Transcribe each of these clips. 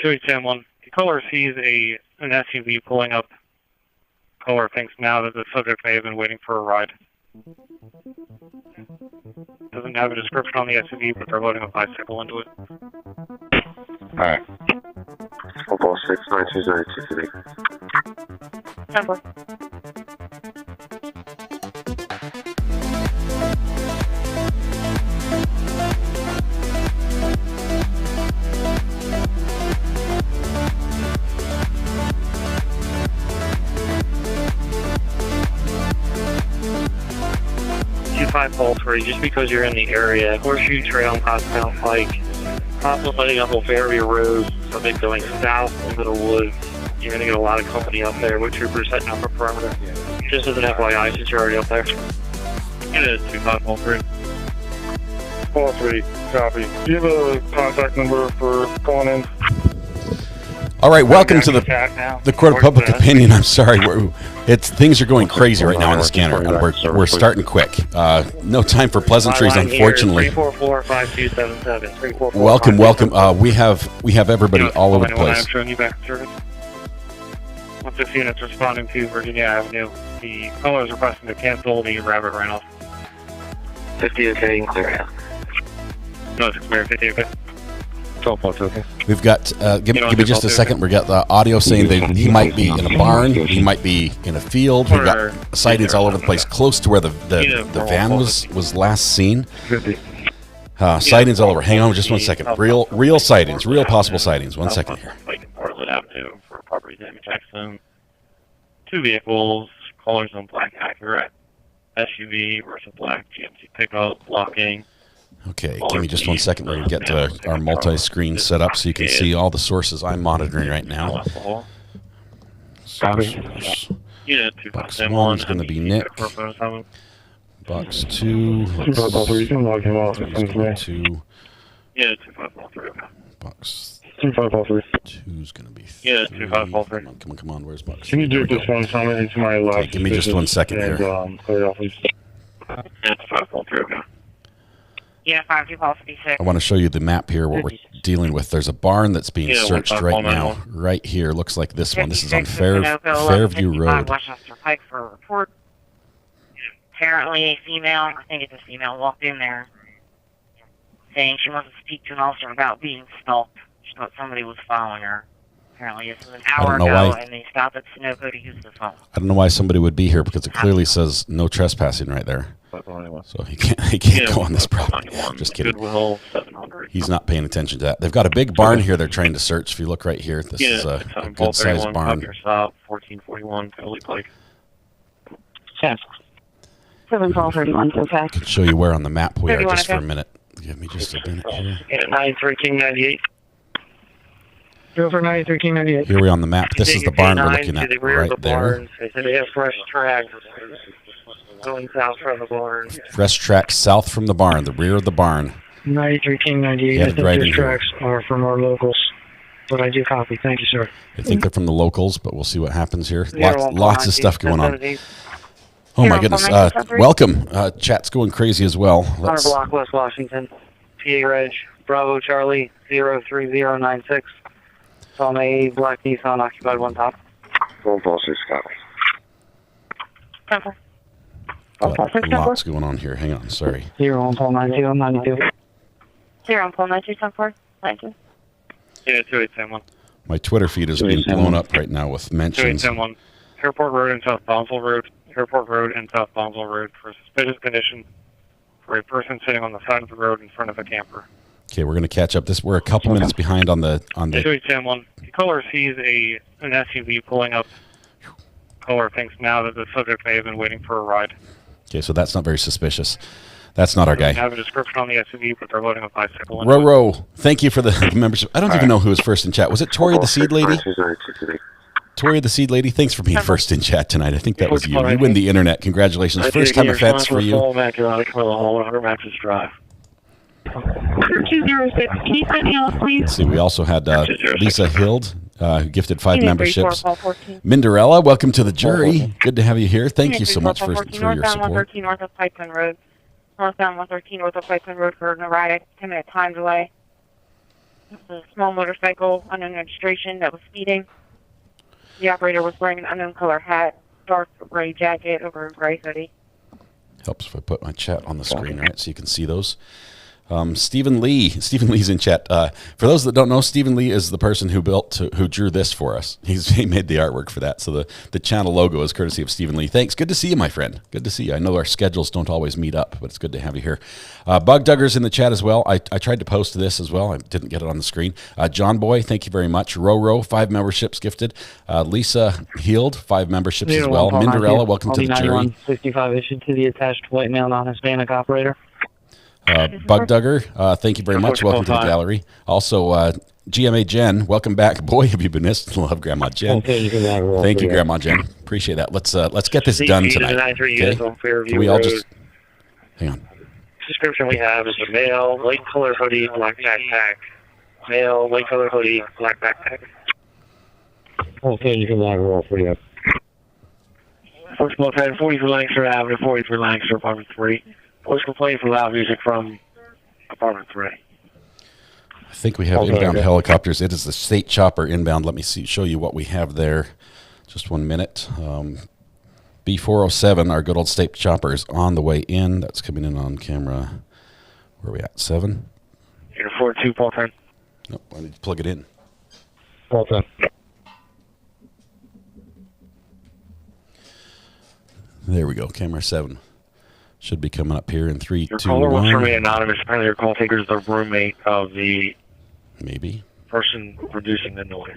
210-1. The caller sees an SUV pulling up. Caller thinks now that the subject may have been waiting for a ride. Doesn't have a description on the SUV, but they're loading a bicycle into it. Alright. 446-920-238. Temper. Poultry, just because you're in the area. Horseshoe Trail and Cottontail Pike. Also setting up on Fairview Road, so they're going south into the woods. You're going to get a lot of company up there with troopers setting up a perimeter. Just as an FYI, since you're already up there. It is 25-3. 3, copy. Do you have a contact number for calling in? All right, welcome to the Court of Public Opinion. I'm sorry, things are going crazy right now on the scanner, and we're starting quick. No time for pleasantries, unfortunately. 344-5277. Welcome. We have everybody all over the place. Once this unit's responding to Virginia Avenue, the caller is requesting to cancel the rabbit runoff. 50 okay and clear out. No, it's clear. 50 okay. 12 okay. We've got, give me just a second. We've got the audio saying that he might be in a barn, he might be in a field. We've got sightings all over the place, close to where the van was last seen. Sightings all over. Hang on just one second. Real sightings, real possible sightings. 1 second here. Portland Avenue for property damage accident. 2 vehicles, colors on black accurate. SUV versus black GMC pickup, blocking. Okay, give me just 1 second. We're going to get to our multi-screen set up so you can see all the sources I'm monitoring right now. Box 1 is going to be Nick. Box 2. Box 2 is going to be 3. Yeah, 2543. Come on, where's box? Can you do this one comment into my left? Okay, give me just 1 second here. Yeah, 2543. Yeah, 5246. I want to show you the map here, what we're dealing with. There's a barn that's being searched right now, right here. Looks like this one. This is on Fairview Road. Westchester Pike for a report. Apparently a female, I think it's a female, walked in there saying she wants to speak to an officer about being stalked. She thought somebody was following her. Apparently this was an hour ago, and they stopped at Sunoco to use the phone. I don't know why somebody would be here, because it clearly says no trespassing right there. So he can't go on this property. Just kidding. He's not paying attention to that. They've got a big barn here they're trying to search. If you look right here, this is a good-sized barn. 1441 Philly Pike. 71231, okay. I can show you where on the map we are just for a minute. Give me just a minute here. 93 King 98. Go for 93 King 98. Here we are on the map. This is the barn we're looking at right there. They said they have fresh tracks going south from the barn. Fresh tracks south from the barn, the rear of the barn. 93 King 98. I think those tracks are from our locals. But I do copy. Thank you, sir. I think they're from the locals, but we'll see what happens here. Lots of stuff going on. Oh my goodness. Welcome. Chat's going crazy as well. 100 block West Washington. PA Reg. Bravo Charlie 03096. Saw a black Nissan occupied one top. 146 copy. Temple. Lots going on here. Hang on. Sorry. 01492. 01492, thank you. Yeah, 2871. My Twitter feed is being blown up right now with mentions. 2871. Airport Road and South Bonsall Road. Airport Road and South Bonsall Road for suspicious condition for a person sitting on the side of the road in front of a camper. Okay, we're going to catch up. We're a couple minutes behind on the. 2871. The caller sees an SUV pulling up. Caller thinks now that the subject may have been waiting for a ride. Okay, so that's not very suspicious. That's not our guy. They have a description on the SUV, but they're loading a bicycle. Row, thank you for the membership. I don't even know who was first in chat. Was it Tori the Seed Lady? Tori the Seed Lady, thanks for being first in chat tonight. I think that was you. You win the internet. Congratulations. First time offense for you. Let's see, we also had Lisa Hild, who gifted 5 memberships. Minderella, welcome to the jury. Good to have you here. Thank you so much for your support. Northbound 113 north of Pipeline Road. Northbound 113 north of Pipeline Road for an erratic 10-minute time delay. A small motorcycle, unknown registration, that was speeding. The operator was wearing an unknown color hat, dark gray jacket over a gray hoodie. Helps if I put my chat on the screen, right, so you can see those. Stephen Lee's in chat. For those that don't know, Stephen Lee is the person who drew this for us. He made the artwork for that. So the channel logo is courtesy of Stephen Lee. Thanks. Good to see you, my friend. Good to see you. I know our schedules don't always meet up, but it's good to have you here. Bug Dugger's in the chat as well. I tried to post this as well. I didn't get it on the screen. John Boy, thank you very much. Roro, 5 memberships gifted. Lisa Healed, 5 memberships as well. Minderella, welcome to the jury. 65 issued to the attached white male non-Hispanic operator. Bug Dugger, thank you very much. Welcome to the gallery. Also, GMA Jen, welcome back. Boy, have you been missed. Love Grandma Jen. Thank you, Grandma Jen. Appreciate that. Let's get this done tonight. Okay? Can we all just hang on? Description we have is a male, light color hoodie, black backpack. Male, light color hoodie, black backpack. Okay, you can log roll for you. First block 40 for Lancaster Avenue, 40 for Lancaster, apartment 3. Police complaint for loud music from apartment 3. I think we have inbound helicopters. It is the state chopper inbound. Let me show you what we have there. Just 1 minute. B407, our good old state chopper, is on the way in. That's coming in on camera. Where are we at? 7? You're 4-2, Paul 10. Nope, I need to plug it in. Paul 10. There we go. Camera 7. Should be coming up here in 3, 2, 1. Your caller was from anonymous. Apparently your call taker is the roommate of the person producing the noise.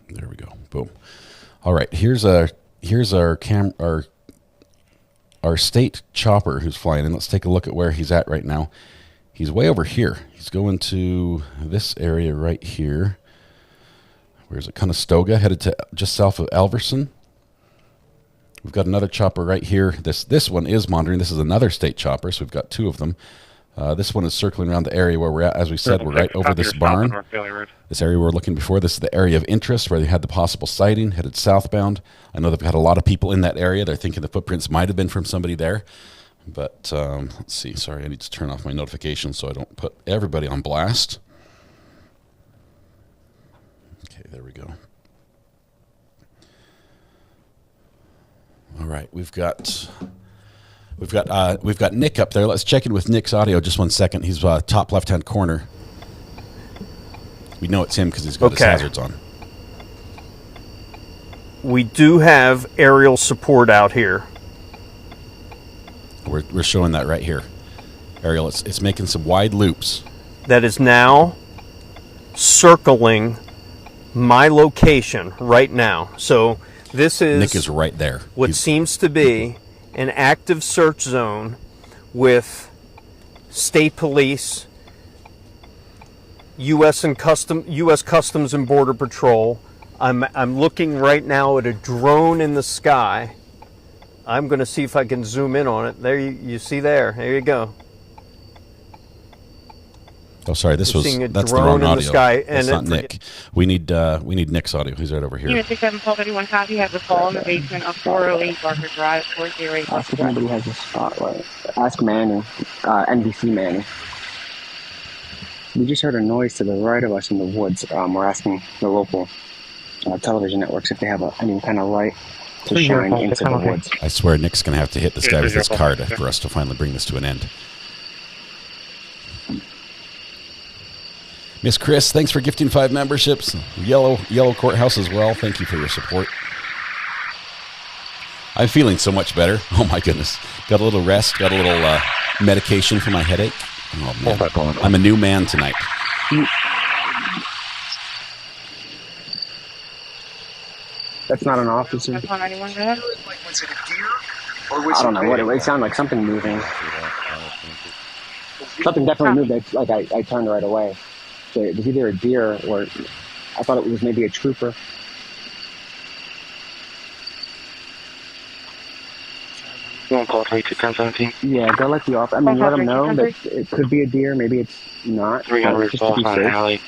There we go. Boom. All right. Here's our state chopper who's flying in. Let's take a look at where he's at right now. He's way over here. He's going to this area right here. Where's it? Conestoga, headed to just south of Alverson. We've got another chopper right here. This one is monitoring. This is another state chopper, so we've got 2 of them. This one is circling around the area where we're at. As we said, we're right over this barn. This area we were looking before. This is the area of interest where they had the possible sighting, headed southbound. I know they've had a lot of people in that area. They're thinking the footprints might have been from somebody there. But let's see. Sorry, I need to turn off my notifications so I don't put everybody on blast. Okay, there we go. All right, we've got Nick up there. Let's check in with Nick's audio. Just 1 second. He's top left-hand corner. We know it's him because he's got his hazards on. We do have aerial support out here. We're showing that right here. Aerial, it's making some wide loops. That is now circling my location right now. So this is Nick is right there. What seems to be an active search zone with state police, U.S. Customs and Border Patrol. I'm looking right now at a drone in the sky. I'm going to see if I can zoom in on it. There you see there. There you go. Oh, sorry. That's the wrong audio. That's not Nick. We need Nick's audio. He's right over here. Unit 67-31 copy has a call in the basement of 408 Barker Drive, 408. Ask if anybody has a spotlight. Ask Manning, NBC Manning. We just heard a noise to the right of us in the woods. We're asking the local television networks if they have any kind of light to shine into the woods. I swear Nick's going to have to hit this guy with his card for us to finally bring this to an end. Miss Chris, thanks for gifting 5 memberships. Yellow Courthouse as well. Thank you for your support. I'm feeling so much better. Oh my goodness. Got a little rest. Got a little medication for my headache. Oh man. I'm a new man tonight. That's not an officer. That's 191, go ahead. I don't know what it sounded like. Something moving. Something definitely moved. Like I turned right away. So it was either a deer or I thought it was maybe a trooper. You want to call 3-2-10-17? Yeah, go let the officer. I mean, let them know that it could be a deer. Maybe it's not. 300 Falls on Alley.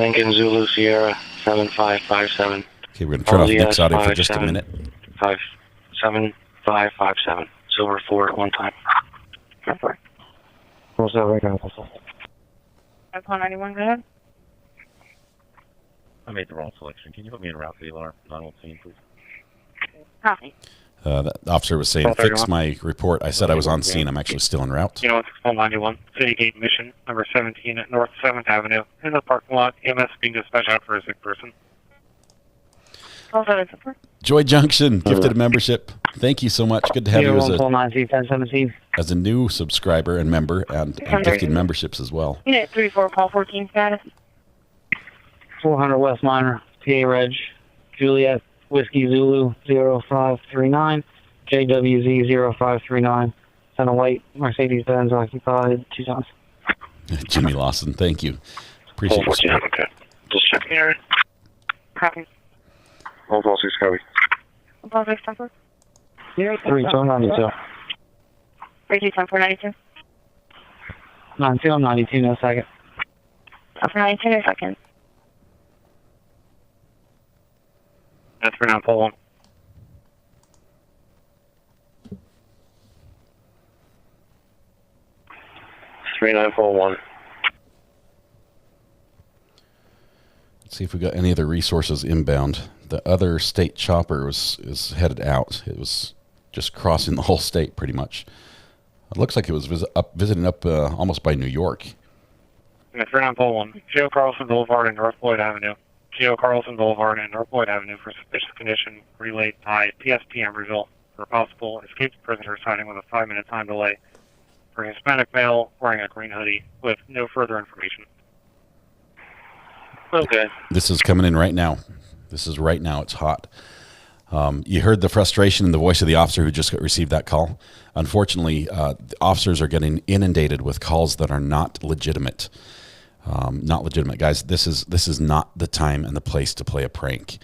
Lincoln Zulu Sierra 7557. Okay, we're going to turn off Nick's audio for just a minute. 57557. Silver 4 at one time. What's that right now? That's 191, go ahead. I made the wrong selection. Can you put me in route for the alarm? 913, please. Copy. The officer was saying, fix my report. I said I was on scene. I'm actually still en route. You know, it's 191, City Gate Mission, number 17 at North 7th Avenue. In the parking lot, EMS being dispatched out for a sick person. Joy Junction, gifted membership. Thank you so much. Good to have you as a new subscriber and member, and gifted memberships as well. Unit 34, call 14 status. 400 West Minor, PA Reg, Juliet, Whiskey Zulu 0539, JWZ 0539, Center White, Mercedes-Benz occupied, 2 times. Jimmy Lawson, thank you. Appreciate your support. Okay. Just checking here. Copy. Hold all 6 copy. Hold 6 temper. 3292. 32 temper 92. 92, 92, no second. Temper 92, no second. That's for now, pull 1. Three nine four one. Let's see if we got any other resources inbound. The other state chopper is headed out. It was just crossing the whole state pretty much. It looks like it was visiting up almost by New York. That's for now, pull 1. Geo Carlson Boulevard and North Floyd Avenue. Geo Carlson Boulevard and North Floyd Avenue for suspicious condition relayed by PSPM result for possible escaped prisoner sighting with a 5-minute time delay for a Hispanic male wearing a green hoodie with no further information. Okay. This is coming in right now. This is right now. It's hot. You heard the frustration in the voice of the officer who just received that call. Unfortunately, the officers are getting inundated with calls that are not legitimate. Not legitimate, guys. This is not the time and the place to play a prank.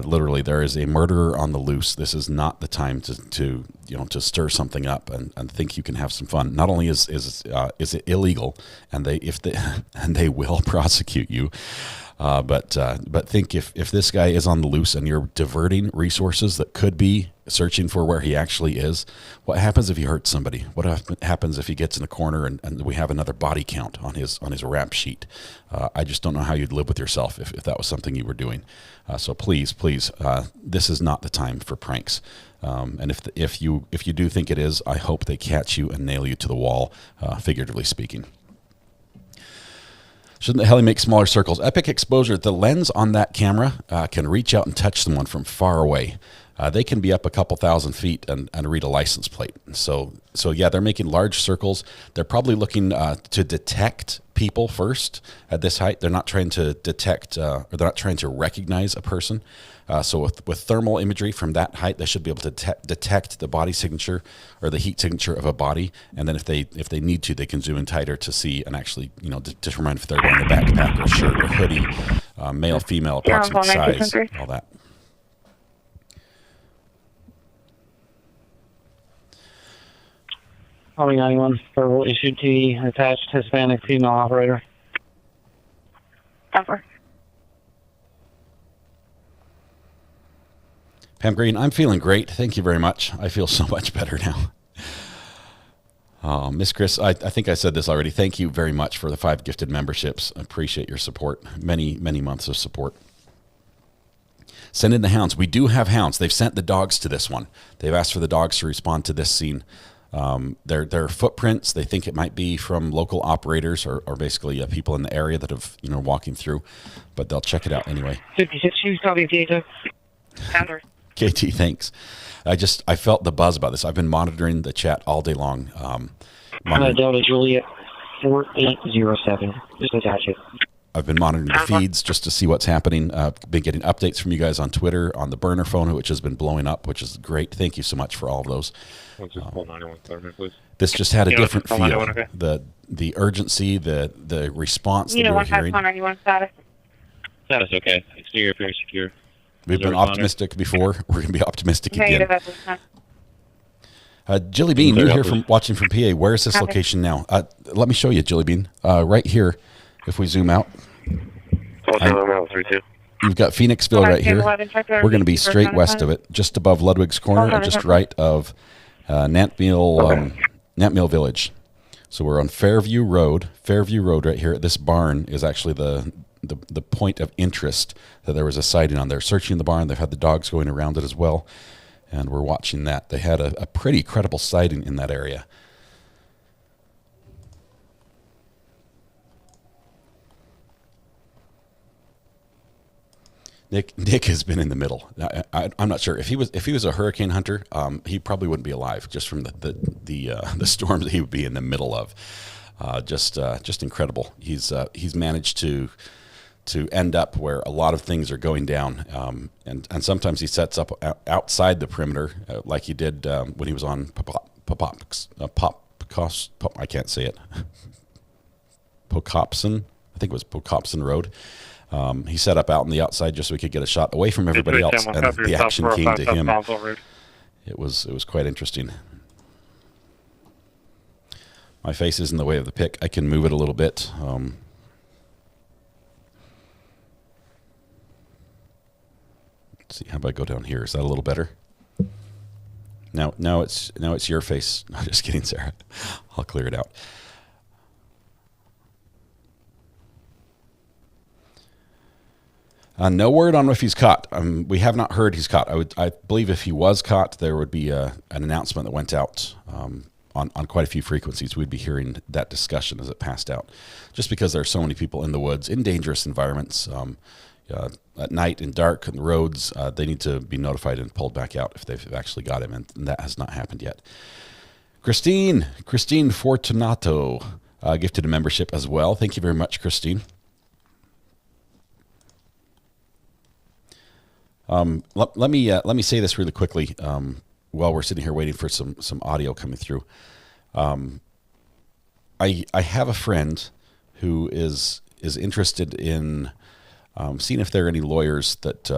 Literally, there is a murderer on the loose. This is not the time to stir something up and think you can have some fun. Not only is it illegal, and they will prosecute you. But think if this guy is on the loose and you're diverting resources that could be searching for where he actually is, what happens if he hurts somebody? What happens if he gets in a corner and we have another body count on his rap sheet? I just don't know how you'd live with yourself if that was something you were doing. So please, this is not the time for pranks. And if you do think it is, I hope they catch you and nail you to the wall, figuratively speaking. Shouldn't the heli make smaller circles? Epic exposure. The lens on that camera can reach out and touch someone from far away. They can be up a couple thousand feet and read a license plate. So yeah, they're making large circles. They're probably looking to detect people first at this height. They're not trying to detect, or they're not trying to recognize a person. So with thermal imagery from that height, they should be able to detect the body signature or the heat signature of a body. And then if they need to, they can zoom in tighter to see and actually, determine if they're wearing a backpack or shirt or hoodie, male, female, approximate size, all that. Calling 91, verbal issued to the attached Hispanic female operator. Over. Pam Green, I'm feeling great. Thank you very much. I feel so much better now. Miss Chris, I think I said this already. Thank you very much for the 5 gifted memberships. I appreciate your support. Many, many months of support. Send in the hounds. We do have hounds. They've sent the dogs to this one. They've asked for the dogs to respond to this scene. Their footprints, they think it might be from local operators or basically people in the area that have, walking through, but they'll check it out anyway. 56 shoes, copy, Gator. KT, thanks. I felt the buzz about this. I've been monitoring the chat all day long. Delta Juliet 4807. Just attach it. I've been monitoring the feeds just to see what's happening. Been getting updates from you guys on Twitter, on the burner phone, which has been blowing up, which is great. Thank you so much for all of those. This just had a different feel. The urgency, the response that we were hearing. Status okay. Exterior very secure. We've been optimistic before. We're going to be optimistic again. Jilly Bean, you're here watching from PA. Where is this location now? Let me show you, Jilly Bean. Right here, if we zoom out. You've got Phoenixville right here. We're going to be straight west of it, just above Ludwig's Corner and just right of Nantmeal Village. So we're on Fairview Road. Fairview Road right here. This barn is actually the point of interest that there was a sighting on. They're searching the barn. They've had the dogs going around it as well, and we're watching that. They had a pretty credible sighting in that area. Nick has been in the middle. I'm not sure if he was a hurricane hunter. He probably wouldn't be alive just from the storms that he would be in the middle of. Just incredible. He's managed to end up where a lot of things are going down, and sometimes he sets up outside the perimeter, like he did when he was on I can't say it. Pocopson, I think it was Pocopson Road. He set up out on the outside just so he could get a shot away from everybody else, and the action came to him. It was quite interesting. My face is in the way of the pick. I can move it a little bit. Let's see. How about I go down here? Is that a little better? Now it's your face. No, just kidding, Sarah. I'll clear it out. No word on if he's caught. We have not heard he's caught. I believe if he was caught, there would be an announcement that went out on quite a few frequencies. We'd be hearing that discussion as it passed out, just because there are so many people in the woods, in dangerous environments, at night and dark on the roads. They need to be notified and pulled back out if they've actually got him, and that has not happened yet. Christine Fortunato gifted a membership as well. Thank you very much, Christine. Let me say this really quickly while we're sitting here waiting for some audio coming through. I have a friend who is interested in seeing if there are any lawyers that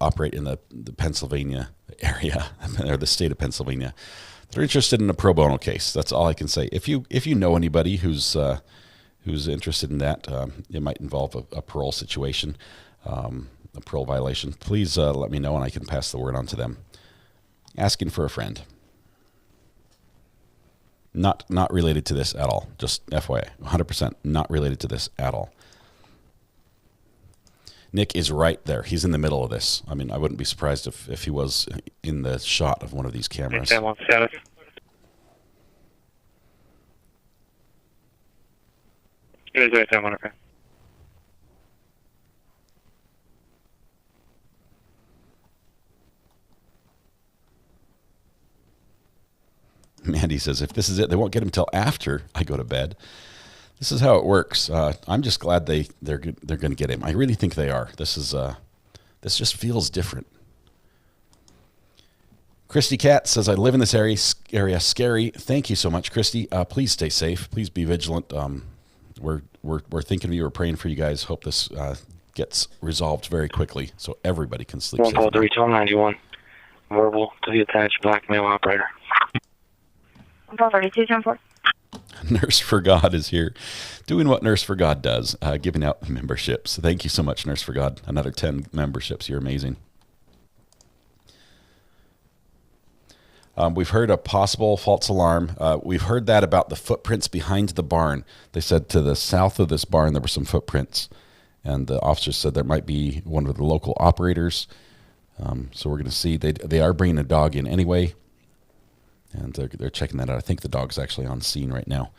operate in the Pennsylvania area or the state of Pennsylvania. They're interested in a pro bono case. That's all I can say. If you know anybody who's interested in that, it might involve a parole situation. A parole violation, please let me know and I can pass the word on to them. Asking for a friend. Not related to this at all. Just FYI, 100% not related to this at all. Nick is right there. He's in the middle of this. I mean, I wouldn't be surprised if he was in the shot of one of these cameras. Mandy says, if this is it, they won't get him till after I go to bed. This is how it works. I'm just glad they're going to get him. I really think they are. This just feels different. Christy Cat says, I live in this area. Scary. Thank you so much, Christy. Please stay safe. Please be vigilant. We're thinking of you. We're praying for you guys. Hope this gets resolved very quickly so everybody can sleep safe. 143-91. Verbal to the attached black male operator. 32-4. Nurse for God is here doing what Nurse for God does, giving out memberships. Thank you so much, Nurse for God. Another 10 memberships. You're amazing. We've heard a possible false alarm. We've heard that about the footprints behind the barn. They said to the south of this barn there were some footprints, and the officers said there might be one of the local operators. So we're going to see. They are bringing a dog in anyway. And they're checking that out. I think the dog's actually on scene right now.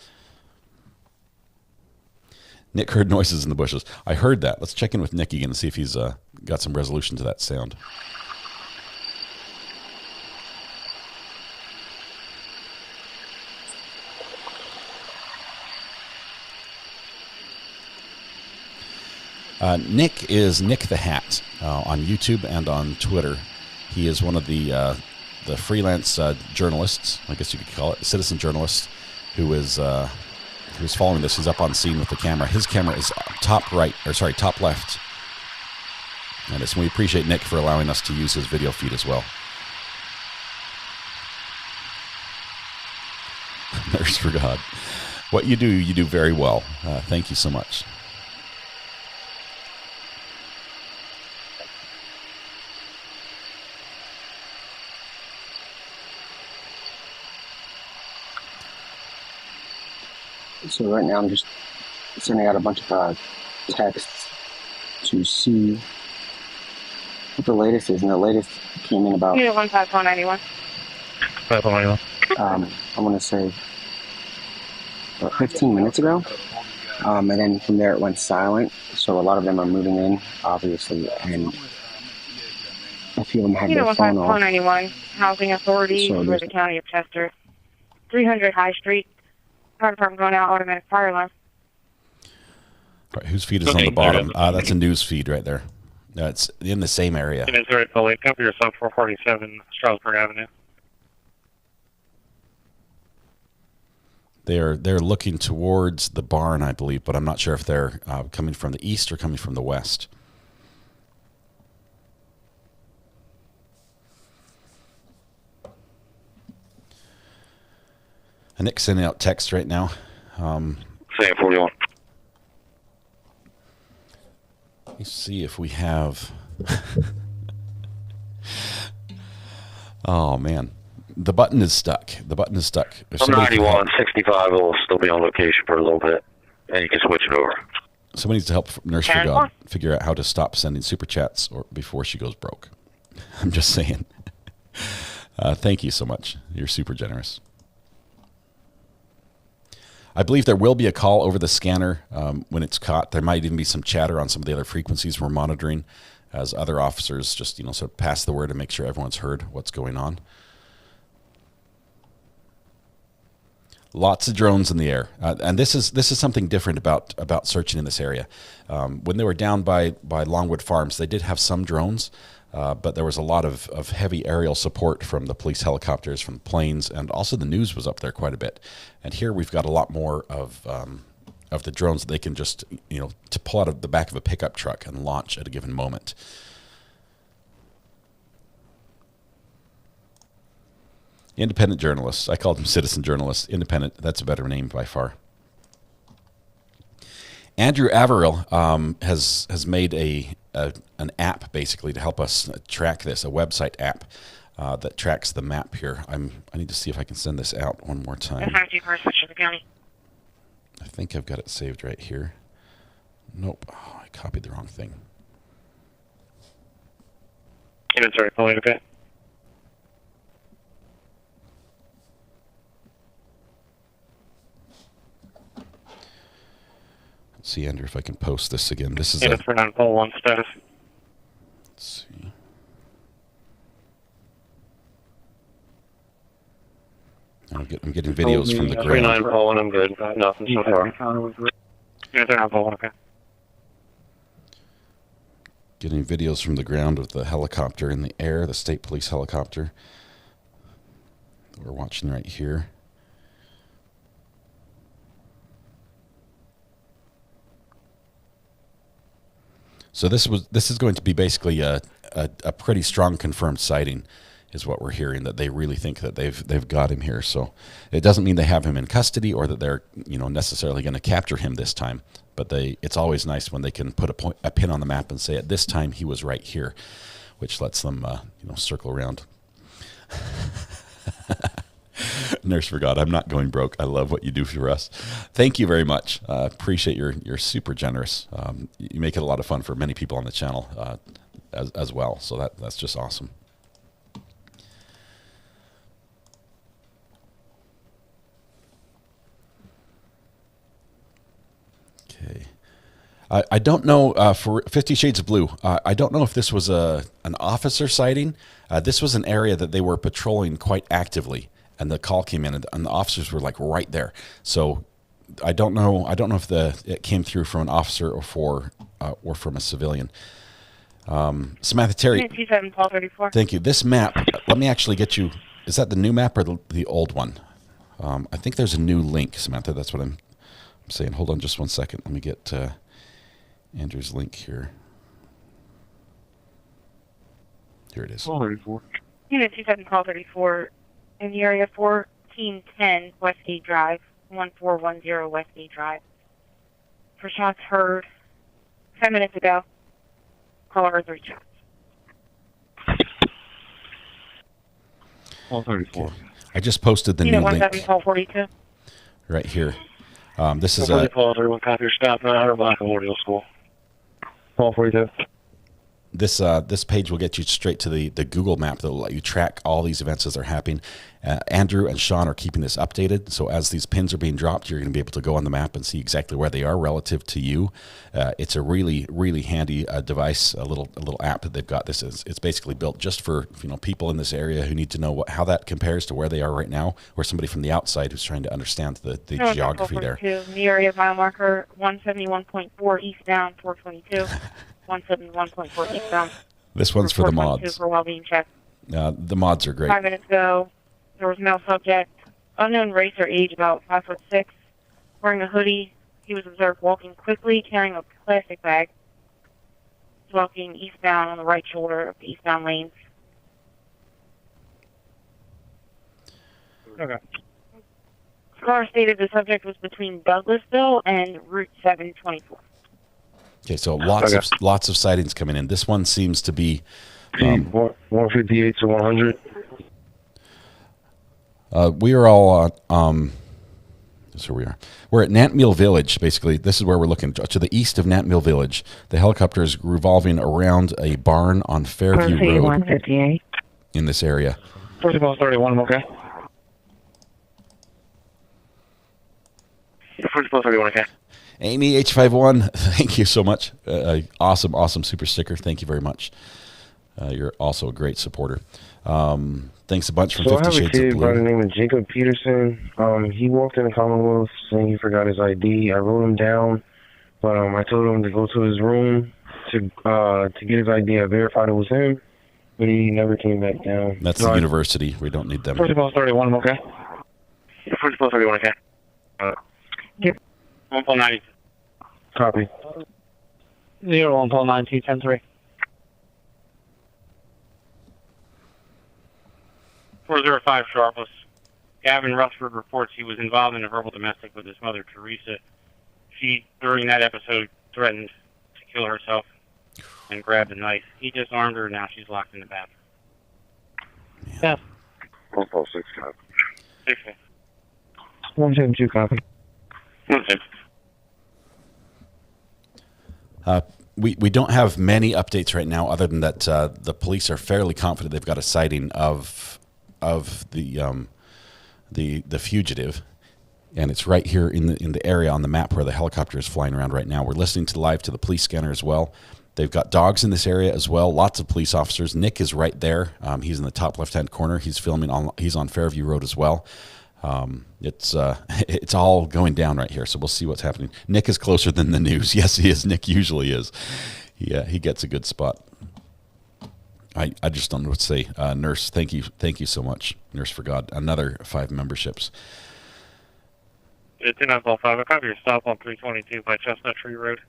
Nick heard noises in the bushes. I heard that. Let's check in with Nick again and see if he's got some resolution to that sound. Nick is Nick the Hat on YouTube and on Twitter. He is one of the freelance journalists, I guess you could call it, citizen journalist, who is following this. He's up on scene with the camera. His camera is top left. And we appreciate Nick for allowing us to use his video feed as well. Nurse for God. What you do very well. Thank you so much. So right now I'm just sending out a bunch of texts to see what the latest is, and the latest came in about... Unit 15491. 5191. I want to say about 15 minutes ago. And then from there it went silent. So a lot of them are moving in, obviously, and a few of them have Unit their phone off. 15491, Housing Authority So for the County of Chester. 300 High Street. Fire department going out, automatic fire alarm. All right, whose feed is on the bottom? That's a news feed right there. It's in the same area. Unit 088, cover yourself 447 Strasburg Avenue. They're looking towards the barn, I believe, but I'm not sure if they're coming from the east or coming from the west. And Nick's sending out text right now. Say 41. Let me see if we have... Oh, man. The button is stuck. The button is stuck. I'm 91, 65 will still be on location for a little bit, and you can switch it over. Somebody needs to help Nurse for God figure out how to stop sending super chats or before she goes broke. I'm just saying. Thank you so much. You're super generous. I believe there will be a call over the scanner when it's caught. There might even be some chatter on some of the other frequencies we're monitoring as other officers just, sort of pass the word and make sure everyone's heard what's going on. Lots of drones in the air, and this is something different about searching in this area. When they were down by Longwood Farms, they did have some drones, but there was a lot of heavy aerial support from the police helicopters, from planes, and also the news was up there quite a bit. And here we've got a lot more of the drones that they can just to pull out of the back of a pickup truck and launch at a given moment. Independent journalists. I called them citizen journalists. Independent, that's a better name by far. Andrew Averill has made an app basically to help us track this, a website app that tracks the map here. I need to see if I can send this out one more time. I think I've got it saved right here. Nope. Oh, I copied the wrong thing. Sorry, okay. See, Andrew, if I can post this again. This is Unit 3941 status. Let's see. I'm getting videos from the ground. 3941, I'm good. Nothing so far. Unit 3941, okay. Getting videos from the ground of the helicopter in the air, the state police helicopter. We're watching right here. So this is going to be basically a pretty strong confirmed sighting, is what we're hearing, that they really think that they've got him here. So it doesn't mean they have him in custody or that they're necessarily going to capture him this time. But it's always nice when they can put a pin on the map and say at this time he was right here, which lets them circle around. Nurse for God, I'm not going broke. I love what you do for us. Thank you very much. Appreciate you're super generous. You make it a lot of fun for many people on the channel as well. So that's just awesome. Okay. I don't know for 50 Shades of Blue. I don't know if this was an officer sighting. This was an area that they were patrolling quite actively. And the call came in, and the officers were like right there. So I don't know. I don't know if it came through from an officer or from a civilian. Samantha Terry. Thank you. This map. Let me actually get you. Is that the new map or the old one? I think there's a new link, Samantha. That's what I'm saying. Hold on, just one second. Let me get Andrew's link here. Here it is. Unit 27 call 34. In the area 1410 Westgate Drive, 1410 Westgate Drive. For shots heard 10 minutes ago. Caller heard 3 shots. Call 34. Okay. I just posted the new link. 17 call 42. Right here. This is a... Paul 31 copy your stop, 900 block of Memorial School. Paul 42. This page will get you straight to the Google map that will let you track all these events as they're happening. Andrew and Sean are keeping this updated, so as these pins are being dropped, you're going to be able to go on the map and see exactly where they are relative to you. It's a really, really handy device, a little app that they've got. It's basically built just for people in this area who need to know how that compares to where they are right now, or somebody from the outside who's trying to understand the geography there. The area mile marker 171.4 eastbound 422. 171.4 eastbound. This one's for the mods. For well-being check. The mods are great. 5 minutes ago, there was a male subject, unknown race or age, about 5'6", wearing a hoodie. He was observed walking quickly, carrying a plastic bag. He was walking eastbound on the right shoulder of the eastbound lanes. Okay. Scar stated the subject was between Douglasville and Route 724. Okay, so lots of sightings coming in. This one seems to be 158 to 100. We are all so we are. We're at Nantmeal Village. Basically, this is where we're looking to the east of Nantmeal Village. The helicopter is revolving around a barn on Fairview Road 158 in this area. First of all, 31. Okay. First of all, 31. Okay. Amy H51, thank you so much. Awesome super sticker. Thank you very much. You're also a great supporter. Thanks a bunch from 50 Shades of Blue. So I have a kid by the name of Jacob Peterson. He walked in the Commonwealth saying he forgot his ID. I wrote him down, but I told him to go to his room to get his ID. I verified it was him, but he never came back down. That's the university. We don't need them. First of all, 31. Okay. First of all, 31. Okay. Yep. 1.90. Copy. 1.92, 10-3. 405 Sharpless. Gavin Rutherford reports he was involved in a verbal domestic with his mother, Teresa. She, during that episode, threatened to kill herself and grabbed a knife. He disarmed her, and now she's locked in the bathroom. Yeah. 146 copy. 60. 172 copy. 172. We don't have many updates right now, other than that the police are fairly confident they've got a sighting of the fugitive, and it's right here in the area on the map where the helicopter is flying around right now. We're listening live to the police scanner as well. They've got dogs in this area as well. Lots of police officers. Nick is right there. He's in the top left-hand corner. He's filming. He's on Fairview Road as well. It's all going down right here, so we'll see what's happening. Nick is closer than the news. Yes, he is. Nick usually is. He gets a good spot. I just don't know what to say. Nurse, thank you so much. Nurse for God, another 5 memberships. It's 2955. I copy your stop on 322 by Chestnut Tree Road.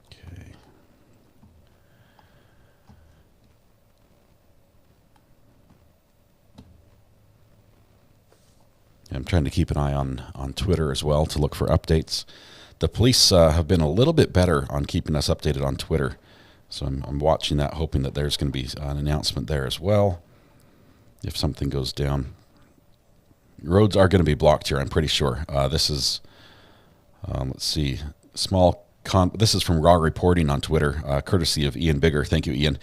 Okay. I'm trying to keep an eye on Twitter as well to look for updates. The police have been a little bit better on keeping us updated on Twitter, so I'm watching that, hoping that there's going to be an announcement there as well if something goes down. Roads are going to be blocked here, I'm pretty sure. This is, let's see, this is from Raw Reporting on Twitter, courtesy of Ian Bigger. Thank you, Ian.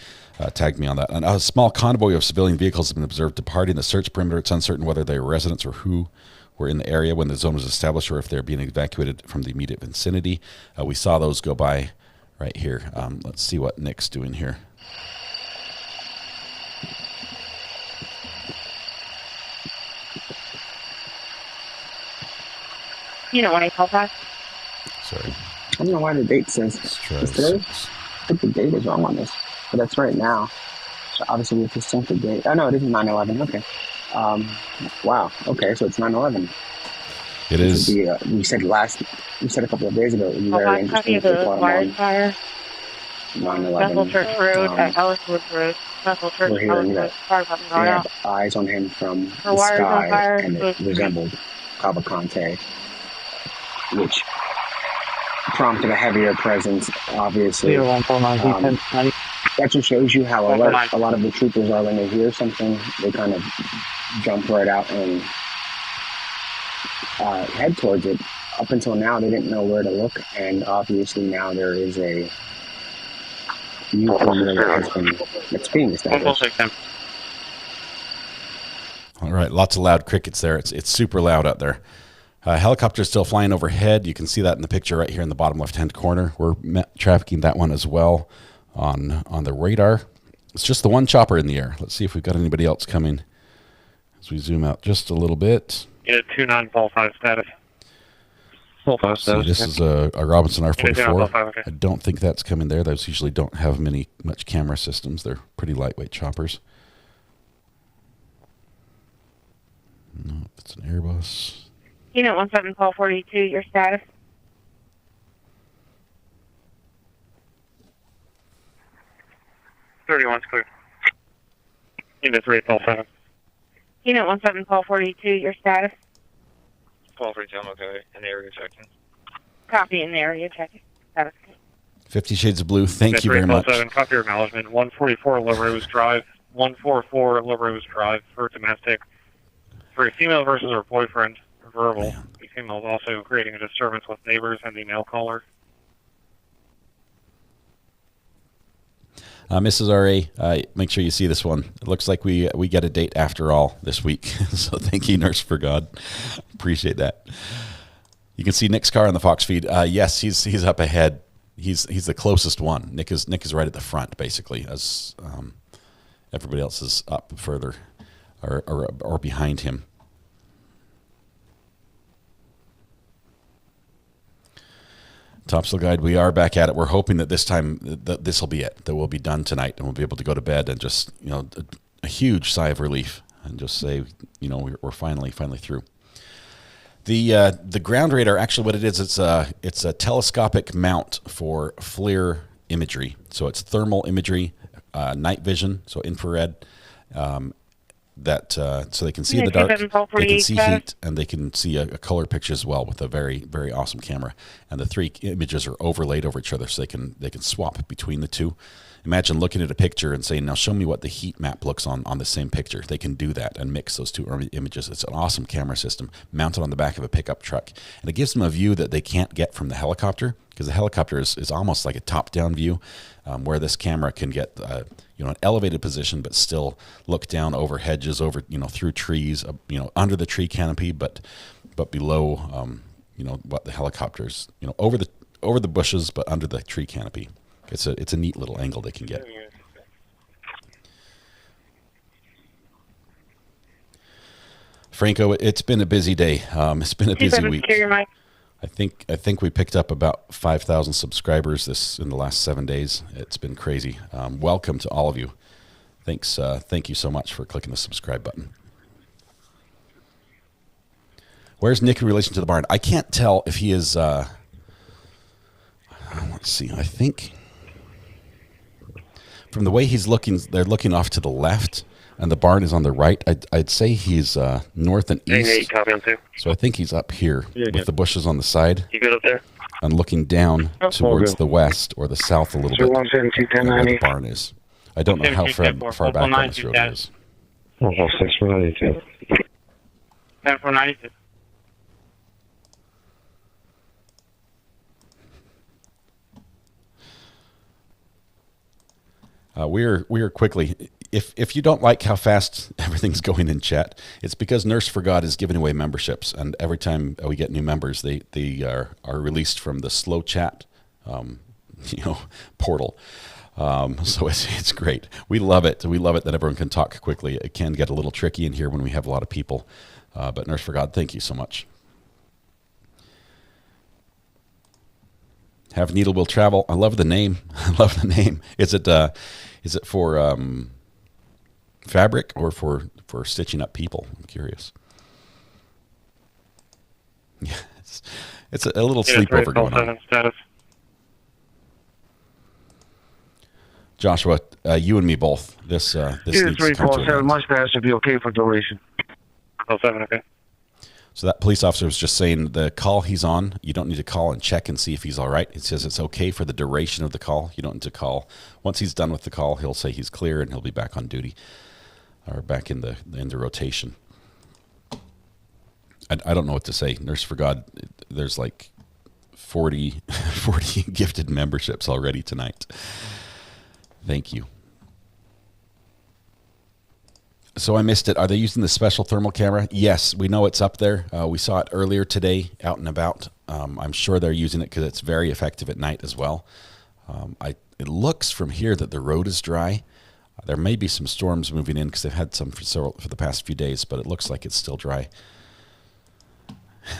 Tagged me on that. And a small convoy of civilian vehicles have been observed departing the search perimeter. It's uncertain whether they were residents or who were in the area when the zone was established, or if they're being evacuated from the immediate vicinity. We saw those go by right here. Let's see what Nick's doing here. You know when I call back? Sorry. I don't know why the date says today. I think the date is wrong on this, but that's right now. So obviously we have to sync the date. Oh no, it isn't 9/11. Okay. Wow. Okay, so it's 9/11. It is. We said a couple of days ago. It would be very interesting. The wildfire. 9/11. Bethel Church Road at Elliswood Road. Bethel Church. We're hearing that Fire we had eyes on him from the sky, and it resembled Cavalcante, which prompted a heavier presence, obviously. That just shows you how alert a lot of the troopers are when they hear something. They kind of jump right out and head towards it. Up until now, they didn't know where to look, and obviously now there is a new perimeter that's being established. All right, lots of loud crickets there. It's super loud out there. Helicopter's still flying overhead. You can see that in the picture right here in the bottom left-hand corner. We're tracking that one as well on the radar. It's just the one chopper in the air. Let's see if we've got anybody else coming as we zoom out just a little bit. Yeah, 2945 status. See, this is a Robinson R44. Okay. I don't think that's coming there. Those usually don't have much camera systems. They're pretty lightweight choppers. No, it's an Airbus. Unit 17 call 42, your status? One's clear. Unit 3 call 7. Unit 17 call 42, your status? Call 3, I'm okay. In the area checking. Copy in the area checking. Status. 50 Shades of Blue, thank you very much. 7, copy your acknowledgement. 144 La Rose Drive. 144 La Rose Drive for domestic. For a female versus her boyfriend, verbal. The female is also creating a disturbance with neighbors and the mail caller. Mrs. R.A., make sure you see this one. It looks like we get a date after all this week. So thank you, Nurse for God. Appreciate that. You can see Nick's car on the Fox feed. Yes, he's up ahead. He's the closest one. Nick is right at the front, basically, as everybody else is up further or behind him. Topsail Guide, we are back at it. We're hoping that this time this will be it, that we'll be done tonight and we'll be able to go to bed and just, a huge sigh of relief and just say, we're finally through. The ground radar, actually what it is, it's a telescopic mount for FLIR imagery. So it's thermal imagery, night vision, so infrared, so they can see in the dark, they can see heat, and they can see a color picture as well with a very, very awesome camera. And the three images are overlaid over each other, so they can swap between the two. Imagine looking at a picture and saying, now show me what the heat map looks on the same picture. They can do that and mix those two images. It's an awesome camera system mounted on the back of a pickup truck. And it gives them a view that they can't get from the helicopter, because the helicopter is almost like a top-down view, where this camera can get an elevated position, but still look down over hedges, over through trees, under the tree canopy, but below what the helicopters over the bushes, but under the tree canopy. It's a neat little angle they can get. Franco, it's been a busy day. It's been a busy week. I think we picked up about 5,000 subscribers in the last 7 days. It's been crazy. Welcome to all of you. Thanks. Thank you so much for clicking the subscribe button. Where's Nick in relation to the barn? I can't tell if he is. Let's see. I think from the way he's looking, they're looking off to the left, and the barn is on the right. I'd say he's north and east. Hey, copy on 2. So I think he's up here with the bushes on the side. You good up there? And looking down towards the west or the south a little bit, where the barn is. I don't know how far back on this road it is. 692. 10-492. We are quickly. If you don't like how fast everything's going in chat, it's because Nurse for God is giving away memberships, and every time we get new members, they are released from the slow chat, portal. So it's great. We love it. We love it that everyone can talk quickly. It can get a little tricky in here when we have a lot of people, but Nurse for God, thank you so much. Have Needle Will Travel. I love the name. I love the name. Is it for fabric or for stitching up people? I'm curious. Yeah, it's a little sleepover going on. Status. Joshua, you and me both. This needs to come to an end. My status should be okay for duration. 07, okay. So that police officer was just saying the call he's on, you don't need to call and check and see if he's all right. It says it's okay for the duration of the call. You don't need to call. Once he's done with the call, he'll say he's clear and he'll be back on duty. are back in the rotation. I don't know what to say. Nurse for God, there's like 40 gifted memberships already tonight. Thank you. So I missed it. Are they using the special thermal camera? Yes, we know it's up there. We saw it earlier today out and about. I'm sure they're using it because it's very effective at night as well. It looks from here that the road is dry. There may be some storms moving in because they've had some for the past few days, but it looks like it's still dry.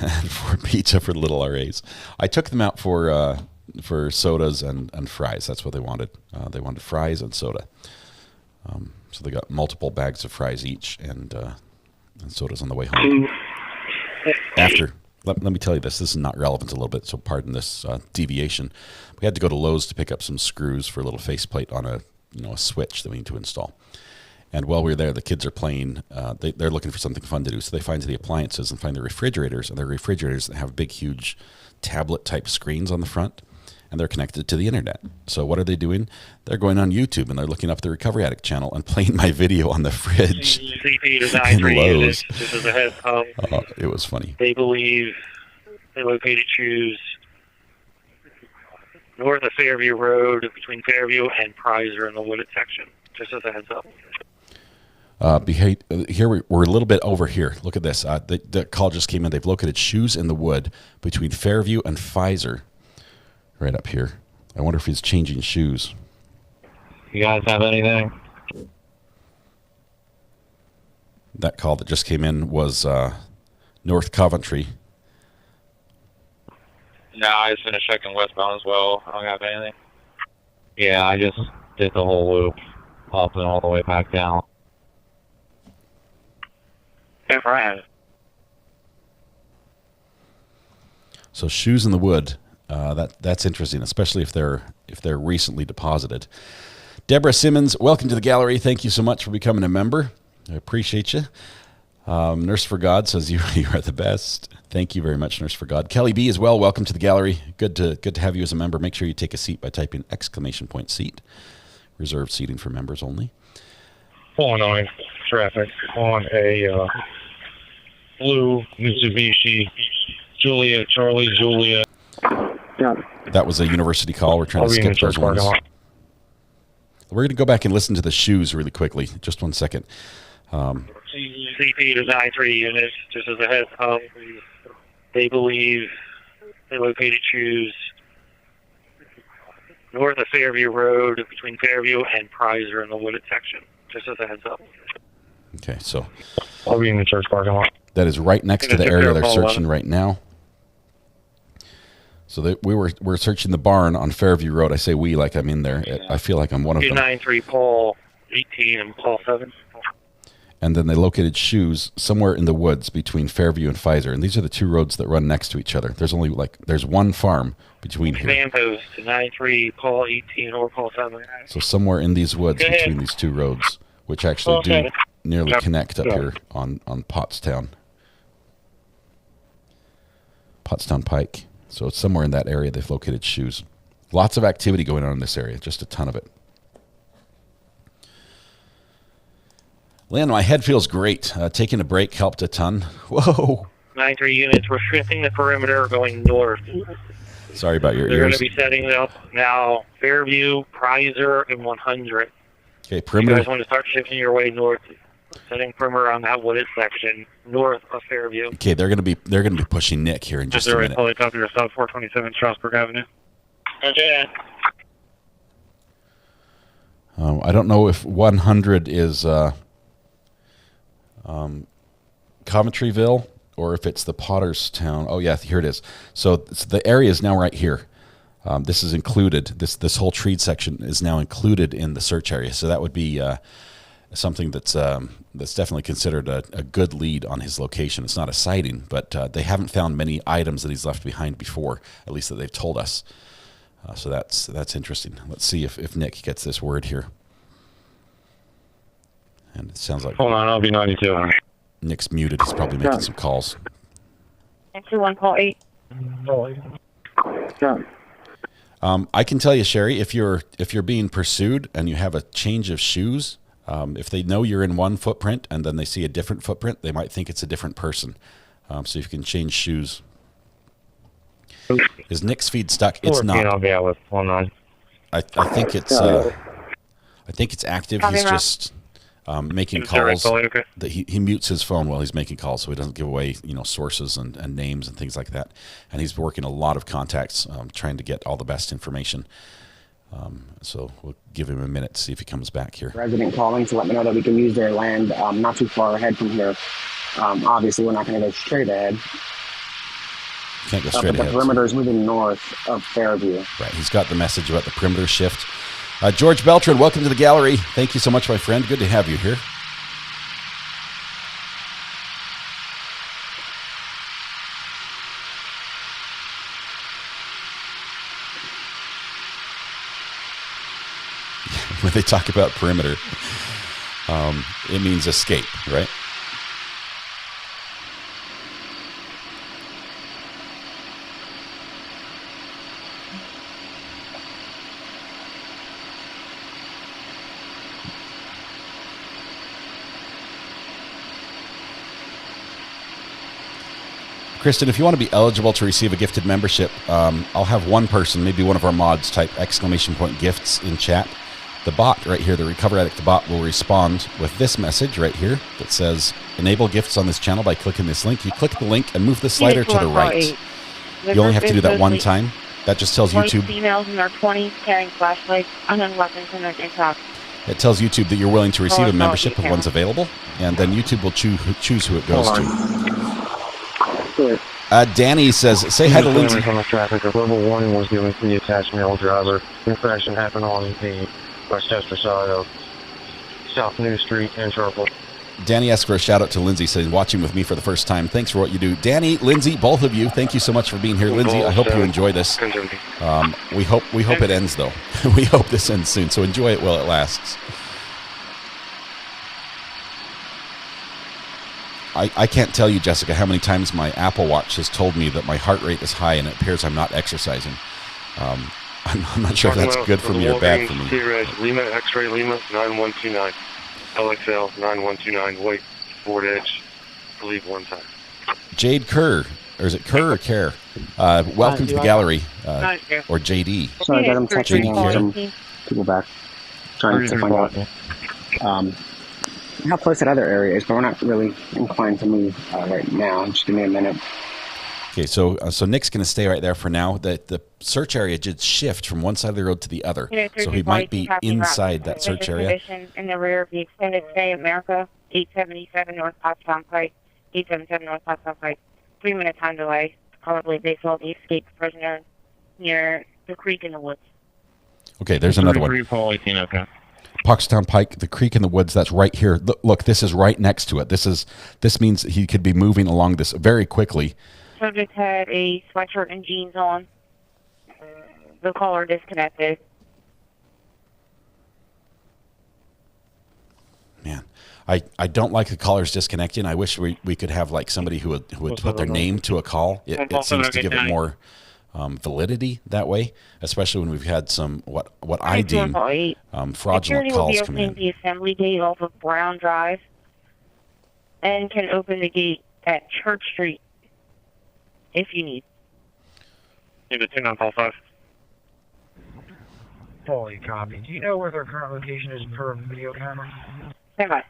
And for pizza for little RAs. I took them out for sodas and fries. That's what they wanted. They wanted fries and soda. So they got multiple bags of fries each and sodas on the way home. After, let me tell you this. This is not relevant a little bit, so pardon this deviation. We had to go to Lowe's to pick up some screws for a little faceplate on a switch that we need to install. And while we were there, the kids are playing. They're looking for something fun to do. So they find the appliances and find the refrigerators. And they're refrigerators that have big, huge tablet-type screens on the front. And they're connected to the internet. So what are they doing? They're going on YouTube and they're looking up the Recovery Addict channel and playing my video on the fridge in Lowe's. Just as a heads up. It was funny. They believe they located shoes north of Fairview Road between Fairview and Prizer in the wooded section. Just as a heads up. Here we're a little bit over here. Look at this. The call just came in. They've located shoes in the wood between Fairview and Pfizer, right up here. I wonder if he's changing shoes. You guys have anything? That call that just came in was North Coventry. No, I just finished checking westbound as well. I don't have anything. Yeah, I just did the whole loop, up and all the way back down. So shoes in the wood, that's interesting, especially if they're recently deposited. Deborah Simmons, welcome to the gallery. Thank you so much for becoming a member. I appreciate you. Nurse for God says you are the best. Thank you very much, Nurse for God. Kelly B as well. Welcome to the gallery. Good to have you as a member. Make sure you take a seat by typing !seat. Reserved seating for members only. 409 traffic on a blue Mitsubishi Charlie Julia. Yeah. That was a university call. We're trying to skip those ones. We're going to go back and listen to the shoes really quickly. Just one second. CP to 93 units, just as a heads up. They believe they located shoes north of Fairview Road between Fairview and Prizer in the wooded section. Just as a heads up. Okay, so I'll be in the church parking lot. That is right next to the area they're searching right now. So we're searching the barn on Fairview Road. I say we like I'm in there. I feel like I'm one of them. 293 Paul 18 and Paul 7. And then they located shoes somewhere in the woods between Fairview and Pfizer. And these are the two roads that run next to each other. There's only there's one farm between here. Command post 93 Paul 18 or Paul 7. So somewhere in these woods between these two roads, which actually do nearly connect up here on Pottstown Pike. So it's somewhere in that area they've located shoes. Lots of activity going on in this area, just a ton of it. Lynn, my head feels great. Taking a break helped a ton. Whoa. 93 units. We're shifting the perimeter going north. Sorry about your They're ears. going to be setting up now Fairview, Prizer, and 100. Okay, perimeter. You guys want to start shifting your way north, setting perimeter on that wooded section north of Fairview. Okay, they're going to be pushing Nick here in just a minute. Helicopter South 427 Strasburg Avenue. Okay. I don't know if 100 is Coventryville or if it's the Potterstown. Oh yeah, here it is. So the area is now right here. This is included. This whole tree section is now included in the search area. So that would be something that's definitely considered a good lead on his location. It's not a sighting, but they haven't found many items that he's left behind before, at least that they've told us. So that's interesting. Let's see if Nick gets this word here. And it sounds like Hold on, I'll be 92. Nick's muted. He's probably making some calls. 21 Paul 8. I can tell you, Sherry, if you're being pursued and you have a change of shoes, If they know you're in one footprint and then they see a different footprint, they might think it's a different person. So if you can change shoes. Is Nick's feed stuck? It's not. I'll be out with 19. I think it's active. He's just making calls. That he mutes his phone while he's making calls, so he doesn't give away sources and names and things like that. And he's working a lot of contacts, trying to get all the best information. So we'll give him a minute to see if he comes back here. Resident calling to let me know that we can use their land not too far ahead from here. Obviously, we're not going to go straight ahead. Can't go straight ahead. The perimeter is moving north of Fairview. Right, he's got the message about the perimeter shift. George Beltran, welcome to the gallery. Thank you so much, my friend. Good to have you here. When they talk about perimeter, it means escape, right? Kristen, if you want to be eligible to receive a gifted membership, I'll have one person, maybe one of our mods, type !gifts in chat. The bot right here, the Recovery Addict bot, will respond with this message right here that says, enable gifts on this channel by clicking this link. You click the link and move the slider to the right. You only have to do that one time. That just tells YouTube. Females in their 20s carrying flashlights, unarmed weapons in their TikTok. It tells YouTube that you're willing to receive a membership if one's available, and then YouTube will choose who it goes to. Danny says, say hi to Lindsay. On the traffic, a verbal warning was given to the attached male driver. Infraction happened on the Westchester side of South New Street and Sharple. Danny asked for a shout out to Lindsay, saying, watching with me for the first time. Thanks for what you do. Danny, Lindsay, both of you, thank you so much for being here. Lindsay, I hope you enjoy this. We hope it ends, though. We hope this ends soon, so enjoy it while it lasts. I can't tell you, Jessica, how many times my Apple Watch has told me that my heart rate is high and it appears I'm not exercising. I'm not sure if that's good for me or bad for me. Lima, X-ray Lima, 9129. LXL, 9129, white, Ford Edge, I believe one time. Jade Kerr, or is it Kerr or Care? Welcome to the gallery, or JD. Sorry, I got him texting some people back, trying to find out how close that other area is, but we're not really inclined to move right now. Just give me a minute. Okay, so Nick's going to stay right there for now. The search area did shift from one side of the road to the other, so he might be inside that search area. In the rear of the extended stay America, 877 North Pottstown Pike, 877 North Pottstown Pike. 3-minute time delay. Probably they saw the escaped prisoner near the creek in the woods. Okay, there's another one. Pottstown Pike, the creek in the woods, that's right here. Look, this is right next to it. This means he could be moving along this very quickly. Subject had a sweatshirt and jeans on. The collar disconnected. Man, I don't like the collars disconnecting. I wish we could have like somebody who would put their name to a call. It seems to give it more validity that way, especially when we've had some what I deem fraudulent calls come in. The assembly gate off of Brown Drive and can open the gate at Church Street if you need. Need a 2955. Holy copy. Do you know where their current location is per video camera? Stand by.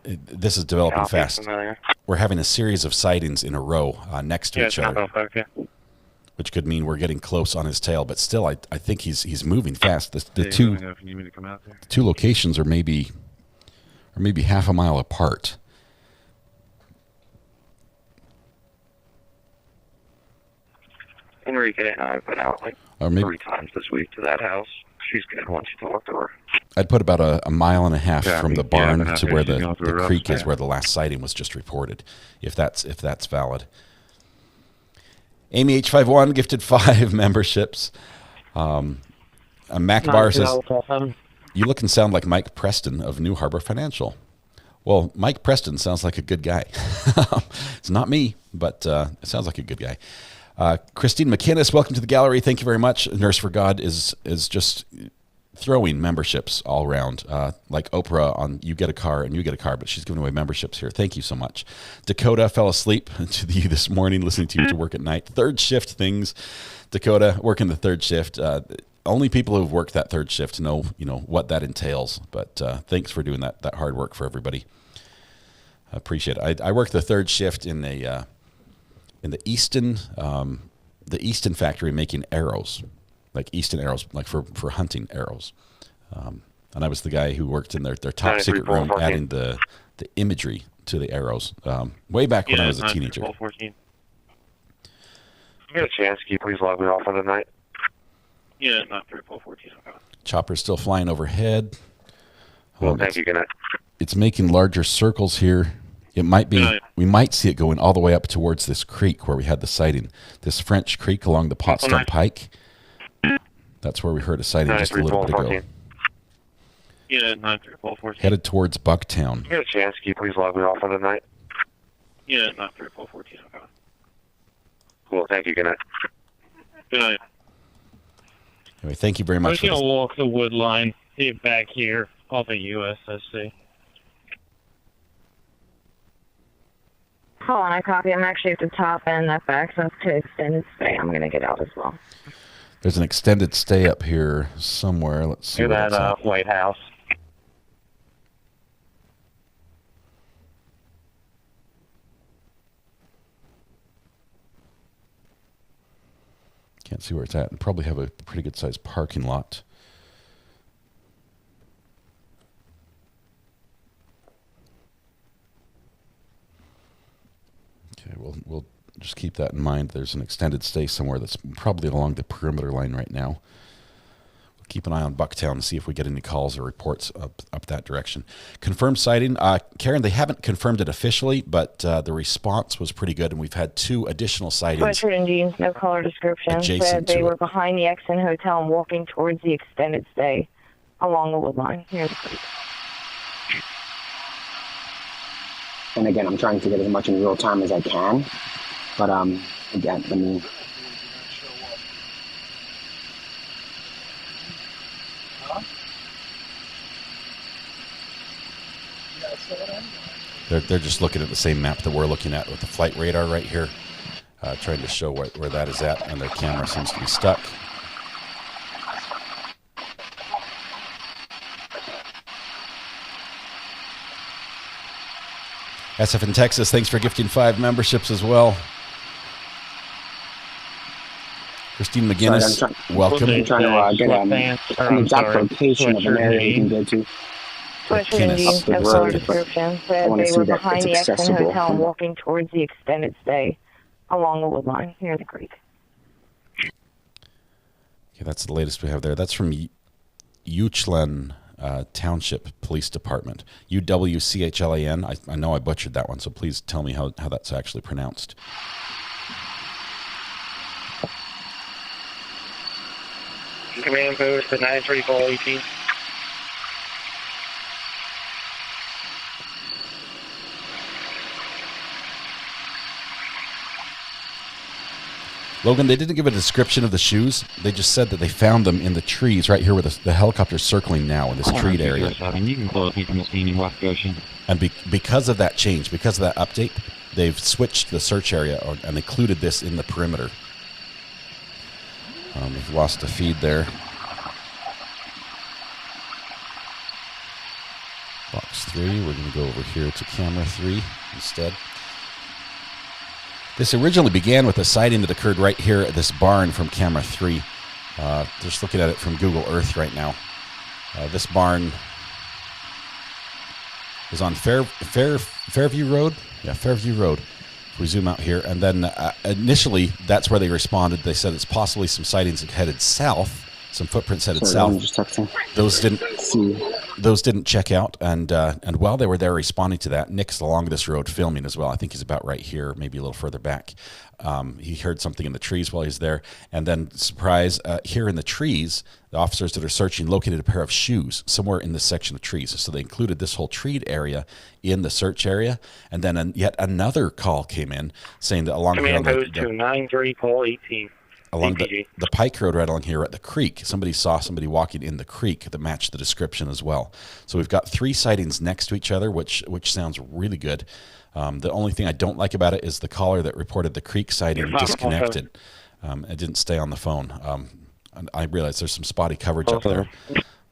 This is developing fast. We're having a series of sightings in a row next to each other, which could mean we're getting close on his tail. But still, I think he's moving fast. The two locations are maybe half a mile apart. Enrique and I have been out like 3 times this week to that house. She's good once you talk to her. I'd put about a mile and a half from the barn to where the creek is, where the last sighting was just reported, if that's valid. Amy H51 gifted 5 memberships. Mac Bar says, you look and sound like Mike Preston of New Harbor Financial. Well, Mike Preston sounds like a good guy. It's not me, but it sounds like a good guy. Christine McInnes, welcome to the gallery. Thank you very much. Nurse for God is just throwing memberships all around, like Oprah on You Get a Car and You Get a Car, but she's giving away memberships here. Thank you so much. Dakota fell asleep to you this morning listening to you to work at night. Third shift things. Dakota, working the third shift. Only people who have worked that third shift know, what that entails. But thanks for doing that hard work for everybody. I appreciate it. I worked the third shift in the Easton factory making arrows, like Easton arrows, like for hunting arrows. And I was the guy who worked in their top secret room, adding the imagery to the arrows. Way back when I was a teenager. You got a chance? Can you please log me off for the night? Yeah, not 314. Chopper's still flying overhead. Well, thank you. Good night. It's making larger circles here. It might be, we might see it going all the way up towards this creek where we had the sighting. This French Creek along the Potsdam Pike. That's where we heard a sighting just a little bit ago. Yeah, 93414. Headed towards Bucktown. You got a chance? Can you please log me off for the night? Yeah, 93414. Cool, thank you. Good night. Good night. Anyway, thank you very much. I'm going to walk the wood line, see it back here off of USSC. Hold on, I copy. I'm actually at the top end. That's access to extended stay. I'm going to get out as well. There's an extended stay up here somewhere. Let's see. Near that White House. Can't see where it's at. And probably have a pretty good sized parking lot. Okay, we'll just keep that in mind. There's an extended stay somewhere that's probably along the perimeter line right now. We'll keep an eye on Bucktown and see if we get any calls or reports up that direction. Confirmed sighting. Karen, they haven't confirmed it officially, but the response was pretty good, and we've had 2 additional sightings. Sweatshirt and jeans, no color description. Said they were behind the Exon Hotel and walking towards the extended stay along the wood line near the creek. And again, I'm trying to get as much in real time as I can. But again, let me. They're just looking at the same map that we're looking at with the flight radar right here, trying to show where that is at, and their camera seems to be stuck. SF in Texas, thanks for gifting 5 memberships as well. Christine McGinnis, welcome. I'm trying to get an exact location of an area we can go to. Sweatshirt and jeans, no color description. Said they were behind the Exon Hotel and walking towards the extended stay along the wood line near the creek. Okay, that's the latest we have there. That's from Uchlan Township Police Department. UWCHLAN. I know I butchered that one, so please tell me how that's actually pronounced. Command post at 93418. Logan, they didn't give a description of the shoes. They just said that they found them in the trees right here where the helicopter's circling now in this treed area. You can close me from the scene in West Goshen. And because of that change, because of that update, they've switched the search area and included this in the perimeter. We've lost a feed there. Box 3, we're going to go over here to camera 3 instead. This originally began with a sighting that occurred right here at this barn from camera 3. Just looking at it from Google Earth right now. This barn is on Fairview Road. Yeah, Fairview Road. If we zoom out here, and then initially that's where they responded. They said it's possibly some sightings that headed south, some footprints headed south. I'm just texting. Those didn't. See. those didn't check out, and while they were there responding to that, Nick's along this road filming as well. I think he's about right here, maybe a little further back. He heard something in the trees while he's there, and then, surprise, here in the trees, the officers that are searching located a pair of shoes somewhere in this section of trees. So they included this whole treed area in the search area, and then yet another call came in saying that along here on to 93 call 18. Along the Pike Road right along here at the creek, somebody saw somebody walking in the creek that matched the description as well. So we've got 3 sightings next to each other, which sounds really good. The only thing I don't like about it is the caller that reported the creek sighting disconnected. It didn't stay on the phone. And I realize there's some spotty coverage up there,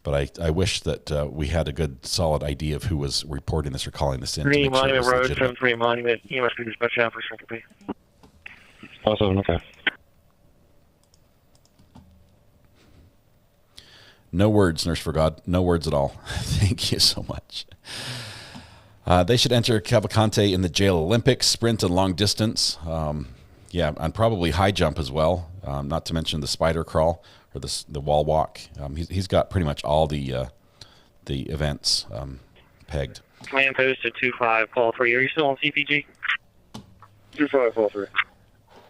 but I wish that we had a good, solid idea of who was reporting this or calling this in. Green Monument Road, 73 Monument, USP dispatch out for second B. Awesome, okay. No words, Nurse for God. No words at all. Thank you so much. They should enter Cavalcante in the jail Olympics, sprint and long distance. Yeah, and probably high jump as well, not to mention the spider crawl or the wall walk. He's got pretty much all the events pegged. Command post at 25, call 3. Are you still on CPG? 25, call 3.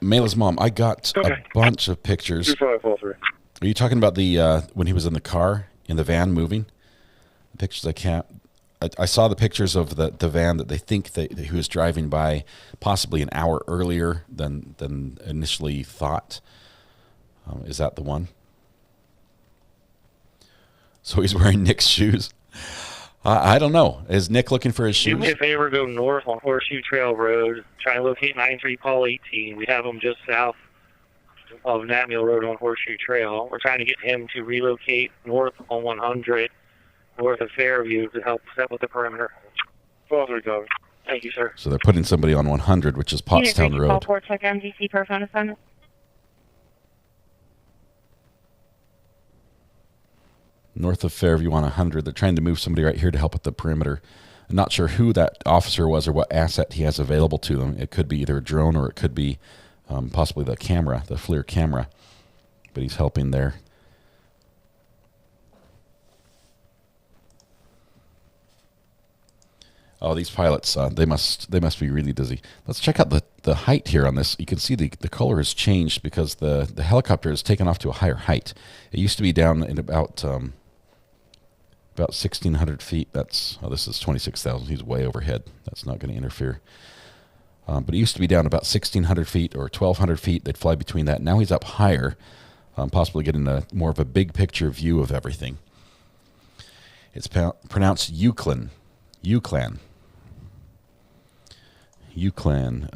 Maila's mom, I got a bunch of pictures. 25, call 3. Are you talking about the when he was in the car, in the van moving? The pictures I saw the pictures of the van that they think that he was driving by possibly an hour earlier than initially thought. Is that the one? So he's wearing Nick's shoes. I don't know. Is Nick looking for his shoes? Do me a favor, go north on Horseshoe Trail Road. Try to locate 93 call 18. We have him just south of Natmill Road on Horseshoe Trail. We're trying to get him to relocate north on 100, north of Fairview, to help set with the perimeter. Thank you, sir. So they're putting somebody on 100, which is Pottstown Road. Call port check MDC per phone assignment. North of Fairview on 100. They're trying to move somebody right here to help with the perimeter. I'm not sure who that officer was or what asset he has available to them. It could be either a drone or it could be possibly the camera, the FLIR camera. But he's helping there. Oh, these pilots, they must be really dizzy. Let's check out the height here on this. You can see the color has changed because the helicopter has taken off to a higher height. It used to be down in about 1,600 feet. This is 26,000. He's way overhead. That's not going to interfere. But it used to be down about 1,600 feet or 1,200 feet. They'd fly between that. Now he's up higher, possibly getting more of a big picture view of everything. It's pronounced Euclid. Euclan.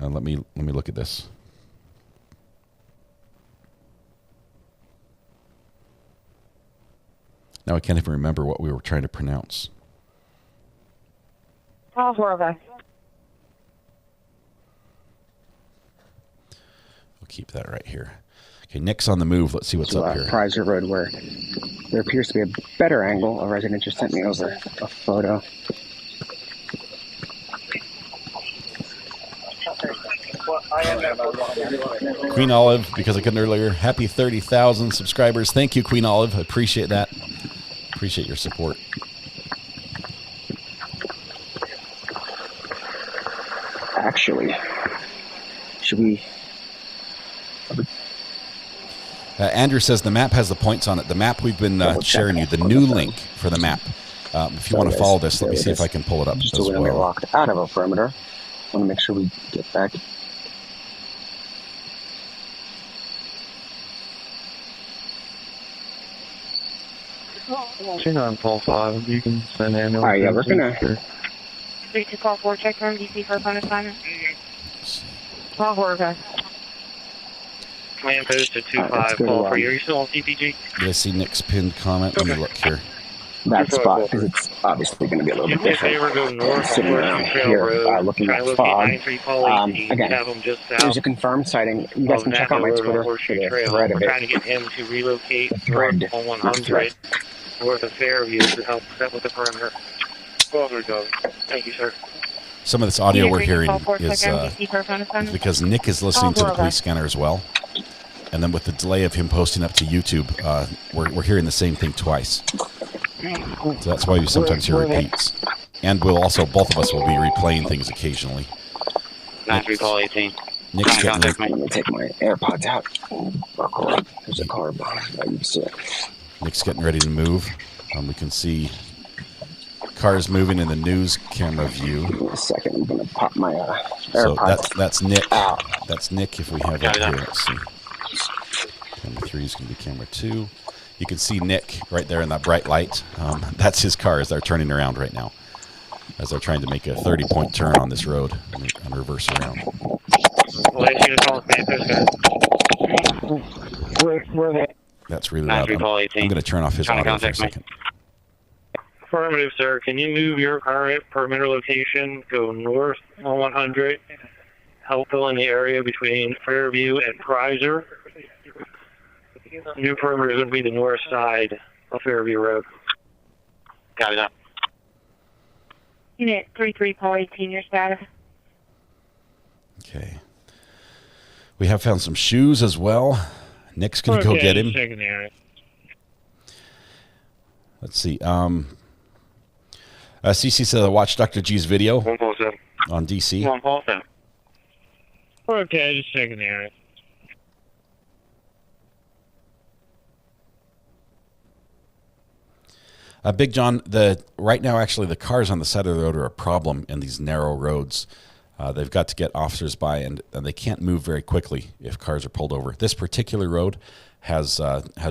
Let me look at this. Now I can't even remember what we were trying to pronounce. Call Horvath. We'll keep that right here. Okay, Nick's on the move. Let's see what's up here. Prizer Road, where there appears to be a better angle. A resident just sent me over a photo. Queen Olive, because I couldn't earlier. Happy 30,000 subscribers. Thank you, Queen Olive. I appreciate that. Appreciate your support. Actually, should we... Andrew says the map has the points on it. The map we've been sharing you, the new link for the map. If you want to follow this, let me see if I can pull it up just as so we don't get well. locked out of a perimeter. I want to make sure we get back. Call 5. You can send ambulance. All right, yeah, we're gonna. 32 call 4 check for MDC for phone assignment. Call Horvath. Command post at 25, call 3. Are you still on CPG? Did I see Nick's pinned comment? Let me look here. That spot, because it's obviously going to be a little bit different. Go north Sitting around here, looking at fog. Again, there's a confirmed sighting. You guys can check out my Twitter for the thread of We're trying to get him to relocate thread on 100 north of Fairview to help set with the perimeter. Thank you, sir. Some of this audio we're hearing is because Nick is listening to the police scanner as well. And then with the delay of him posting up to YouTube, we're hearing the same thing twice. So that's why you sometimes hear repeats. And we'll also, both of us will be replaying things occasionally. 93 call 18. Nick's getting ready. Let me take my AirPods out. Buckle up. There's a car behind. You can see it. Nick's getting ready to move. We can see cars moving in the news camera view. Give me a second. I'm going to pop my So AirPods. that's Nick. That's Nick if we have that here. Let's see. Camera 3 is going to be camera 2. You can see Nick right there in that bright light. That's his car as they're turning around right now, as they're trying to make a 30-point turn on this road and reverse around. That's really loud. I'm going to turn off his audio for a second. Affirmative, sir. Can you move your current perimeter location, go north on 100, help fill in the area between Fairview and Prizer? New perimeter is going to be the north side of Fairview Road. Got it up. Unit 33, call 18, your status. Okay. We have found some shoes as well. Nick's going to go get him. Let's see. CC said I watched Dr. G's video on DC. Okay, just checking the area. Big John, right now actually the cars on the side of the road are a problem in these narrow roads. They've got to get officers by, and they can't move very quickly if cars are pulled over. This particular road has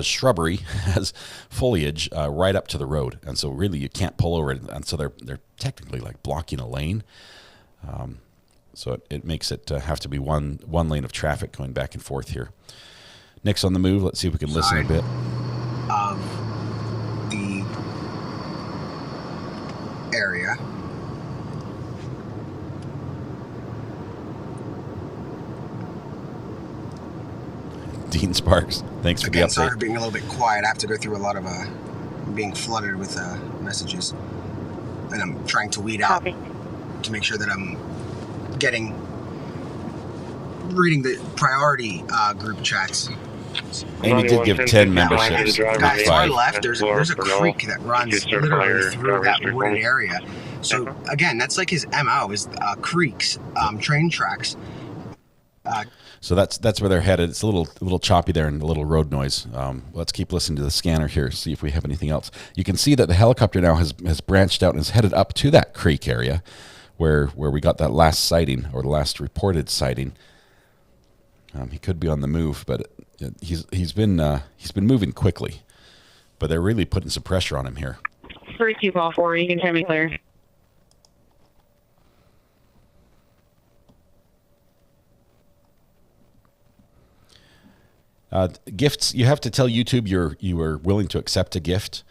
shrubbery, has foliage right up to the road, and so really you can't pull over it, and so they're technically like blocking a lane. So it makes it have to be one lane of traffic going back and forth here. Nick's on the move. Let's see if we can listen a bit. The area. Dean Sparks, thanks for the update. Sorry for being a little bit quiet. I have to go through a lot of being flooded with messages, and I'm trying to weed out to make sure that I'm reading the priority group chats. Amy did give 10 memberships. Guys, to our left, there's a creek that runs literally through that wooded area. So again, that's like his MO is creeks, train tracks. So that's where they're headed. It's a little choppy there and a little road noise. Let's keep listening to the scanner here, see if we have anything else. You can see that the helicopter now has branched out and is headed up to that creek area where we got that last sighting, or the last reported sighting. He could be on the move, but he's been moving quickly. But they're really putting some pressure on him here. 32 call 4, you can tell me clear. Gifts, you have to tell YouTube you are willing to accept a gift,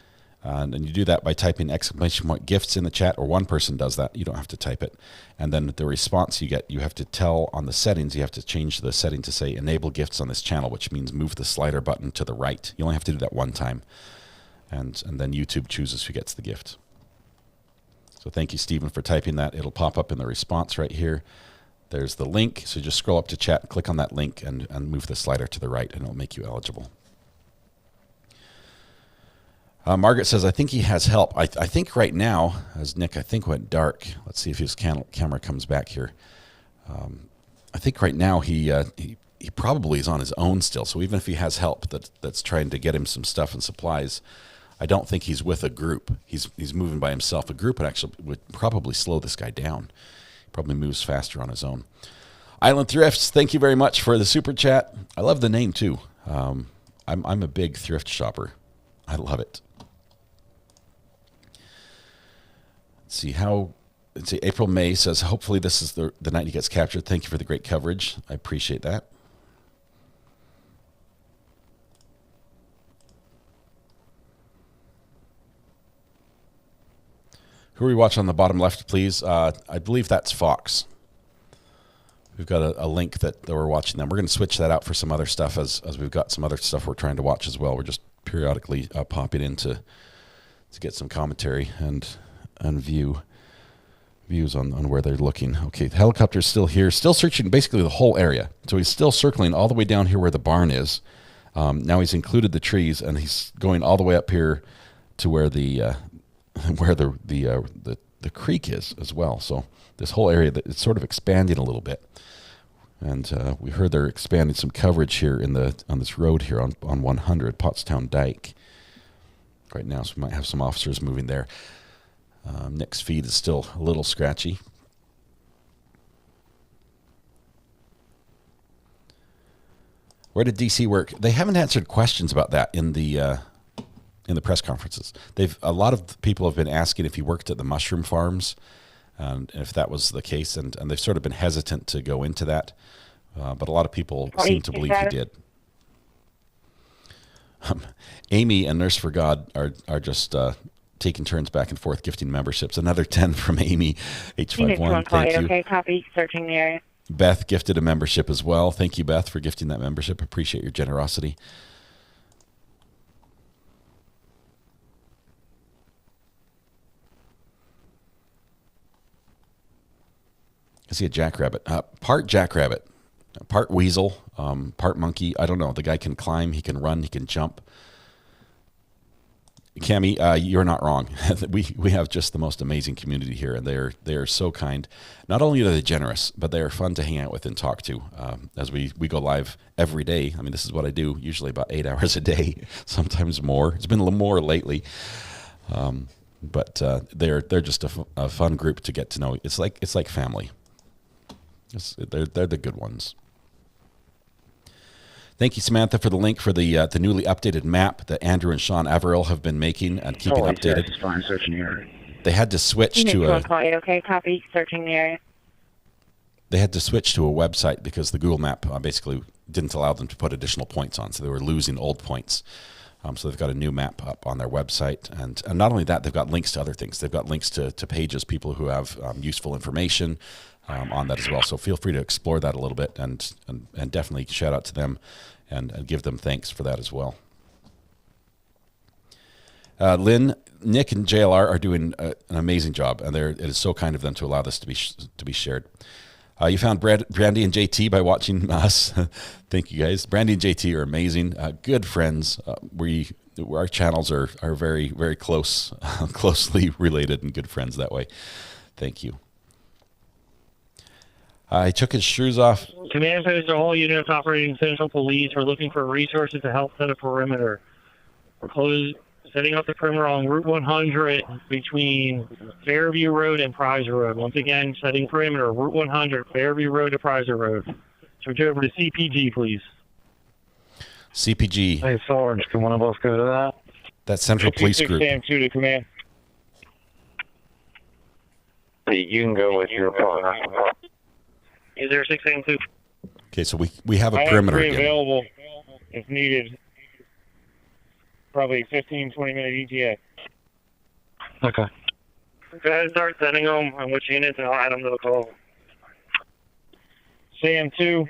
and you do that by typing exclamation point gifts in the chat, or one person does that. You don't have to type it. And then the response you get, you have to tell on the settings, you have to change the setting to say enable gifts on this channel, which means move the slider button to the right. You only have to do that one time. And then YouTube chooses who gets the gift. So thank you, Stephen, for typing that. It'll pop up in the response right here. There's the link, so just scroll up to chat, click on that link, and move the slider to the right, and it'll make you eligible. Margaret says, I think he has help. I think right now, as Nick, I think went dark. Let's see if his camera comes back here. I think right now he probably is on his own still, so even if he has help that's trying to get him some stuff and supplies, I don't think he's with a group. He's moving by himself. A group would probably slow this guy down. Probably moves faster on his own. Island Thrifts, thank you very much for the super chat. I love the name too. I'm a big thrift shopper. I love it. Let's see, April May says, hopefully this is the night he gets captured. Thank you for the great coverage. I appreciate that. Who are we watching on the bottom left, please? I believe that's Fox. We've got a link that we're watching them. We're going to switch that out for some other stuff as we've got some other stuff we're trying to watch as well. We're just periodically popping in to get some commentary and views on where they're looking. Okay, the helicopter's still here, still searching basically the whole area. So he's still circling all the way down here where the barn is. Now he's included the trees, and he's going all the way up here to where the the creek is as well. So this whole area, that it's sort of expanding a little bit. And we heard they're expanding some coverage here on this road here on 100 Pottstown Dyke right now. So we might have some officers moving there. Nick's feed is still a little scratchy. Where did DC work? They haven't answered questions about that in the press conferences. A lot of people have been asking if he worked at the mushroom farms, and if that was the case, and they've sort of been hesitant to go into that. But a lot of people seem to believe he did. Amy and Nurse for God are just taking turns back and forth gifting memberships. Another 10 from Amy, H51. Thank you. Okay, copy. Searching the area. Beth gifted a membership as well. Thank you, Beth, for gifting that membership. Appreciate your generosity. I see a jackrabbit. Part jackrabbit, part weasel, part monkey. I don't know. The guy can climb, he can run, he can jump. Cammie, you're not wrong. we have just the most amazing community here, and they are so kind. Not only are they generous, but they are fun to hang out with and talk to. As we go live every day. I mean, this is what I do, usually about 8 hours a day, sometimes more. It's been a little more lately. But they're just a fun group to get to know. It's like family. They're the good ones. Thank you, Samantha, for the link for the newly updated map that Andrew and Sean Averill have been making and keeping updated. Yes, fine. Searching the area. They had to switch to a. Okay, copy. Searching the area. They had to switch to a website because the Google map basically didn't allow them to put additional points on, so they were losing old points. So they've got a new map up on their website, and not only that, they've got links to other things. They've got links to pages, people who have useful information on that as well. So feel free to explore that a little bit, and definitely shout out to them and give them thanks for that as well. Lynn, Nick, and JLR are doing an amazing job, and it is so kind of them to allow this to be shared. You found Brandy and JT by watching us. Thank you, guys. Brandy and JT are amazing, good friends. Our channels are very, very closely related and good friends that way. Thank you. He took his shoes off. Command Post, all units operating Central Police are looking for resources to help set a perimeter. We're setting up the perimeter on Route 100 between Fairview Road and Prizer Road. Once again, setting perimeter, Route 100, Fairview Road to Prizer Road. Switch over to CPG, please. CPG. Hey, Sarge, can one of us go to that? That's Central Police Group. Sam 2 to command. You can go with your partner. Is there 682? Okay, so we have a perimeter again. Available if needed. Probably 15, 20-minute ETA. Okay. Go ahead and start sending them on which units, and I'll add them to the call. Sam 2,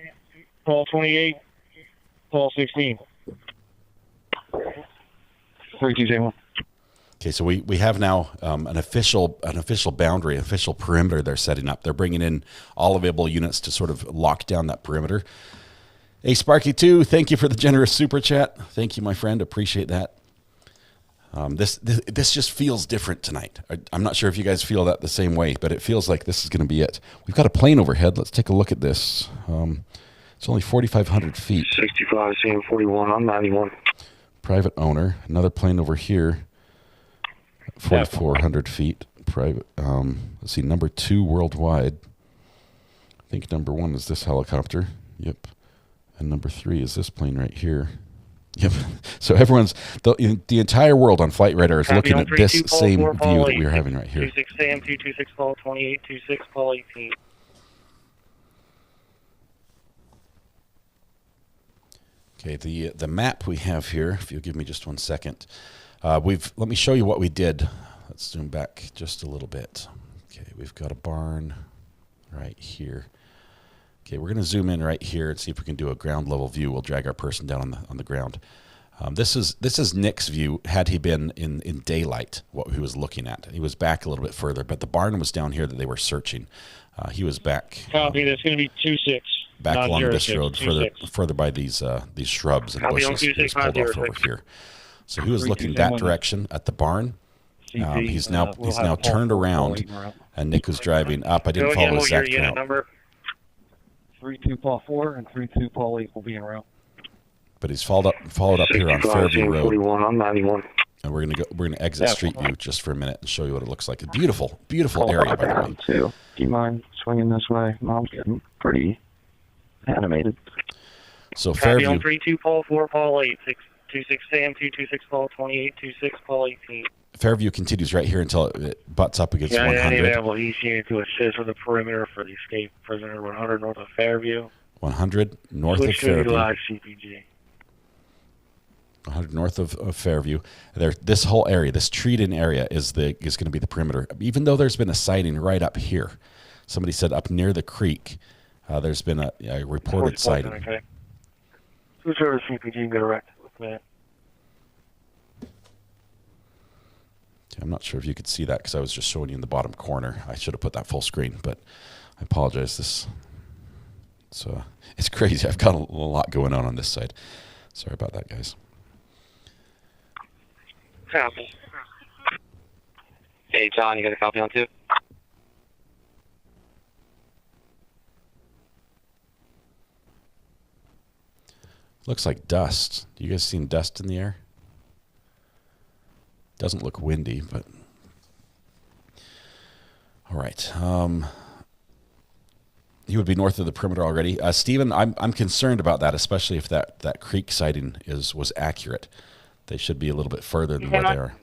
call 28, call 16. 32, Okay, so we have now an official boundary, official perimeter they're setting up. They're bringing in all available units to sort of lock down that perimeter. Hey, Sparky2, thank you for the generous super chat. Thank you, my friend. Appreciate that. This just feels different tonight. I'm not sure if you guys feel that the same way, but it feels like this is going to be it. We've got a plane overhead. Let's take a look at this. It's only 4,500 feet. 65, CM41 on 91. Private owner. Another plane over here. 4,400 feet. Private. Let's see, number 2 worldwide. I think number 1 is this helicopter. Yep. And number 3 is this plane right here. Yep. So everyone's the entire world on Flight Radar is looking at this same view that we're having right here. 26 Sam 226 call 2826 call 18. Okay, the map we have here, if you'll give me just 1 second. Let me show you what we did. Let's zoom back just a little bit. Okay, we've got a barn right here. Okay, we're going to zoom in right here and see if we can do a ground level view. We'll drag our person down on the ground. This is Nick's view had he been in daylight, what he was looking at. He was back a little bit further, but the barn was down here that they were searching. He was back. Copy, that's going to be 26. Back along this road, further by these shrubs and bushes. He was pulled off over here. So he was looking that direction at the barn. He's now turned around, and Nick was driving up. I didn't follow his exact count. Number 32 Paul 4 and 32 Paul 8 will be en route. But he's followed up here on Fairview Road. 41 on 91. And we're gonna exit Street View just for a minute and show you what it looks like. A beautiful area, by the way. Too. Do you mind swinging this way? Mom's getting pretty animated. So Fairview. 32 Paul 4 Paul 8 626 Sam 226 Paul 28 26 Paul 18. Fairview continues right here until it butts up against 100. Any available east unit to assist with the perimeter for the escaped prisoner 100 north of Fairview. 100 north of Fairview. Utilize CPG. 100 north of Fairview. This whole area, this treed-in area, is going to be the perimeter. Even though there's been a sighting right up here, somebody said up near the creek, there's been a reported sighting. Okay. Whoever CPG direct with that. I'm not sure if you could see that because I was just showing you in the bottom corner. I should have put that full screen, but I apologize. It's crazy. I've got a lot going on this side. Sorry about that, guys. Copy. Hey, John, you got a copy on 2? Looks like dust. You guys seen dust in the air? Doesn't look windy, but all right. You would be north of the perimeter already, Stephen. I'm concerned about that, especially if that creek sighting was accurate. They should be a little bit further than where they are.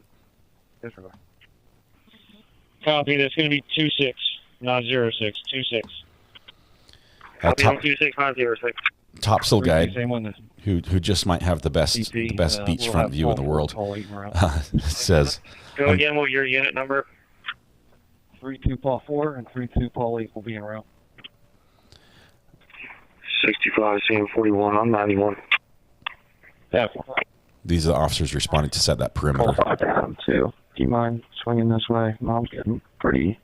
Copy. That's going to be 26, not 06. 26. Copy on 26, not 06. Topsail guide, who just might have the best beachfront view in the world, says. Go again with your unit number. 32 Paul 4 and 32 Paul 8 will be en route. 65 Sam 41 on 91. These are the officers responding to set that perimeter. Down too. Do you mind swinging this way? Mom's getting pretty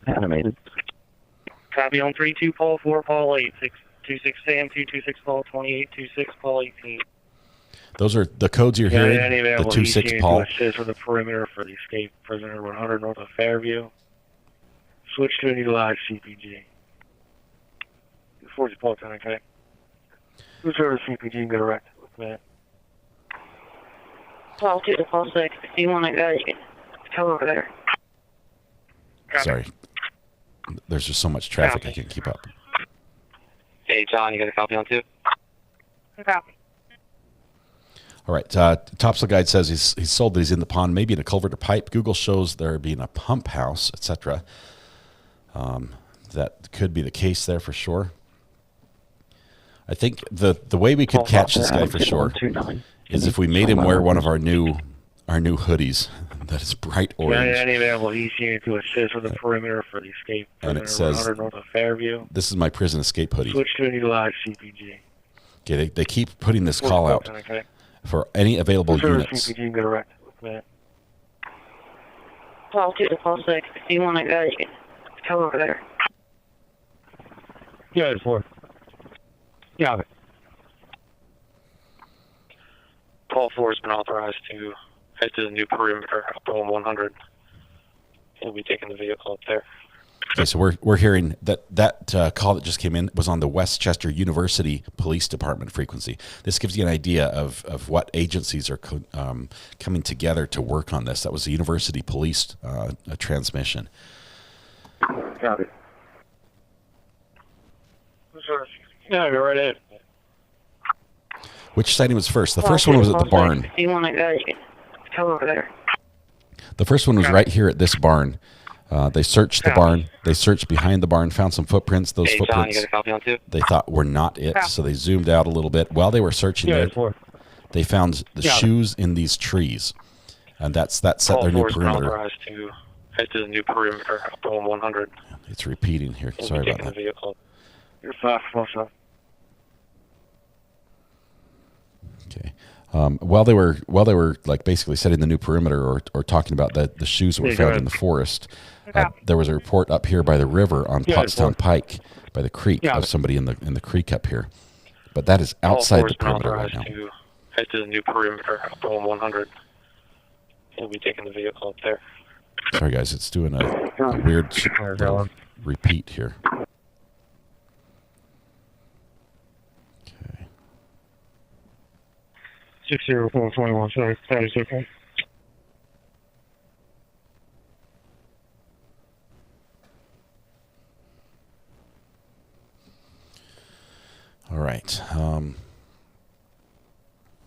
animated. Copy on 32 Paul 4 Paul 8 626 Sam 226 Paul 28 26 Paul 18. Those are the codes you're hearing. The 26 Paul. Assist with the perimeter for the escaped prisoner 100 north of Fairview. Switch to and utilize CPG. 40 Paul 10, okay. Whoever CPG go direct with that. Paul 2 to Paul 6. If you want to go, you can come over there. Sorry. There's just so much traffic I can't keep up. Hey, John, you got a copy on 2? Copy. All right. Topsail guide says he's sold that he's in the pond, maybe in a culvert or pipe. Google shows there being a pump house, etc. That could be the case there for sure. I think the way we could catch this guy for sure is if we made him wear one of our new hoodies that is bright orange. Any available east unit to assist with the perimeter for the escape. And it says, 100 north of Fairview. This is my prison escape hoodie. Switch to and utilize CPG. Okay, they keep putting this call out for any available units. CPG go direct with that. Paul 2 to Paul 6. If you want to go, you can come over there. Yeah, it's 4. Yeah. Paul 4 has been authorized to head to the new perimeter up on 100. He'll be taking the vehicle up there. Okay, so we're hearing that call that just came in was on the Westchester University Police Department frequency. This gives you an idea of what agencies are coming together to work on this. That was the University Police transmission. Got it. Yeah, you're right in. Which sighting was first? The first one was at the barn. If you want to go, you can come over there. The first one was right here at this barn. They searched the barn. They searched behind the barn, found some footprints. Those footprints, John, you got a copy on 2? they thought were not it, so they zoomed out a little bit. While they were searching there, they found the shoes in these trees, and that set their new perimeter. Authorized to head to the new perimeter up on 100. It's repeating here. Sorry about that. You're fast, close. Okay. While they were like basically setting the new perimeter or talking about the shoes that were found in the forest, there was a report up here by the river on Pottstown Pike by the creek of somebody in the creek up here, but that is outside the perimeter right now. Head to the new perimeter on 100. We'll be taking the vehicle up there. Sorry, guys, it's doing a weird repeat here. Okay. 60421, sorry, status okay. All right.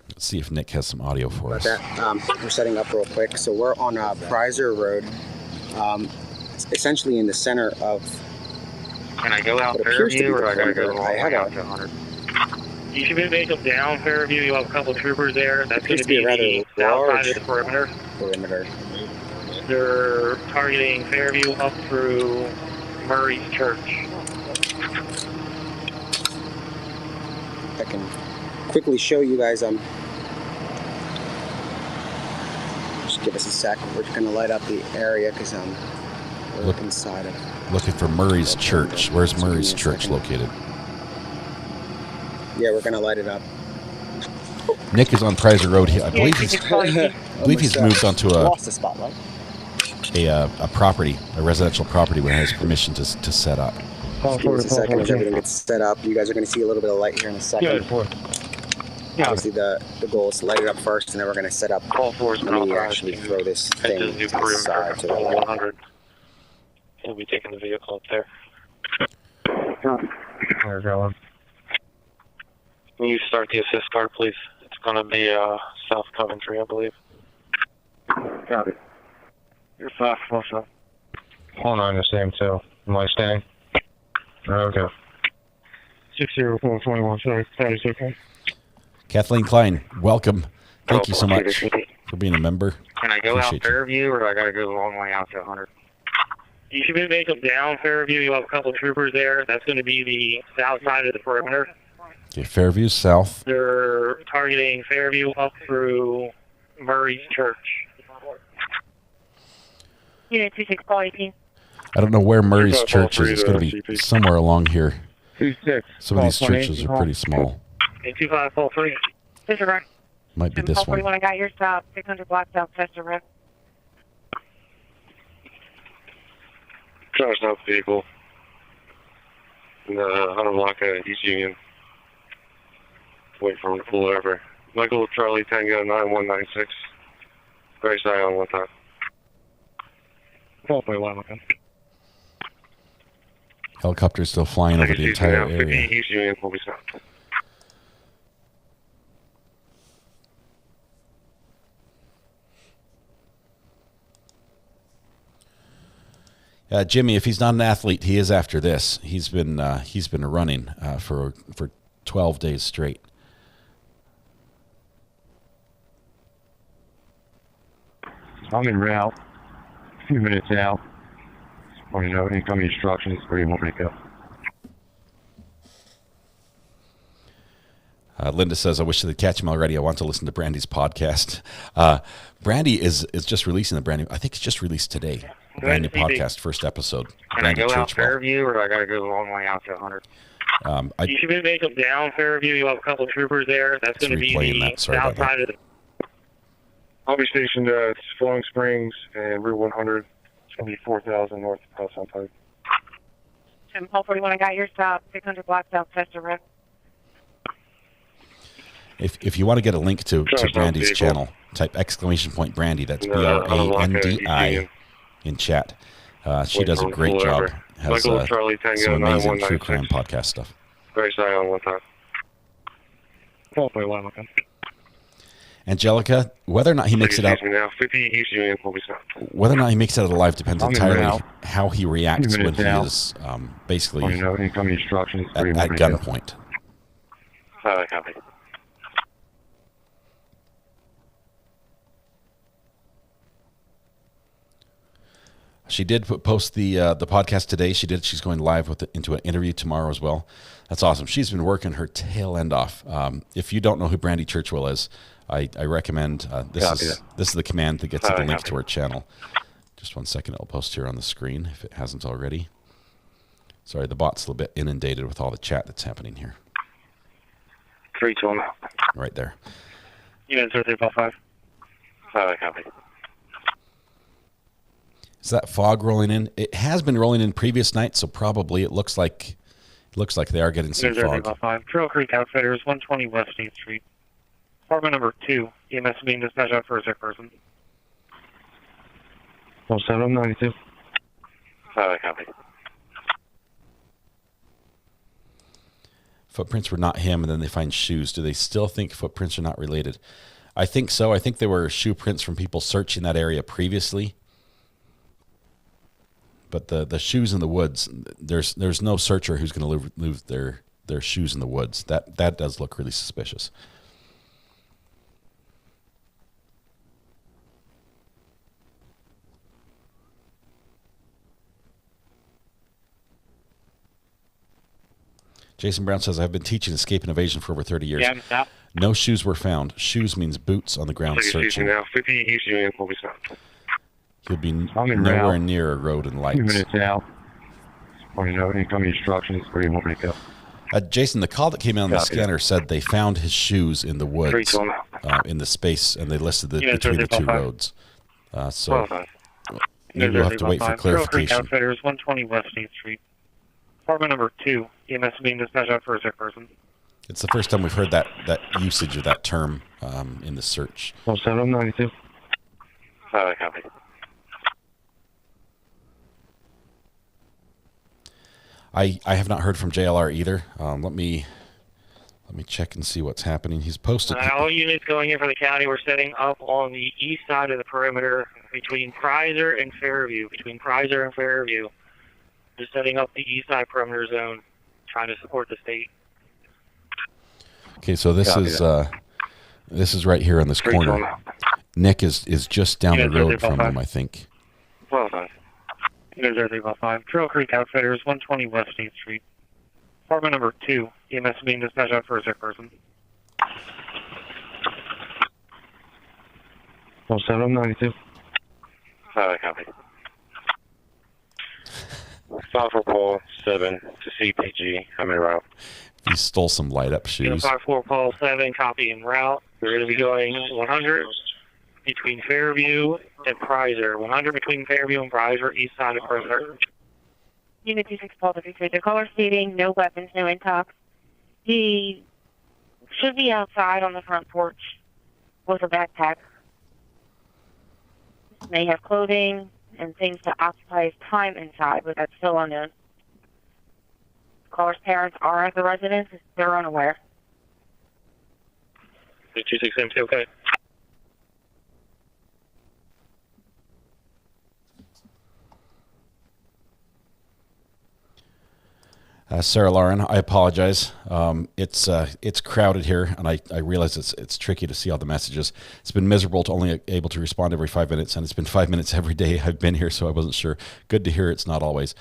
Let's see if Nick has some audio for us. We're setting up real quick. So we're on Prizer Road, essentially in the center of. Can I go out Fairview, or I gotta go all the way out to 100? You should be making down Fairview. You have a couple troopers there. That's going to be the south side of the perimeter. They're targeting Fairview up through Murray's Church. I can quickly show you guys. Just give us a sec. We're just gonna light up the area because we're inside of. Looking for Murray's Church. Where's Murray's Church located? Yeah, we're gonna light it up. Nick is on Prizer Road here. I believe he's moved onto a property, a residential property where he has permission to set up. Give us a second as everything gets set up. You guys are going to see a little bit of light here in a second. Obviously, the goal is to light it up first, and then we're going to set up. Let me actually throw this thing to the side. 100. We'll be taking the vehicle up there. We're going. Can you start the assist car, please? It's going to be South Coventry, I believe. Got it. You're fast, also. Hold on the same too. Am I staying? Okay. 60421, sorry, status okay. Kathleen Klein, welcome. Thank you so much for being a member. Can I go out Fairview, or I got to go a long way out to 100? You should be making down Fairview. You have a couple troopers there. That's going to be the south side of the perimeter. Okay, Fairview south. They're targeting Fairview up through Murray's Church. Unit 26, call 18. I don't know where Murray's Church is. It's going to be somewhere along here. 26. Some of these churches are pretty small. 25, call 3. Disregard. Might be this one. 41, I got your stop. 600 block south, Chester Road. Charged up vehicle. In the 100 block at East Union. Wait for him to pull over. Michael Charlie Tango 9196. Very side on 1 time. 12.1, okay. Helicopters still flying over the entire area. East Union will be stopped. Jimmy, if he's not an athlete, he is after this. He's been running for 12 days straight. I'm en route. A few minutes out. Or, you know, incoming instructions where you want me to go. Linda says, I wish they'd catch him already. I want to listen to Brandy's podcast. Brandy is just releasing the brand new, I think it's just released today. Brand new podcast, first episode. Can I go out Fairview, or I got to go a long way out to 100? You should be making down Fairview. You have a couple troopers there. That's going to be the south side of the... I'll be stationed at Flowing Springs and Route 100. It's going to be 4,000 north of South Pike. 41, I got your stop. 600 block south, Chester Road. If you want to get a link to Brandy's channel, type ! Brandy. That's BRANDI in chat. She does a great job. Has some amazing true crime podcast stuff. Very side on 1 time. 12.1, okay. Angelica, whether or not he makes it out, whether or not he makes it out alive depends entirely how he reacts when he is basically at gunpoint. Copy. She did post the podcast today. She's going live into an interview tomorrow as well. That's awesome. She's been working her tail end off. If you don't know who Brandy Churchwell is, I recommend this is the command that gets you the link to her channel. Just 1 second, it'll post here on the screen if it hasn't already. Sorry, the bot's a little bit inundated with all the chat that's happening here. 3 to him. Right there. Unit 0355. Copy. Is that fog rolling in? It has been rolling in previous nights, so probably it looks like they are getting some Unit fog. 0355. Trail Creek Outfitters, 120 West 8th Street. Apartment number 2. EMS being dispatched out for a sick person. 0792. Copy. Footprints were not him, and then they find shoes. Do they still think footprints are not related? I think so. I think there were shoe prints from people searching that area previously. But the shoes in the woods, there's no searcher who's going to leave their shoes in the woods. That does look really suspicious. Jason Brown says, I've been teaching escape and evasion for over 30 years. Yeah, no shoes were found. Shoes means boots on the ground searching. Now, 50 East Union will be stopped. He'll be nowhere near a road and lights. 2 minutes out. Incoming instructions where you want me to go. Jason, the call that came in on the scanner said they found his shoes in the woods, in the space, and they listed between the two roads. So maybe we'll have to wait for clarification. Trail Creek Outfitters, 120 West 8th Street. Apartment number 2. EMS being dispatched out for a sick person. It's the first time we've heard that usage of that term in the search. 0792. Copy. I have not heard from JLR either. Let me check and see what's happening. He's posted. All units going in for the county, we're setting up on the east side of the perimeter between Prizer and Fairview. Just setting up the east side perimeter zone, trying to support the state. Okay, so this is right here on this corner. Nick is just down the road from him, I think. 0355. Trail Creek Outfitters, 120 West 8th Street. Apartment number 2. EMS being dispatched out for a sick person. 0792. Copy. Stop for call 7 to CPG. I'm en route. He stole some light up shoes. 54 call 7, copy en route. We're going to be going 100 between Fairview and Prizer. 100 between Fairview and Prizer, east side of perimeter. Unit 26 Paul to the caller stating no weapons, no intox. He should be outside on the front porch with a backpack. May have clothing and things to occupy his time inside, but that's still unknown. Caller's parents are at the residence. They're unaware. 26 empty, okay. Sarah Lauren, I apologize. It's crowded here, and I realize it's tricky to see all the messages. It's been miserable to only able to respond every 5 minutes, and it's been 5 minutes every day I've been here, so I wasn't sure. Good to hear it's not always.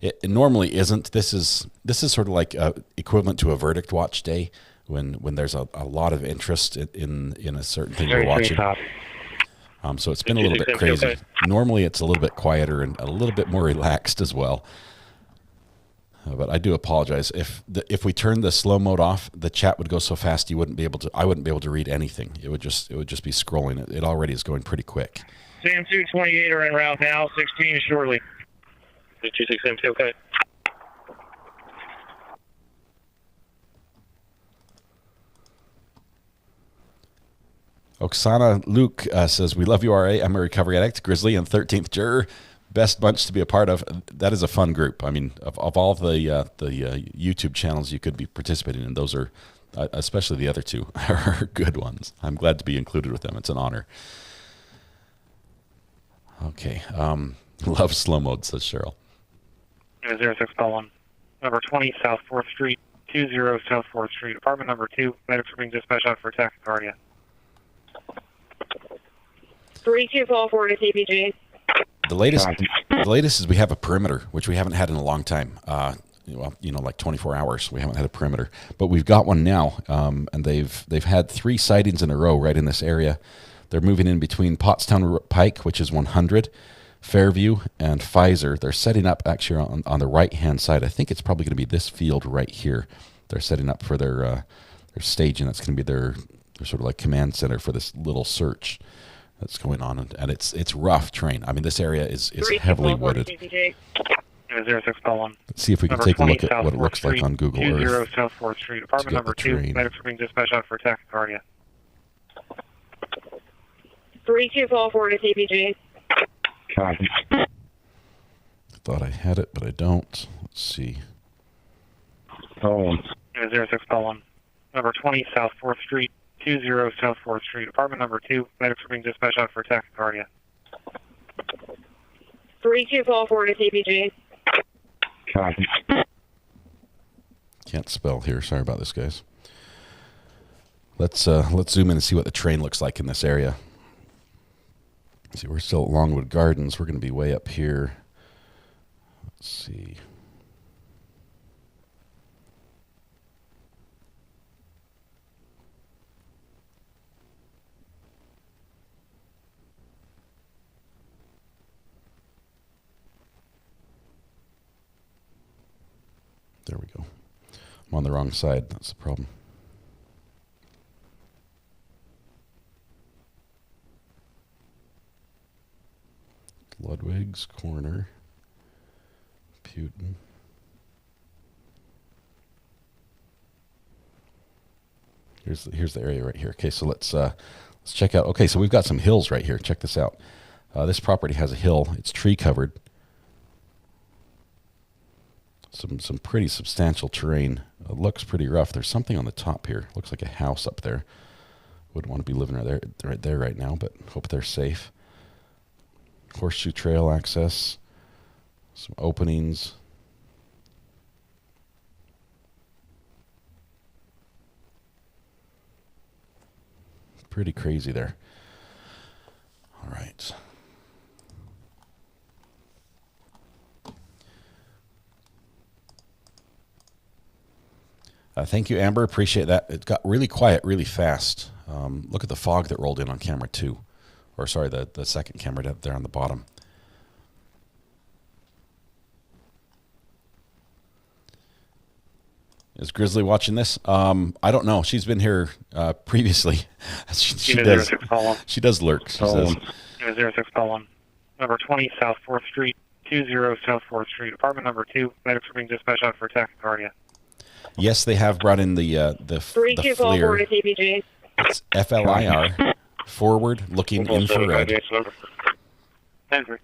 It normally isn't. This is sort of like equivalent to a verdict watch day when there's a lot of interest in a certain thing you're watching. So it's been a little bit crazy. Normally it's a little bit quieter and a little bit more relaxed as well. But I do apologize. If we turned the slow mode off, the chat would go so fast I wouldn't be able to read anything. It would just be scrolling. It already is going pretty quick. Sam 228 are en route now. 16 shortly. 26 empty, okay. Oksana Luke says, we love you, RA. I'm a recovery addict, Grizzly, and 13th juror. Best bunch to be a part of. That is a fun group. I mean, of all the YouTube channels you could be participating in, those are, especially the other two, are good ones. I'm glad to be included with them. It's an honor. Okay. Love slow mode, says Cheryl. 06 call 1. Number 20 South 4th Street, 20 South 4th Street. Apartment number 2. Medics are being dispatched out for tachycardia. 3244 to TPG. The latest is we have a perimeter, which we haven't had in a long time. Like 24 hours. We haven't had a perimeter, but we've got one now. And they've had 3 sightings in a row right in this area. They're moving in between Pottstown Pike, which is 100, Fairview, and Pfizer. They're setting up actually on the right-hand side. I think it's probably going to be this field right here. They're setting up for their staging. That's going to be their They're sort of like command center for this little search that's going on, and it's rough terrain. I mean, this area is heavily wooded. Let's see if we can take a look at what it looks like on Google Earth. South 4th Street, apartment number 2. Medics are being dispatched out for tachycardia. 3244 to TPG. Copy. Thought I had it, but I don't. Let's see. Oh. 0601. Number 20 South 4th Street, 20 South 4th Street, apartment number 2. Medics are being dispatched out for tachycardia. 3244 to TPG. Copy. Can't spell here. Sorry about this, guys. Let's zoom in and see what the train looks like in this area. See, we're still at Longwood Gardens. We're going to be way up here. Let's see. There we go. I'm on the wrong side. That's the problem. Ludwig's Corner. Putin. Here's the area right here. Okay, so let's check out. Okay, so we've got some hills right here. Check this out. This property has a hill. It's tree covered. Some pretty substantial terrain. It looks pretty rough. There's something on the top here. Looks like a house up there. Wouldn't want to be living right there right now, but hope they're safe. Horseshoe Trail access. Some openings. Pretty crazy there. All right. Thank you, Amber. Appreciate that. It got really quiet really fast. Look at the fog that rolled in on camera 2. Or sorry, the second camera up there on the bottom. Is Grizzly watching this? I don't know. She's been here previously. she does lurk. She says. 0601. Number 20 South 4th Street, 20 South 4th Street, apartment number 2. Medics are being dispatched out for tachycardia. Yes, they have brought in the FLIR. It's FLIR, forward looking infrared. Henry.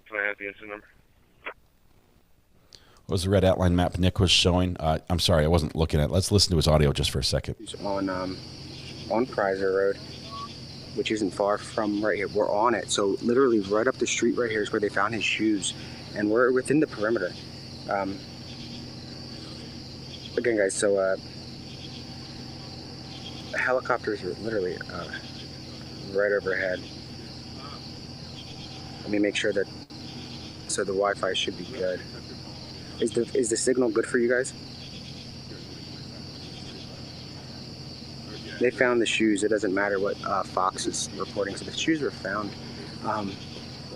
Can I have the incident number? What was the red outline map Nick was showing? I'm sorry, I wasn't looking at it. Let's listen to his audio just for a second. On Prizer Road, which isn't far from right here. We're on it, so literally right up the street right here is where they found his shoes, and we're within the perimeter. Again, guys, so helicopters are literally right overhead. Let me make sure that, so the Wi-Fi should be good. Is the signal good for you guys? They found the shoes. It doesn't matter what Fox is reporting. So the shoes were found.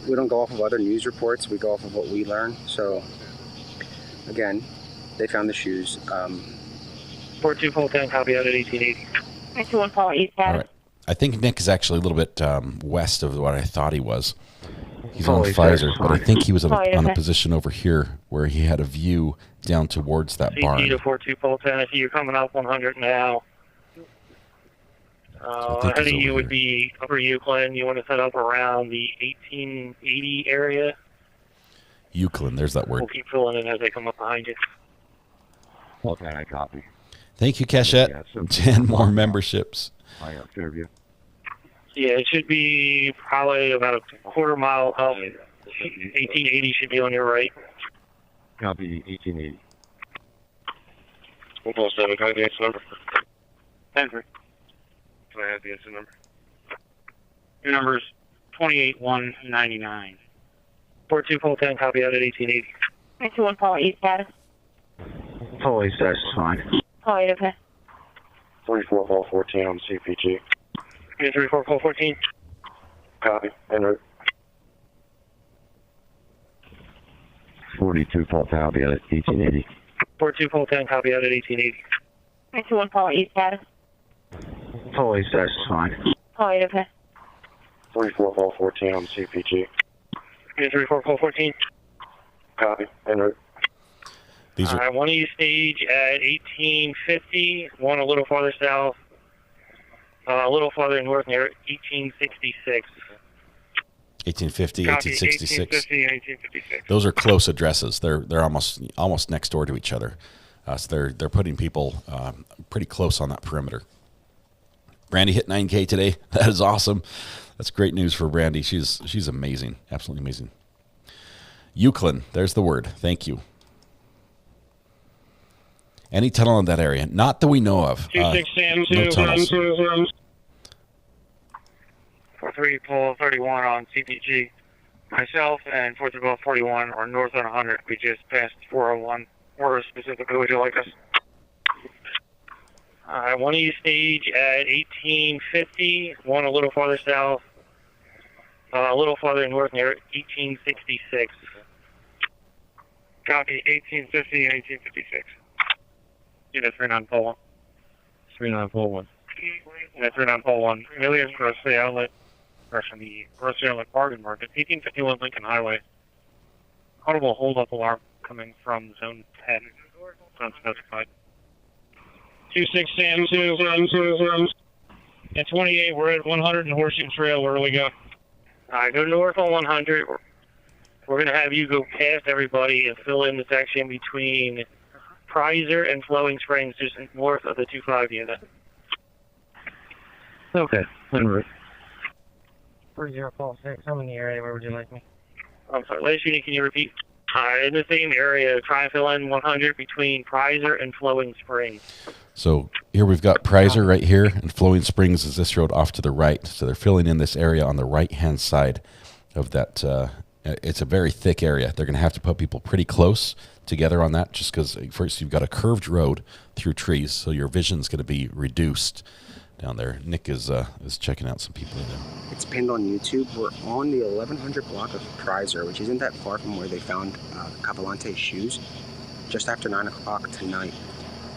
We don't go off of other news reports. We go off of what we learn. So again, they found the shoes. 4210, copy out at 1880. 91 Paul East. All right. I think Nick is actually a little bit west of what I thought he was. He's on Pfizer, but I think he was on a position over here where he had a view down towards that barn. CT to 4210, I see you're coming up 100 now. Ahead of you would be Upper Euclid. You want to set up around the 1880 area. Euclid, there's that word. We'll keep filling in as they come up behind you. Okay, I copy. Thank you, Cachette. 10 more memberships. I have interview. Yeah, it should be probably about a quarter mile up. 1880 should be on your right. Copy 1880. 107, can I have the incident number? Henry. Can I have the incident number? Your number is 28199. 4210, copy out at 1880. 91 Paul East status. Paul East status is fine. Paul East, okay. 34 Paul 14 on CPG. 34 Paul 14. Copy. En route. 42 Paul copy at 1880. 42 Paul 10, copy out at 1880. 91 Paul East status. Totally, that's fine. Oh, okay. 34 call 14 on CPG. 34 call 14. Copy. En route. These are One of you stage at 1850, one a little farther south, a little farther north near 1866. 1850, Copy, 1866. 1850 and 1856. Those are close addresses. They're almost next door to each other. So they're putting people pretty close on that perimeter. Brandy hit 9K today. That is awesome. That's great news for Brandy. She's amazing, absolutely amazing. Euclid, there's the word. Thank you. Any tunnel in that area? Not that we know of. 26 Sam, no tunnels. 43 pull 31 on CPG. Myself and 41 are north on 100. We just passed 401. Where specifically would you like us? One of you stage at 1850, one a little farther south, a little farther north near 1866. Copy, 1850 and 1856. Unit 39 pole 1. 39 pole 1. Unit 39 pole 1. Millions grocery outlet, from the grocery outlet bargain market, 1851 Lincoln Highway. Audible hold-up alarm coming from zone 10. Unspecified. 26 Sam, 2 at 28, we're at 100 and Horseshoe Trail. Where do we go? Go north on 100. We're going to have you go past everybody and fill in the section between Prizer and Flowing Springs, just north of the 25 unit. Okay, en route. 3046, I'm in the area. Where would you like me? I'm sorry, last unit, can you repeat? In the same area, try and fill in 100 between Prizer and Flowing Springs. So here we've got Prizer right here, and Flowing Springs is this road off to the right. So they're filling in this area on the right-hand side of that. It's a very thick area. They're going to have to put people pretty close together on that, just because first you've got a curved road through trees, so your vision's going to be reduced down there. Nick is checking out some people in there. It's pinned on YouTube. We're on the 1100 block of Prizer, which isn't that far from where they found Cavalcante's shoes, just after 9 o'clock tonight.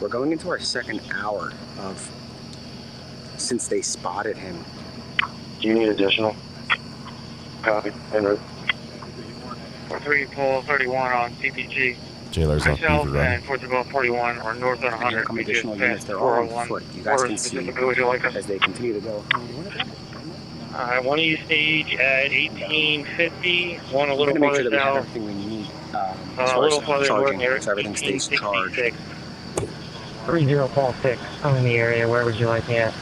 We're going into our second hour of since they spotted him. Do you need additional? Copy. En route. 3 pull 31 on CPG. Jailer's off Myself Beaver Run. and 41 are north on 100. Come We just additional units. passed They're all on 401. foot. You guys Where can see specifically would you like us? as they continue to go. One of you stage at 1850, one a little We're gonna make farther sure that we have south, everything we need a as far little as farther north charging, near so everything stays charged. 1866. 3046, I'm in the area. Where would you like me at?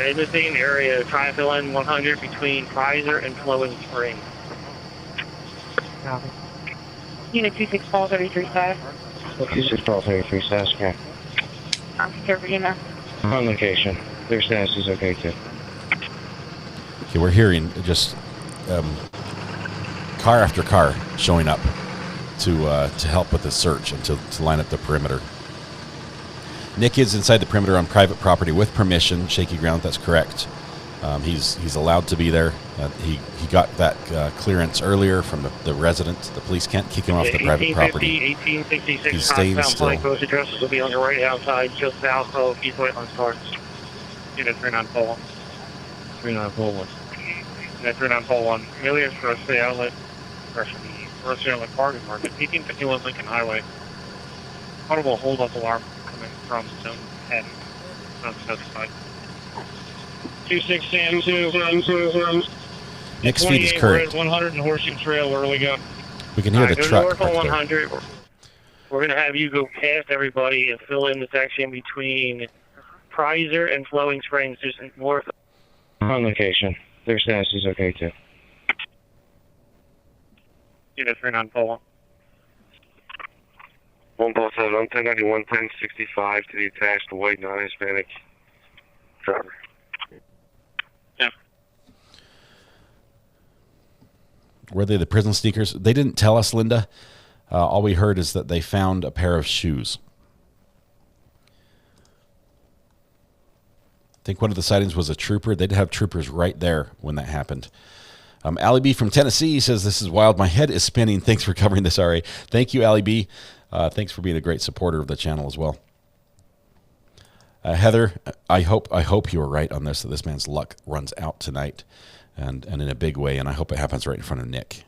In the same area, try and fill in 100 between Prizer and Flowing Springs. Copy. Unit 26 Paul 33.5. 26 Paul 33, status okay. Officer Virginia. On location. Their status is okay too. Okay, we're hearing just car after car showing up to help with the search and to line up the perimeter. Nick is inside the perimeter on private property with permission. Shaky ground, that's correct. He's allowed to be there. He got that clearance earlier from the resident. The police can't kick him off the private property. 1866 He's staying still. Those addresses will be on your right outside, just south of East Whitelands Park. Unit 39 pole 1. 39 pole 1. Unit 39 pole 1. Millions grocery outlet, from the grocery outlet bargain market, 1851 Lincoln Highway. Audible hold-up alarm coming from zone 10. Unspecified. 26 Sam, 2 Nick's feed is current. 100 and Horseshoe Trail. Where do we go? We can hear the go truck north on back there. 100. We're going to have you go past everybody and fill in the section between Prizer and Flowing Springs, just north. On location. Their status is okay too. Unit 39 pole 1 Paul 7, 1091, 1065 to the attached white non-Hispanic driver. Yeah. Were they the prison sneakers? They didn't tell us, Linda. All we heard is that they found a pair of shoes. I think one of the sightings was a trooper. They'd have troopers right there when that happened. Allie B from Tennessee says, "This is wild. My head is spinning. Thanks for covering this, RA." Thank you, Allie B. Thanks for being a great supporter of the channel as well. Heather, I hope you were right on this, that this man's luck runs out tonight, and in a big way, and I hope it happens right in front of Nick.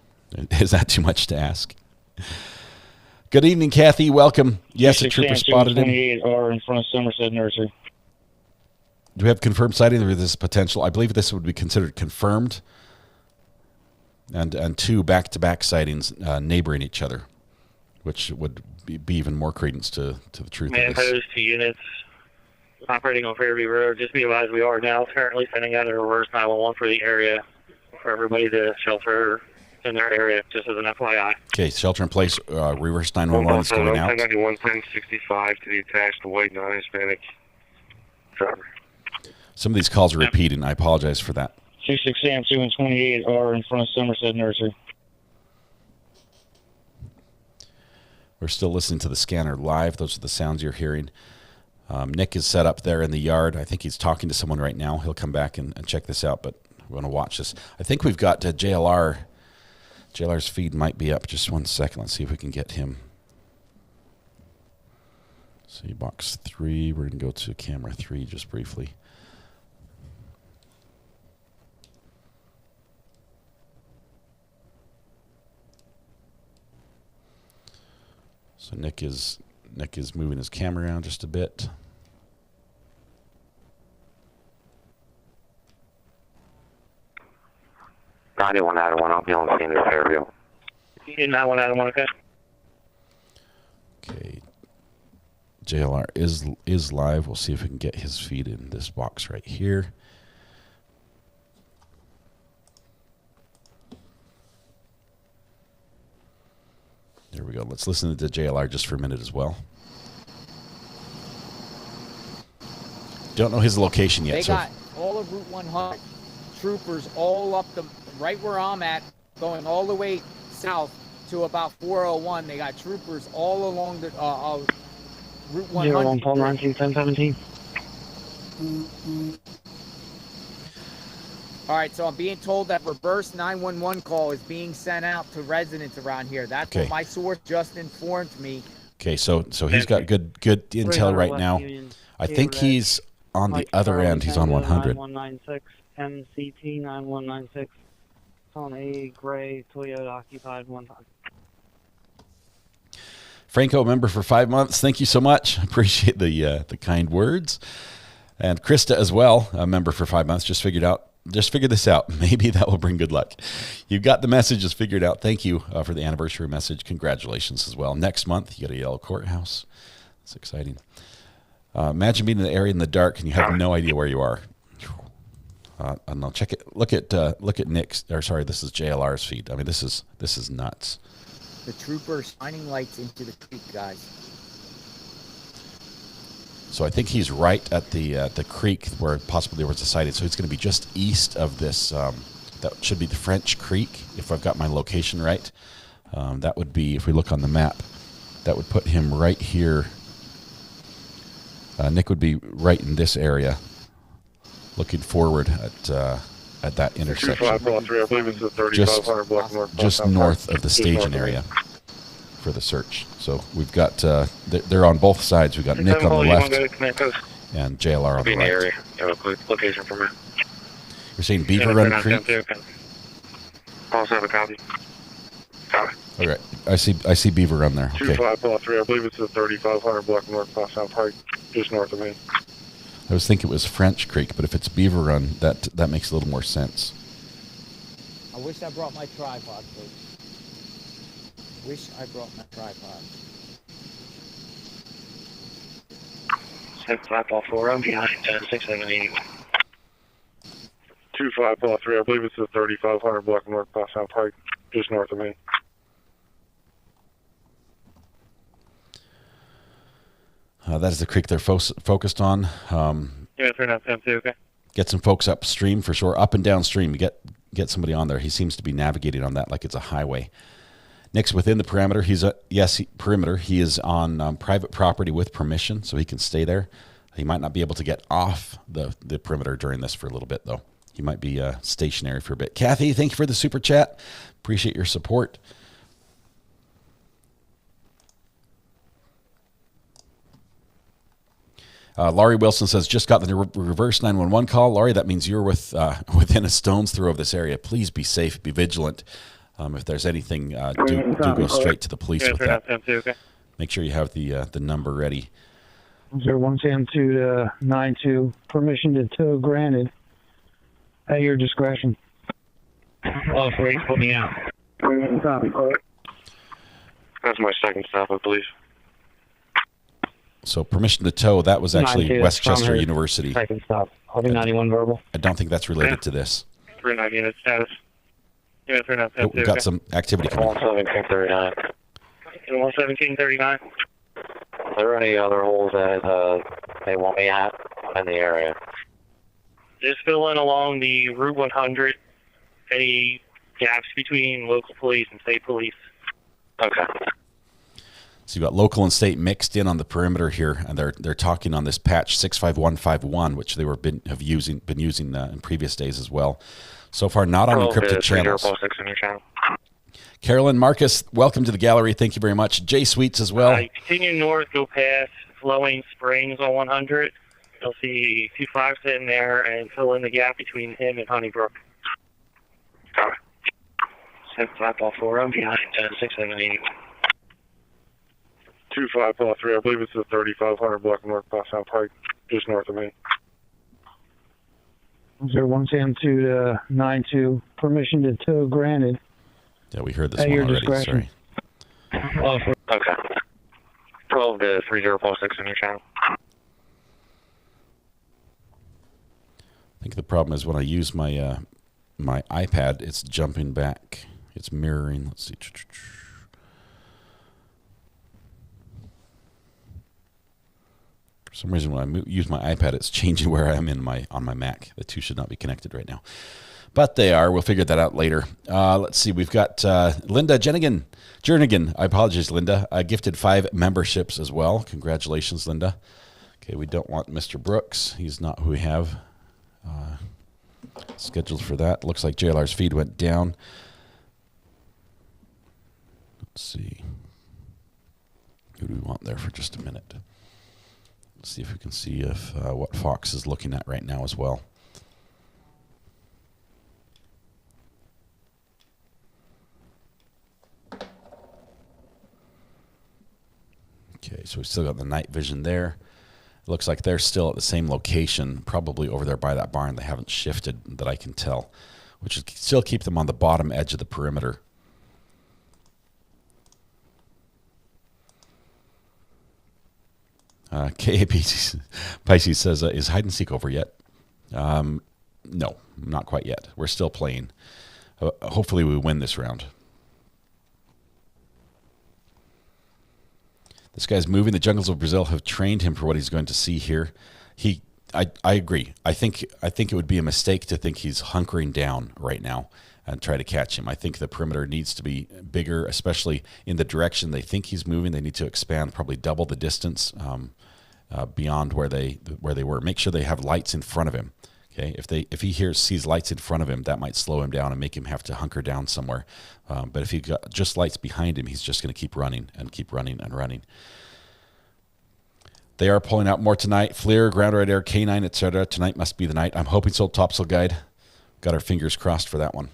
Is that too much to ask? Good evening, Kathy. Welcome. Yes, a trooper spotted him. 28 are in front of Somerset Nursery. Do we have confirmed sighting, or is this potential? I believe this would be considered confirmed, and two back-to-back sightings neighboring each other, which would be even more credence to the truth of this. Opposed to units operating on Fairview Road. Just be advised, we are now currently sending out a reverse 911 for the area for everybody to shelter in their area, just as an FYI. Okay, shelter in place, reverse 911 is going out. 1091 1065 to the attached white non-Hispanic driver. Some of these calls are repeating. I apologize for that. 26 Sam 2 and 28 are in front of Somerset Nursery. We're still listening to the scanner live. Those are the sounds you're hearing. Nick is set up there in the yard. I think he's talking to someone right now. He'll come back and check this out, but we want to watch this. I think we've got JLR. JLR's feed might be up. Just 1 second. Let's see if we can get him. See, box 3. We're going to go to camera 3 just briefly. So Nick is moving his camera around just a bit. I didn't want to add one. I'll be on the scene of Fairview. You did not want to add one, okay? Okay. JLR is live. We'll see if we can get his feed in this box right here. There we go. Let's listen to JLR just for a minute as well. Don't know his location yet. They got all of Route 100 troopers all up the right where I'm at, going all the way south to about 401. They got troopers all along the Route 100. 01 19 1017. All right, so I'm being told that reverse 911 call is being sent out to residents around here. That's what my source just informed me. Okay, so he's got good intel right now. I think he's on the other end. He's on 100. 9196 MCT 9196. On a gray Toyota occupied 100. Franco, member for 5 months. Thank you so much. Appreciate the kind words. And Krista as well, a member for 5 months. Just figured this out. Maybe that will bring good luck. You've got the messages figured out. Thank you for the anniversary message. Congratulations as well. Next month, you got a yellow courthouse. That's exciting. Imagine being in the area in the dark and you have no idea where you are. And I'll check it. Look at Nick's. Or sorry, this is JLR's feed. I mean, this is nuts. The troopers shining lights into the creek, guys. So I think he's right at the creek where possibly there was a sighting. So he's going to be just east of this. That should be the French Creek, if I've got my location right. That would be, if we look on the map, that would put him right here. Nick would be right in this area, looking forward at that intersection. I believe it's the 3500 block north. Just north of the staging area for the search. So we've got, they're on both sides. We've got Nick on the left and JLR on the right. Area. You have a location for me. You're saying Beaver Run Creek? Also have a copy. Copy. Okay, I see Beaver Run there. Okay. 2503, I believe it's the 3500 block north South Pike, just north of me. I was thinking it was French Creek, but if it's Beaver Run, that makes a little more sense. I wish I brought my tripod, please. Wish I brought my tripod. 7504, I'm behind 678. 2503, I believe it's the 3500 block north South Pike, just north of me. That is the creek they're focused on. Yeah, 3972, okay. Get some folks upstream for sure, up and downstream. Get somebody on there. He seems to be navigating on that like it's a highway. Nick's within the perimeter. Perimeter. He is on private property with permission, so he can stay there. He might not be able to get off the perimeter during this for a little bit, though. He might be stationary for a bit. Kathy, thank you for the super chat. Appreciate your support. Laurie Wilson says, just got the reverse 911 call. Laurie, that means you're within a stone's throw of this area. Please be safe, be vigilant. If there's anything, do go straight to the police with that. Okay. Make sure you have the number ready. 0172 to 92. Permission to tow granted. At your discretion. Oh, great. Put me out. That's my second stop, I believe. So permission to tow, that was actually Westchester University. Second stop. I'll be 91 verbal. I don't think that's related to this. 39 unit status. Yeah, 39. We've got some activity coming. 1739. 1739. Are there any other holes that they want me at in the area? Just fill in along the Route 100. Any gaps between local police and state police. Okay. So you've got local and state mixed in on the perimeter here, and they're talking on this patch 65151, which they been using in previous days as well. So far, not on encrypted channels. Carolyn Marcus, welcome to the gallery. Thank you very much. Jay Sweets as well. Continue north, go past Flowing Springs on 100. You'll see 25 sitting there, and fill in the gap between him and Honeybrook. 75.4, I'm behind 678. 25.3, I believe it's the 3500 block north Boston Pike, just north of me. 0172 to 92. Permission to tow granted. Yeah, we heard this at one your already. Discretion. Sorry. Okay. 12 to 30.6 in your channel. I think the problem is when I use my my iPad, it's jumping back. It's mirroring. Let's see. For some reason, when I use my iPad, it's changing where I am on my Mac. The two should not be connected right now, but they are. We'll figure that out later. Let's see. We've got Linda Jernigan. I apologize, Linda. I gifted 5 memberships as well. Congratulations, Linda. Okay, we don't want Mr. Brooks. He's not who we have scheduled for that. Looks like JLR's feed went down. Let's see. Who do we want there for just a minute? Let's see if we can see if what Fox is looking at right now as well. Okay, so we've still got the night vision there. It looks like they're still at the same location, probably over there by that barn. They haven't shifted that I can tell, which would still keep them on the bottom edge of the perimeter. KAP Pisces says, is hide and seek over yet? No, not quite yet. We're still playing. Hopefully we win this round. This guy's moving. The jungles of Brazil have trained him for what he's going to see here. I agree. I think it would be a mistake to think he's hunkering down right now and try to catch him. I think the perimeter needs to be bigger, especially in the direction they think he's moving. They need to expand, probably double the distance beyond where they were. Make sure they have lights in front of him. Okay, if he sees lights in front of him, that might slow him down and make him have to hunker down somewhere. But if he got just lights behind him, he's just going to keep running and keep running and running. They are pulling out more tonight. FLIR, Ground Radar, K9, etc. Tonight must be the night. I'm hoping so. Topsail Guide. Got our fingers crossed for that one.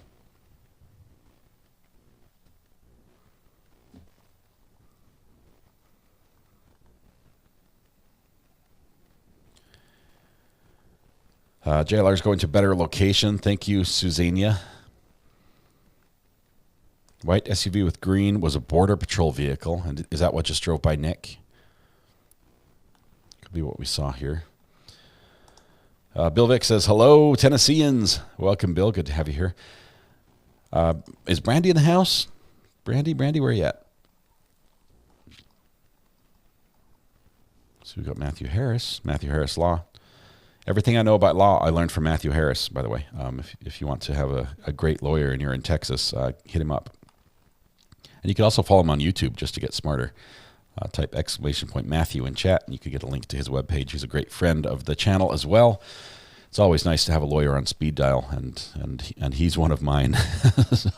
JLR is going to better location. Thank you, Susanna. White SUV with green was a border patrol vehicle. And is that what just drove by Nick? Could be what we saw here. Bill Vick says, hello, Tennesseans. Welcome, Bill. Good to have you here. Is Brandy in the house? Brandy, where are you at? So we've got Matthew Harris Law. Everything I know about law, I learned from Matthew Harris, by the way. If you want to have a great lawyer and you're in Texas, hit him up. And you can also follow him on YouTube just to get smarter. Type !Matthew in chat, and you can get a link to his webpage. He's a great friend of the channel as well. It's always nice to have a lawyer on speed dial, and he's one of mine. So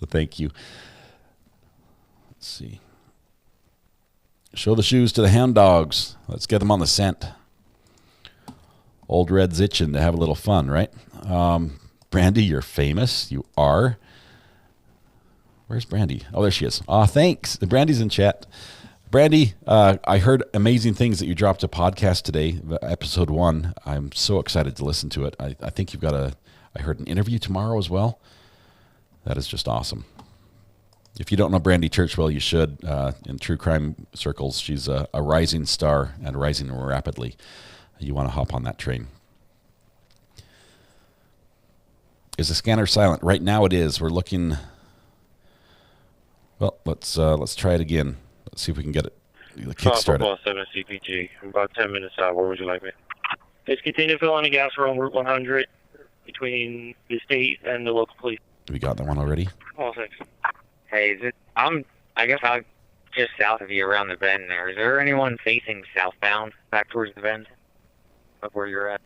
thank you. Let's see. Show the shoes to the hound dogs. Let's get them on the scent. Old Red's itching to have a little fun, right? Brandy, you're famous. You are. Where's Brandy? Oh, there she is. Thanks. Brandy's in chat. Brandy, I heard amazing things that you dropped a podcast today, episode 1. I'm so excited to listen to it. I think you've got I heard an interview tomorrow as well. That is just awesome. If you don't know Brandy Churchwell, you should. In true crime circles, she's a rising star and rising rapidly. You want to hop on that train. Is the scanner silent? Right now it is. We're looking. Well, let's try it again. Let's see if we can get it. The kickstart it. 7 CPG. I'm about 10 minutes out. Where would you like me? Just continue to fill on the gas. We're on Route 100 between the state and the local police. We got that one already. Oh, thanks. Hey, I guess I'm just south of you around the bend there. Is there anyone facing southbound back towards the bend of where you're at?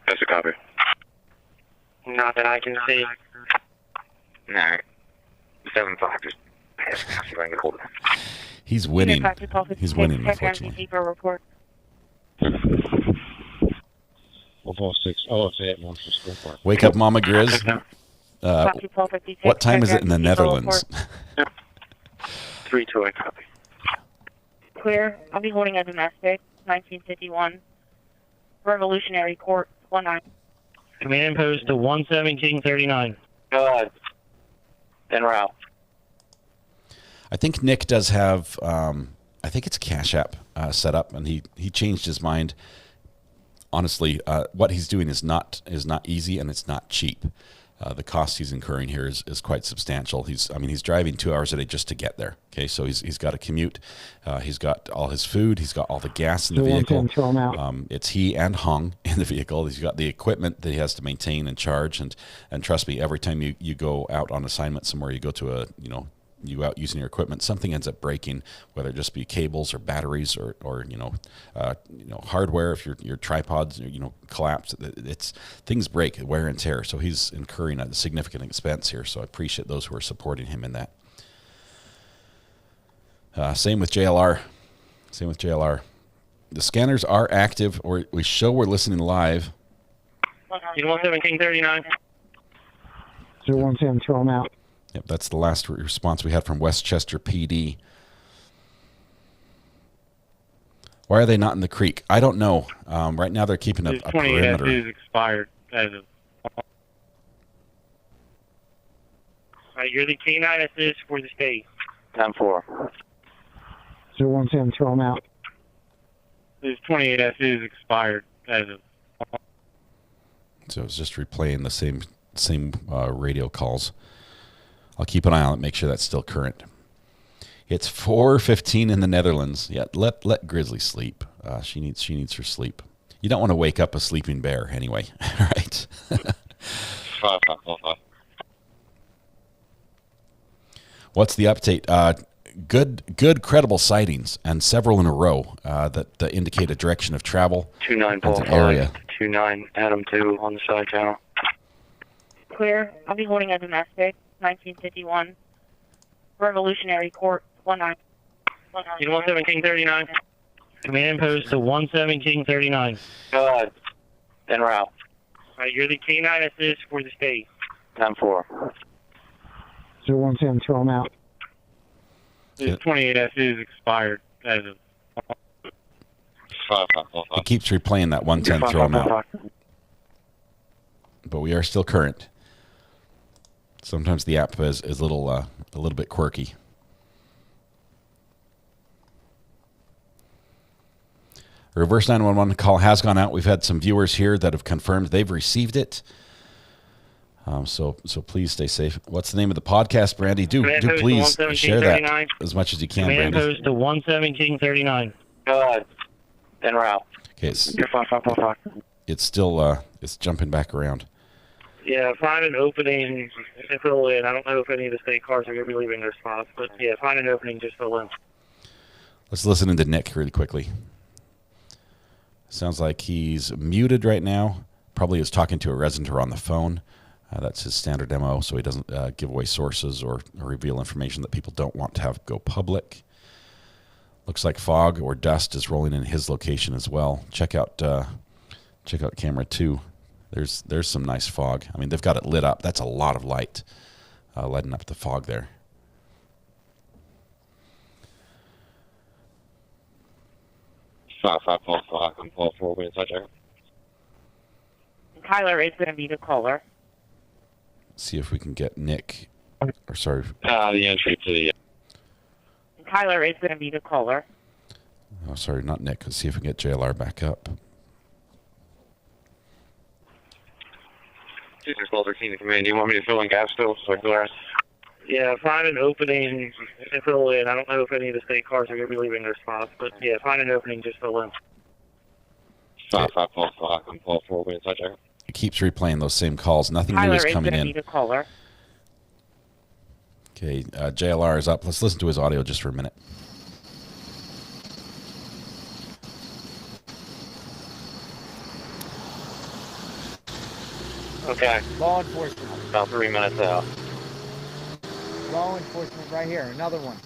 That's a copy. Not that I can see. All right. 7-5, just see if I can get hold of him. He's winning. He's winning, unfortunately. Report. 446. Oh, it's 8 months. Wake up, Mama Grizz. What time is it in the Netherlands? 3-2, copy. Clear. I'll be holding a domestic, 1951. Revolutionary Court, 19. Command post to 11739. Go ahead. En route. I think Nick does have, I think it's Cash App set up, and he changed his mind. Honestly, what he's doing is not easy, and it's not cheap. The cost he's incurring here is quite substantial. He's driving 2 hours a day just to get there. Okay, so he's got a commute. He's got all his food. He's got all the gas in the vehicle. It's he and Hung in the vehicle. He's got the equipment that he has to maintain and charge. And trust me, every time you go out on assignment somewhere, you go to you out using your equipment, something ends up breaking, whether it just be cables or batteries or hardware. If your tripods collapse, it's things break, wear and tear. So he's incurring a significant expense here. So I appreciate those who are supporting him in that. Same with JLR. The scanners are active, or we show we're listening live. 11739. 017, throw him out. Yep, that's the last response we had from Westchester PD. Why are they not in the creek? I don't know. Right now they're keeping a perimeter. Is expired as of. You're the K9 assist for the state. 10-4. 017, throw him out. This 28S is expired as of. So it's just replaying the same radio calls. I'll keep an eye on it, make sure that's still current. It's 4:15 in the Netherlands. Yeah, let Grizzly sleep. She needs her sleep. You don't want to wake up a sleeping bear anyway, right? What's the update? Good, credible sightings, and several in a row that indicate a direction of travel. 29 Paul area. 29 Adam 2 on the side channel. Clear. I'll be holding a domestic, 1951. Revolutionary Court, 19. 11739. Command post to 11739. Go ahead. En route. You're the K9 assist for the state. 10-4. 017, throw him out. This 28S is expired as of. It keeps replaying that 110 throw him out. But we are still current. Sometimes the app is a little bit quirky. A reverse 911 call has gone out. We've had some viewers here that have confirmed they've received it. So please stay safe. What's the name of the podcast, Brandy? Do please share that as much as you can, Brandy. Command post to 11739. Go ahead. En route. Okay, it's still it's jumping back around. Yeah, find an opening and fill in. I don't know if any of the state cars are going to be leaving their spots, but yeah, find an opening, just fill in. Let's listen into Nick really quickly. Sounds like he's muted right now. Probably is talking to a resident or on the phone. That's his standard MO, so he doesn't give away sources or reveal information that people don't want to have go public. Looks like fog or dust is rolling in his location as well. Check out Check out camera 2. There's some nice fog. I mean, they've got it lit up. That's a lot of light lighting up the fog there. I'm Paul 4 with inside check. Tyler is going to be the caller. See if we can get Nick. Or sorry. The entry to the. Tyler is going to be the caller. Oh, sorry, not Nick. Let's see if we can get JLR back up. 2613 to command. Do you want me to fill in gaps still? So I can go around? Yeah, find an opening and fill in. I don't know if any of the state cars are going to be leaving their spots, but yeah, find an opening, just fill in. I'm Paul 4 with inside check. It keeps replaying those same calls. Nothing Tyler new is coming going to in. be the caller. Okay, JLR is up. Let's listen to his audio just for a minute. Okay. Law enforcement. About 3 minutes out. Law enforcement right here. Another one.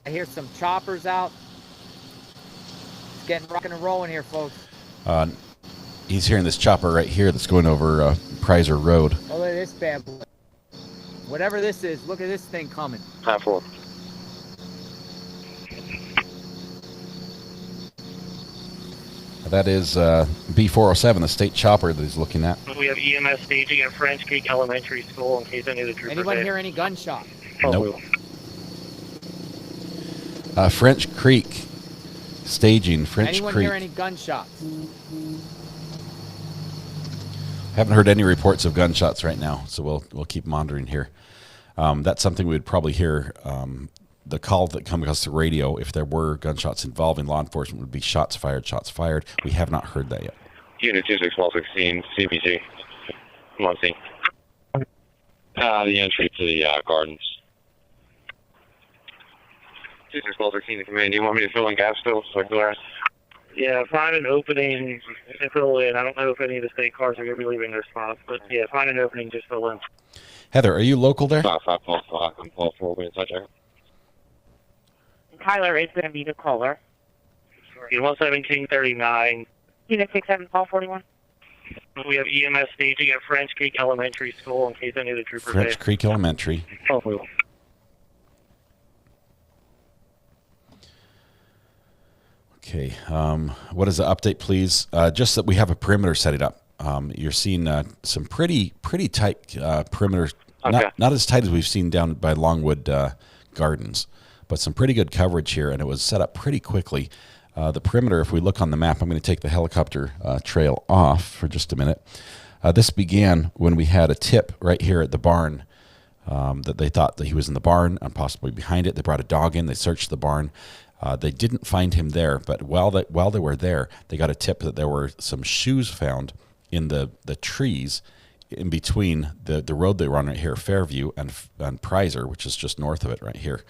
I hear some choppers out. It's getting rocking and rolling here, folks. He's hearing this chopper right here that's going over Prizer Road. Oh, look at this bad boy. Whatever this is, look at this thing coming. Half 4. That is B407, the state chopper that he's looking at. We have EMS staging at French Creek Elementary School in case any of the troopers. Anyone hear any gunshots? Nope. French Creek staging. Anyone hear any gunshots? Haven't heard any reports of gunshots right now, so we'll keep monitoring here. That's something we'd probably hear. The call that comes across the radio, if there were gunshots involving law enforcement, would be shots fired, shots fired. We have not heard that yet. Unit 2616, CPG. Come on, scene. The entry to the gardens. 2613 to command. Do you want me to fill in gaps still? So I can go around? Yeah, find an opening and fill in. I don't know if any of the state cars are going to be leaving their spots, but yeah, find an opening, just fill in. Heather, are you local there? I'm Paul 4 with inside check. Tyler is going to be the caller. Unit 11739. Unit 67, Paul 41. We have EMS staging at French Creek Elementary School in case any of the troopers. French Creek Elementary. Okay. What is the update, please? Just that we have a perimeter setting up. You're seeing some pretty tight perimeter. Okay. Not as tight as we've seen down by Longwood Gardens, but some pretty good coverage here, and it was set up pretty quickly. The perimeter, if we look on the map, I'm going to take the helicopter trail off for just a minute. This began when we had a tip right here at the barn that they thought that he was in the barn and possibly behind it. They brought a dog in. They searched the barn. They didn't find him there, but while they were there, they got a tip that there were some shoes found in the trees in between the road they were on right here, Fairview and Prizer, which is just north of it right here.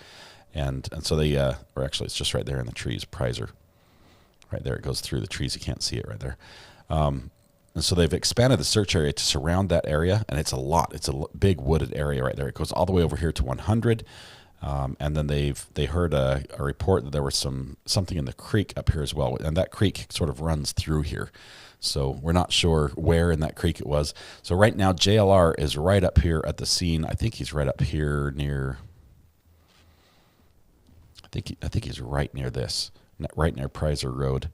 And so they, or actually it's just right there in the trees, Prizer. Right there, it goes through the trees. You can't see it right there. And so they've expanded the search area to surround that area, and it's a lot. It's a big wooded area right there. It goes all the way over here to 100. And then they heard a report that there was something in the creek up here as well, and that creek sort of runs through here. So we're not sure where in that creek it was. So right now JLR is right up here at the scene. I think he's right up here near. I think he's right near this, right near Prizer Road,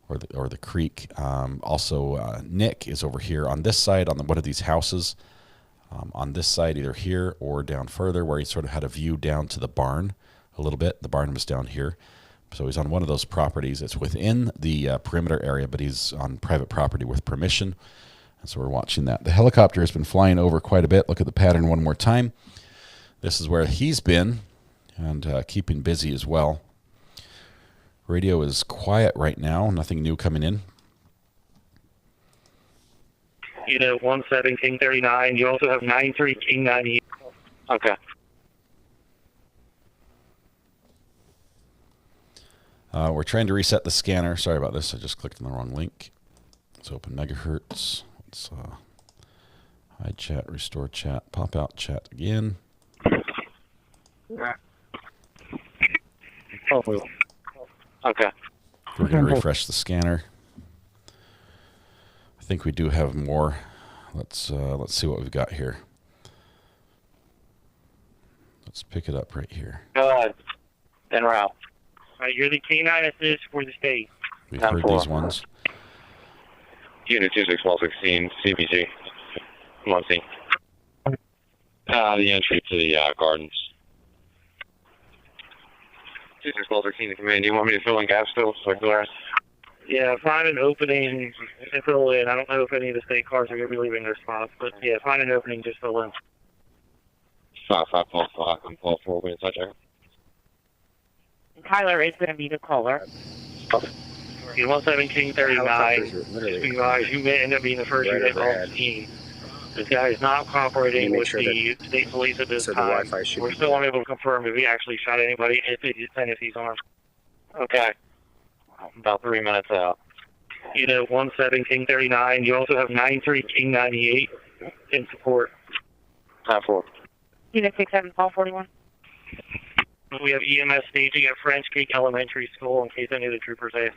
or the creek. Also, Nick is over here on this side on one of these houses. On this side, either here or down further, where he sort of had a view down to the barn a little bit. The barn was down here. So he's on one of those properties. It's within the perimeter area, but he's on private property with permission. And so we're watching that. The helicopter has been flying over quite a bit. Look at the pattern one more time. This is where he's been, and keeping busy as well. Radio is quiet right now. Nothing new coming in. Unit 11739. You also have 93 King 90. Okay. We're trying to reset the scanner. Sorry about this. I just clicked on the wrong link. Let's open megahertz. Let's hide chat, restore chat, pop out chat again. Okay. We're going to refresh the scanner. I think we do have more. Let's see what we've got here. Let's pick it up right here. Go ahead. En route. All right, you're the K9 assist for the state. We've heard these ones. Unit 261216, CBG. Muncie. The entry to the gardens. 261216 to command. Do you want me to fill in gaps still? So I can go around? Yeah, find an opening and fill in. I don't know if any of the state cars are going to be leaving their spots, but yeah, find an opening, just fill in. 5545, I'm 4 with touch air. Tyler is going to be the caller. You 11739. You may end up being the first unit on the scene. This guy is not cooperating with the state police at this time. We're still unable to confirm if he actually shot anybody and if he's armed. Okay. About 3 minutes out. Unit 11739. You also have 93 King 98 in support. 9-4. Unit 6741. We have EMS staging at French Creek Elementary School in case any of the troopers ask.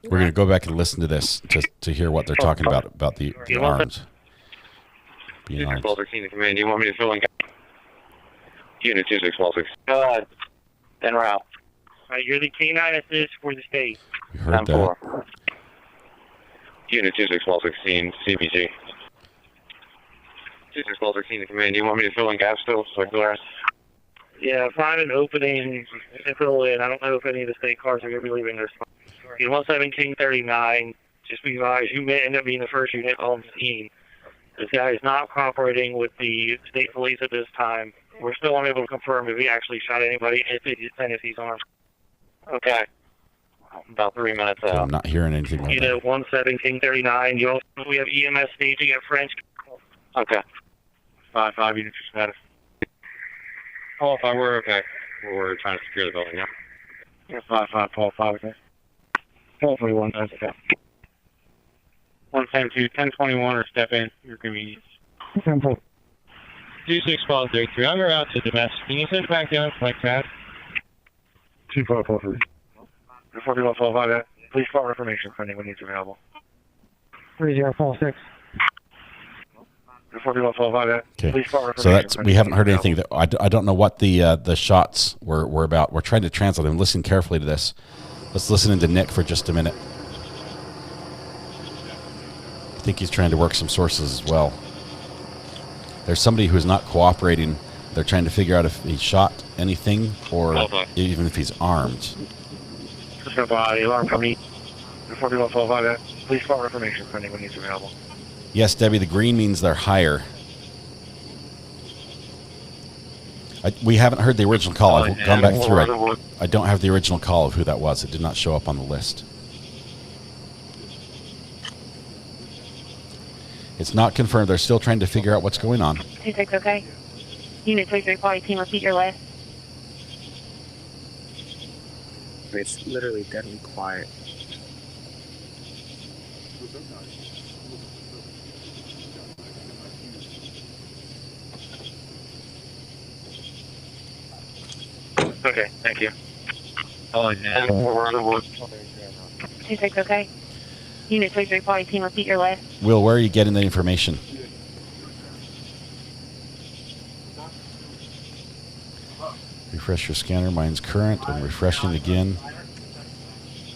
We're going to go back and listen to this to hear what they're talking about the arms. Being armed. 1213 to command. Do you want me to fill in gaps? Unit 261216. Go ahead. En route. All right, you're the K9 assist for the state. We heard that. Unit 261216, CBG. 261213 to command. Do you want me to fill in gaps still? So I can go around? Yeah, find an opening and fill in. I don't know if any of the state cars are going to be leaving their spots. You 11739. Just be advised, you may end up being the first unit on the scene. This guy is not cooperating with the state police at this time. We're still unable to confirm if he actually shot anybody and if he's armed. Okay. About 3 minutes out. I'm not hearing anything like that. Unit 11739. We have EMS staging at French. Okay. 5-5 units for status. Oh, if I were okay. We're trying to secure the building, yeah. Yeah, 5-5, Paul 5, okay. Paul 41, that's okay. 172, 1021, or step in, your convenience. 26-33, I'm out to domestic. Can you send back down like that? 2543. 4145, yeah. Please call information for anyone needs available. 3046. 4145, yeah. Okay. Please call So that's we haven't heard anything. That I don't know what the shots were about. We're trying to translate them. Listen carefully to this. Let's listen into Nick for just a minute. I think he's trying to work some sources as well. There's somebody who's not cooperating. They're trying to figure out if he shot anything or even if he's armed. Alarm company. 4145, yeah. Please call information for anyone needs available. Yes, Debbie, the green means they're higher. We haven't heard the original call. I've gone back through it. I don't have the original call of who that was. It did not show up on the list. It's not confirmed. They're still trying to figure out what's going on. 26, okay. Unit 23 team, repeat your list. It's literally deadly quiet. Okay, thank you. Oh, yeah. 26, okay. Unit 23 team, repeat your list. Will, where are you getting the information? Refresh your scanner. Mine's current. I'm refreshing again.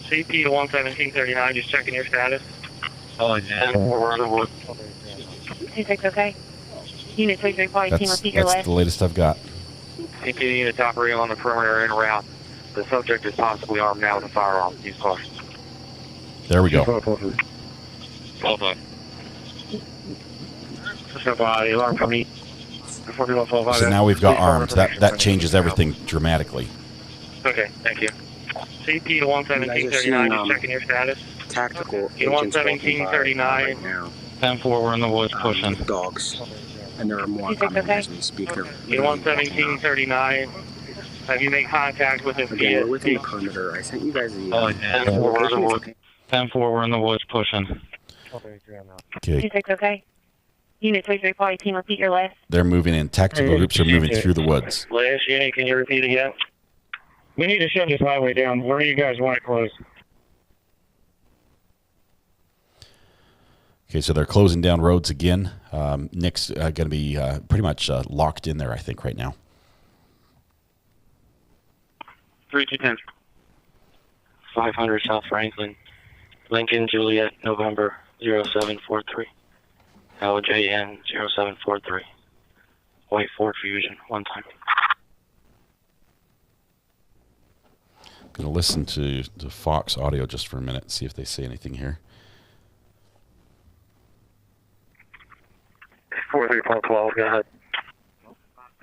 CP 11739, just checking your status. Oh, yeah. 26, okay. Unit 23 team, repeat your That's list. the latest I've got. CP units operating on the perimeter en route. The subject is possibly armed now with a firearm. Use caution. There we go. Alarm company. So now we've got arms. That changes everything dramatically. Okay, thank you. CP 11739, just checking your status. Tactical You 11739. 10-4, we're in the woods pushing. Dogs. And there are more coming as we speak. You 11739. Have you made contact with the Again, we're within the perimeter. I sent you guys the Oh, yeah. 10-4, we're in the woods pushing. Okay. 26, okay. Unit 23 team, repeat your list. They're moving in. Tactical groups are moving through the woods. Last unit, can you repeat again? We need to shut this highway down. Where do you guys want it closed? Okay, so they're closing down roads again. Nick's going to be pretty much locked in there, I think, right now. 3210. 500 South Franklin. Lincoln, Juliet, November 0743. LJN 0743. White 4 Fusion, one time. I'm going to listen to Fox audio just for a minute, see if they say anything here. 43112, go ahead.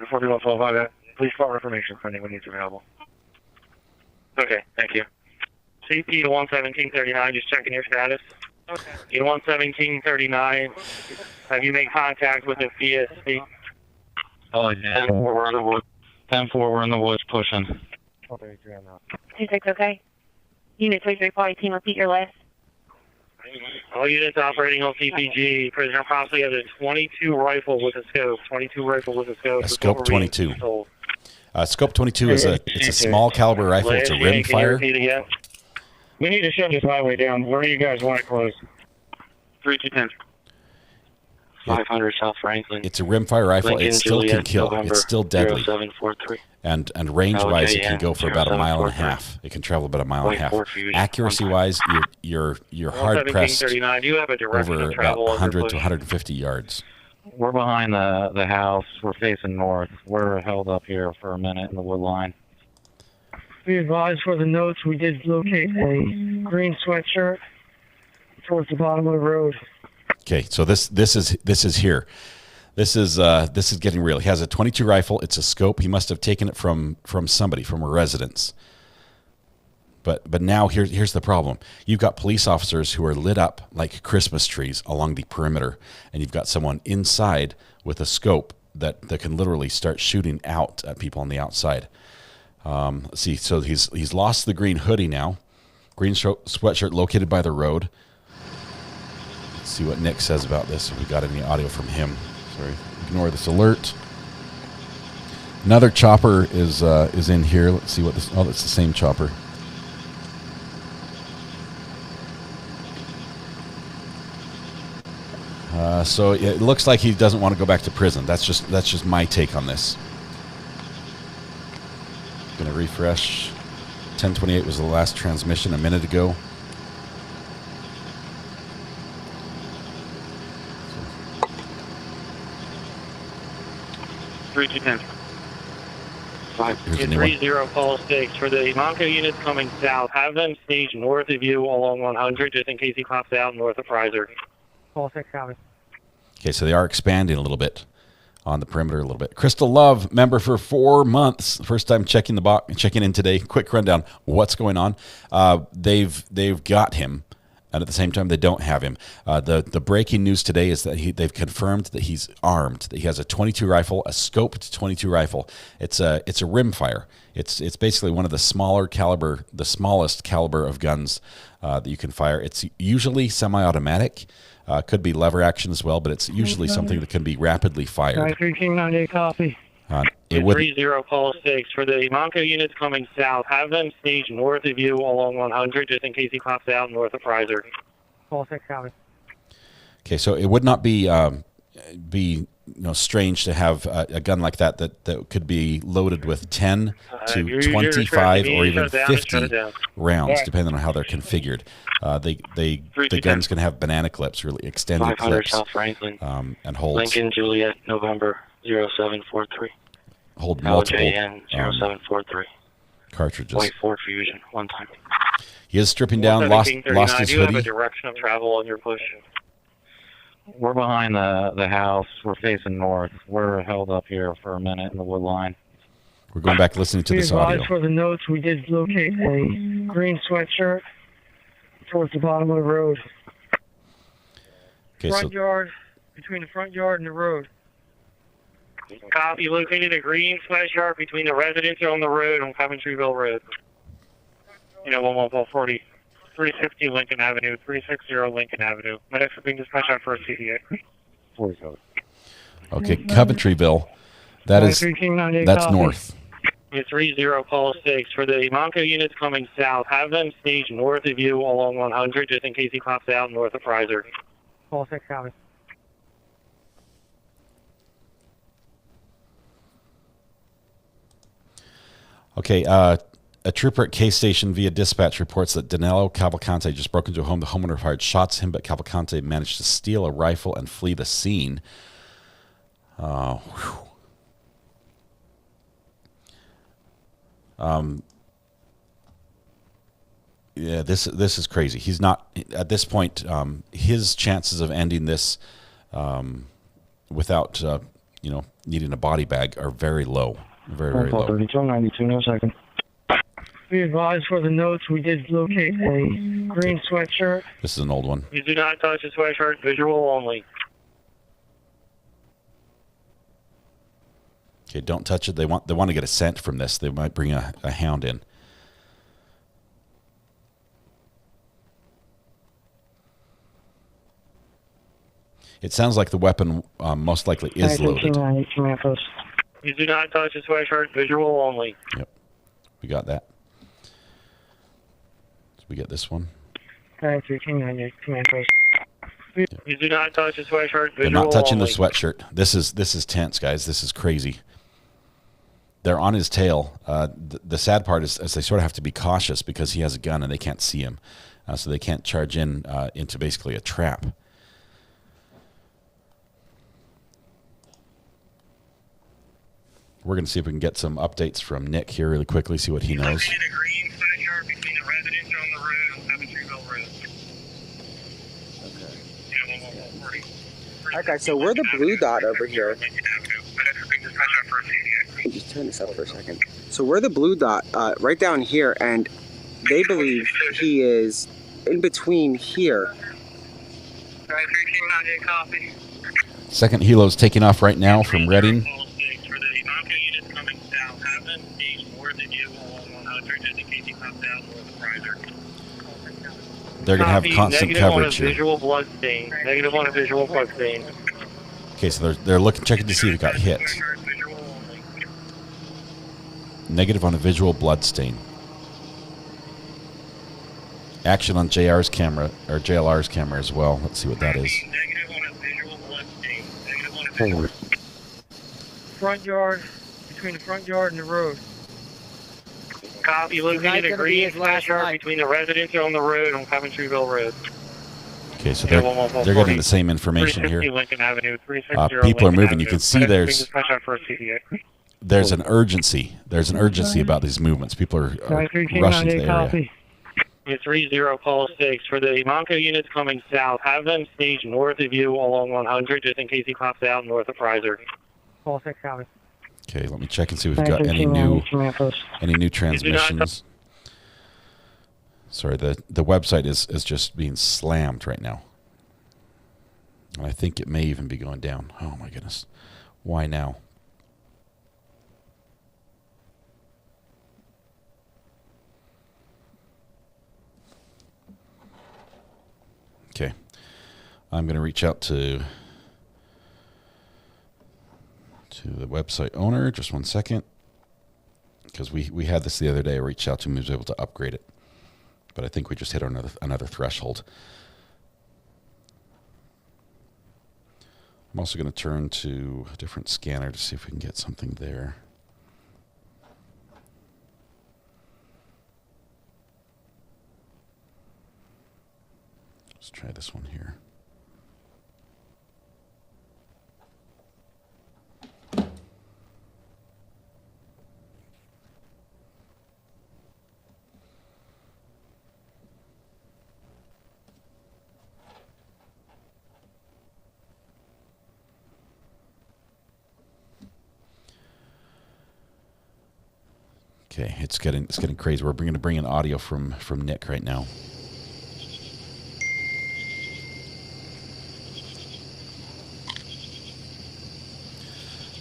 43112, please call information for anyone needs available. Okay, thank you. CP to 11739, just checking your status. Okay. In 11739, have you made contact with the VSC? Oh, yeah. 10-4, we're in the woods. 10-4, we're in the woods pushing. 26, okay. Unit 335, team, repeat your last. All units operating on CPG, prisoner possibly has a 22 rifle with a scope. 22 rifle with a scope. A scope 22. Scope 22 is it's a small caliber rifle. It's a rimfire. We need to shut this highway down. Where do you guys want it closed? 3210. 500 South Franklin. It's a rimfire rifle. Lincoln, it still Juliet, can kill. November It's still deadly. 0743. And range-wise, it can go for about a mile and a half. It can travel about a mile and a half. Accuracy-wise, you're hard pressed over about 100 to 150 yards. We're behind the house. We're facing north. We're held up here for a minute in the wood line. Be advised for the notes, we did locate a green sweatshirt towards the bottom of the road. Okay, so this is here. This is getting real. He has a 22 rifle. It's a scope. He must have taken it from somebody, from a residence. But now here's the problem. You've got police officers who are lit up like Christmas trees along the perimeter, and you've got someone inside with a scope that can literally start shooting out at people on the outside. Let's see. So he's lost the green hoodie now. Green sweatshirt located by the road. Let's see what Nick says about this. If we got any audio from him. Sorry, ignore this alert. Another chopper is in here. Let's see what this. Oh, it's the same chopper. So it looks like he doesn't want to go back to prison. That's just my take on this. Gonna refresh. 1028 was the last transmission a minute ago. Three 30 call 6 for the Monco units coming south. Have them staged north of you along 100, just in case he pops out north of Fraser. Call 6, copy. Okay, so they are expanding a little bit on the perimeter a little bit. Crystal Love, member for 4 months. First time checking in today. Quick rundown. What's going on? They've got him, and at the same time they don't have him. The breaking news today is that they've confirmed that he's armed. That he has a 22 rifle, a scoped 22 rifle. It's a rimfire. It's basically one of the smallest caliber of guns that you can fire. It's usually semi-automatic. Could be lever action as well, but it's usually something that can be rapidly fired. 1398, copy. It would 30 call 6 for the Monco units coming south. Have them staged north of you along 100, just in case he pops out north of Fraser. Call 6, copy. Okay, so it would not be strange to have a gun like that could be loaded with 10 to 25 or even 50 rounds, depending on how they're configured. The gun's going to have banana clips, really extended clips, South Franklin. And holds. Lincoln, Juliet, November 0743. Hold multiple LJN 0743. cartridges. White 4 Fusion, one time. He is stripping down, lost his hoodie. Do you have a direction of travel on your push? We're behind the house. We're facing north. We're held up here for a minute in the wood line. We're going back listening to this audio. For the notes, we did locate a green sweatshirt towards the bottom of the road. Okay, front yard, between the front yard and the road. Copy. Located a green sweatshirt between the residence on the road on Coventryville Road. 11440. 360 Lincoln Avenue, 360 Lincoln Avenue. Medics are being dispatched out for a CDA. 47. Okay, Coventryville. That's north. It's 30 call 6 for the Monco units coming south. Have them staged north of you along 100 just in case he pops out north of Prizer. Call 6, copy. Okay, a trooper at K Station via dispatch reports that Danelo Cavalcante just broke into a home. The homeowner fired shots at him, but Cavalcante managed to steal a rifle and flee the scene. Yeah, this is crazy. He's not at this point. His chances of ending this without needing a body bag are very low, very low. 3292, no second. Be advised for the notes, we did locate a green sweatshirt. This is an old one. You do not touch the sweatshirt, visual only. Okay, don't touch it. They want to get a scent from this. They might bring a hound in. It sounds like the weapon most likely is loaded. You do not touch the sweatshirt, visual only. Yep, we got that. So we get this one. 1398, command post. You do not touch the sweatshirt, visual They're not touching only. the sweatshirt. This is tense, guys. This is crazy. They're on his tail. The sad part is they sort of have to be cautious because he has a gun and they can't see him, so they can't charge into basically a trap. We're going to see if we can get some updates from Nick here really quickly, see what he knows. Okay, so we're the blue dot over here. Just turn this up for a second. So we're the blue dot right down here, and they believe he is in between here. Second helo's taking off right now from Reading. They're going to have constant coverage here. Visual blood stain. Negative on a visual blood stain. Okay, so they're checking to see if it got hit. Negative on a visual blood stain. Action on JR's camera or JLR's camera as well. Let's see what that is. Front yard, between the front yard and the road. Copy, located a green sweatshirt between the residence on the road on Coventryville Road. Okay, so they're getting the same information here. People are moving. You can see there's an urgency. There's an urgency about these movements. People are rushing to the area. It's 30 call 6 for the Monco units coming south. Have them staged north of you along 100 just in case he pops out north of Prizer. Call 6, copy. Okay, let me check and see if we've got any new transmissions. Sorry, the website is just being slammed right now. And I think it may even be going down. Oh my goodness. Why now? Okay. I'm going to reach out to the website owner. Just 1 second. Because we had this the other day. I reached out to him. He was able to upgrade it. But I think we just hit another threshold. I'm also going to turn to a different scanner to see if we can get something there. Let's try this one here. Okay, it's getting crazy. We're going to bring in audio from Nick right now.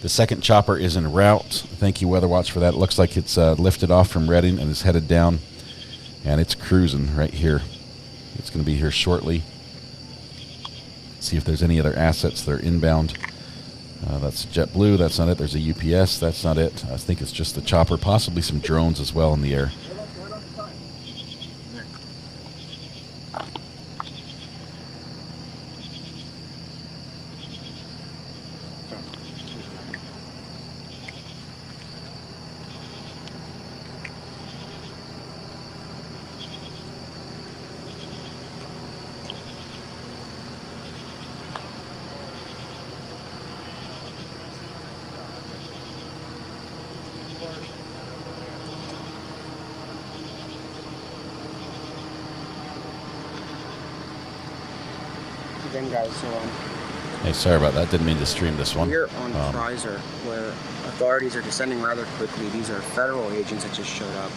The second chopper is en route. Thank you, Weather Watch, for that. It looks like it's lifted off from Reading and is headed down, and it's cruising right here. It's going to be here shortly. See if there's any other assets that are inbound. That's JetBlue. That's not it. There's a UPS. That's not it. I think it's just the chopper, possibly some drones as well in the air. Again, guys, so Hey, sorry about that. Didn't mean to stream this one. we're on Kreiser, where authorities are descending rather quickly. These are federal agents that just showed up.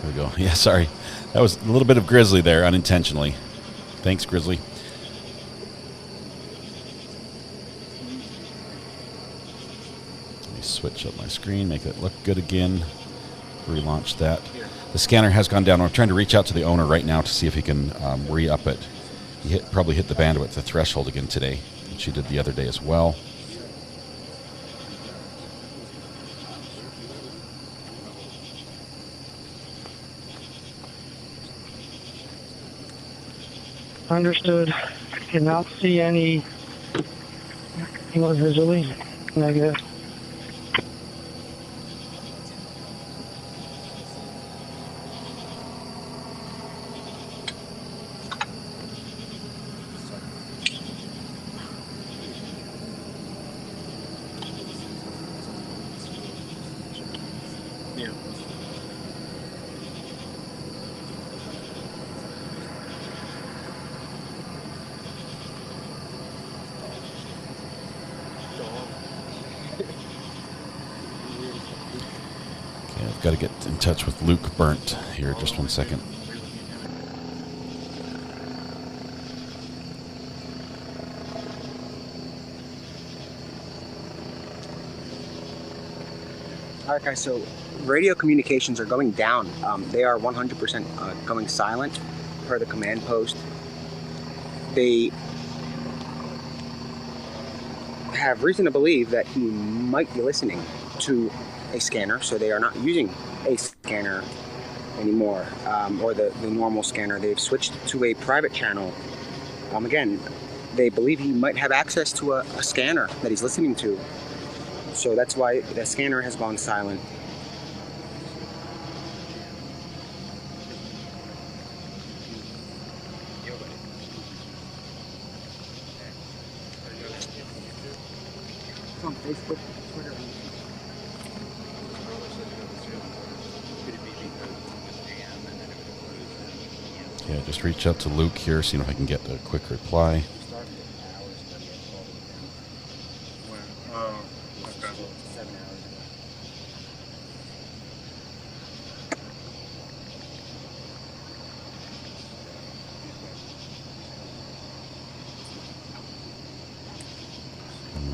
There we go. Yeah, sorry. That was a little bit of Grizzly there, unintentionally. Thanks, Grizzly. Let me switch up my screen, make it look good again. Relaunch that. The scanner has gone down. I'm trying to reach out to the owner right now to see if he can re-up it. He probably hit the bandwidth, the threshold again today, which he did the other day as well. Understood. Cannot see any visually. Negative. Yeah. Okay, I've got to get in touch with Luke Burnt here. Just 1 second. All right, guys, so radio communications are going down. They are 100% going silent per the command post. They have reason to believe that he might be listening to a scanner, so they are not using a scanner anymore, or the normal scanner. They've switched to a private channel. Again, they believe he might have access to a scanner that he's listening to. So that's why the scanner has gone silent. It's on Facebook, Twitter, and Yeah, just reach out to Luke here, see if I can get a quick reply.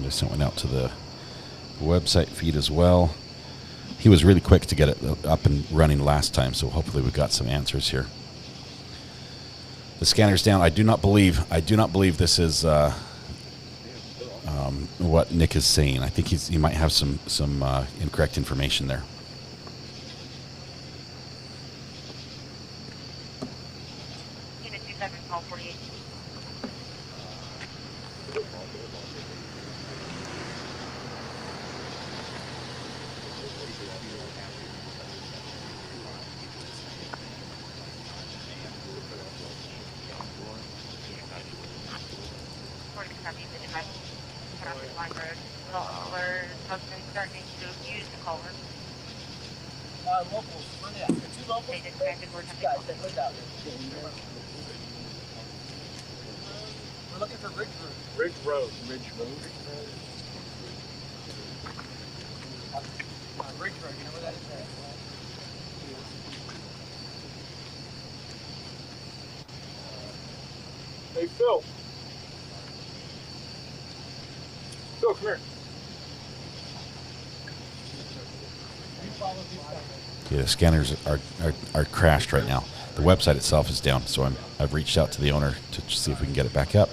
I sent one out to the website feed as well. He was really quick to get it up and running last time, so hopefully we got some answers here. The scanner's down. I do not believe this is what Nick is saying. I think he might have some incorrect information there. Unit 27, call 48. Locals, where they at? The two locals? They distracted, we're Two guys that lived out there. We're looking for Ridge Road. Ridge Road. Ridge Road. Ridge Road, you know where that is at? Hey, Phil. Phil, come here. Yeah, the scanners are crashed right now. The website itself is down, so I've reached out to the owner to see if we can get it back up.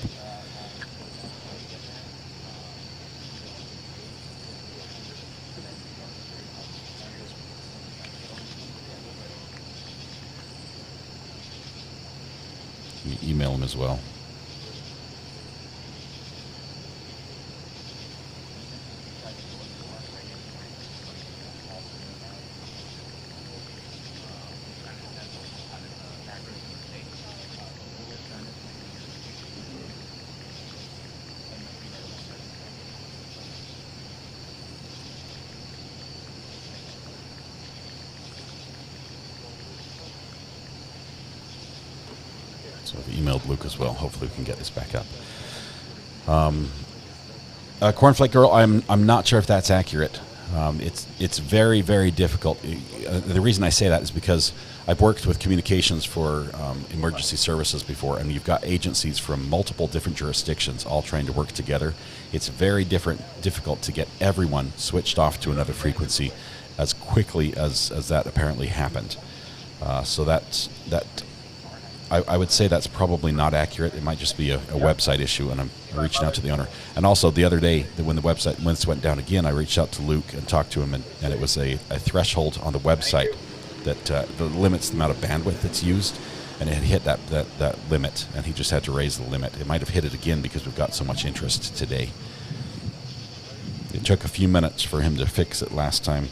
You email him as well. So I've emailed Luke as well. Hopefully we can get this back up. Cornflake Girl, I'm not sure if that's accurate. It's very, very difficult. The reason I say that is because I've worked with communications for emergency services before, and you've got agencies from multiple different jurisdictions all trying to work together. It's very difficult to get everyone switched off to another frequency as quickly as that apparently happened. So I would say that's probably not accurate. It might just be a website issue, and I'm reaching out to the owner. And also the other day, when the website went down again, I reached out to Luke and talked to him, and it was a threshold on the website that limits the amount of bandwidth that's used, and it had hit that limit, and he just had to raise the limit. It might have hit it again because we've got so much interest today. It took a few minutes for him to fix it last time,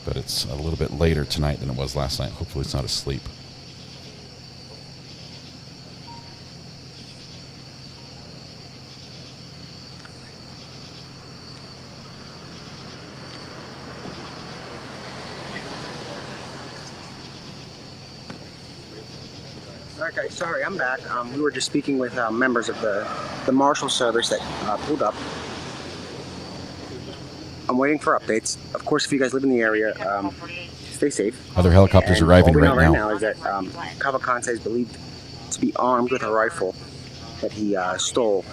but it's a little bit later tonight than it was last night. Hopefully it's not asleep. Okay, sorry, I'm back. We were just speaking with members of the Marshal Service that pulled up. I'm waiting for updates. Of course, if you guys live in the area, stay safe. Other helicopters and arriving all we know right now is that Cavalcante is believed to be armed with a rifle that he stole.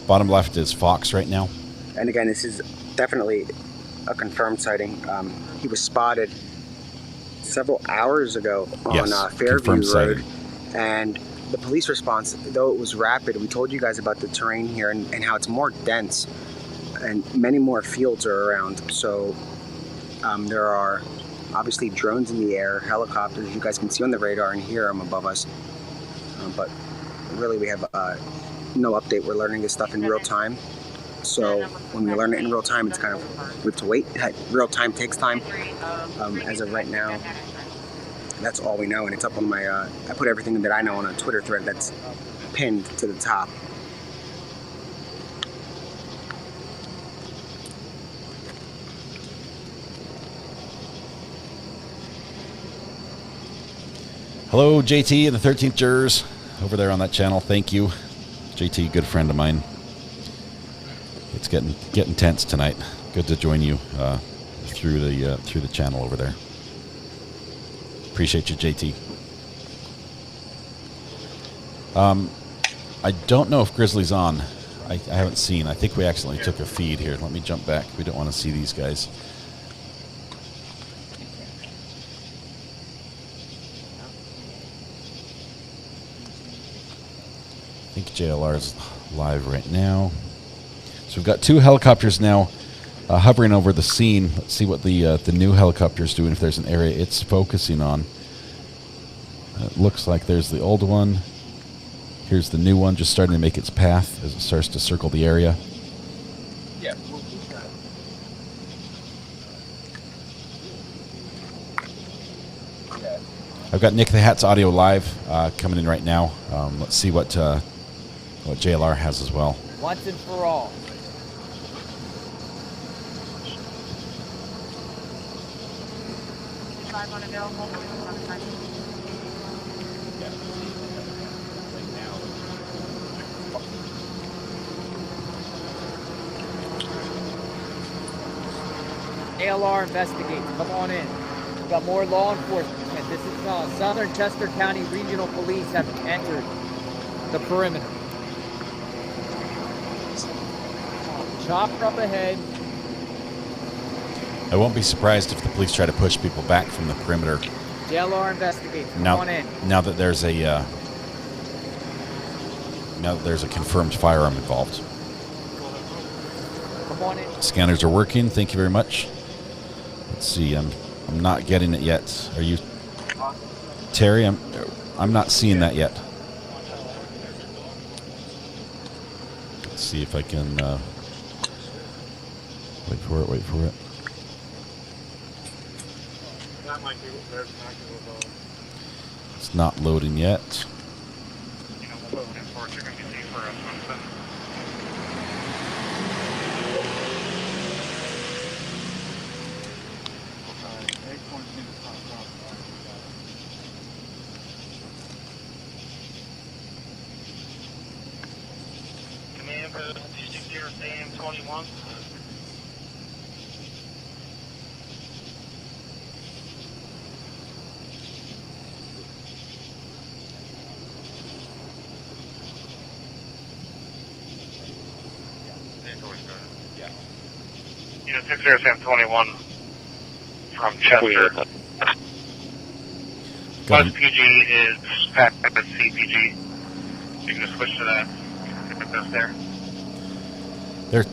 Bottom left is Fox right now. And again, this is definitely a confirmed sighting. He was spotted several hours ago on Fairview Road, sighting. And the police response, though it was rapid, we told you guys about the terrain here and how it's more dense and many more fields are around. So there are obviously drones in the air, helicopters you guys can see on the radar and hear them above us, but really we have no update. We're learning this stuff in real time. So when we learn it in real time, it's kind of, we have to wait. Real time takes time. As of right now, that's all we know, and it's up on my, I put everything that I know on a Twitter thread that's pinned to the top. Hello, JT and the 13th Jurors over there on that channel. Thank you. JT, good friend of mine. It's getting tense tonight. Good to join you through the channel over there. Appreciate you, JT. I don't know if Grizzly's on. I haven't seen. I think we accidentally took a feed here. Let me jump back. We don't want to see these guys. I think JLR's live right now. So we've got two helicopters now hovering over the scene. Let's see what the new helicopter's doing, if there's an area it's focusing on. It looks like there's the old one. Here's the new one just starting to make its path as it starts to circle the area. Yeah. I've got Nick the Hat's audio live coming in right now. Let's see what JLR has as well. Once and for all. ALR investigates. Come on in. We've got more law enforcement. This is Southern Chester County Regional Police have entered the perimeter. Chopper up ahead. I won't be surprised if the police try to push people back from the perimeter. JLR investigate. Come on in. Now that there's a confirmed firearm involved. Come on in. Scanners are working. Thank you very much. Let's see. I'm not getting it yet. Are you, Terry? I'm not seeing that yet. Let's see if I can wait for it. Wait for it. It's not loading yet. Command for 260 AM21. Unit 60-21 from Chester. Plus PG is packed at CPG. You can just switch to that if that's there.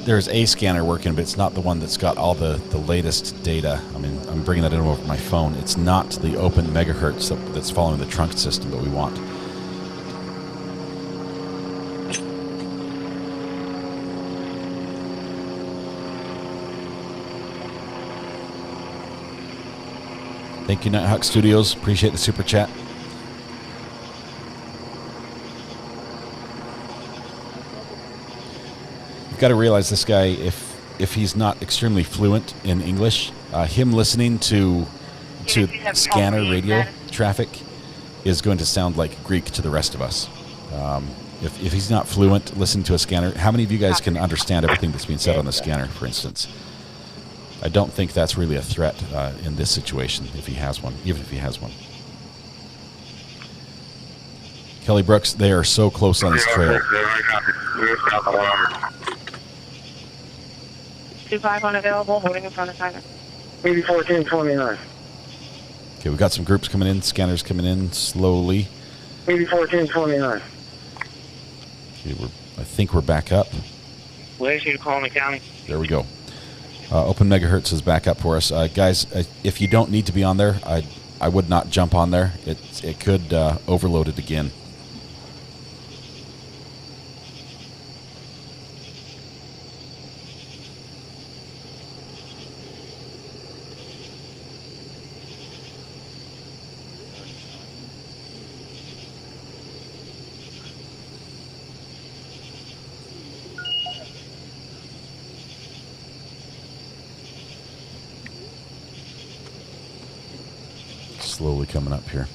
There's a scanner working, but it's not the one that's got all the latest data. I mean, I'm bringing that in over my phone. It's not the open megahertz that's following the trunk system that we want. Thank you, Nighthawk Studios. Appreciate the super chat. You've got to realize this guy, if he's not extremely fluent in English, him listening to scanner radio traffic is going to sound like Greek to the rest of us. If he's not fluent listening to a scanner, how many of you guys can understand everything that's being said on the scanner, for instance? I don't think that's really a threat in this situation, if he has one, even if he has one. Kelly Brooks, they are so close on this trail. 25 unavailable, holding in front of timer. 801429. Okay, we've got some groups coming in, scanners coming in slowly. 801429. Okay, I think we're back up. Where's you calling the county? There we go. Open megahertz is back up for us. Guys, if you don't need to be on there, I would not jump on there. It could overload it again. Slowly coming up here.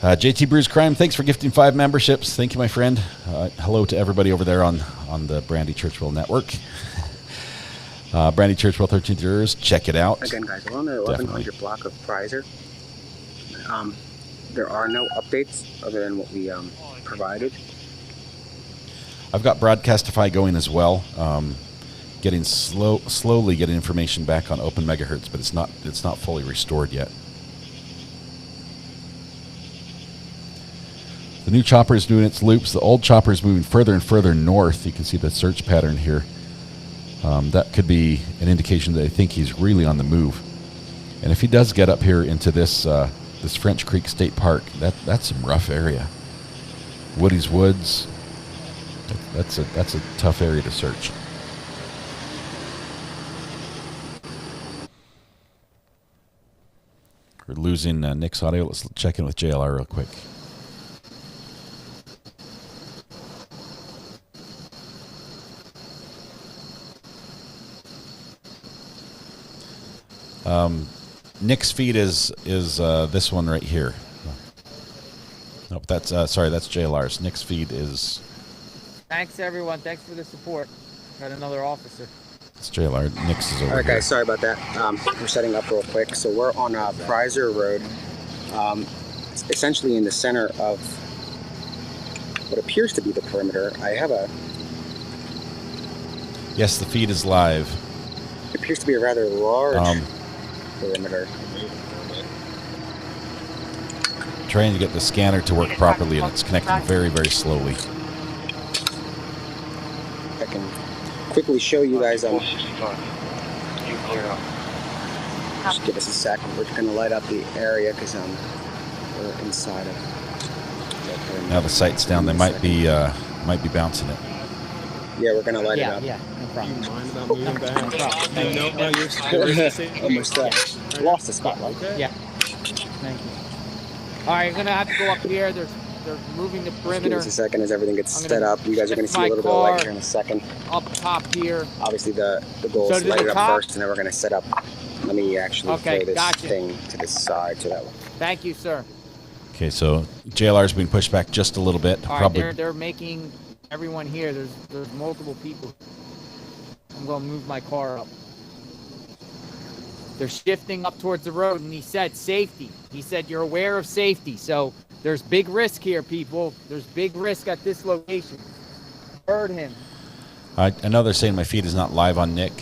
JT Brews Crime, thanks for gifting 5 memberships. Thank you, my friend. Hello to everybody over there on the Brandy Churchwell network. Brandy Churchwell 13th Years, check it out. Again, guys, we're on the 1100 block of Prizer. There are no updates other than what we provided. I've got Broadcastify going as well. Getting slowly getting information back on open megahertz, but it's not fully restored yet. The new chopper is doing its loops. The old chopper is moving further and further north. You can see the search pattern here. That could be an indication that I think he's really on the move. And if he does get up here into this French Creek State Park, that's some rough area. Woody's Woods. That's a tough area to search. We're losing Nick's audio. Let's check in with JLR real quick. Nick's feed is this one right here. Nope, that's sorry, that's JLR's. Nick's feed is. Thanks everyone. Thanks for the support. Got another officer. It's JLR. Nick's is over All right, here. guys, sorry about that. We're setting up real quick. So we're on Prizer Road, essentially in the center of what appears to be the perimeter. I have a Yes, the feed is live. It appears to be a rather large perimeter. Trying to get the scanner to work properly, and it's connecting very, very slowly. I can quickly show you guys. Just give us a second. We're going to light up the area because we're inside of. Now the sight's down. They might be bouncing it. Yeah, we're gonna light it up. Yeah, no problem. Do you mind about moving back? No, you're almost lost the spotlight. Yeah. Thank you. All right, I'm gonna have to go up here. They're moving the perimeter. Give us a second as everything gets set up. You guys are gonna see a little bit of light here in a second. Up top here. Obviously, the goal is to light it up first, and then we're gonna set up. Let me actually throw this thing to the side so that way. Thank you, sir. Okay, so JLR's being pushed back just a little bit. All Probably. right, they're making everyone here. There's multiple people. I'm gonna move my car up. They're shifting up towards the road, and he said safety. He said you're aware of safety. So there's big risk here, people. There's big risk at this location. Heard him. I know they're saying my feed is not live on Nick.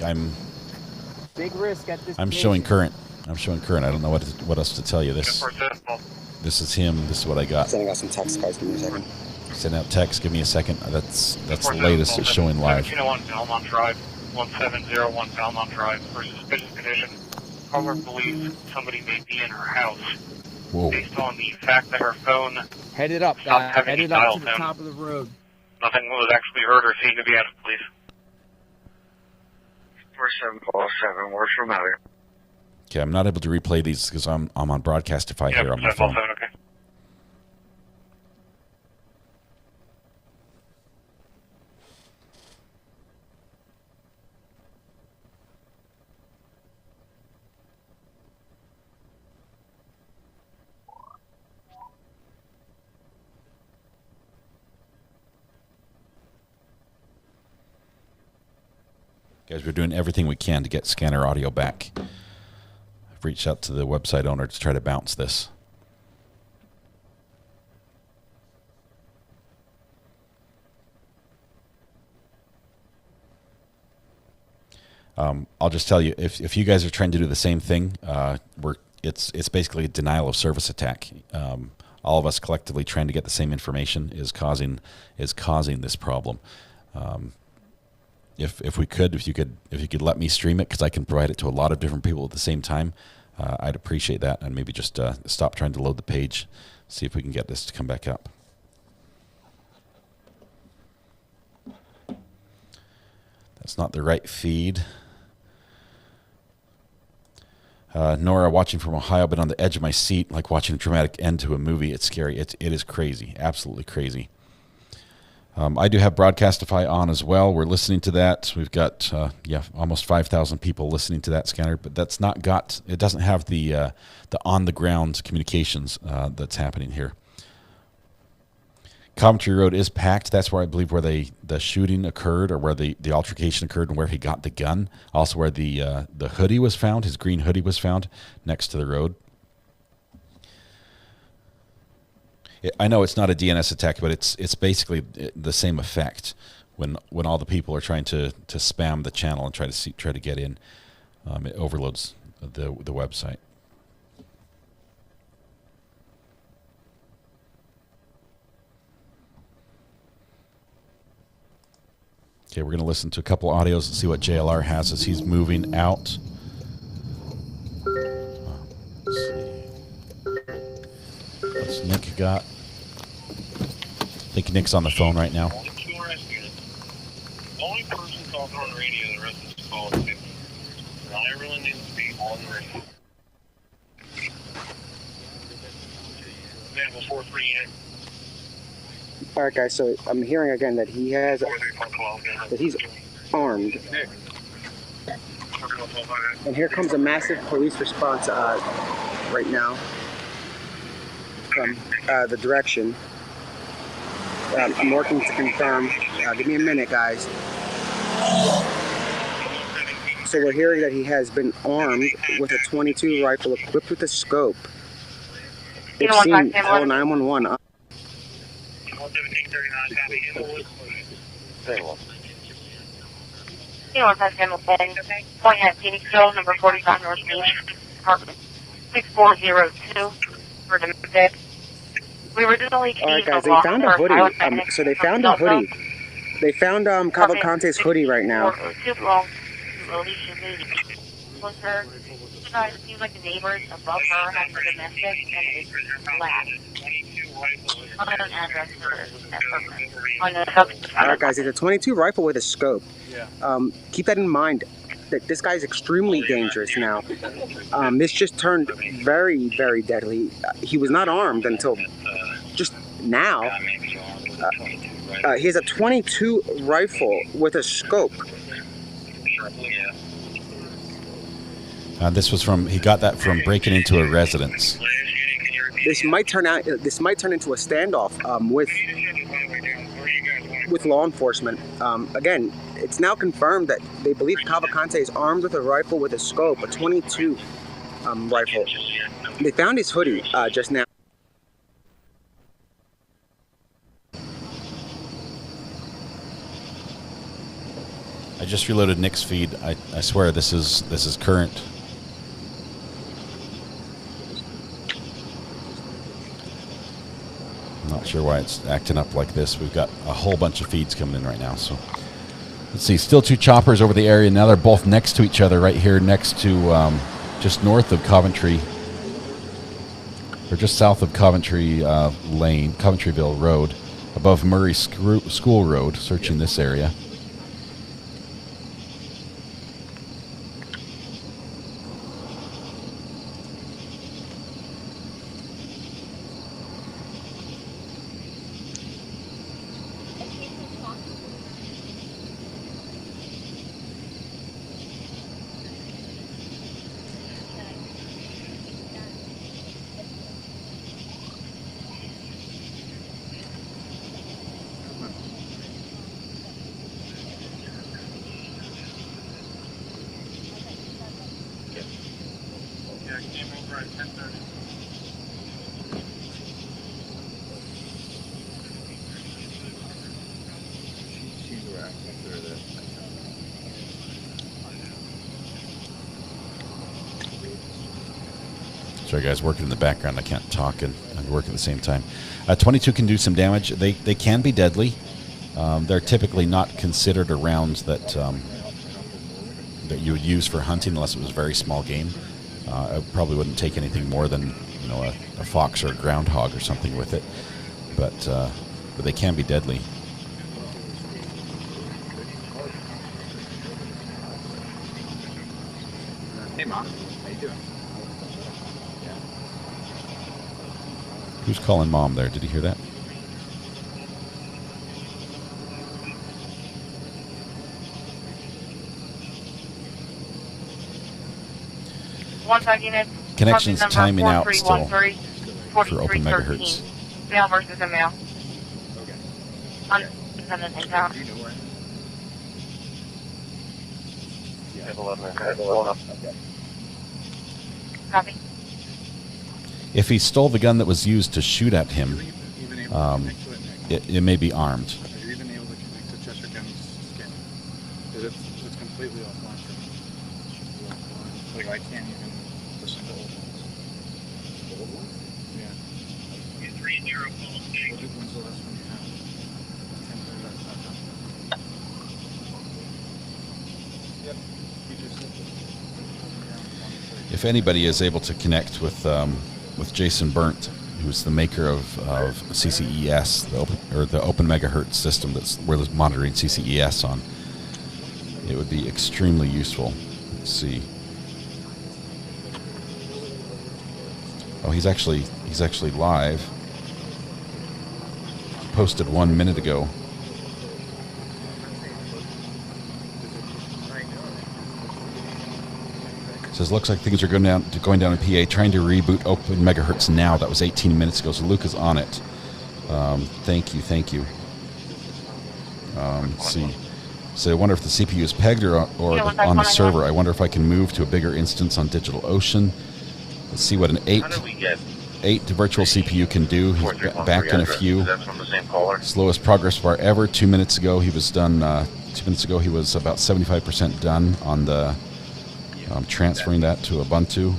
Big risk at this. I'm showing current. I don't know what else to tell you. This is him. This is what I got. Sending out some text, guys. Give me a second. Send out text. Give me a second. That's the latest. It's showing live. 1701 Belmont Drive, 1701 Belmont Drive for suspicious condition. Caller believes somebody may be in her house. Whoa. Based on the fact that her phone headed up to the top of the road. Nothing was actually heard or seen to be out of police. 4747, where's from out here? Okay, I'm not able to replay these because I'm on Broadcastify here on my phone. Okay. Guys, we're doing everything we can to get scanner audio back. I've reached out to the website owner to try to bounce this. I'll just tell you, if you guys are trying to do the same thing, it's basically a denial of service attack. All of us collectively trying to get the same information is causing this problem. If you could let me stream it, because I can provide it to a lot of different people at the same time, I'd appreciate that, and maybe just stop trying to load the page, see if we can get this to come back up. That's not the right feed. Nora, watching from Ohio, been on the edge of my seat, like watching a dramatic end to a movie. It's scary. It is crazy, absolutely crazy. I do have Broadcastify on as well. We're listening to that. We've got almost 5,000 people listening to that scanner, but that's not got. It doesn't have the on the ground communications that's happening here. Coventry Road is packed. That's where I believe where the shooting occurred, or where the altercation occurred, and where he got the gun. Also where the hoodie was found. His green hoodie was found next to the road. I know it's not a DNS attack, but it's basically the same effect when all the people are trying to spam the channel and try to get in. It overloads the website. Okay, we're going to listen to a couple audios and see what JLR has as he's moving out. Let's see. What's Nick got? I think Nick's on the phone right now. The only person talking on the radio the rest of this call is 50. Not everyone needs to be on the radio. Man, before 3 All right, guys. So I'm hearing again that he's armed. And here comes a massive police response right now from the direction. I'm working to confirm. Give me a minute, guys. So we're hearing that he has been armed with a .22 rifle equipped with a scope. They've seen L911. North Hamilton, point at Phoenixville, number 45 North Main, apartment 6402 for domestic. We originally All right, guys, they found a hoodie. So they found a hoodie. They found Cavalcante's hoodie right now. It seems like the neighbors above her have a domestic, and it's black. Unknown address for that purpose. All right, guys, it's a 22 rifle with a scope. Keep that in mind. That this guy's extremely dangerous now. This just turned very, very deadly. He was not armed until just now. He has a 22 rifle with a scope. This was from, he got that from breaking into a residence. This might turn into a standoff with law enforcement. Again, it's now confirmed that they believe Cavalcante is armed with a rifle with a scope, a 22 rifle. They found his hoodie just now. I just reloaded Nick's feed. I swear this is current. I'm not sure why it's acting up like this. We've got a whole bunch of feeds coming in right now. So let's see. Still two choppers over the area. Now they're both next to each other right here next to just north of Coventry. Or just south of Coventry Lane, Coventryville Road, above Murray School Road, searching this area. Sorry guys, working in the background. I can't talk and work at the same time. 22 can do some damage. They can be deadly. They're typically not considered a round that that you would use for hunting unless it was very small game. I probably wouldn't take anything more than a fox or a groundhog or something with it, but they can be deadly. Hey Mom, how you doing? Who's calling Mom there? Did you hear that? Connection's timing out still for open megahertz. Male versus a male. Okay. Copy. If he stole the gun that was used to shoot at him, it may be armed. Are you even able to connect to Chester County's scanner? Because it's completely offline for me. Like I can't even listen to old ones. Old ones? Yeah. 30 when's the last one you had? Yep. If anybody is able to connect with Jason Burnt, who's the maker of CCES, the open megahertz system that's we're monitoring CCES on, it would be extremely useful. Let's see. Oh, he's actually live. Posted 1 minute ago. Says, looks like things are going down in PA, trying to reboot open megahertz now. That was 18 minutes ago, so Luke is on it. Thank you. Let's see. So I wonder if the CPU is pegged or on the server. I wonder if I can move to a bigger instance on DigitalOcean. Let's see what an 8 virtual CPU can do. He's back in a few. Slowest progress bar ever. 2 minutes ago, he was done 2 minutes ago he was about 75% done on the transferring that to Ubuntu.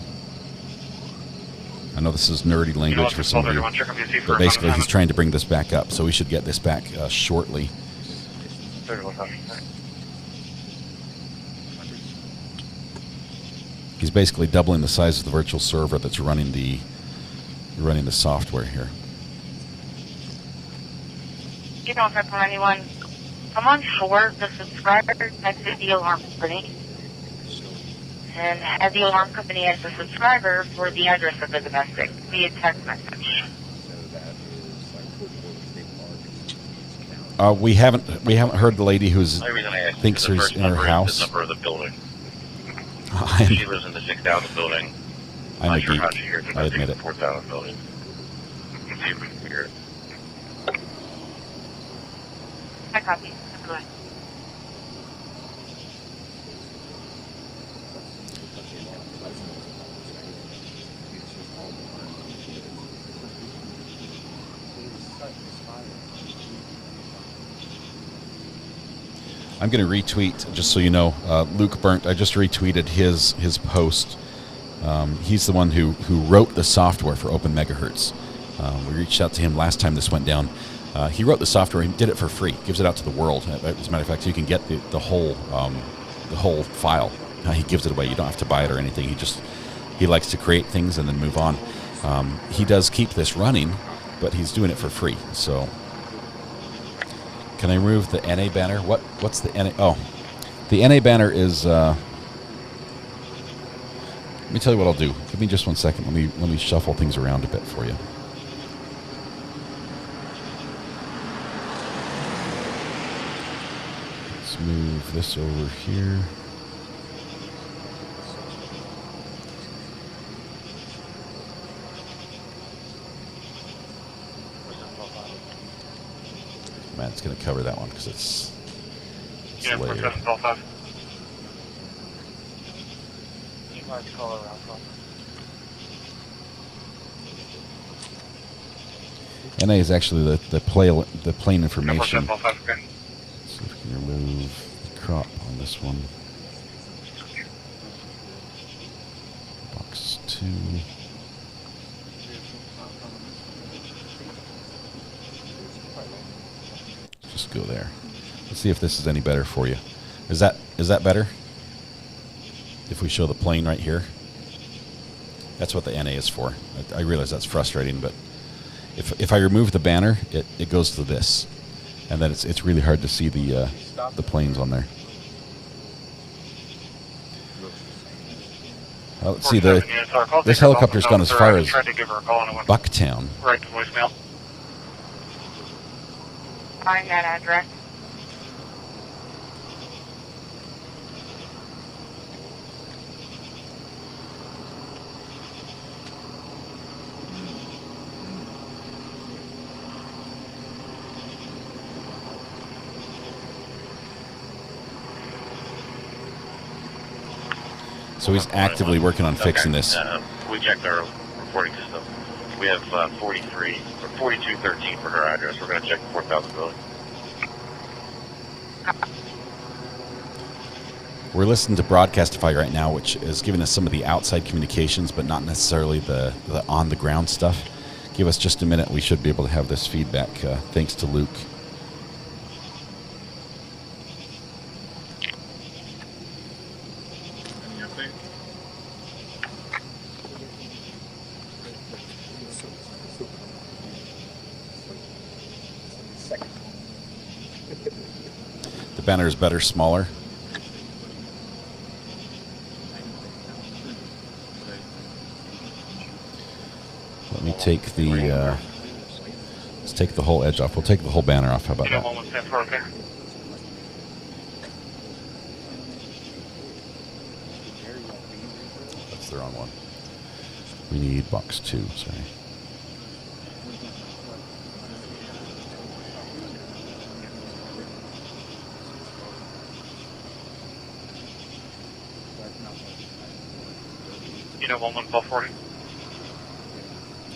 I know this is nerdy language for some of you, but basically he's trying to bring this back up, so we should get this back shortly. He's basically doubling the size of the virtual server that's running the software here. You don't have from anyone. I'm unsure. The subscriber texted the alarm company and had the alarm company as the subscriber for the address of the domestic via text message. We haven't heard the lady who's thinks she's in her house. The number of the building. I'm, she lives in the 6,000 building. I'm Not a sure geek. how she hears it. I admit it. 4,000 building. Let's see if we can hear it. I copy. Go ahead. I'm going to retweet, just so you know, Luke Burnt. I just retweeted his post. He's the one who wrote the software for Open Megahertz. We reached out to him last time this went down. He wrote the software. He did it for free. Gives it out to the world. As a matter of fact, you can get the whole file. He gives it away. You don't have to buy it or anything. He likes to create things and then move on. He does keep this running, but he's doing it for free. So. Can I remove the NA banner? What's the NA? Oh, the NA banner is. Let me tell you what I'll do. Give me just 1 second. Let me shuffle things around a bit for you. Let's move this over here. Man, it's going to cover that one because it's layered. NA is actually the plane information. Let's see if we can remove the crop on this one. Box 2. Just go there. Let's see if this is any better for you. Is that better? If we show the plane right here, that's what the NA is for. I realize that's frustrating, but if I remove the banner, it goes to this, and then it's really hard to see the planes on there. Let's see, this helicopter's gone as far as Bucktown. Right to voicemail. Find that address. So he's actively working on fixing this. We checked our reporting system. We have 4213 for her address. We're going to check the 4,000 building. We're listening to Broadcastify right now, which is giving us some of the outside communications, but not necessarily the on-the-ground stuff. Give us just a minute. We should be able to have this feedback, thanks to Luke. The banner is better, smaller. Let me take the, let's take the whole edge off. We'll take the whole banner off. How about that? That's the wrong one. We need box 2, sorry. You know, 11240.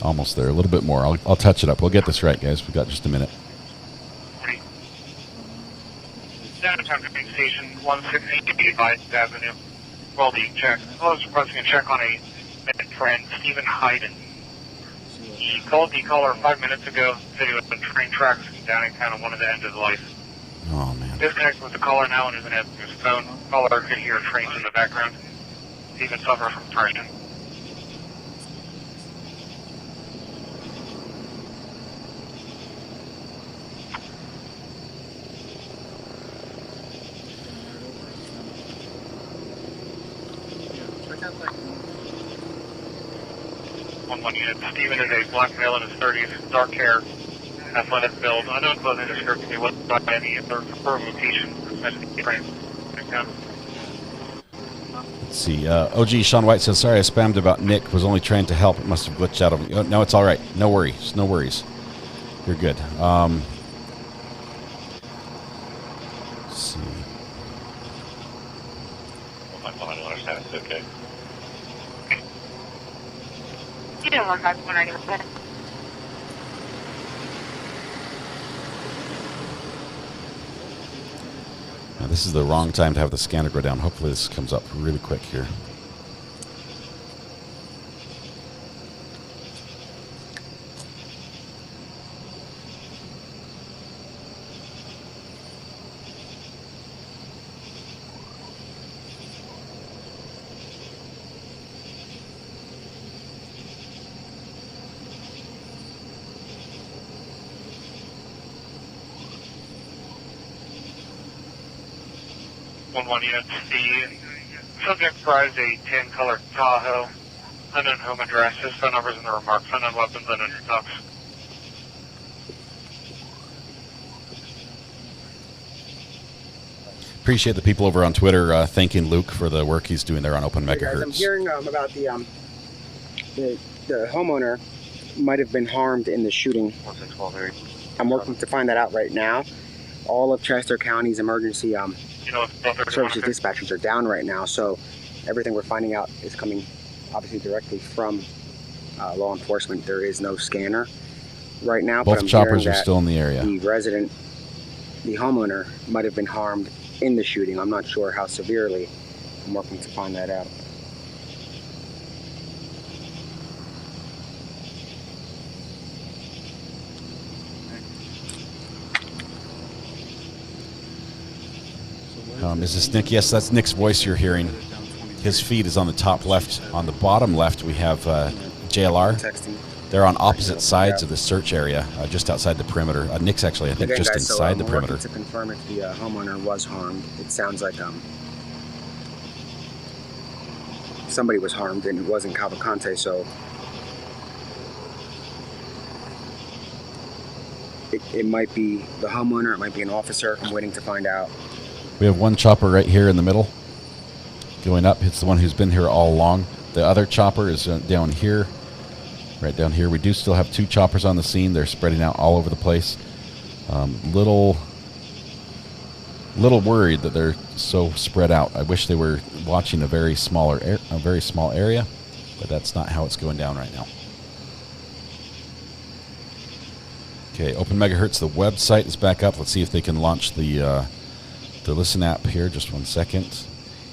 Almost there, a little bit more. I'll touch it up. We'll get this right, guys. We've got just a minute. Standard time to be Station 160 Vice Avenue. Welding check. I was requesting a check on a friend, Stephen Ayden. He called the caller 5 minutes ago, said he was on train tracks down in kind of wanted to end his life. Oh, man. Disconnected with the caller now and isn't answering his phone. Caller could hear trains in the background. He even suffer from depression. One unit. Steven is a black male in his 30s, dark hair, athletic build, unknown clothing description. He wasn't by any other location. Let's see. OG Sean White says, sorry I spammed about Nick. Was only trying to help. It must have glitched out of me. No, it's all right. No worries. No worries. You're good. Let's see. My phone, I don't understand. It's okay. You didn't want to talk about anything. Now, this is the wrong time to have the scanner go down. Hopefully this comes up really quick here. One unit. The subject drives a tan-colored Tahoe. Unknown home address. His phone number's in the remarks. Unknown weapons, unknown stocks. Appreciate the people over on Twitter thanking Luke for the work he's doing there on Open Hey Megahertz. guys, I'm hearing about the homeowner might have been harmed in the shooting. I'm working to find that out right now. All of Chester County's emergency services dispatchers are down right now, so everything we're finding out is coming obviously directly from law enforcement. There is no scanner right now. Both but I'm choppers hearing are that still in the area. The resident, the homeowner, might have been harmed in the shooting. I'm not sure how severely. I'm working to find that out. Is this Nick? Yes, that's Nick's voice you're hearing. His feed is on the top left. On the bottom left, we have JLR. They're on opposite sides of the search area, just outside the perimeter. Nick's actually, I think, just guys, inside the perimeter. To confirm if the homeowner was harmed, it sounds like somebody was harmed, and it wasn't Cavalcante, so it might be the homeowner, it might be an officer. I'm waiting to find out. We have one chopper right here in the middle, going up. It's the one who's been here all along. The other chopper is down here, right down here. We do still have two choppers on the scene. They're spreading out all over the place. Little worried that they're so spread out. I wish they were watching a very small area, but that's not how it's going down right now. Okay, Open Megahertz, the website is back up. Let's see if they can launch the Listen app here. Just 1 second.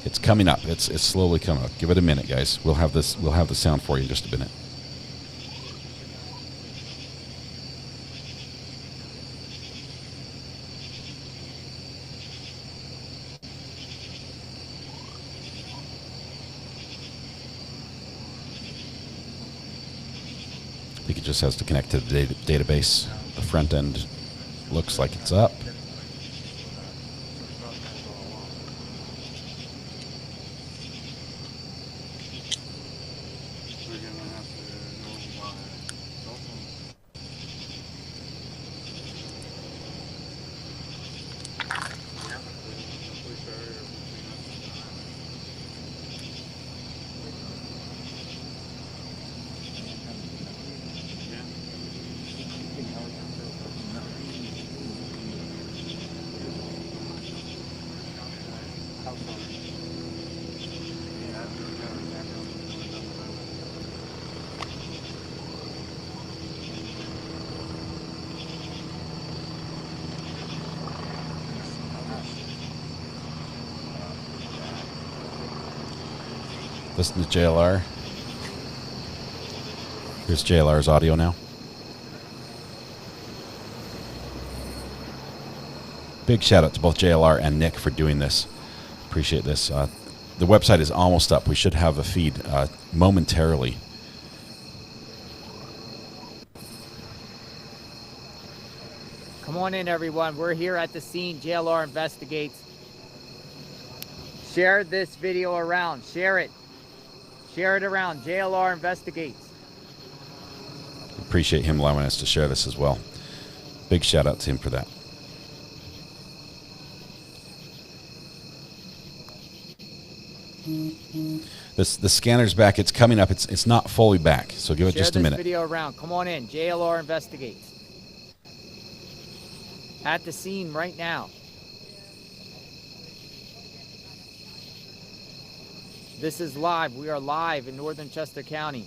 It's coming up. It's slowly coming up. Give it a minute, guys. We'll have the sound for you in just a minute. I think it just has to connect to the database. The front end looks like it's up. Listen to JLR. Here's JLR's audio now. Big shout out to both JLR and Nick for doing this. Appreciate this. The website is almost up. We should have a feed momentarily. Come on in, everyone. We're here at the scene. JLR investigates. Share this video around. Share it. Share it around. JLR investigates. Appreciate him allowing us to share this as well. Big shout out to him for that. The scanner's back. It's coming up. It's not fully back, so give it just a minute. Share this video around. Come on in. JLR investigates. At the scene right now. This is live. We are live in northern Chester County.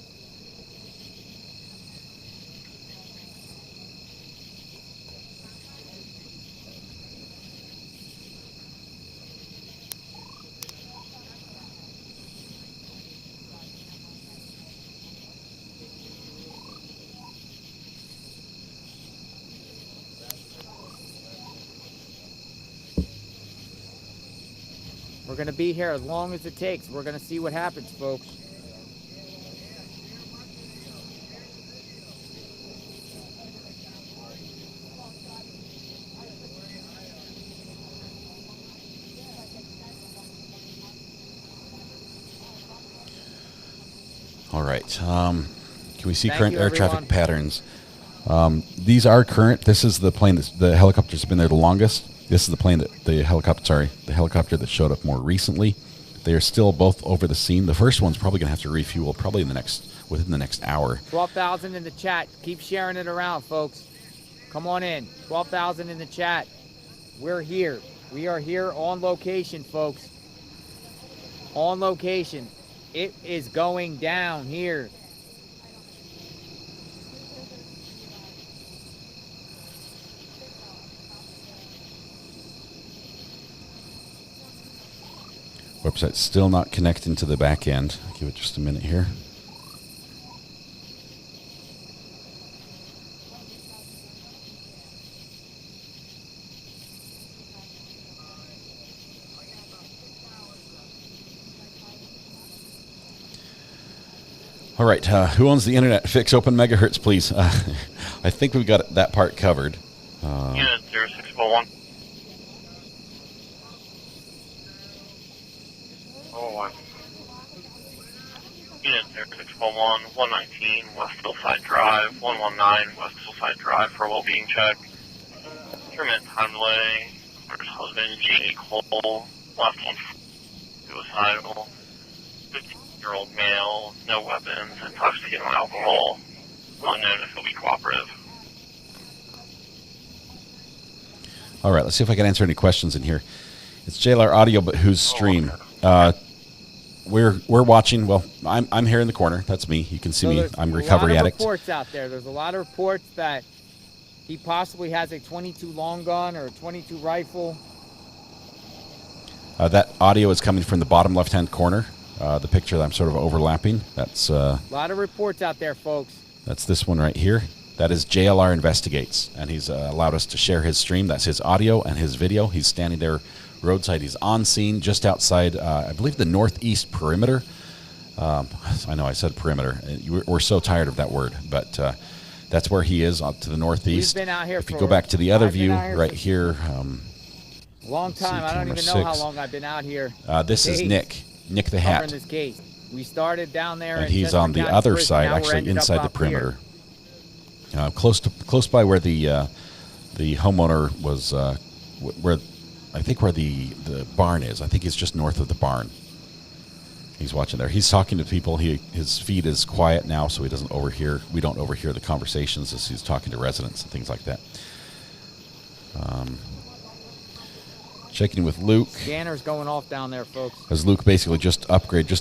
We're going to be here as long as it takes. We're going to see what happens, folks. All right. Can we see current air traffic patterns? These are current. This is the plane the helicopter's been there the longest. This is the plane that the helicopter that showed up more recently. They are still both over the scene. The first one's probably going to have to refuel probably within the next hour. 12,000 in the chat. Keep sharing it around, folks. Come on in. 12,000 in the chat. We're here. We are here on location, folks. On location. It is going down here. Website's still not connecting to the back end. I'll give it just a minute here. All right, who owns the internet? Fix open megahertz, please. I think we've got that part covered. Yeah, 0641. Unit 0641, 119 West Hillside Drive, 119 West Hillside Drive for a well-being check. 3-minute time delay. First husband, J. Cole, left on suicidal. 15-year-old male, no weapons, intoxicated on alcohol. Unknown if he'll be cooperative. All right, let's see if I can answer any questions in here. It's JLR audio, but whose stream? We're watching. Well, I'm here in the corner. That's me. You can see me. I'm Recovery Addict. There's a lot of reports out there. There's a lot of reports that he possibly has a 22 long gun or a 22 rifle. That audio is coming from the bottom left-hand corner. The picture that I'm sort of overlapping. That's a lot of reports out there, folks. That's this one right here. That is JLR Investigates, and he's allowed us to share his stream. That's his audio and his video. He's standing there roadside. He's on scene just outside, I believe, the northeast perimeter. I know I said perimeter. We're so tired of that word, but that's where he is, to the northeast. We've been out here if you go back to the other view right here. Long time. I don't even know how long I've been out here. This is Nick the Hat. This case. We started down there, and he's on the other side, actually inside the perimeter, close by where the homeowner was, where the barn is. I think he's just north of the barn. He's watching there. He's talking to people. His feed is quiet now, so he doesn't overhear. We don't overhear the conversations as he's talking to residents and things like that. Checking with Luke. Scanner's going off down there, folks. As Luke basically just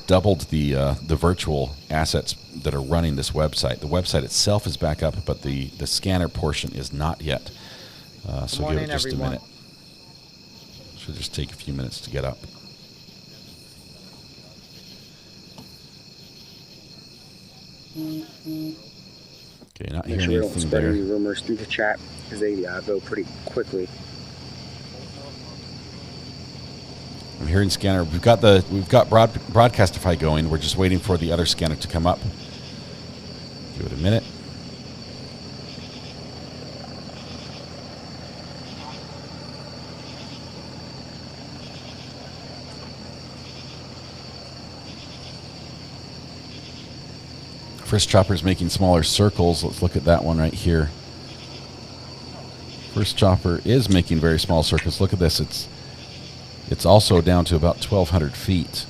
doubled the virtual assets that are running this website. The website itself is back up, but the scanner portion is not yet. So give it just a minute. Should just take a few minutes to get up. Okay, not Make hearing sure we don't anything spread there. any rumors through the chat because they go pretty quickly. I'm hearing scanner. We've got Broadcastify going. We're just waiting for the other scanner to come up. Give it a minute. First chopper is making smaller circles. Let's look at that one right here. First chopper is making very small circles. Look at this. It's also down to about 1,200 feet.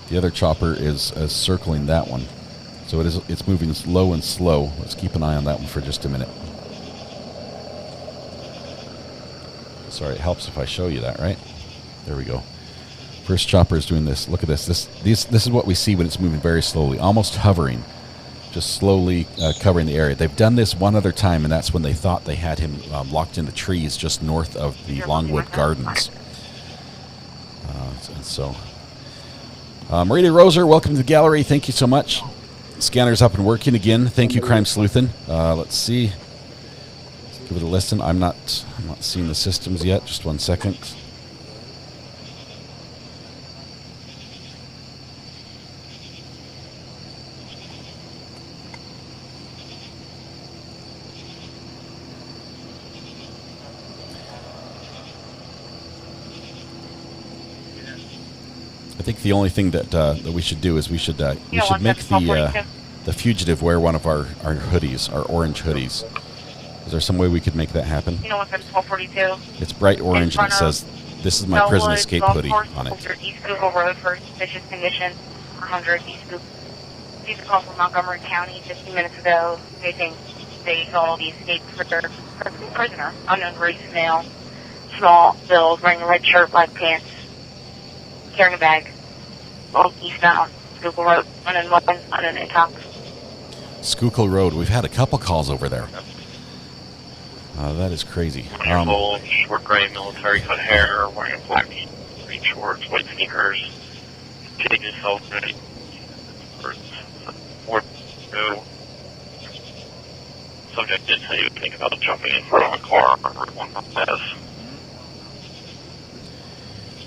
The other chopper is circling that one. So it's moving low and slow. Let's keep an eye on that one for just a minute. Sorry, it helps if I show you that, right? There we go. First chopper is doing this. Look at this. This is what we see when it's moving very slowly, almost hovering, just slowly covering the area. They've done this one other time, and that's when they thought they had him locked in the trees just north of the Longwood Gardens. And so, Marita Roser, welcome to the gallery. Thank you so much. Scanner's up and working again. Thank you, Crime Sleuthin. Let's see. Let's give it a listen. I'm not seeing the systems yet. Just 1 second. I think the only thing that we should do is we should make the fugitive wear one of our hoodies, our orange hoodies. Is there some way we could make that happen? You know what's at 1242? It's bright orange and it says, "This is my prison escape hoodie" on it. East Google Road for suspicious condition, 100 East Google. These are calls from Montgomery County 15 minutes ago. They think they saw the escaped prisoner, unknown race male, small build, wearing a red shirt, black pants, carrying a bag, eastbound, Schuylkill Road, unknown weapon, unknown intox. Schuylkill Road. We've had a couple calls over there. That is crazy. Short gray military cut hair, wearing a black green shorts, white sneakers, taking himself ready. Subject did say he would think about jumping in front of a car or one of them.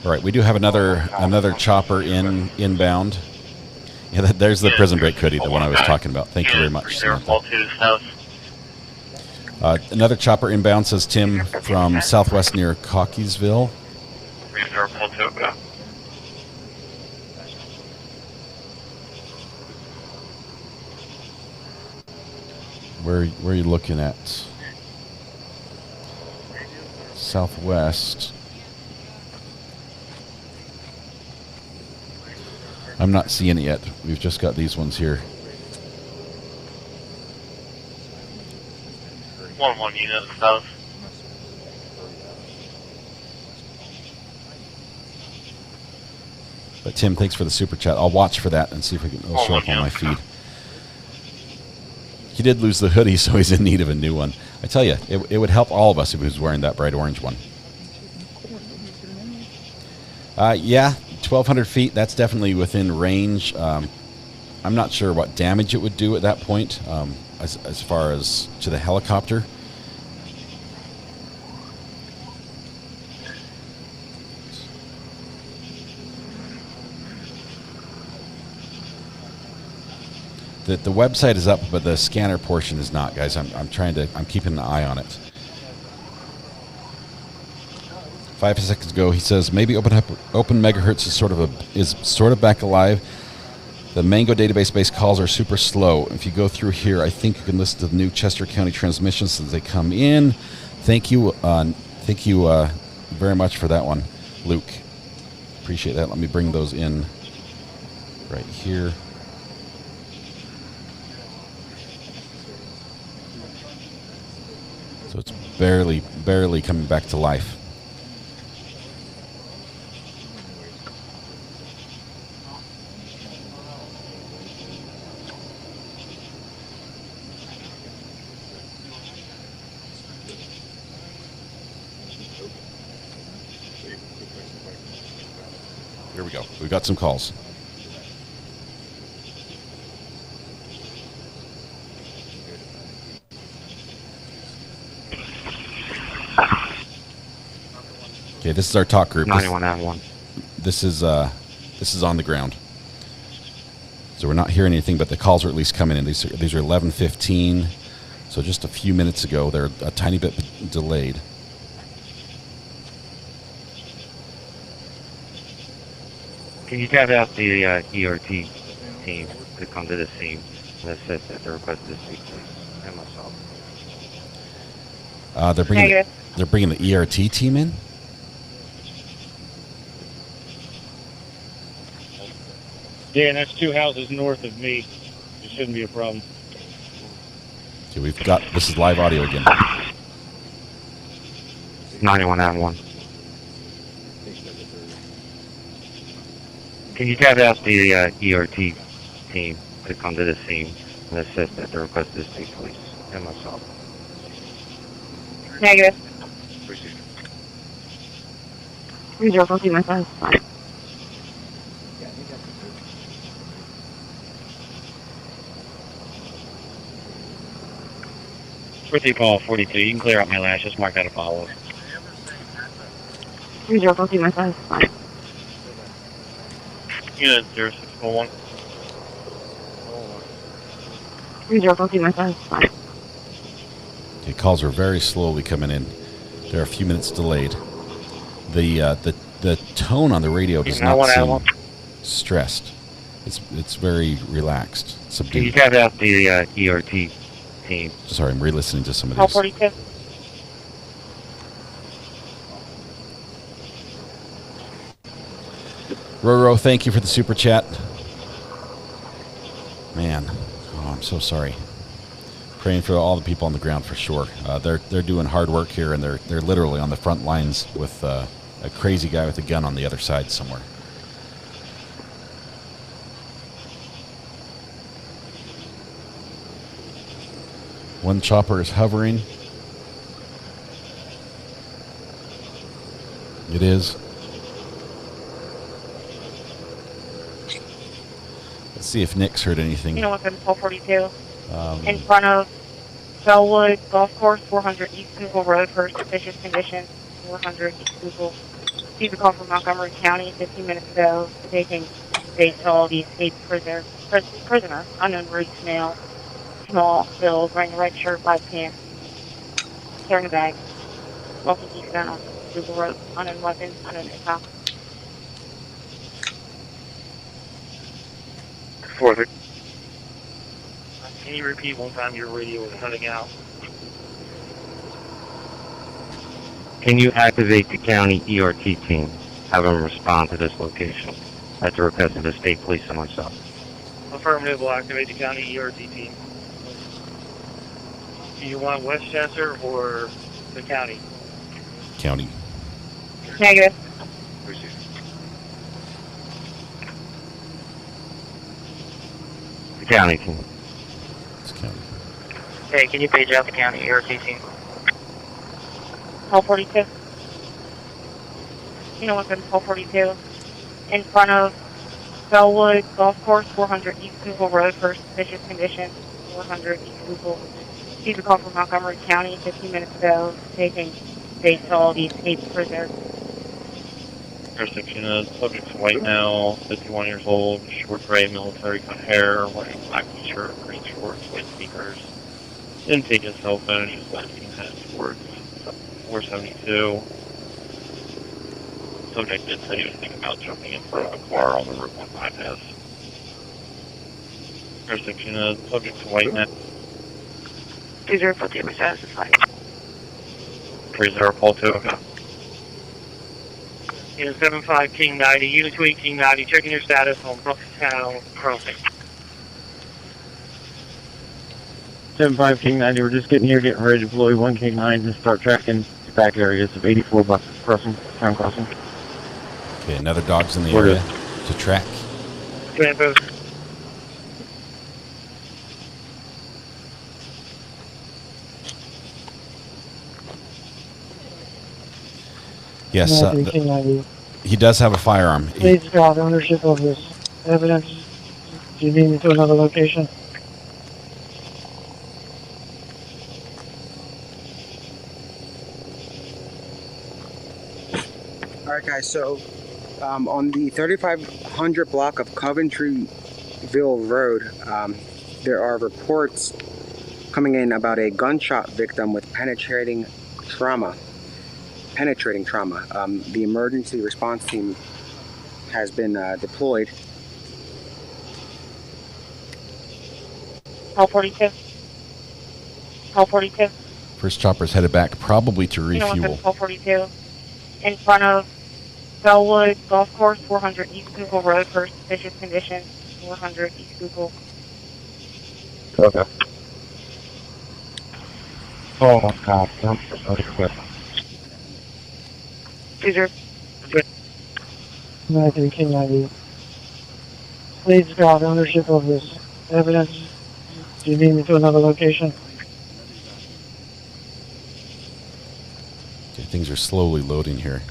All right, we do have another chopper inbound. Yeah, there's the prison break hoodie, the one I was talking about. Thank you very much, Samantha. Another chopper inbound, says Tim, from southwest near Cockeysville. Where are you looking at? Southwest. I'm not seeing it yet. We've just got these ones here. 1-1 unit south. But Tim, thanks for the super chat. I'll watch for that and see if it'll show up on my feed. He did lose the hoodie, so he's in need of a new one. I tell you, it would help all of us if he was wearing that bright orange one. Yeah, 1,200 feet, that's definitely within range. I'm not sure what damage it would do at that point, as far as to the helicopter. The website is up, but the scanner portion is not, guys. I'm keeping an eye on it. 5 seconds ago, he says maybe Open Megahertz is sort of back alive. The Mango database-based calls are super slow. If you go through here, I think you can listen to the new Chester County transmissions as they come in. Thank you very much for that one, Luke. Appreciate that. Let me bring those in right here. So it's barely coming back to life. Here we go. We've got some calls. Okay, this is our talk group. 9191. This is on the ground. So we're not hearing anything, but the calls are at least coming in. These are 11:15. So just a few minutes ago, they're a tiny bit delayed. Can you tap out the ERT team to come to the scene and assist at the request of the speak, please? And myself. They're bringing the ERT team in? Yeah, and that's 2 houses north of me. It shouldn't be a problem. Okay, this is live audio again. 9191. Can you tap out the ERT team to come to the scene and assist at the request of the state police and myself? Negative. 3042, my son. Fine. Call 42. You can clear out my lash. Just mark that a follow. 3042, my son. Fine. Unit 0641. 3042, my son. Fine. Okay, calls are very slowly coming in. They're a few minutes delayed. The tone on the radio does not seem stressed. It's very relaxed, subdued. Can you tap out the ERT team? Sorry, I'm re-listening to some of Call these. 42. Roro, thank you for the super chat. Man, I'm so sorry. Praying for all the people on the ground for sure. They're doing hard work here, and they're literally on the front lines with a crazy guy with a gun on the other side somewhere. One chopper is hovering. It is. Let's see if Nick's heard anything. You know what's in 1242? In front of Bellwood Golf Course, 400 East Google Road for suspicious condition. 400 East Google. Received a call from Montgomery County 15 minutes ago stating they saw the escaped prisoner, unknown race male, small build, wearing a red shirt, black pants, carrying a bag, walking eastbound on Google Road, unknown weapon, unknown cop. 430. Can you repeat one time? Your radio was cutting out. Can you activate the county ERT team? Have them respond to this location at the request of the state police and myself. Affirmative, will activate the county ERT team. Do you want Westchester or the county? County. Negative. The county team. It's county. Hey, can you page out the county ERT team? Call 42. You know what's in 1242? In front of Bellwood Golf Course, 400 East Google Road for suspicious condition. 400 East Google. Received a call from Montgomery County 15 minutes ago stating they saw the escaped prisoner. Intersection is subject's white male, 51 years old, short gray military cut hair, wearing black t-shirt, green shorts, white sneakers. Didn't take his cell phone, just asking head towards 472. Subject didn't say anything about jumping in front of a car on the Route 1 bypass. Intersection is subject's white male. 2042, my status is fine. 30 Paul 2, okay. Unit 75 King 90, Unit 2 King 90, checking your status on Brooktown Crossing. 75 King 90, we're just getting here, getting ready to deploy 1 King 9 and start tracking back areas of 84 bus crossing, town crossing. Okay, another dog's in the area to track. Command post. Yes, he does have a firearm. Please drop ownership of this evidence. Do you need me to another location? guys, so on the 3500 block of Coventryville Road, there are reports coming in about a gunshot victim with penetrating trauma. The emergency response team has been deployed. Call 42. Call 42. First chopper's headed back, probably to You know refuel. what's call 42. In front of Bellwood Golf Course, 400 East Google Road for suspicious condition. 400 East Google. Okay. Oh my God. Okay. Caesar. Matthew King ID. Please got ownership of this evidence. Do you need me to another location? Okay, things are slowly loading here.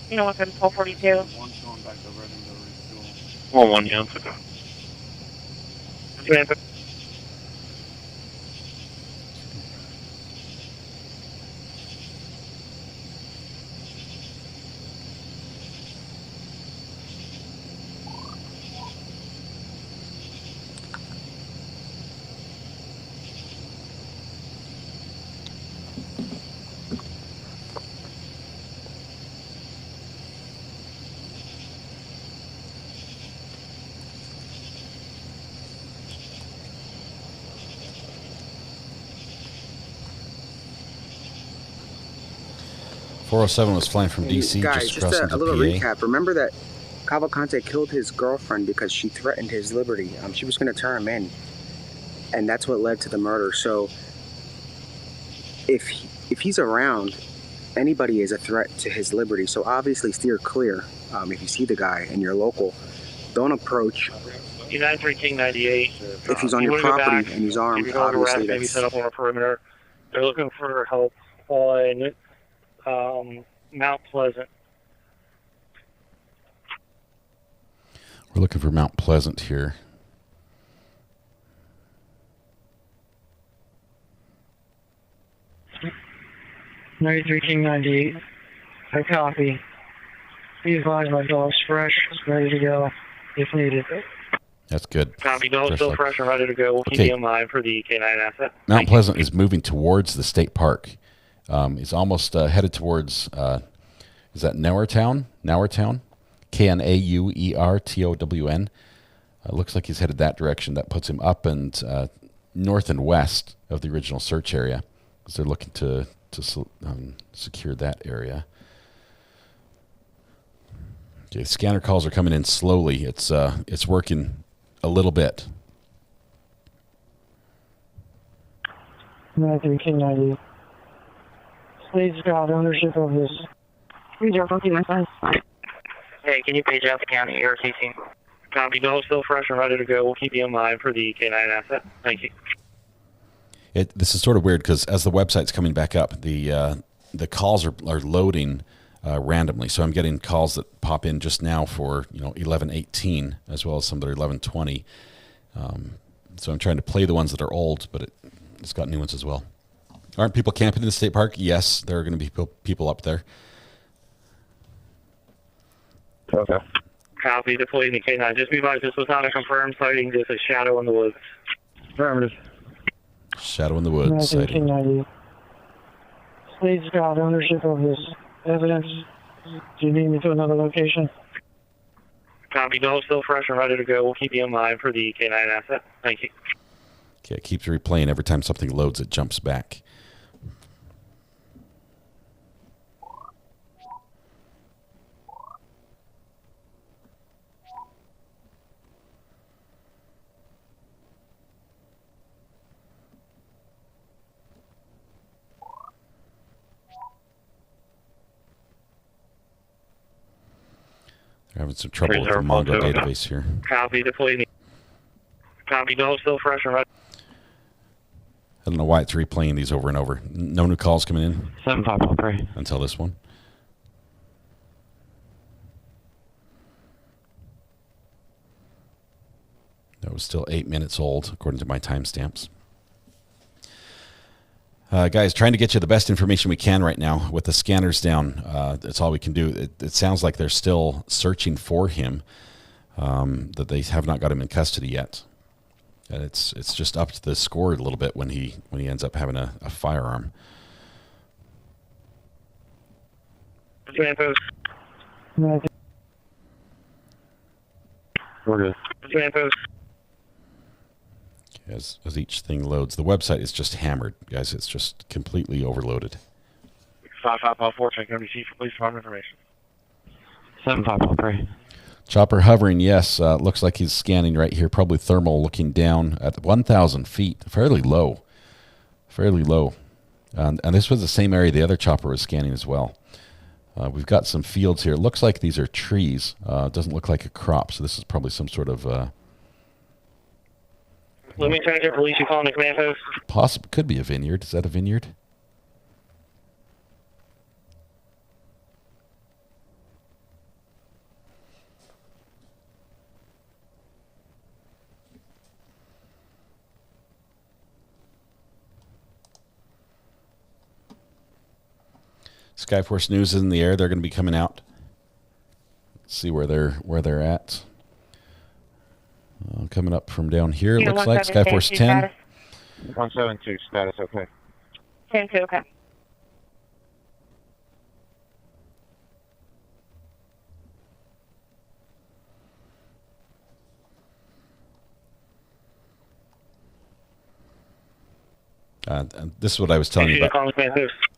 You know what's call 42. Oh, one, yeah. Okay. 407 was flying from DC, Guys, just just crossing a to little PA. recap. Remember that Cavalcante killed his girlfriend because she threatened his liberty. She was going to turn him in, and that's what led to the murder. So if he's around, anybody is a threat to his liberty. So obviously steer clear. If you see the guy and you're local, don't approach. United 1398. If he's on your property and he's armed, obviously maybe that's... set up on a perimeter. They're looking for help on Mount Pleasant. We're looking for Mount Pleasant here. Matthew King 98. I copy. Please advise my dog's fresh, ready to go if needed. That's good. Copy, dog still fresh and ready to go. We'll keep you in mind for the K9 asset. Mount Pleasant is moving towards the state park. He's almost headed towards, is that Nauertown? Nauertown? Knauertown. Looks like he's headed that direction. That puts him up and north and west of the original search area, because they're looking to secure that area. Okay, scanner calls are coming in slowly. It's working a little bit. Matthew King 98. Please got ownership of this. Hey, can you page out the county ERCC? Copy, dog still fresh and ready to go. We'll keep you in mind for the K9 asset. Thank you. This is sort of weird because as the website's coming back up, the calls are loading randomly. So I'm getting calls that pop in just now for 11:18 as well as some that are 11:20. So I'm trying to play the ones that are old, but it's got new ones as well. Aren't people camping in the state park? Yes, there are going to be people up there. Okay. Copy, deploying the K9. Just be advised, this was not a confirmed sighting, just a shadow in the woods. Affirmative. Shadow in the woods. Matthew King 98. Please got ownership of this evidence. Do you need me to another location? Copy, dog still fresh and ready to go. We'll keep you in mind for the K9 asset. Thank you. Okay, it keeps replaying. Every time something loads, it jumps back. They're having some trouble with the Mongo database here. Copy, deploying the... Copy, dog still fresh and ready. I don't know why it's replaying these over and over. No new calls coming in. 7513. Until this one. That was still 8 minutes old, according to my timestamps. Guys, trying to get you the best information we can right now with the scanners down. That's all we can do. It sounds like they're still searching for him, that they have not got him in custody yet. And it's just up to the score a little bit when he ends up having a firearm. We're good. As each thing loads, the website is just hammered, guys. It's just completely overloaded. 5554, check MDC for police department information. 7553. Chopper hovering, yes. Looks like he's scanning right here. Probably thermal, looking down at 1,000 feet. Fairly low. Fairly low. And this was the same area the other chopper was scanning as well. We've got some fields here. Looks like these are trees. Doesn't look like a crop, so this is probably some sort of... Let me try to release you calling the command post. Possible, could be a vineyard. Is that a vineyard? Skyforce News is in the air. They're going to be coming out. Let's see where they're at. Coming up from down here, it looks like Skyforce 10. 172 status, okay. 10-2, okay. And this is what I was telling you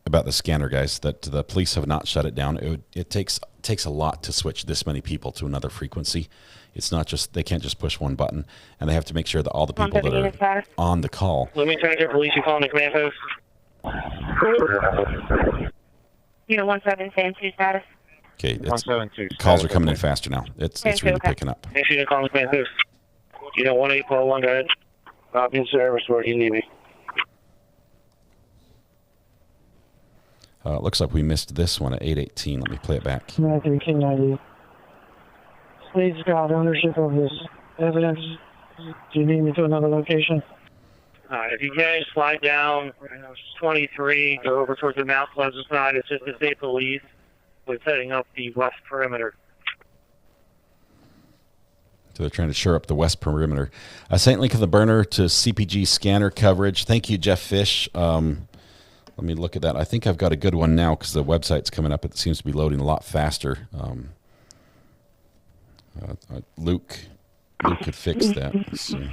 about the scanner, guys, that the police have not shut it down. It takes a lot to switch this many people to another frequency. It's not just, they can't just push one button, and they have to make sure that all the people that are on the call. Let me try to release you calling the command post. Unit 1772 status. Okay, calls are coming in faster now. It's really picking up. Make sure you call the command post. Unit 1841, go ahead. In service where you need me. Looks like we missed this one at 8:18. Let me play it back. 1390. Please got ownership of this evidence. Do you need me to another location? If you can, slide down 23, go over towards the Mount Pleasant side. It's just the state police. We're setting up the west perimeter. So they're trying to shore up the west perimeter. St. Link of the Burner to CPG scanner coverage. Thank you, Jeff Fish. Let me look at that. I think I've got a good one now because the website's coming up. It seems to be loading a lot faster. Luke could fix that. Let's see.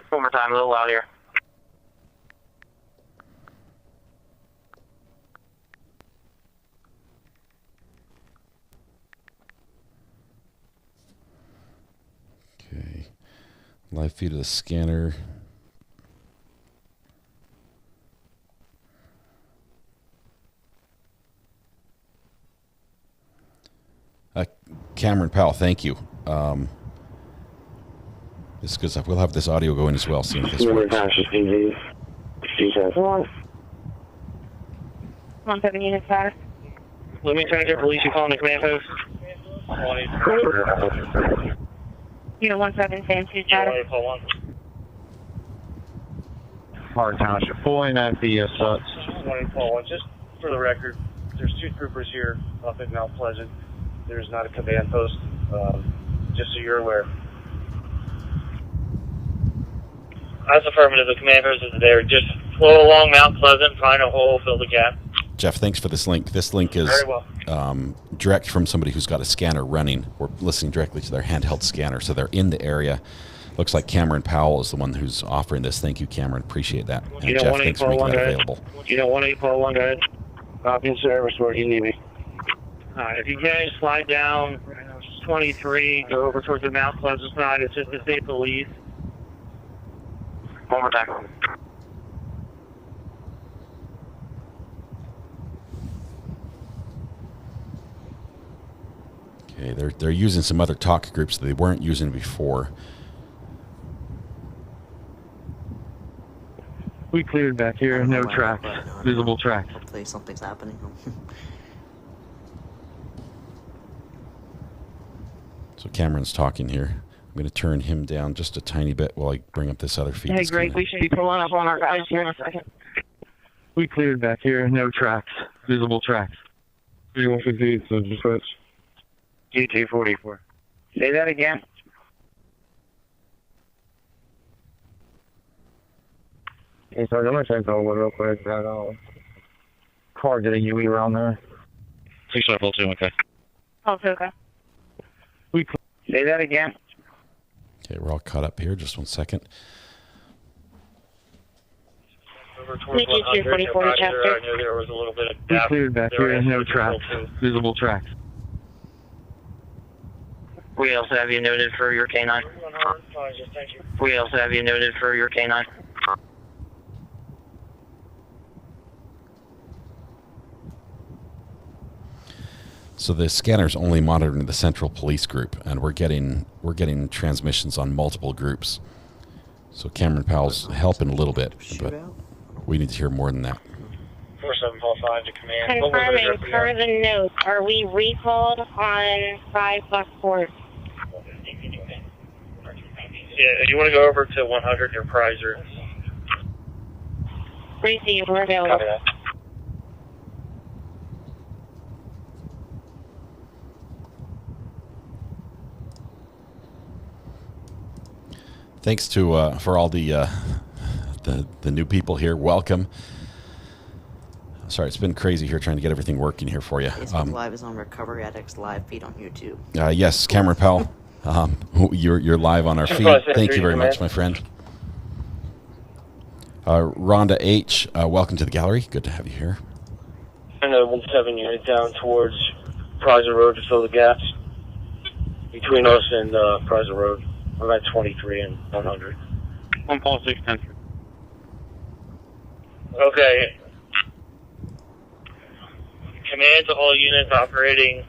One more time, a little loud here. Okay. Live feed of the scanner. Cameron Powell, thank you. This is good stuff. We'll have this audio going as well, seeing if this works. 17 unit status. Let me try to release you calling the command post. Unit 1772 status. Hard Township, pulling at the Suts. 141. Just for the record, there's two troopers here up in Mount Pleasant. There's not a command post, just so you're aware. That's affirmative. The command post is there. Just flow along Mount Pleasant, find a hole, fill the gap. Jeff, thanks for this link. This link is direct from somebody who's got a scanner running. We're listening directly to their handheld scanner, so they're in the area. Looks like Cameron Powell is the one who's offering this. Thank you, Cameron. Appreciate that. And Jeff, thanks for making that available. Unit 1841, go ahead. In service where you need me. If you can, slide down 23, go over towards the Mount Pleasant side. It's just the state police. One more time. Okay, they're using some other talk groups that they weren't using before. We cleared back here. No tracks. Visible tracks. Hopefully something's happening. So Cameron's talking here. I'm going to turn him down just a tiny bit while I bring up this other feed. Hey, Greg, we should be pulling up on our guys here in a second. We cleared back here. No tracks. Visible tracks. 3158, so dispatch. G244. Say that again. Hey, sorry, I'm going to check over real quick. That car did a UE around there. 6542, okay. Okay. Say that again. Okay, we're all caught up here. Just one second. We cleared back here. No tracks. Visible tracks. We also have you noted for your K9. We also have you noted for your K9. So the scanner's only monitoring the central police group, and we're getting transmissions on multiple groups. So Cameron Powell's helping a little bit, but we need to hear more than that. 4745 to command. Confirming, per the note, are we recalled on 5 Buckport? Yeah, you want to go over to 100 near Prizer. Receive, we're available. Copy that. Thanks to for all the new people here. Welcome. Sorry, it's been crazy here trying to get everything working here for you. Facebook Live is on Recovery Addict's live feed on YouTube. Yes, Cameron Powell, you're live on our feed. Thank you very much, my friend. Rhonda H, welcome to the gallery. Good to have you here. And a 17 unit down towards Prizer Road to fill the gaps between us and Prizer Road. We're at 23 and 100. 14610. Okay. Command to all units operating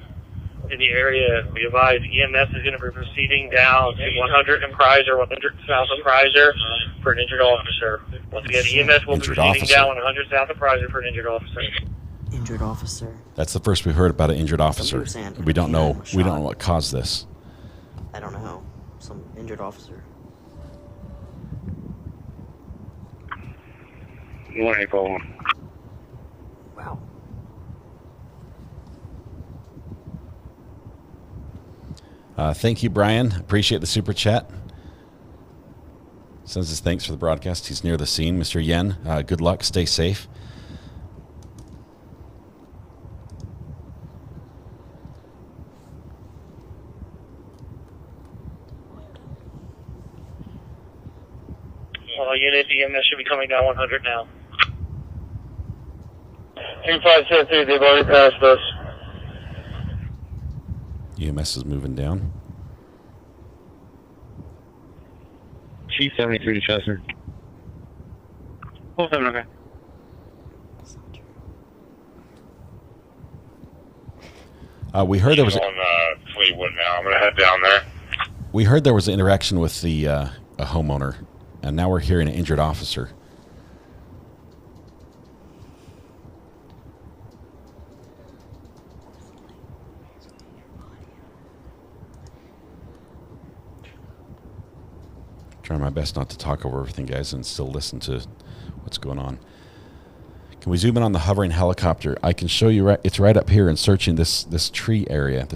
in the area. We advise EMS is going to be proceeding down to 100 in Prizer, 100 south of Prizer for an injured officer. Once again, EMS will be proceeding down 100 south of Prizer for an injured officer. Injured officer. That's the first we heard about an injured officer. We don't know what caused this. I don't know. Some injured officer. 1841. Wow. Thank you, Brian. Appreciate the super chat. Sends his thanks for the broadcast. He's near the scene. Mr. Yen, good luck. Stay safe. Unit EMS should be coming down 100 now. 8573, they've already passed us. EMS is moving down. Chief 73 to Chester. 47, okay. We heard there was on Fleetwood now. I'm going to head down there. We heard there was an interaction with the a homeowner, and now we're hearing an injured officer. Trying my best not to talk over everything, guys, and still listen to what's going on. Can we zoom in on the hovering helicopter? I can show you. It's right up here and searching this treed area,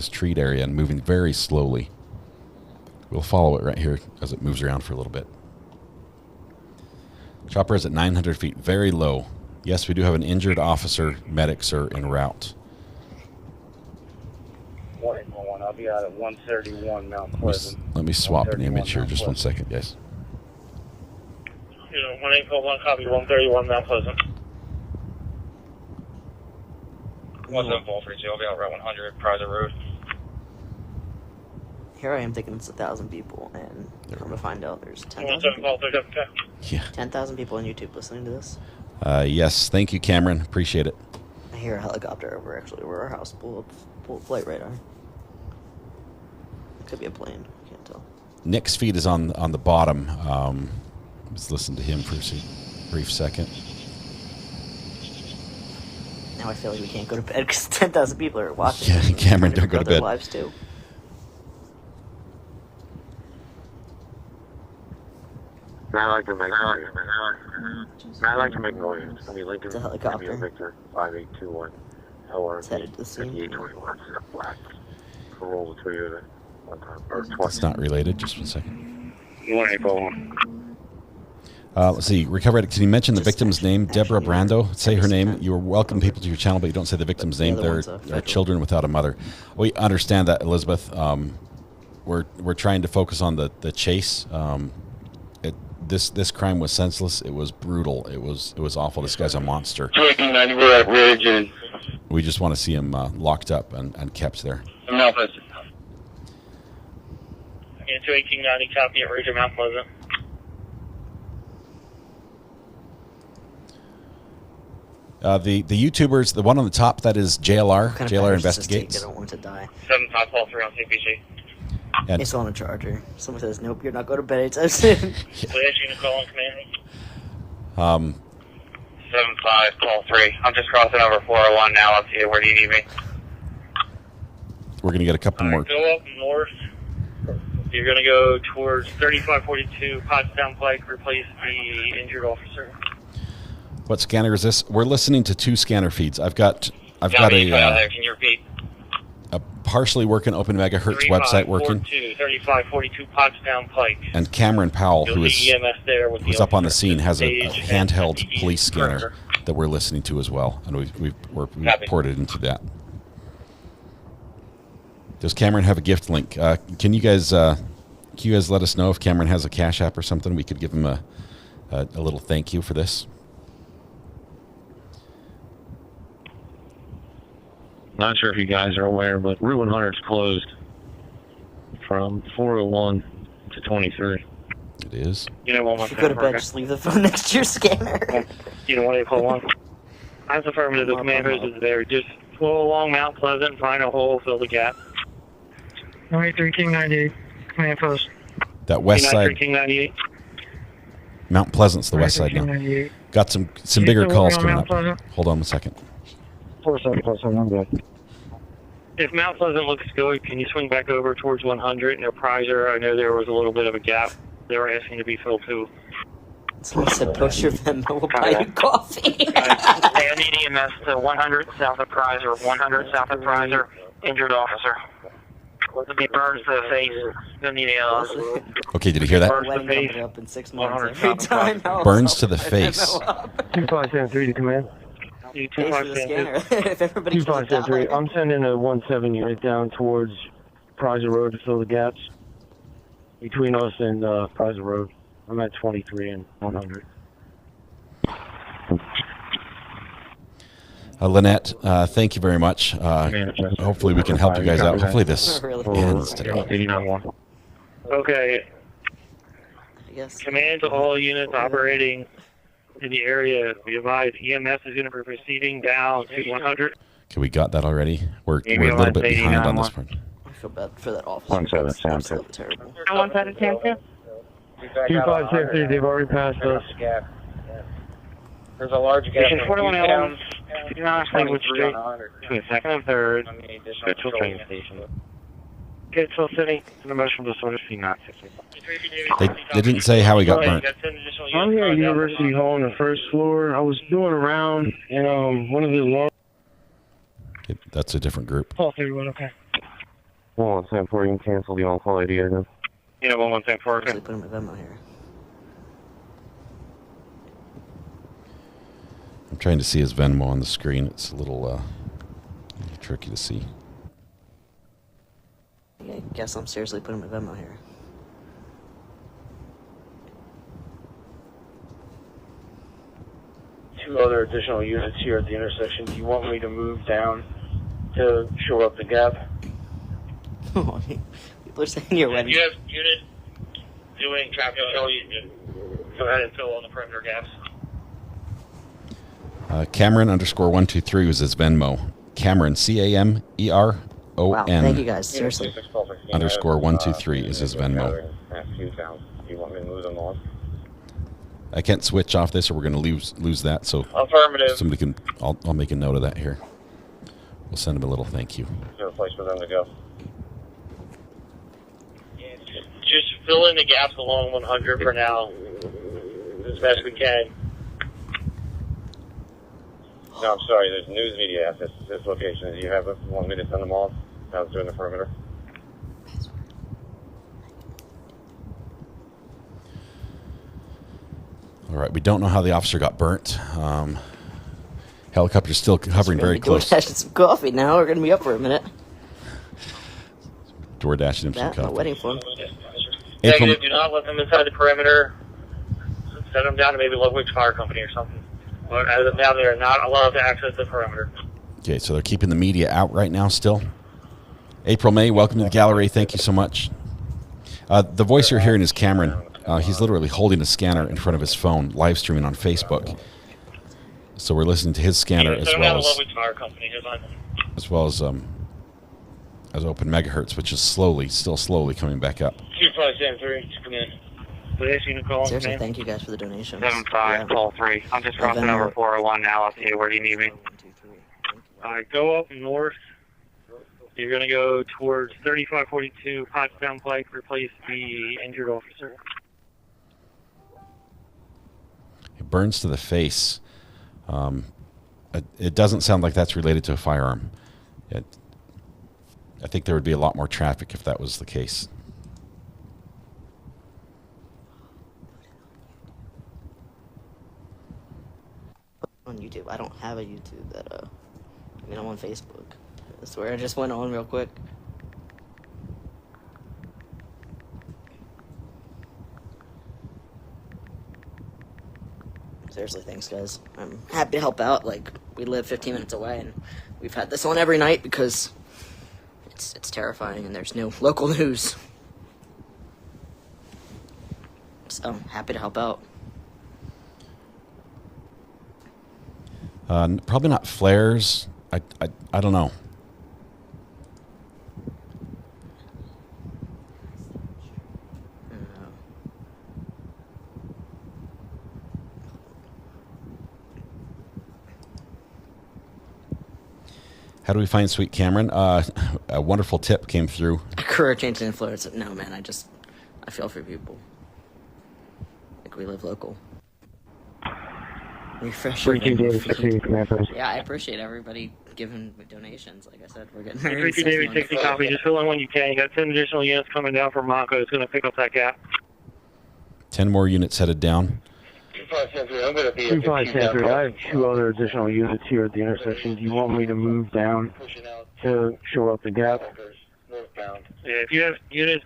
and moving very slowly. We'll follow it right here as it moves around for a little bit. Chopper is at 900 feet, very low. Yes, we do have an injured officer. Medics are en route. 181, I'll be out at 131 Mount Pleasant. Let me swap an image here. Just 1 second, guys. 1841, copy 131 Mount Pleasant. 17430, I'll be out right 100 Prizer Road. Here I am thinking it's 1,000 people, and I'm gonna find out there's 10,000 Yeah. 10,000 people on YouTube listening to this. Yes, thank you, Cameron. Appreciate it. I hear a helicopter over where our house pull flight radar. It could be a plane. Can't tell. Nick's feed is on the bottom. Let's listen to him first. brief second. Now I feel like we can't go to bed because 10,000 people are watching. Yeah, Cameron, don't go to their bed. lives too. I like to make noise. I mean, Lincoln, It's a helicopter. Victor, 5821. LR, It's headed to the scene. 5821, black. Corolla Toyota. It's not related. Just 1 second. 1841. Let's see. Recovery Addict, can you mention the victim's name? Deborah Brando. Say her name. You are welcome people to your channel, but you don't say the victim's name. They're children without a mother. We understand that, Elizabeth. We're trying to focus on the chase. This crime was senseless. It was brutal. It was awful. This guy's a monster. We just want to see him locked up and kept there. Yeah, 1890, copy at Ridge of Mount Pleasant. The YouTubers, the one on the top, that is JLR. What kind of JLR batteries does this take? investigates. I don't want to die. 7543 on CPG. And It's on a charger. Someone says, nope, you're not going to bed anytime soon. Please, unit call in command. 7543. I'm just crossing over 401 now. Up to you. Where do you need me? we're going to get a couple more. Go up north. You're going to go towards 3542 Pottstown Pike, replace the injured officer. What scanner is this? We're listening to 2 scanner feeds. I've got Can you repeat? a partially working Open Megahertz website working, 3542 Pottstown Pike. and Cameron Powell, You'll see EMS there with who's the up on the officer. scene, has a Stage handheld and police scanner perimeter. that we're listening to as well, and we've Copy. ported into that. Does Cameron have a gift link? Can you guys let us know if Cameron has a Cash App or something? We could give him a little thank you for this. Not sure if you guys are aware, but Route 100 is closed from 401 to 23. It is. You know, one If you go to bed, just leave the phone next to your scanner. You know what they call one? That's affirmative. The command post is there. Just flow along Mount Pleasant, find a hole, fill the gap. 93 King 98, command post. That west side, King 98. Mount Pleasant's the west side now. Got some bigger calls coming up. Hold on a second. 47+7, I'm good. If Mount Pleasant looks good, can you swing back over towards 100? No Prizer, I know there was a little bit of a gap. They were asking to be filled too. Someone said, post your Venmo, we'll buy you coffee. Hey, I need EMS to 100 south of Prizer, 100 south of Prizer, injured officer. It'll be burns to the face. Don't need ALS. Okay, did you hear that? Burns to the face. Coming up in 6 months every time. Burns to the face. 2573 to command. Pays for the scanner. If everybody 2573, I'm sending a 17 unit down towards Prizer Road to fill the gaps between us and Prizer Road. I'm at 23 and 100. Lynette, thank you very much. Hopefully we can help you guys out. Hopefully this ends today. Okay. Command to all units operating in the area. We advise EMS is going to be proceeding down to 100. Okay, we got that already. We're a little bit behind on this part. I feel bad for that officer. 17, sounds so terrible. 2573, they've already passed us. There's a large gap. Station 41 Elm. Honestly, which street? Between 2nd and 3rd. Pittsville train station. Pittsville City. An emotional disorder scene, not 60. They didn't say how he got burnt. I'm here at University Hall on the 1st floor. I was doing around and one of the long. Okay, that's a different group. Call 31, okay. 1174, you can cancel the on-call ID again. Yeah, 1174, okay. Put him in Venmo here. I'm trying to see his Venmo on the screen. It's a little tricky to see. I guess I'm seriously putting my Venmo here. Two other additional units here at the intersection. Do you want me to move down to shore up the gap? People are saying you're ready. You have unit doing traffic control. You go ahead and fill on the perimeter gaps. Cameron _123 was his Venmo. Cameron, CAMERON. Wow, thank you guys, seriously. _123 is his Venmo. Do you want me to move them on? I can't switch off this, or we're going to lose that. So Affirmative. somebody can. I'll make a note of that here. We'll send him a little thank you. Is there a place for them to go? Just fill in the gaps along 100 for now, as best we can. No, I'm sorry. There's news media at this location. Do you have 1 minute to send them off? I was doing the perimeter. All right. We don't know how the officer got burnt. Helicopter's still hovering very close. We're some coffee now. We're gonna be up for a minute. Door dashing him some That, coffee. no wedding for him. Negative. Do not let them inside the perimeter. Send them down to maybe Ludwig's Fire Company or something. But as of now, they are not allowed to access the perimeter. Okay, so they're keeping the media out right now still. April May, welcome to the gallery. Thank you so much. The voice you're hearing is Cameron. He's literally holding a scanner in front of his phone, live streaming on Facebook. So we're listening to his scanner as well as Open Megahertz, which is still slowly coming back up. 2573, come in. Seriously, thank you guys for the donation. 75, call 3. I'm just crossing over 401 now. I'll see you. Where do you need me? Alright, go up north. You're going to go towards 3542 Potsdam Pike, replace the injured officer. It burns to the face. It doesn't sound like that's related to a firearm. I think there would be a lot more traffic if that was the case. On YouTube. I don't have a YouTube that I mean, I'm on Facebook. I swear I just went on real quick. Seriously, thanks guys. I'm happy to help out. Like, we live 15 minutes away and we've had this on every night because it's terrifying and there's no local news. So, happy to help out. Probably not flares. I don't know. How do we find Sweet Cameron? A wonderful tip came through. A career change in influence. No, man, I feel for people. Like, we live local. Refresh your Yeah, I appreciate everybody giving donations. Like I said, we're getting married. 32 David 60 copy. Just fill in when you can. You got 10 additional units coming down from Monco. It's going to pick up that gap. 10 more units headed down. 2573, I have 2 other additional units here at the intersection. Do you want me to move down to show up the gap? Yeah, if you have units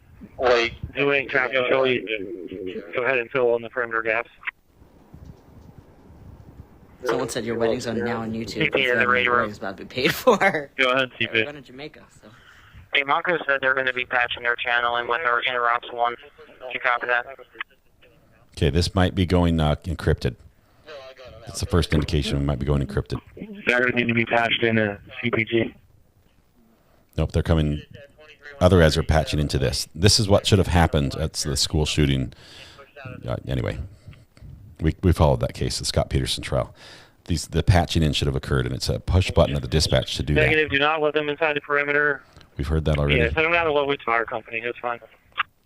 doing traffic control, you go ahead and fill in the perimeter gaps. Someone said your wedding's on now on YouTube. Yeah, the radio wedding's about to be paid for. Go ahead, CP. We're going to Jamaica, so. Hey, Monco said they're going to be patching their channel in with our interrupts 1. Did you copy that? Okay, this might be going encrypted. That's the first indication we might be going encrypted. They're going to need to be patched in a CPG. Nope, they're coming. Other ads are patching into this. This is what should have happened at the school shooting. Anyway, we followed that case, the Scott Peterson trial. The patching in should have occurred, and it's a push button of the dispatch to do that. Negative, do not let them inside the perimeter. We've heard that already. Yeah, send them down to Ludwig's Fire Company. That's fine.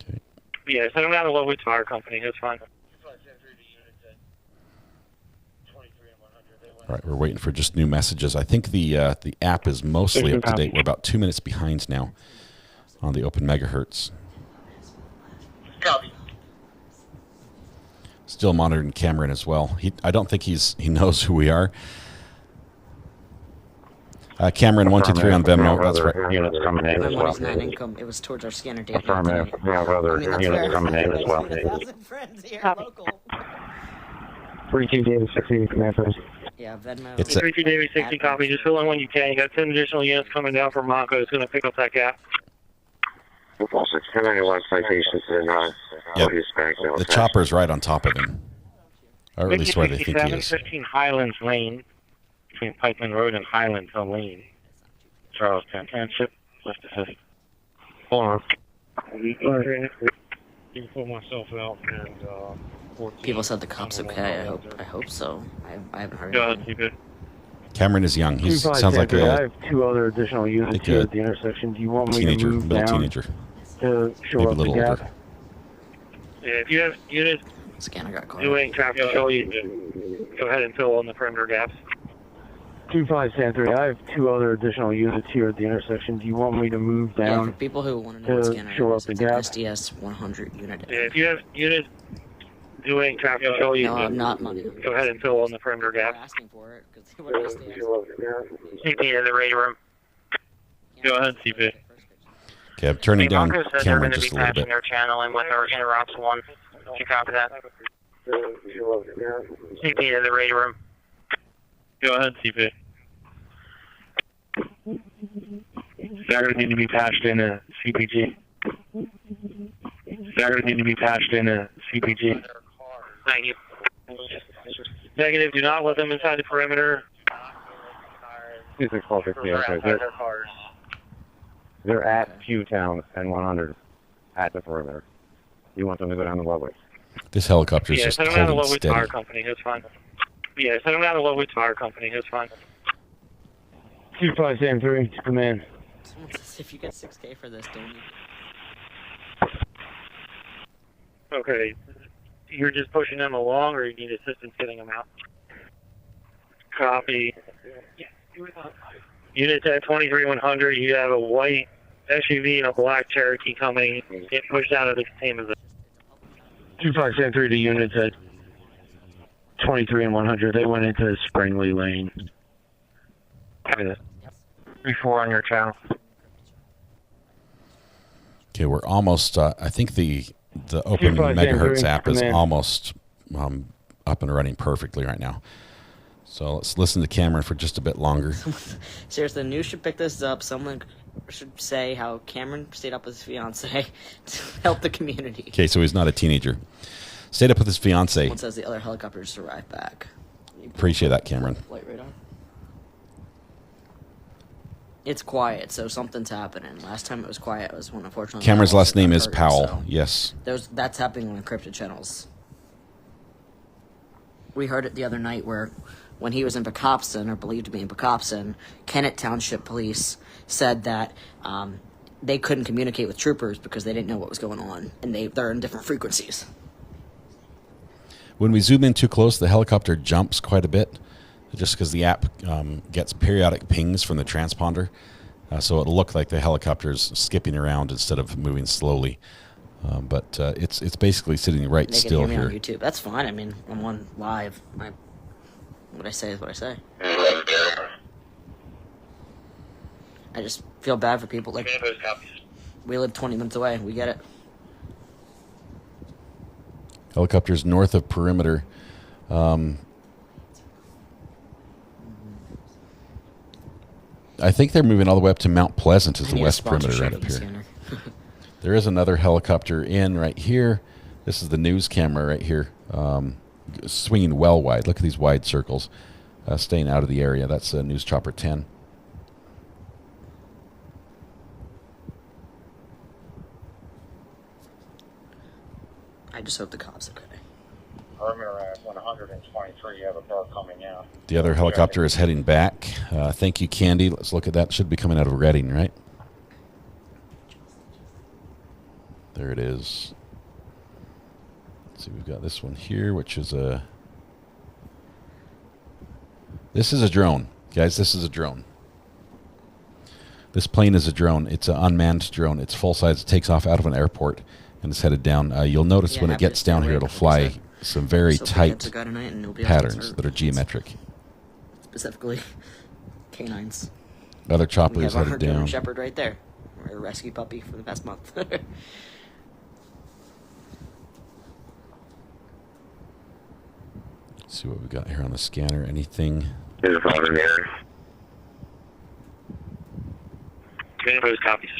Okay. Yeah, send them down to Ludwig's Fire Company. That's fine. All right, we're waiting for just new messages. I think the app is mostly up to date. We're about 2 minutes behind now on the Open Megahertz. Copy. Still monitoring Cameron as well. I don't think he knows who we are. Cameron 123 on Venmo. That's right. Units coming in as well. Not income. It was towards our scanner data. Affirmative. We have other units coming in as well. 32 David 60 command post. Yeah, Venmo. It's 32 David 60 copy. Just fill in when you can. You got 10 additional units coming down from Monco. It's going to pick up that gap. Also, 1091 citations in the chopper's right on top of him. Or at least where they think he is. 15 Highlands Lane, between Pikeman Road and Highlands Hill Lane. Charlestown Township, left assist. Hold on. You can pull myself out and People said the cop's okay. I hope so. I haven't heard Go anything. ahead, keep it. Cameron is young. He 25 sounds like Sandra, I a have 2 other additional units here at the intersection. Do you want me teenager, to move middle down teenager, to show maybe up a little the gap? older. Yeah, if you have units Scanner got caught. doing traffic control, you go ahead and fill in the perimeter gaps. 25 Sandra, I have 2 other additional units here at the intersection. Do you want me to move Yeah, down for people who want to know what to scanner show up is, the it's an gap? SDS 100 unit. Yeah, if you have units doing traffic control, you No, I'm not money. go ahead and fill in the perimeter gaps. Asking for it because they were CP in the radio room. Go ahead, CP. Okay, I'm turning down Marcus said they're Cameron going to just be a little patching bit. their channel in with our interrupts one. Did you copy that? CP in the radio room. Go ahead, CP. They're going to need to be patched in a CPG. They're going to need to be patched in a CPG. Thank you. Negative, do not let them inside the perimeter. 2650, They're okay. outside their cars. They're at Pewtown and 100 at the perimeter. You want them to go down the Lovely. This helicopter is Yeah, just send them out to holding Lovewood steady. Tire Company, that's fine. Yeah, send them out to Lovewood Tire Company, that's fine. 25 Sandra, come in. Someone says if you get 6K for this, don't you? Okay. You're just pushing them along, or you need assistance getting them out? Copy. Units at 23100, you have a white SUV and a black Cherokee coming. Get pushed out of the containment zone. 25 Sandra, the units at 23 and 100. They went into Springley Lane. Copy that. 3-4 on your channel. Okay, we're almost. I think the open 25 megahertz Sandra, app is come in. almost up and running perfectly right now. So let's listen to Cameron for just a bit longer. Seriously, the news should pick this up. Someone should say how Cameron stayed up with his fiance to help the community. Okay, so he's not a teenager. Stayed up with his fiance. Someone says the other helicopter just arrived back. Appreciate that, Cameron. Flight radar. It's quiet, so something's happening. Last time it was quiet, it was when unfortunately Cameron's my last name got is hurt, Powell. so Yes. that's happening on encrypted channels. We heard it the other night where when he was in Pocopson, or believed to be in Pocopson, Kennett Township Police said that they couldn't communicate with troopers because they didn't know what was going on, and they're in different frequencies. When we zoom in too close, the helicopter jumps quite a bit, just because the app gets periodic pings from the transponder. So it'll look like the helicopter's skipping around instead of moving slowly. But it's basically sitting right They still can hear me here. on YouTube. That's fine. I mean, I'm on live. What I say is what I say. I just feel bad for people. Like, we live 20 minutes away. We get it. Helicopter's north of perimeter. I think they're moving all the way up to Mount Pleasant as the west perimeter right up here. There is another helicopter in right here. This is the news camera right here, swinging well wide. Look at these wide circles, staying out of the area. That's News Chopper 10. I just hope the cops okay. Perimeter at 123, you have a car coming out. The other helicopter is heading back. Thank you, Candy. Let's look at that. Should be coming out of Reading, right? There it is. Let's see, we've got this one here, which is a... This is a drone. Guys, this is a drone. This plane is a drone. It's an unmanned drone. It's full size. It takes off out of an airport and it's headed down. You'll notice when it gets down here, it'll fly some very tight patterns that are geometric. Specifically, canines. Other chopper We is have our headed German down. Shepherd right there. Our rescue puppy for the past month. Let's see what we got here on the scanner. Anything? There's a phone in there. Copies.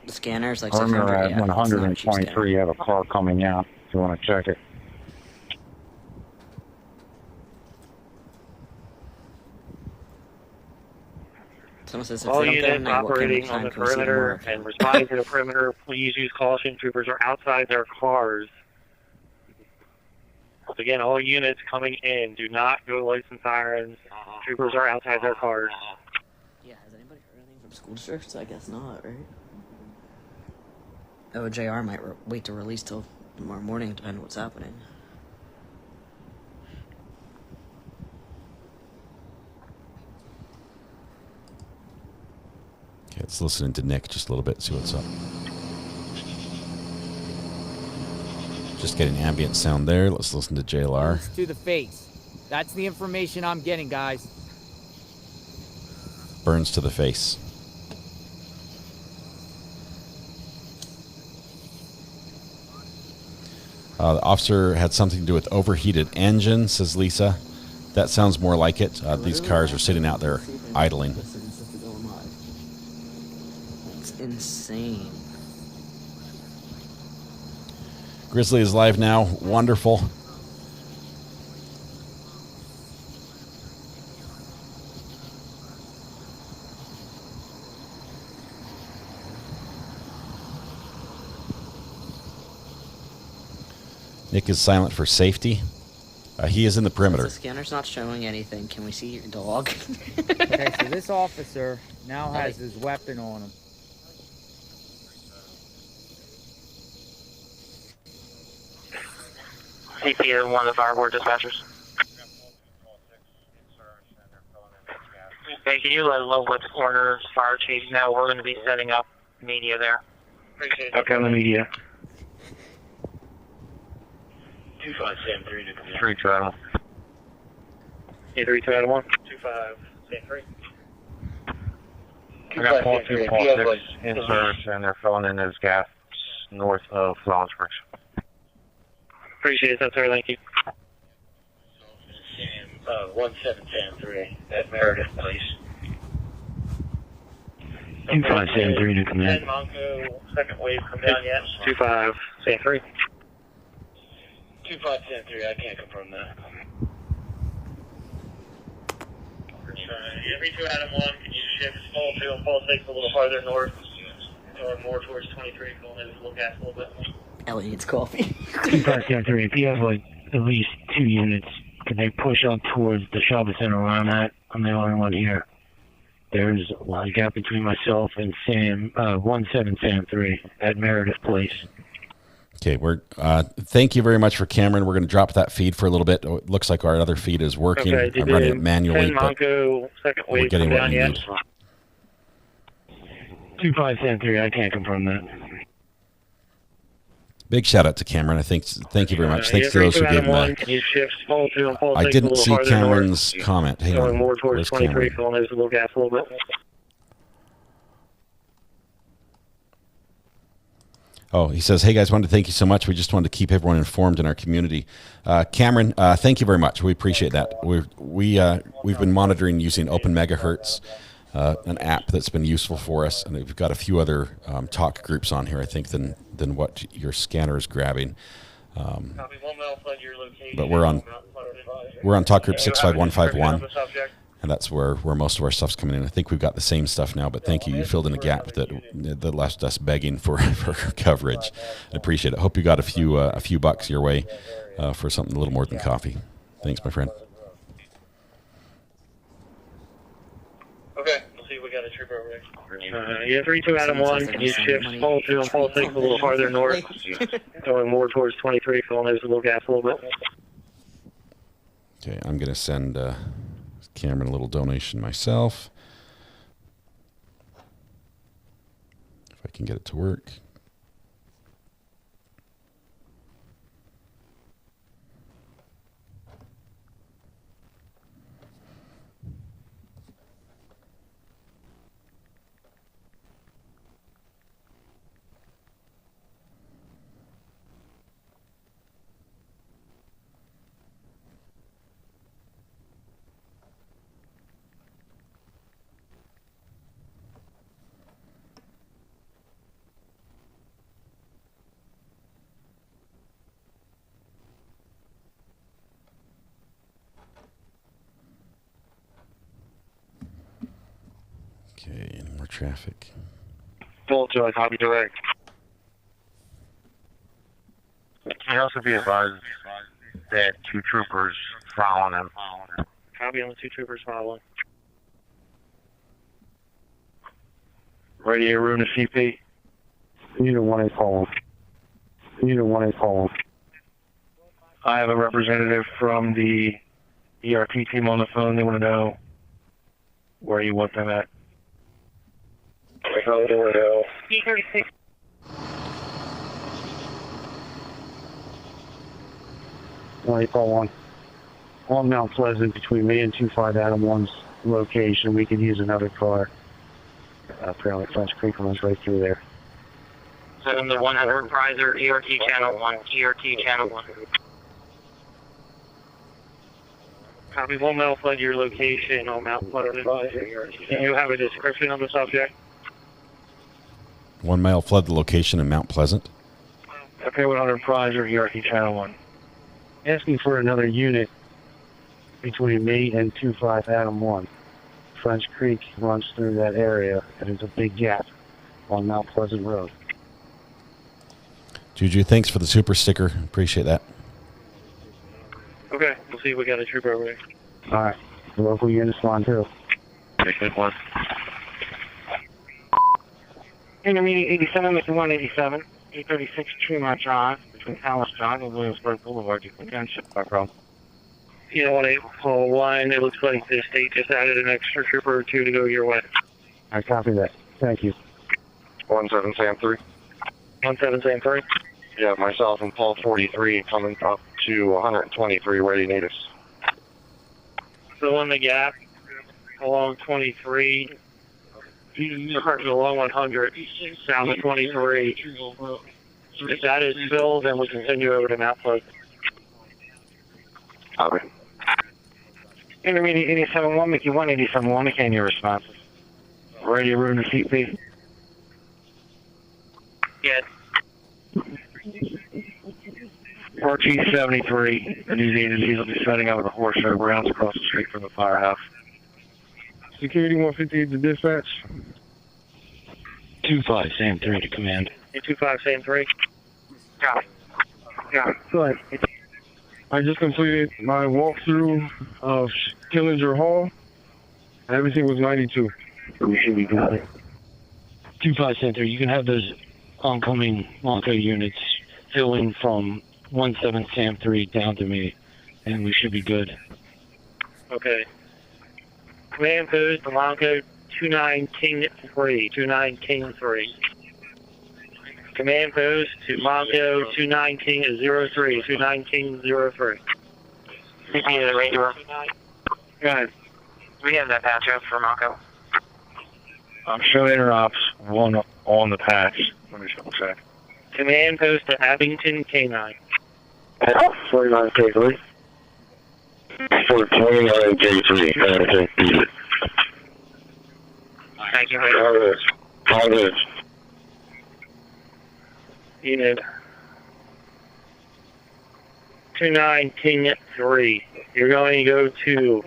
The scanner's like Perimeter 600. at Yeah, 123, you have a car coming out if you want to check it. Someone says if All they don't get units in, I will operating on the perimeter and responding to the perimeter, please use caution. Troopers are outside their cars. Again, all units coming in, do not go lights and sirens. Troopers are outside their cars. Yeah, has anybody heard anything from school districts? I guess not, right? Oh, JR might wait to release till tomorrow morning, depending on what's happening. Okay, let's listen to Nick just a little bit, see what's up. Just getting ambient sound there. Let's listen to JLR. To the face. That's the information I'm getting, guys. Burns to the face. The officer had something to do with overheated engine, says Lisa. That sounds more like it. These cars are sitting out there idling. It's insane. Grizzly is live now. Wonderful. Nick is silent for safety. He is in the perimeter. The scanner's not showing anything. Can we see your dog? Okay, so this officer now has his weapon on him. CP one of the fireboard dispatchers. Okay, can you let Low Corners Fire Chief know we're going to be setting up media there? Appreciate it. Okay, on the media. 2573 to command. 3 to Adam. 3 Adam 1. 2573. I got Paul 2, Paul 6 in service, and they're filling in those gaps north of Lawrenceburg. Appreciate that, sir. Thank you. 1773 at Meredith, please. 2573 to command. Monco, second wave come down yet? 2573. 2573, I can't confirm that. 32 Adam 1, can you shift Paul 2 and Paul 6 a little farther north? Or more towards 23, going in a little gas a little bit. Ellie needs coffee. 2573, if you have like at least 2 units, can they push up towards the shopping center where I'm at? I'm the only one here. There's a lot of gap between myself and Sam, 1773 at Meredith Place. Okay, thank you very much for Cameron. We're going to drop that feed for a little bit. It looks like our other feed is working. Okay, I'm running it manually, but second we're wave getting come what down we yet? need. 2573, I can't confirm that. Big shout out to Cameron. Thank you very much. Thanks to those who gave him that. Can you shift Paul 2 and Paul 6 I didn't a see little farther Cameron's north? comment. Hang Going on. more towards Where's 23, Cameron? going in a little gas a little bit. Oh, he says, hey guys, wanted to thank you so much. We just wanted to keep everyone informed in our community. Cameron, thank you very much. We appreciate that. We've been monitoring using Open Megahertz, an app that's been useful for us, and we've got a few other talk groups on here, I think, than what your scanner is grabbing. But we're on talk group 65151. And that's where most of our stuff's coming in. I think we've got the same stuff now, but thank you. You filled in a gap that left us begging for coverage. I appreciate it. Hope you got a few bucks your way for something a little more than coffee. Thanks, my friend. Okay, we'll see if we got a trooper over there. 32 Adam 1, can you shift Paul 2 and Paul 6 a little farther north? Going more towards 23, filling in a little gas a little bit. Okay, I'm going to send Cameron a little donation myself. If I can get it to work. Okay, any more traffic? Full Joy, copy direct. And also be advised, said 2 troopers following him. Copy on the 2 troopers following. Radio room to CP. Either one is calling. Either one is calling. I have a representative from the ERT team on the phone. They want to know where you want them at. E36. Only call one. On Mount Pleasant between me and 25 Adam 1's location. We could use another car. Apparently French Creek runs right through there. Send the 100 Prizer, ERT channel 1, ERT channel 1. Copy 1 mile flood your location on Mount Pleasant. Do you have a description of the subject? 1 mile flood the location in Mount Pleasant. Okay, 100 Prizer, ERT channel 1. Asking for another unit between me and 25 Adam 1. French Creek runs through that area, and there's a big gap on Mount Pleasant Road. Juju, thanks for the super sticker. Appreciate that. Okay, we'll see if we got a trooper over there. All right, the local unit's on too. Take 1. Intermediate 87, Mr. 187, 836 Tremont Drive, between Palace Drive and Williamsburg Boulevard. You can gunship, no problem. You know what, 801, it looks like the state just added an extra trooper or 2 to go your way. I copy that. Thank you. 17 Sam 3. 17 Sam 3? Yeah, myself and Paul 43 coming up to 123, where do you need us? Fill in the gap along 23, along 100, south of 23. If that is filled, then we can send you over to Mount Pleasant. Copy. Intermediate 87-1, Mickey 187-1, again your responses. Radio room to CP. Yes. RT 73, the news agencies will be setting up with a horse show grounds across the street from the firehouse. Security 158 to dispatch. 25 Sam 3 to command. 25 Sam 3. Copy. Right. I just completed my walkthrough of Killinger Hall. Everything was 92. We should be good. 25 Sam 3, you can have those oncoming Lonco units filling from 17 Sam 3 down to me, and we should be good. Okay. Command post, Lonco 29 King 3, 29 King 3. Command post to Lonco 29 King 03, 29 King 03. CP to the radio room. Go ahead. We have that patch up for Monco. I'm showing interops 1 on the patch. Let me double check. Command post to Abington K9. 49 K3. 29 K3. Thank you. How it is. Unit 29 King 3. You're going to go to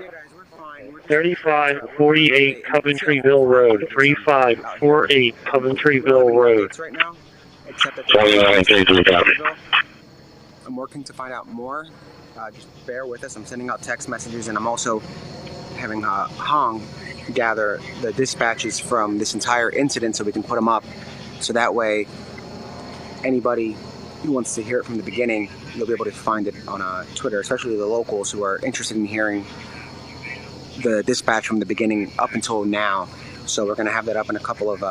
3548 Coventryville Road. 3548 Coventryville Road. Right now, except that 29 K3, copy. I'm working to find out more. Just bear with us. I'm sending out text messages, and I'm also having Hong gather the dispatches from this entire incident so we can put them up. So that way, anybody who wants to hear it from the beginning, you'll be able to find it on Twitter, especially the locals who are interested in hearing the dispatch from the beginning up until now. So we're going to have that up in a couple of,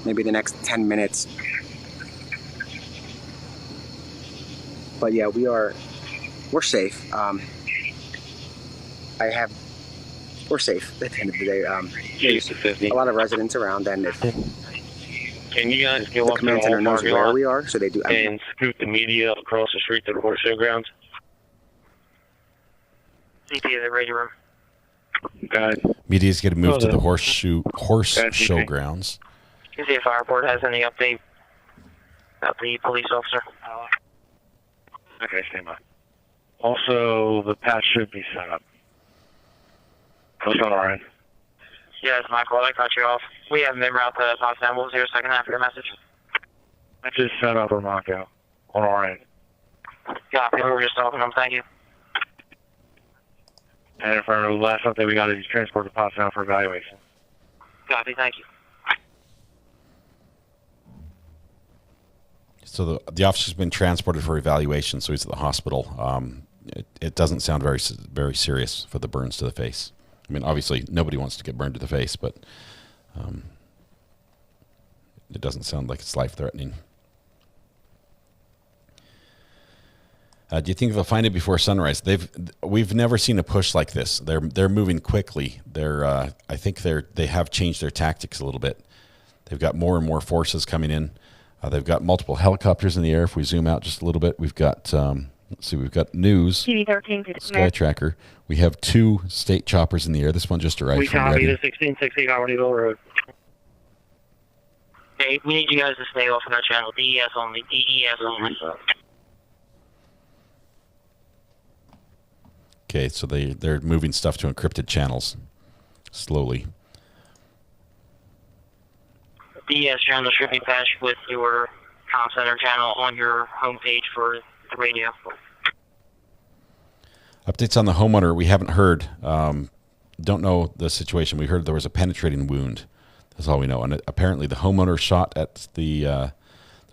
maybe the next 10 minutes. But yeah, we're safe. We're safe at the end of the day. There's a lot of residents around, and if Can you guys go the up to the command center whole knows parking where lot we are, so they do. and scoot the media across the street to the horse show grounds? CP to the radio room. Got it. Media's going to move to the horse That's show easy. grounds. Can see if our report has any update about the police officer. Okay, stand by. Also, the patch should be set up. What's on our end? Yeah, it's my fault. I cut you off. We have them route to Potsdam. What was your second half of your message? I just set up a Monco on our end. Copy. We were just talking to him. Thank you. And affirmative. The last update we got is he's transported to Potsdam for evaluation. Copy. Thank you. So the officer's been transported for evaluation, so he's at the hospital. It doesn't sound very serious for the burns to the face. I mean, obviously, nobody wants to get burned to the face, but it doesn't sound like it's life-threatening. Do you think they'll find it before sunrise? We've never seen a push like this. They're moving quickly. I think they have changed their tactics a little bit. They've got more and more forces coming in. They've got multiple helicopters in the air. If we zoom out just a little bit, we've got let's see, we've got news, Sky Tracker. We have 2 state choppers in the air. This one just arrived from copy Reading. the 1660 Howardville Road. Okay, we need you guys to stay off of that channel. DES only. DES only. Okay, so they're moving stuff to encrypted channels slowly. DES channel should be patched with your comm center channel on your homepage for the radio. Updates on the homeowner, we haven't heard. Don't know the situation. We heard there was a penetrating wound. That's all we know. And apparently the homeowner shot at the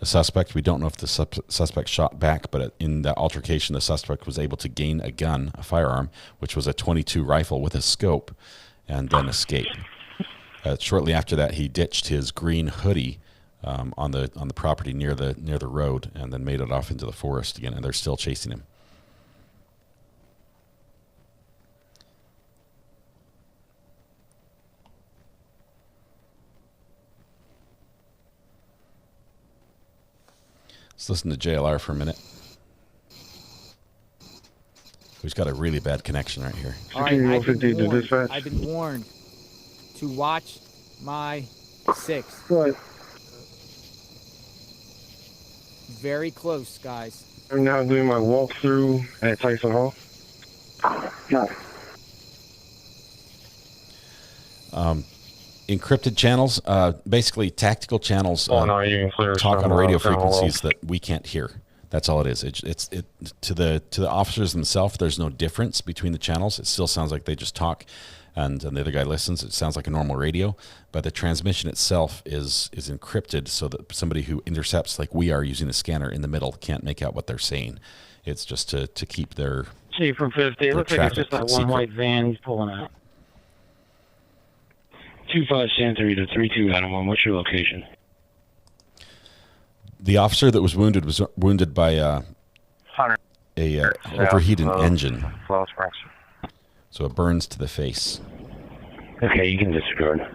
suspect. We don't know if the suspect shot back, but in the altercation, the suspect was able to gain a gun, a firearm, which was a .22 rifle with a scope, and then escape. Shortly after that, he ditched his green hoodie on the property near the road, and then made it off into the forest again. And they're still chasing him. Let's listen to JLR for a minute. We've got a really bad connection right here. All right, I've been warned to watch my 6. What? Very close, guys. I'm now doing my walkthrough at Tyson Hall. Encrypted channels, basically tactical channels, talk on radio frequencies that we can't hear. That's all it is. It's to the officers themselves. There's no difference between the channels. It still sounds like they just talk, and the other guy listens. It sounds like a normal radio, but the transmission itself is encrypted so that somebody who intercepts, like we are using a scanner in the middle, can't make out what they're saying. It's just to keep their See from 50. It looks like it's just that one white van he's pulling out. 25 Santa Rita 32 Adam 1. What's your location? The officer that was wounded by a overheated engine. So it burns to the face. Okay, you can disregard.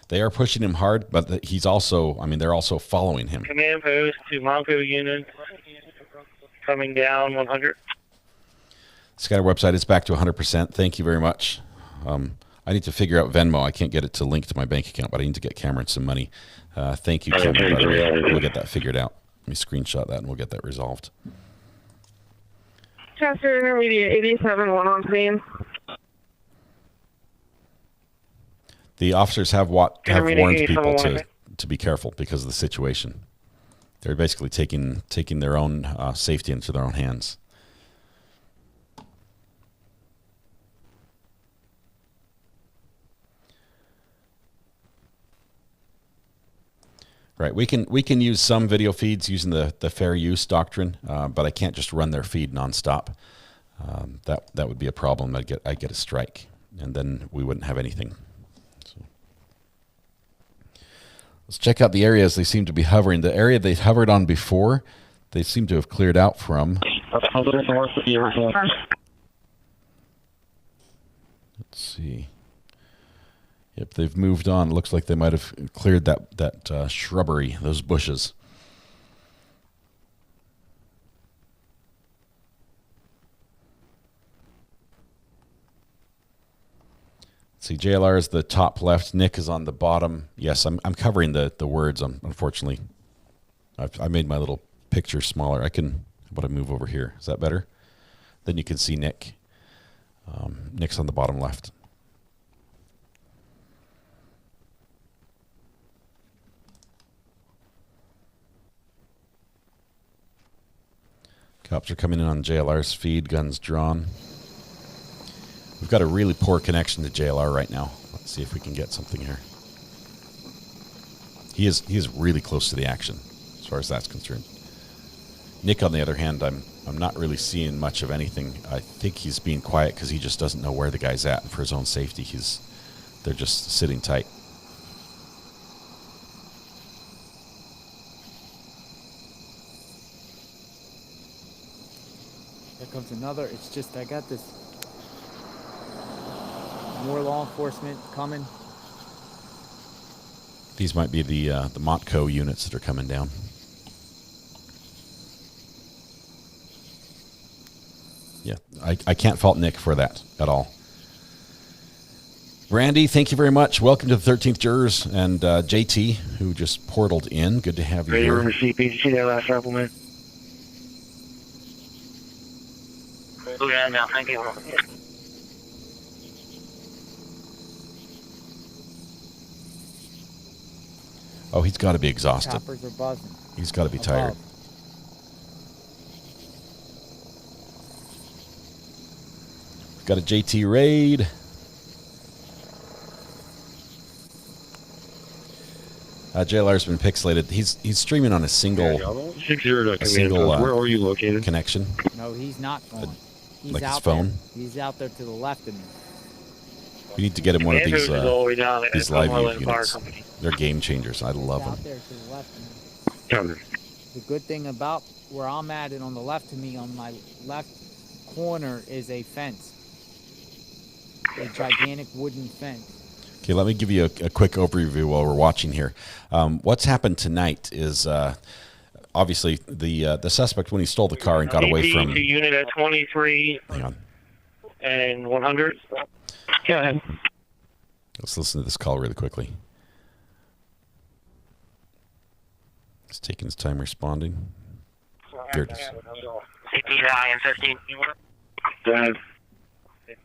They are pushing him hard, but he's also, I mean, they're also following him. Command post to Monco unit. Coming down 100. Scatter website is back to 100%. Thank you very much. I need to figure out Venmo. I can't get it to link to my bank account, but I need to get Cameron some money. Thank you, Cameron. By the way. We'll get that figured out. Let me screenshot that and we'll get that resolved. Chester Intermediate 87, 1 on scene. The officers have warned people to be careful because of the situation. They're basically taking their own safety into their own hands. Right, we can use some video feeds using the fair use doctrine, but I can't just run their feed nonstop. That would be a problem. I'd get a strike, and then we wouldn't have anything. So. Let's check out the areas they seem to be hovering. The area they hovered on before, they seem to have cleared out from. Let's see. Yep, they've moved on. It looks like they might have cleared that shrubbery, those bushes. Let's see, JLR is the top left. Nick is on the bottom. Yes, I'm covering the words. Unfortunately, I made my little picture smaller. How about I move over here? Is that better? Then you can see Nick. Nick's on the bottom left. Cops are coming in on JLR's feed, guns drawn. We've got a really poor connection to JLR right now. Let's see if we can get something here. He is really close to the action, as far as that's concerned. Nick, on the other hand, I'm not really seeing much of anything. I think he's being quiet because he just doesn't know where the guy's at, and for his own safety, they're just sitting tight. There comes another. It's just I got this. More law enforcement coming. These might be the Montco units that are coming down. Yeah, I can't fault Nick for that at all. Randy, thank you very much. Welcome to the 13th Jurors, and JT, who just portaled in. Good to have you here. Ready to receipt. Did you see that last supplement? Oh, yeah, no, thank you. Oh, he's got to be exhausted. Choppers are buzzing. He's got to be tired. Got a JT raid. JLR's been pixelated. He's streaming on a single, Where are you located? Connection. No, he's not gone. He's like out his phone. There. He's out there to the left of me. We need to get him one of these live view units. Company. They're game changers. I love Out them. there to the left of me. The good thing about where I'm at and on the left of me, on my left corner, is a fence. A gigantic wooden fence. Okay, let me give you a quick overview while we're watching here. What's happened tonight is obviously the suspect, when he stole the car and got away from... To unit at 23 Hang on. and 100. Go ahead. Let's listen to this call really quickly. He's taking his time responding. There it is. CPI and 15. Go ahead. Do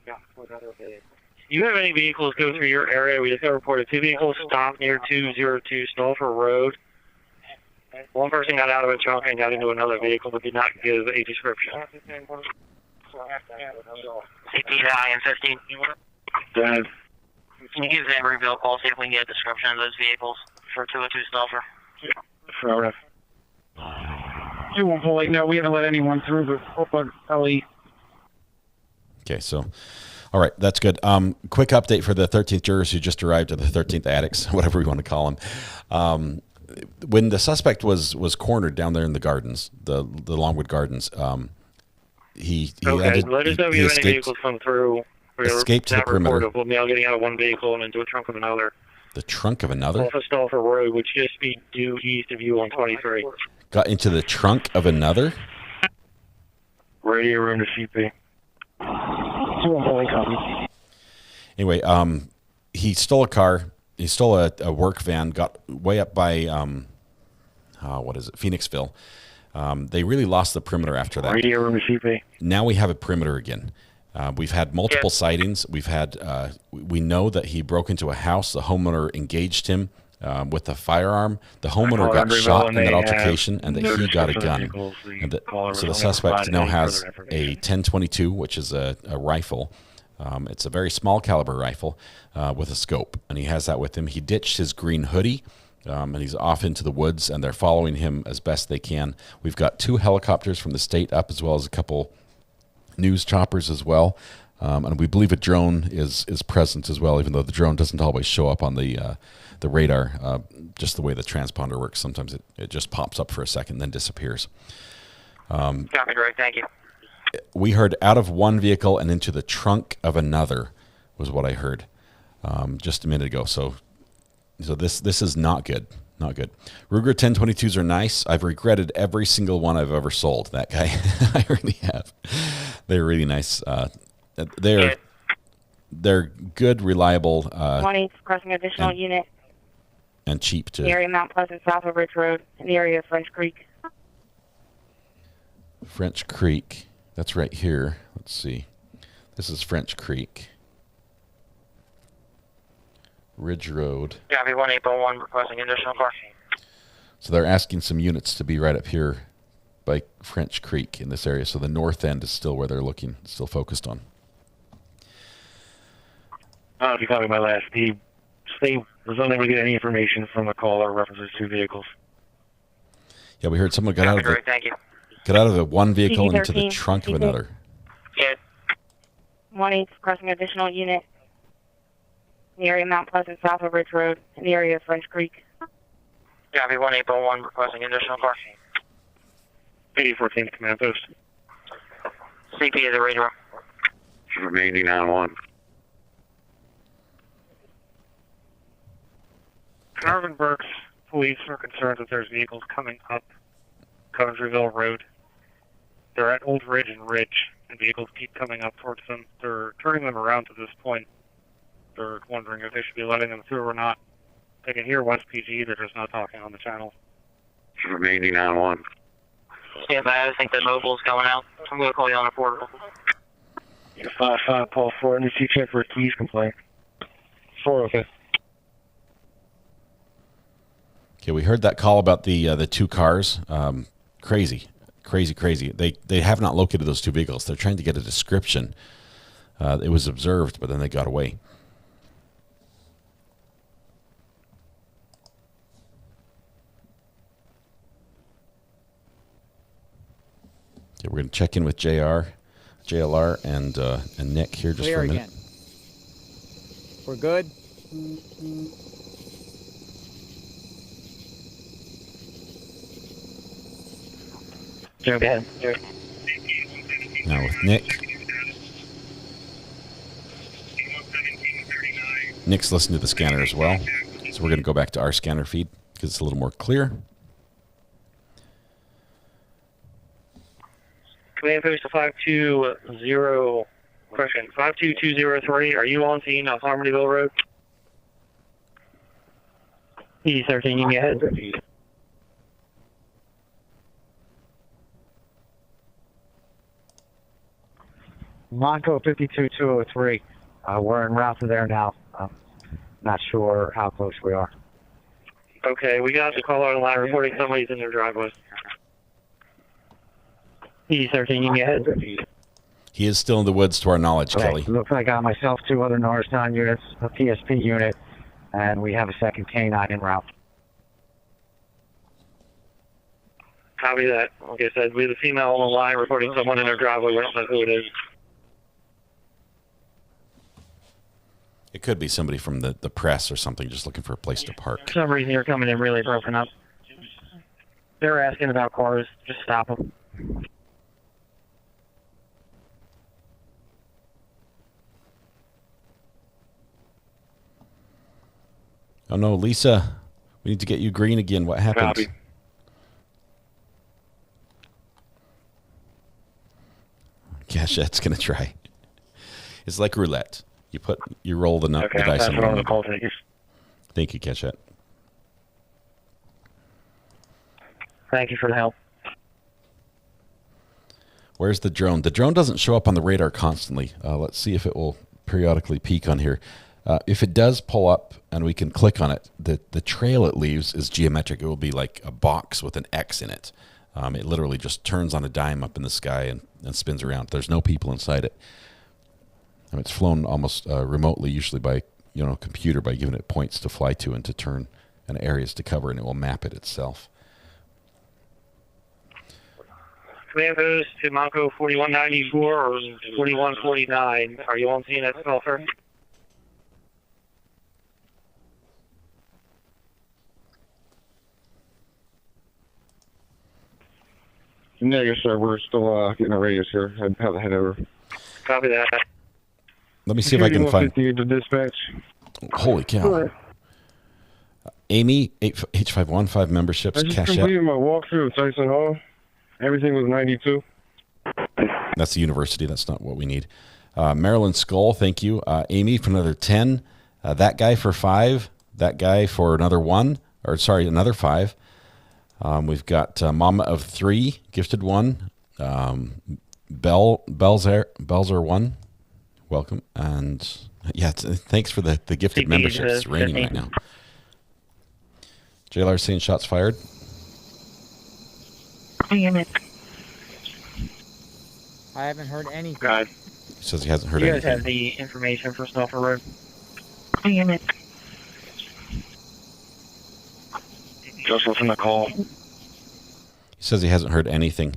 you have any vehicles go through your area? We just got reported 2 vehicles stopped near 202 Snowford Road. One person got out of a trunk and got into another vehicle but did not give a description. CPI and 15. Go ahead. Can you give the Emeryville call, see if we can get a description of those vehicles for 202 Snowford? Fair enough. You won't pull it. No, we haven't let anyone through, but LE. Okay, so, all right, that's good. Quick update for the 13th jurors who just arrived at the 13th addicts, whatever we want to call them. When the suspect was cornered down there in the gardens, the Longwood Gardens, he let us know if you have any vehicles come through. Escaped to the perimeter. Of a male getting out of one vehicle and into a trunk of another. The trunk of another? Off of Snowford Road, which just be due east of you on 23. Got into the trunk of another? Radio room to CP. Anyway, he stole a car. He stole a work van, got way up by, what is it, Phoenixville. They really lost the perimeter after that. Radio room to CP. Now we have a perimeter again. We've had multiple sightings. We've had, we know that he broke into a house. The homeowner engaged him with a firearm. The homeowner got shot in that altercation, and that he got a gun. And so the suspect now has a 10-22, which is a rifle. It's a very small caliber rifle with a scope, and he has that with him. He ditched his green hoodie, and he's off into the woods, and they're following him as best they can. We've got 2 helicopters from the state up, as well as a couple news choppers as well, and we believe a drone is present as well, even though the drone doesn't always show up on the radar, just the way the transponder works. Sometimes it just pops up for a second, then disappears. Copy, great, thank you. We heard out of one vehicle and into the trunk of another was what I heard just a minute ago. So this is not good. Not good. Ruger 1022s are nice. I've regretted every single one I've ever sold. That guy, I really have. They're really nice. They're good, reliable. 20 crossing additional unit. And cheap too. The area of Mount Pleasant, south of Ridge Road, in the area of French Creek. French Creek. That's right here. Let's see. This is French Creek. Ridge Road. Copy 18.1, requesting additional car. So they're asking some units to be right up here by French Creek in this area. So the north end is still where they're looking, still focused on. If you copy my last, he was unable to get any information from the caller references to vehicles. Yeah, we heard someone got out of the, Thank you. got out of the one vehicle and into the trunk of another. Yeah. 1-8 requesting additional unit in the area of Mount Pleasant, south of Ridge Road, in the area of French Creek. Copy 1-801 requesting additional car. 8014 command post. CP is a radar. From 89-1. Carvin Burke's police are concerned that there's vehicles coming up Coventryville Road. They're at Old Ridge and Ridge, and vehicles keep coming up towards them. They're turning them around to this point. They're wondering if they should be letting them through or not. They can hear West PG, they're just not talking on the channel. From 89-1. Yeah, but I think that mobile's going out. I'm going to call you on a portable. 5-5, Paul 4, and you check for a keys complaint. 4, okay. Okay, we heard that call about the two cars. Crazy. They have not located those two vehicles. They're trying to get a description. It was observed, but then they got away. Okay, we're going to check in with JLR, and Nick here just Clear for a minute. again. We're good. Go ahead. Now with Nick. Nick's listening to the scanner as well. So we're going to go back to our scanner feed because it's a little more clear. Command post to 520, question, 52203, are you on scene on Harmonyville Road? E13, you get it. Monco 52203. We're en route to there now. Not sure how close we are. Okay, we got the caller on the line reporting somebody's in their driveway. E13, you get it. He is still in the woods to our knowledge, Okay, Kelly. looks like I got myself 2 other Norristown units, a PSP unit, and we have a second K9 en route. Copy that. Like I said, we have a female on the line reporting someone in their driveway. We don't know who it is. It could be somebody from the press or something just looking for a place to park. For some reason, you're coming in really broken up. They're asking about cars. Just stop them. Oh no, Lisa, we need to get you green again. What happened? Copy. Cachette's gonna try. It's like roulette. You roll the Okay, the I'll dice pass on it one on to number. call takers. Thank you, Cachette. Thank you for the help. Where's the drone? The drone doesn't show up on the radar constantly. Let's see if it will periodically peak on here. If it does pull up and we can click on it, the trail it leaves is geometric. It will be like a box with an X in it. It literally just turns on a dime up in the sky and spins around. There's no people inside it. And it's flown almost remotely, usually by computer, by giving it points to fly to and to turn and areas to cover, and it will map it itself. Command post to Monco 4194 or 4149. Are you on scene at Sulphur? No, yes, sir. We're still getting our radios here. I'd have to head over. Copy that. Let me see if I can find. The dispatch. Holy cow! Amy, H515 memberships. I just Cachette. completed my walkthrough of Tyson Hall. Everything was 92. That's the university. That's not what we need. Marilyn Skull, thank you. Amy for another 10. That guy for 5. That guy for another 1. Or sorry, another 5. We've got Mama of 3, gifted 1. Belzer 1, welcome. And yeah, thanks for the gifted memberships. It's raining right now. JLR saying shots fired. I haven't heard anything. God. He says he hasn't heard You guys anything. have the information for Snuffer Road? Damn it. Just listen to call. He says he hasn't heard anything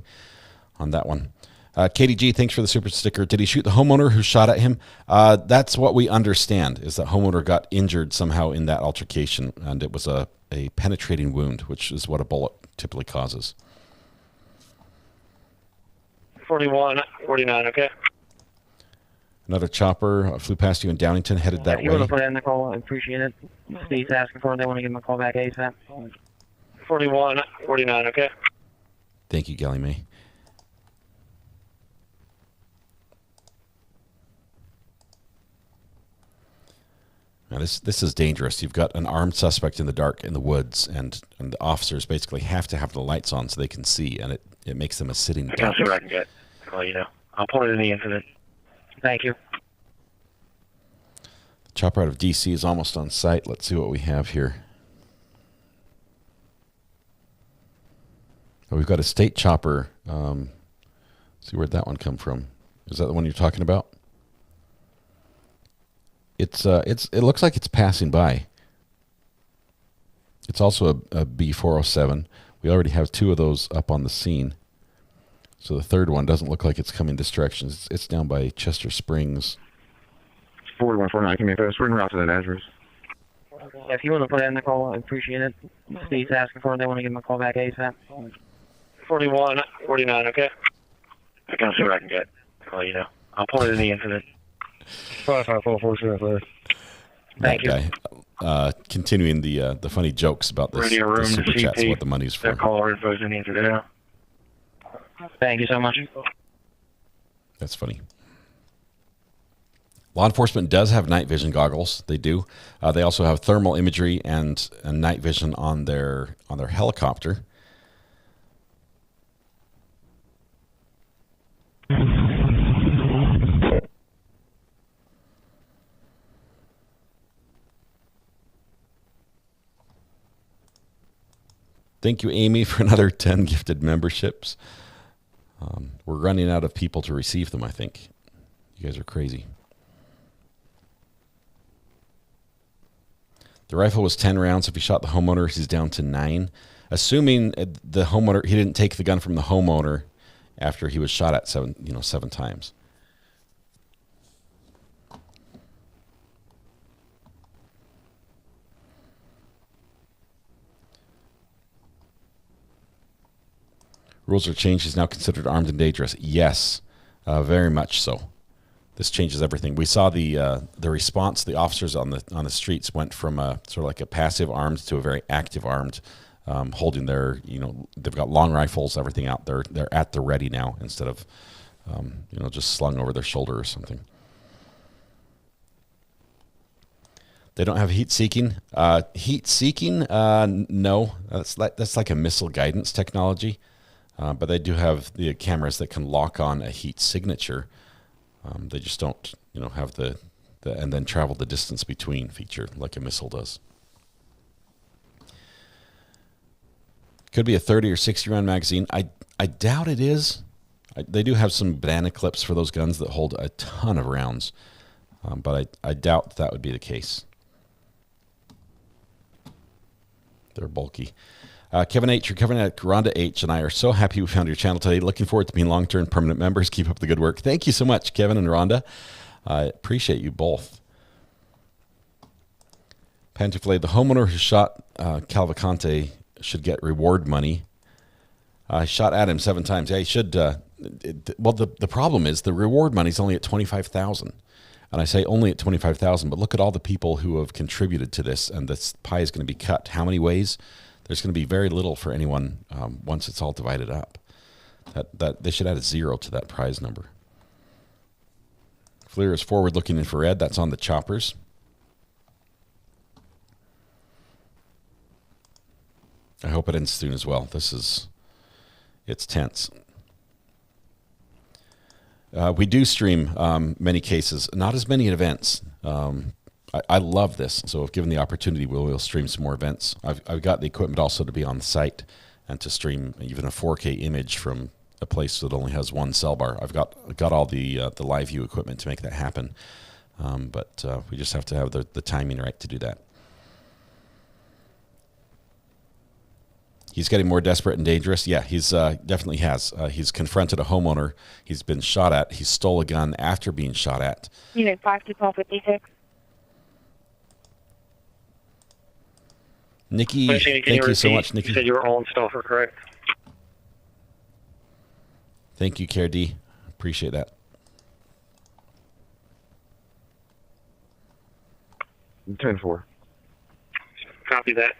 on that one. KDG, thanks for the super sticker. Did he shoot the homeowner who shot at him? That's what we understand, is that homeowner got injured somehow in that altercation, and it was a penetrating wound, which is what a bullet typically causes. 41, 49, okay? Another chopper flew past you in Downington, headed that If you way. want to put in the call, I appreciate it. Steve's asking for it. They want to give him a call back ASAP. 41, 49, okay? Thank you, Gally May. Now this is dangerous. You've got an armed suspect in the dark in the woods, and the officers basically have to have the lights on so they can see, and it makes them a sitting duck. I'll see what I can get. I'll let you know. I'll put it in the incident. Thank you. The chopper out of D.C. is almost on site. Let's see what we have here. Oh, we've got a state chopper. See where'd that one come from? Is that the one you're talking about? It looks like it's passing by. It's also a B407. We already have 2 of those up on the scene. So the third one doesn't look like it's coming this direction. It's down by Chester Springs. 4149, give me a fast. We're en route to that address. If you want to put it in the call, I appreciate it. Steve's asking for it. They want to give him a call back ASAP. 41, 49, okay? I'll see what I can get. I'll let you know. I'll put it in the incident. 55447. Thank you. Guy, continuing the funny jokes about this, Radio room, the super chats, CP. what the money's for. That caller info's in the incident now. Thank you so much. That's funny. Law enforcement does have night vision goggles. They do. They also have thermal imagery and night vision on their helicopter. Thank you, Amy, for another 10 gifted memberships. We're running out of people to receive them, I think. You guys are crazy. The rifle was 10 rounds. If he shot the homeowner, he's down to 9. Assuming the homeowner, he didn't take the gun from the homeowner after he was shot at 7 times. Rules are changed. He's now considered armed and dangerous. Yes, very much so. This changes everything. We saw the response. The officers on the streets went from a sort of like a passive armed to a very active armed, holding their, they've got long rifles, everything out there. They're at the ready now instead of, just slung over their shoulder or something. They don't have heat seeking. Heat seeking, no. That's like a missile guidance technology. But they do have the cameras that can lock on a heat signature. They just don't, have the and then travel the distance between feature like a missile does. Could be a 30 or 60 round magazine. I doubt it is. They do have some banana clips for those guns that hold a ton of rounds, but I doubt that would be the case. They're bulky. Kevin H., you're Kevin at Rhonda H., and I are so happy we found your channel today. Looking forward to being long-term permanent members. Keep up the good work. Thank you so much, Kevin and Rhonda. I appreciate you both. Pantiflay, the homeowner who shot Cavalcante should get reward money. I shot at him 7 times. Yeah, he should. Well, the problem is the reward money is only at $25,000. And I say only at $25,000, but look at all the people who have contributed to this, and this pie is going to be cut. How many ways? There's going to be very little for anyone once it's all divided up. That they should add a 0 to that prize number. FLIR is forward-looking infrared. That's on the choppers. I hope it ends soon as well. It's tense. We do stream many cases, not as many events. I love this, so if given the opportunity, we'll stream some more events. I've got the equipment also to be on the site and to stream even a 4K image from a place that only has one cell bar. I've got all the live view equipment to make that happen, but we just have to have the timing right to do that. He's getting more desperate and dangerous. Yeah, he's definitely has. He's confronted a homeowner. He's been shot at. He stole a gun after being shot at. Unit 5-1256. Nikki, thank you so much, Nikki. You said you were all in Stauffer, correct? Thank you, Care D. Appreciate that. 10-4. Copy that.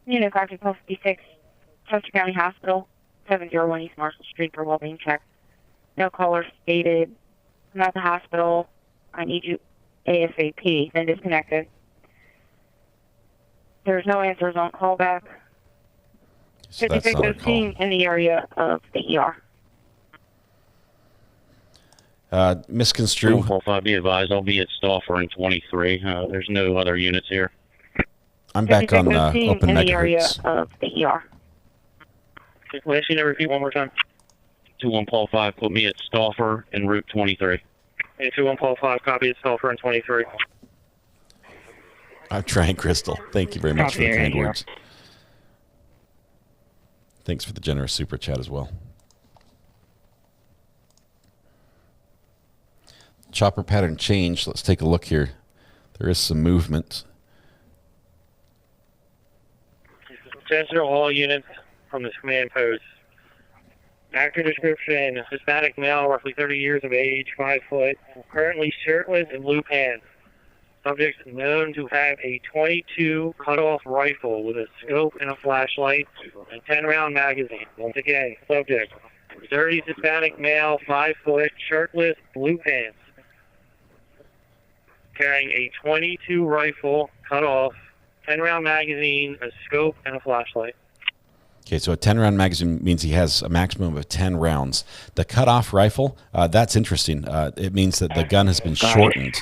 Unit 5-1256. Chester County Hospital, 701 East Marshall Street for well-being check. No caller stated. I'm at the hospital. I need you ASAP. Then disconnected. There's no answers on callback. So that's not a call. In the area of the ER. Misconstrue. 4-5, be advised, I'll be at Stauffer in 23. There's no other units here. I'm back on open in the area megahertz. of the ER. Can I ask you to repeat one more time? 21 Paul 5, put me at Stauffer en route 23. And 21 Paul 5, copy at Stauffer in 23. I'm trying, Crystal. Thank you very much for the kind words. Thanks for the generous super chat as well. Chopper pattern change. Let's take a look here. There is some movement. Censor all units from this command post. Actor description, Hispanic male, roughly 30 years of age, 5 foot, currently shirtless and blue pants. Subject known to have a .22 cut-off rifle with a scope and a flashlight and 10-round magazine. Once again, subject, 30s Hispanic male, 5 foot, shirtless, blue pants, carrying a .22 rifle, cut-off, 10-round magazine, a scope, and a flashlight. Okay, so a 10-round magazine means he has a maximum of 10 rounds. The cut-off rifle, that's interesting. It means that the gun has been shortened.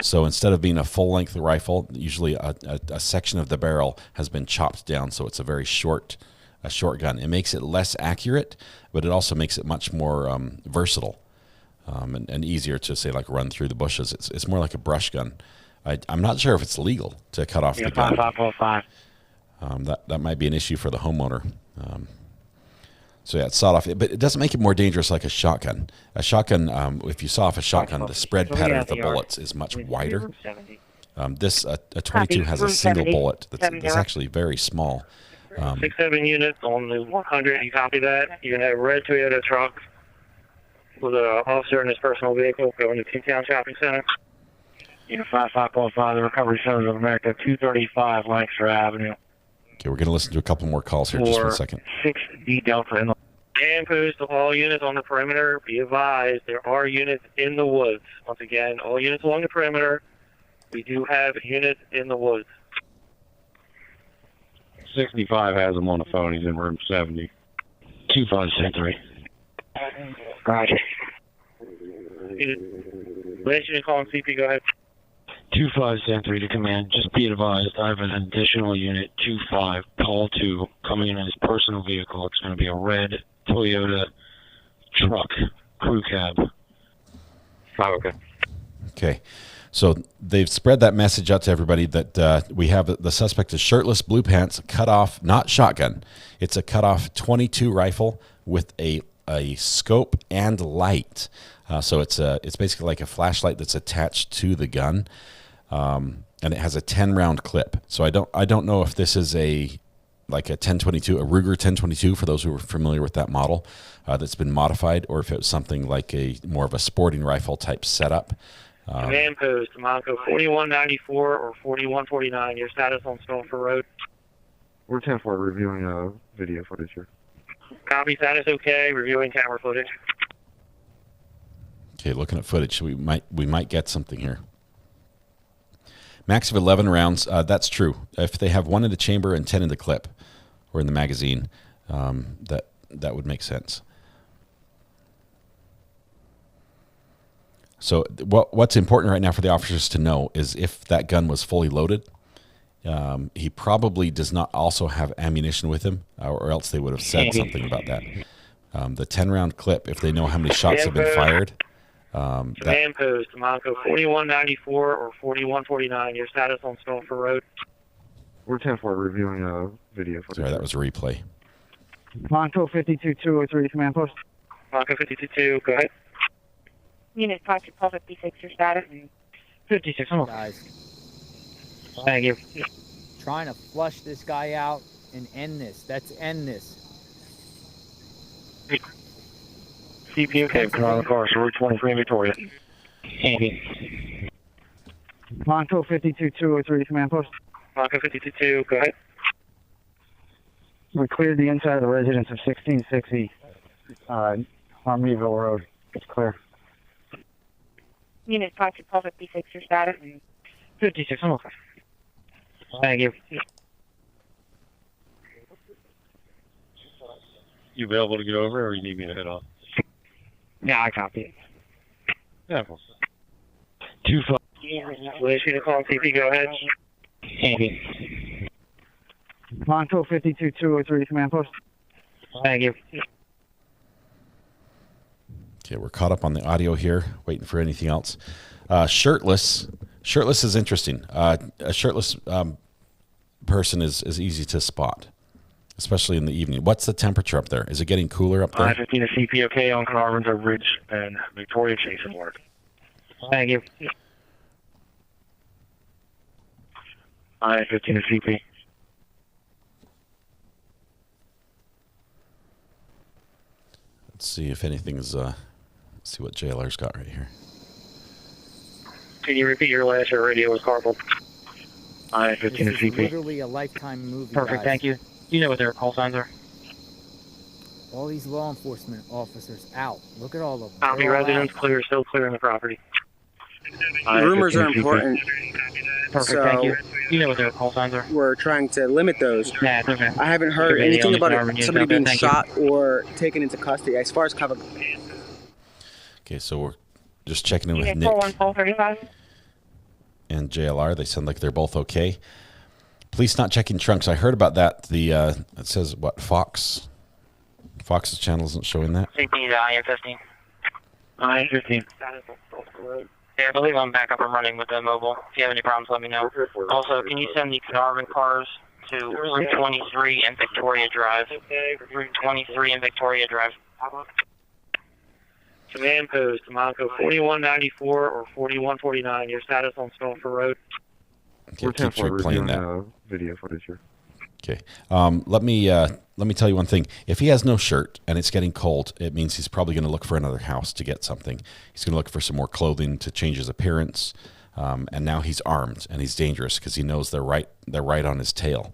So instead of being a full-length rifle, usually a section of the barrel has been chopped down, so it's a very short gun. It makes it less accurate, but it also makes it much more versatile and easier to, say, like run through the bushes. It's more like a brush gun. I'm not sure if it's legal to cut off the gun. 5-5-5. That might be an issue for the homeowner. So yeah, it's sawed off, but it doesn't make it more dangerous like a shotgun. A shotgun, if you saw off a shotgun, the spread pattern of the bullets is much wider. This a 22 has a single bullet that's actually very small. 6-7 units on the 100. You copy that? You're gonna have a red Toyota truck with an officer in his personal vehicle going to Kingstown Shopping Center. Unit 5-5-5, the Recovery Sons of America, 235 Lancaster Avenue. Okay, we're going to listen to a couple more calls here. Just 1 second. 6D Delta in the... And post to all units on the perimeter. Be advised, there are units in the woods. Once again, all units along the perimeter. We do have units in the woods. 65 has him on the phone. He's in room 70. 2573. Roger. Last unit calling CP, go ahead. 2573 to command. Just be advised, I have an additional unit, 25, Paul 2, coming in his personal vehicle. It's going to be a red Toyota truck, crew cab. Okay. Okay. So they've spread that message out to everybody that we have the suspect is shirtless, blue pants, cut off, not shotgun. It's a cut off .22 rifle with a scope and light. So it's basically like a flashlight that's attached to the gun, and it has a 10-round clip. So I don't know if this is like a 1022, a Ruger 1022 for those who are familiar with that model that's been modified, or if it was something like a more of a sporting rifle type setup. Command post, Monaco 4194 or 4149. Your status on Stauffer Road. We're 10-4 reviewing video footage here. Copy, status okay. Reviewing camera footage. Okay, looking at footage, we might get something here. Max of 11 rounds. That's true. If they have 1 in the chamber and 10 in the clip or in the magazine, that would make sense. So what's important right now for the officers to know is if that gun was fully loaded, he probably does not also have ammunition with him, or else they would have said something about that. The 10-round clip, if they know how many shots have been fired. Command post, Monaco 4194 or 4149. Your status on Stillford Road. We're 10-4 reviewing video footage. Sorry, that was a replay. Monaco 52203, command post. Monaco 522, go ahead. Unit 5 to 56, your status. 56, Guys. Thank you. Trying to flush this guy out and end this. Let's end this. CP okay, come on the car, so Route 23 in Victoria. Thank you. Monaco 52203, command post. Monaco 522, go ahead. We cleared the inside of the residence of 1660 Harmonyville Road. It's clear. Unit 5 to 56, your status. 56, I'm okay. Thank you. You available to get over, or you need me to head off? Yeah, I copy. Yeah. 25. Will issue the call, CP, go ahead. Thank you. Monaco 52203, command post. Thank you. Okay, we're caught up on the audio here, waiting for anything else. Shirtless. Shirtless is interesting. A shirtless person is easy to spot, especially in the evening. What's the temperature up there? Is it getting cooler up there? I-15 to CP okay on Carnarvon's Ridge and Victoria Chase and work. Thank you. I-15 to CP. Let's see if anything's, let's see what JLR's got right here. Can you repeat your last radio was garbled? I-15 to This is CP. literally a lifetime movie, Perfect, guys. thank you. You know what their call signs are? All these law enforcement officers out. Look at all of them. Copy, They're all residents out. clear, still clearing the property. Rumors are important. Perfect, So, thank you. You know what their call signs are? We're trying to limit those. Yeah, it's okay. I haven't heard Okay, anything the about only somebody being thank you. shot or taken into custody. As far as cover. Okay, so we're just checking in with Unit Nick 41435. and JLR. They sound like they're both okay. Police not checking trunks. I heard about that. The it says what, Fox's channel isn't showing that. CP to IM-15. I-15. Yeah, I believe I'm back up and running with the mobile. If you have any problems, let me know. Also, can you send the Carnarvon cars to Route 23 and Victoria Drive? Route 23 and Victoria Drive. Command post, Monaco 4194 or 4149. Your status on Stillford Road. Okay, We're keep 10-4 playing that. reviewing video footage here. Okay. Let me tell you one thing. If he has no shirt and it's getting cold, it means he's probably going to look for another house to get something. He's going to look for some more clothing to change his appearance. And now he's armed and he's dangerous because he knows they're right on his tail.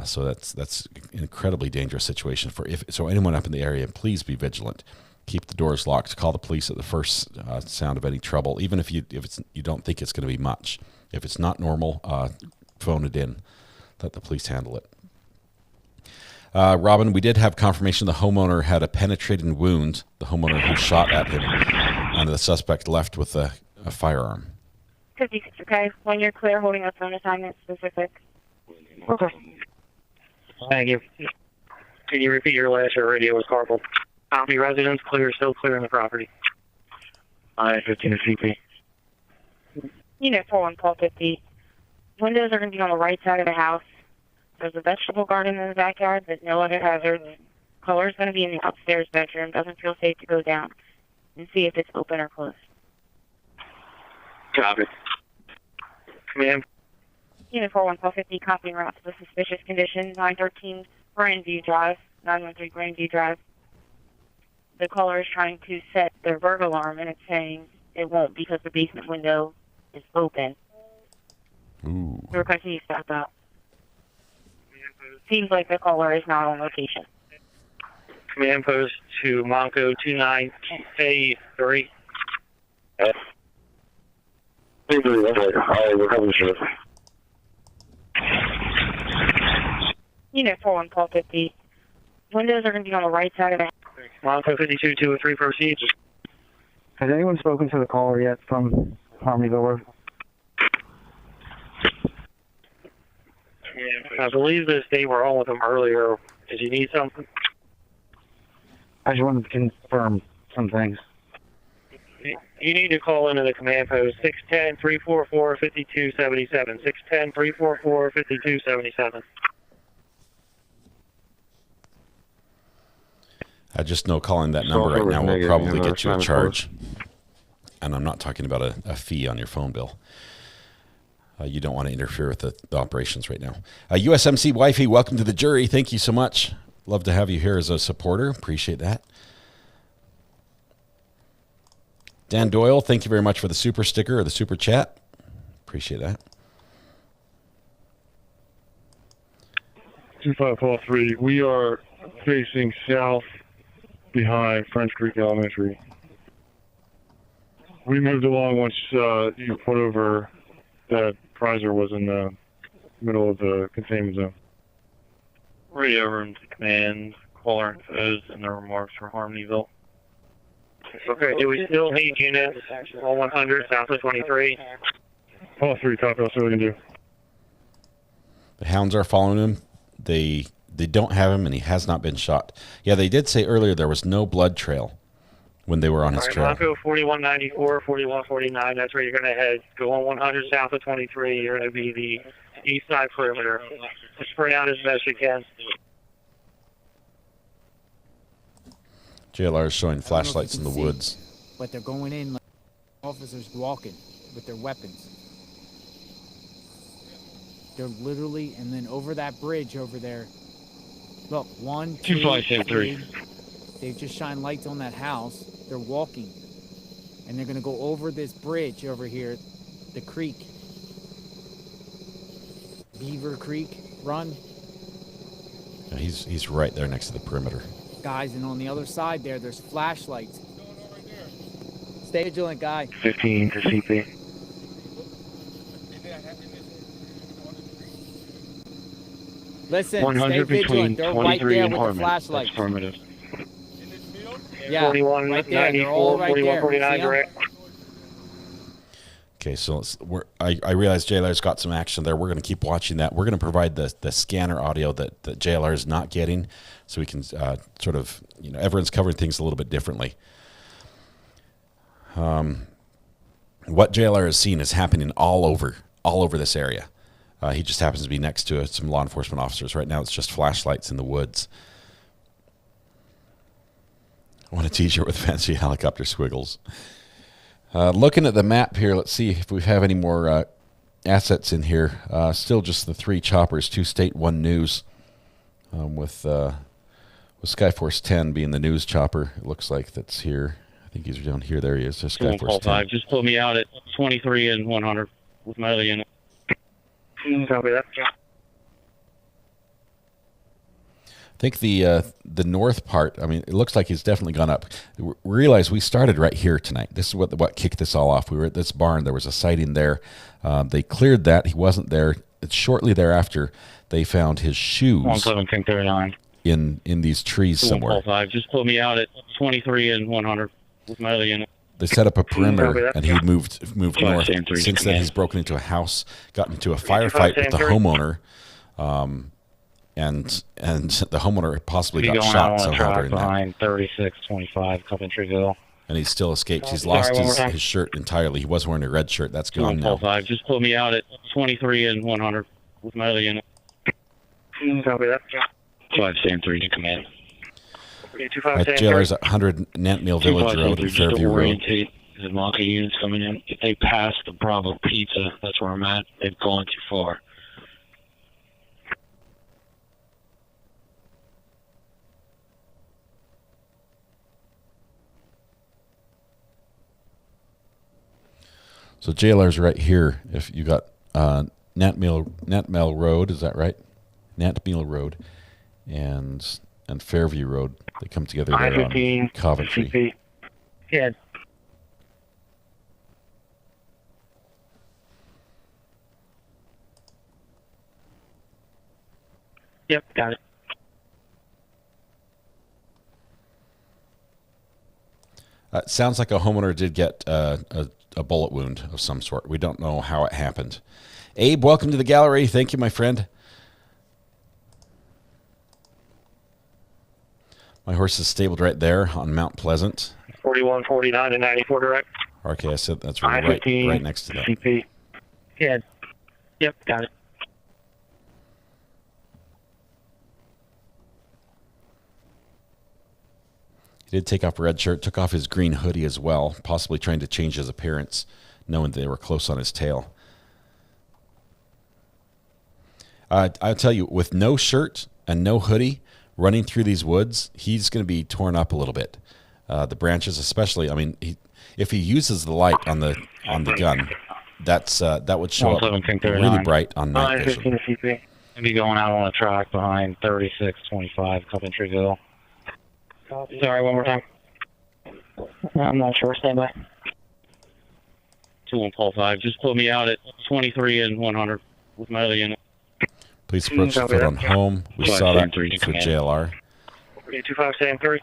So that's an incredibly dangerous situation so anyone up in the area, please be vigilant. Keep the doors locked. Call the police at the first sound of any trouble, even if you don't think it's going to be much. If it's not normal, phone it in. Let the police handle it. Robin, we did have confirmation the homeowner had a penetrating wound, the homeowner who shot at him, and the suspect left with a firearm. 56, okay. When you're clear, holding up on assignment specific. Okay. Thank you. Can you repeat your last radio was garbled? Copy, residents clear, still clearing the property. I-15 to CP. Unit 41450. Windows are going to be on the right side of the house. There's a vegetable garden in the backyard, but no other hazards. Color's going to be in the upstairs bedroom. Doesn't feel safe to go down and see if it's open or closed. Copy. Command. Unit 41450, copying route to the suspicious condition, 913 Grandview Drive, 913 Grandview Drive. The caller is trying to set their burglar alarm, and it's saying it won't because the basement window is open. Ooh. We're requesting you stop out. Seems like the caller is not on location. Command post to Monaco 29A3. Unit 41450. Windows are going to be on the right side of the house. Monaco 52-203 proceeds. Has anyone spoken to the caller yet from Harmonyville? I believe that they were on with him earlier. Did you need something? I just wanted to confirm some things. You need to call into the command post 610-344-5277. 610-344-5277. I just know calling that number right now will probably get you a charge. And I'm not talking about a fee on your phone bill. You don't want to interfere with the operations right now. USMC Wifey, welcome to the jury. Thank you so much. Love to have you here as a supporter. Appreciate that. Dan Doyle, thank you very much for the super sticker or the super chat. Appreciate that. 2543, we are facing south behind French Creek Elementary. We moved along once you put over that Prizer was in the middle of the containment zone. Radio room to command, caller infos, and the remarks for Harmonyville. Okay, do we still need units on 100 south of 23? All 3, copy, that's what we can do. The hounds are following him. They don't have him, and he has not been shot. Yeah, they did say earlier there was no blood trail when they were on his trail. Bronco 4194, 4149, that's where you're going to head. Go on 100 south of 23. You're going to be the east side perimeter. Spray out as best you can. JLR is showing flashlights in the woods. But they're going in like officers walking with their weapons. They're literally, and then over that bridge over there. Look, 1, 2, 3. They've just shined lights on that house. They're walking. And they're going to go over this bridge over here, the creek. Beaver Creek Run. Yeah, he's right there next to the perimeter. Guys, and on the other side there's flashlights. Stay vigilant, guy. 15 to CP. Listen, 100 stay between vigilant. They're 23 right there and with Harmon. the flashlights. That's affirmative. Yeah, right there. They're all right there. 4149, direct. Okay, so I realize JLR's got some action there. We're going to keep watching that. We're going to provide the scanner audio that JLR is not getting, so we can sort of, everyone's covering things a little bit differently. What JLR has seen is happening all over this area. He just happens to be next to some law enforcement officers. Right now it's just flashlights in the woods. I want a t-shirt with fancy helicopter squiggles. Looking at the map here, let's see if we have any more assets in here. Still just the 3 choppers, 2 state, 1 news, with Skyforce 10 being the news chopper. It looks like that's here. I think he's down here. There he is. There's Skyforce 10. Just pull me out at 23 and 100 with my other unit. Copy that. I think the north part, I mean, it looks like he's definitely gone up. We realize we started right here tonight. This is what kicked this all off. We were at this barn. There was a sighting there. They cleared that. He wasn't there. Shortly thereafter, they found his shoes 1739 in these trees somewhere. Just pull me out at 23 and 100 with my other unit. They set up a perimeter, and he moved north. Since then, he's broken into a house, got into a firefight with the homeowner, and the homeowner possibly got shot somehow during that. 3625 Coventryville. And he still escaped. He's lost his shirt entirely. He was wearing a red shirt. That's gone now. Just pull me out at 23 and 100 with my other unit. Copy that. 573 to command. JLR's at 100 Nantmeal Village Road and Fairview Road. There's lots of units coming in. If they pass the Bravo Pizza, that's where I'm at. They've gone too far. So JLR's right here. If you got Nantmeal Road, is that right? Nantmeal Road and Fairview Road. They come together there on Coventry. CP. Yeah. Yep, got it. Sounds like a homeowner did get a bullet wound of some sort. We don't know how it happened. Abe, welcome to the gallery. Thank you, my friend. My horse is stabled right there on Mount Pleasant. 41, 49, and 94 direct. Okay, I said that's right next to that. CP. Yeah. Yep, got it. He did take off a red shirt, took off his green hoodie as well, possibly trying to change his appearance, knowing they were close on his tail. I'll tell you, with no shirt and no hoodie, running through these woods, he's going to be torn up a little bit. The branches especially, I mean, if he uses the light on the gun, that would show up really bright on night vision. Maybe going out on a track behind 3625 Coventryville. Sorry, one more time. I'm not sure. Stand by. 2145. Just put me out at 23 and 100 with my other unit. Please approach the foot on home. We saw that for JLR. 2573.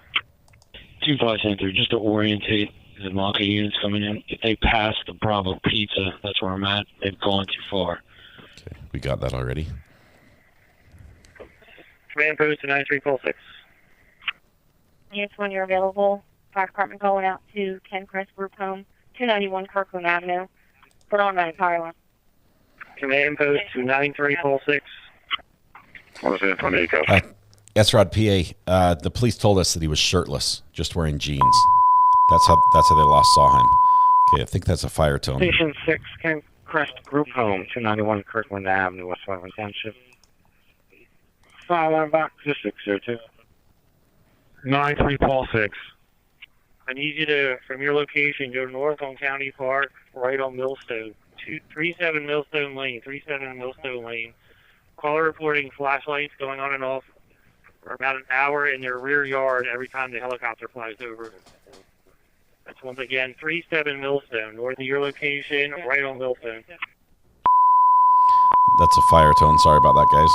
2573, just to orientate the Maka units coming in. If they pass the Bravo Pizza, that's where I'm at. They've gone too far. Okay, we got that already. Command post to 9346. Yes, when you're available, fire department going out to Ken Crest Group Home, 291 Kirkland Avenue, for automatic fire alarm. Command post to 9346. What is it? S-Rod PA, the police told us that he was shirtless, just wearing jeans. That's how they last saw him. Okay, I think that's a fire tone. Station 6, Ken Crest Group Home, 291 Kirkland Avenue, West Whiteland Township. Fire alarm box to 602. 93 Paul 6. I need you to, from your location, go north on County Park, right on Millstone. 37 Millstone Lane, 37 Millstone Lane. Caller reporting flashlights going on and off for about an hour in their rear yard every time the helicopter flies over. That's once again 37 Millstone, north of your location, right on Millstone. That's a fire tone. Sorry about that, guys.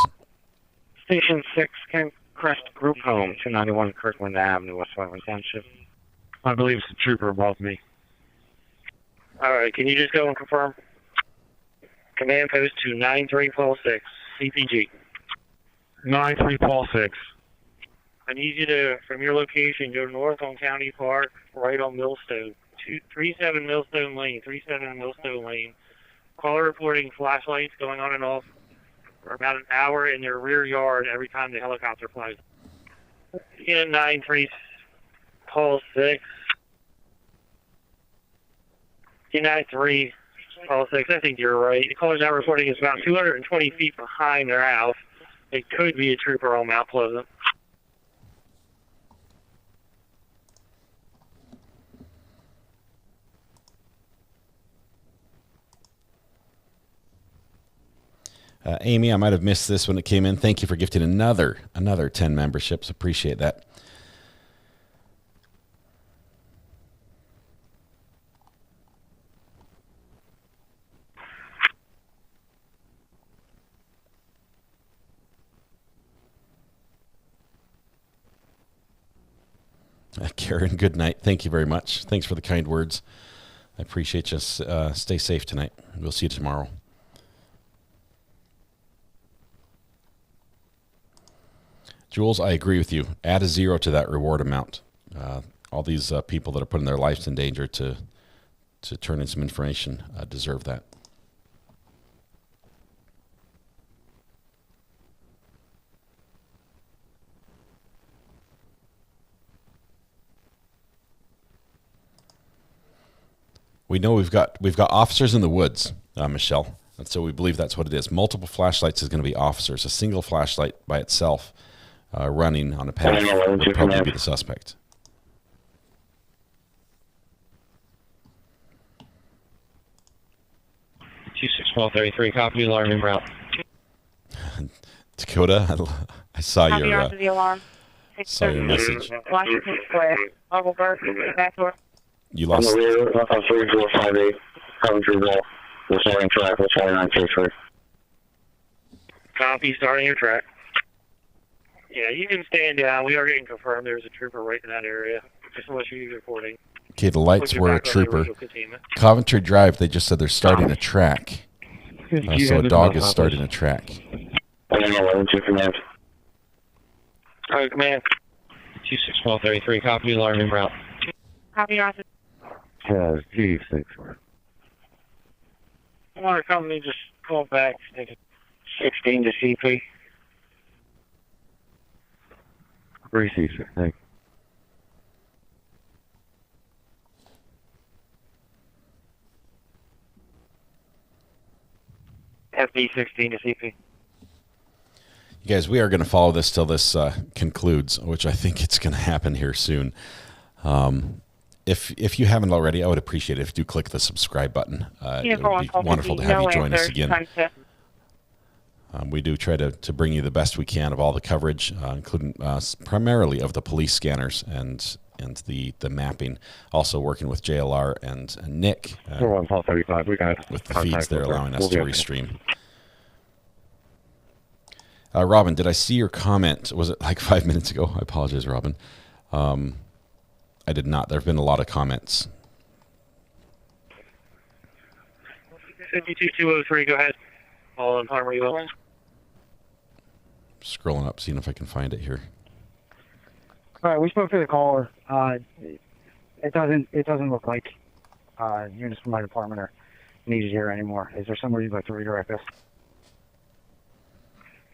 Station 6, Ken Crest Group Home, 291 Kirkland Avenue, West Whiteland Township. I believe it's a trooper above me. All right, can you just go and confirm? Command post to 9346, CPG. 93 Paul 6. I need you to, from your location, go north on County Park, right on Millstone. 37 Millstone Lane, 37 Millstone Lane. Caller reporting flashlights going on and off for about an hour in their rear yard every time the helicopter flies. 93 Paul 6. 93 Paul 6, I think you're right. The caller's now reporting it's about 220 feet behind their house. It could be a trooper on Mount Pleasant. Amy, I might have missed this when it came in. Thank you for gifting another 10 memberships. Appreciate that. Karen, good night. Thank you very much. Thanks for the kind words. I appreciate you. Stay safe tonight. We'll see you tomorrow. Jules, I agree with you. Add a 0 to that reward amount. All these people that are putting their lives in danger to turn in some information deserve that. We know we've got officers in the woods, Michelle, and so we believe that's what it is. Multiple flashlights is going to be officers. A single flashlight by itself running on a path would probably be the suspect. $26-12-33, copy, alarm en route. Dakota, I saw Copy your onto the alarm. saw your message. Washington Square. Uncle Bert, back door. You lost. On the rear, 3458, Coventryville. We're starting track with 2933. Copy, starting your track. Yeah, you can stand down. We are getting confirmed there's a trooper right in that area. Just unless you're reporting. Okay, the lights were a trooper. Coventry Drive, they just said they're starting a track. So a dog is starting a track. All right, command. 261233, copy, alarm in route. Copy, officer. Yeah, G6. Water company just call back. 16 to CP. 3C6, thanks. FD 16 to CP. You guys, we are going to follow this till this concludes, which I think it's going to happen here soon. If you haven't already, I would appreciate it if you do click the subscribe button. It would be wonderful to have you join us again. We do try to bring you the best we can of all the coverage, including primarily of the police scanners and the mapping. Also working with JLR and Nick we got with the feeds they're allowing us to restream. Robin, did I see your comment? Was it like 5 minutes ago? I apologize, Robin. I did not. There have been a lot of comments. 52203, go ahead. All in Harmony Will. Scrolling up, seeing if I can find it here. All right, we spoke to the caller. It doesn't look like units from my department are needed here anymore. Is there somewhere you'd like to redirect us?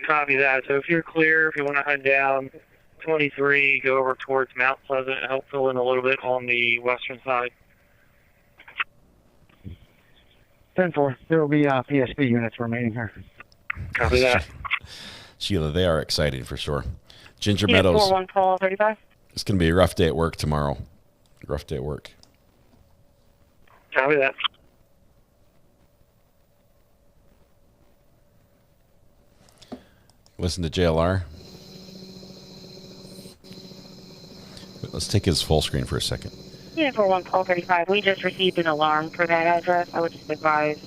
Copy that. So if you're clear, if you want to head down 23, go over towards Mount Pleasant and help fill in a little bit on the western side. 10-4. There will be PSP units remaining here. Copy that. Sheila, they are exciting for sure. Ginger Unit Meadows. 41 call 35. It's going to be a rough day at work tomorrow. Rough day at work. Copy that. Listen to JLR. Let's take his full screen for a second. Unit 41 call 35. We just received an alarm for that address. I would just advise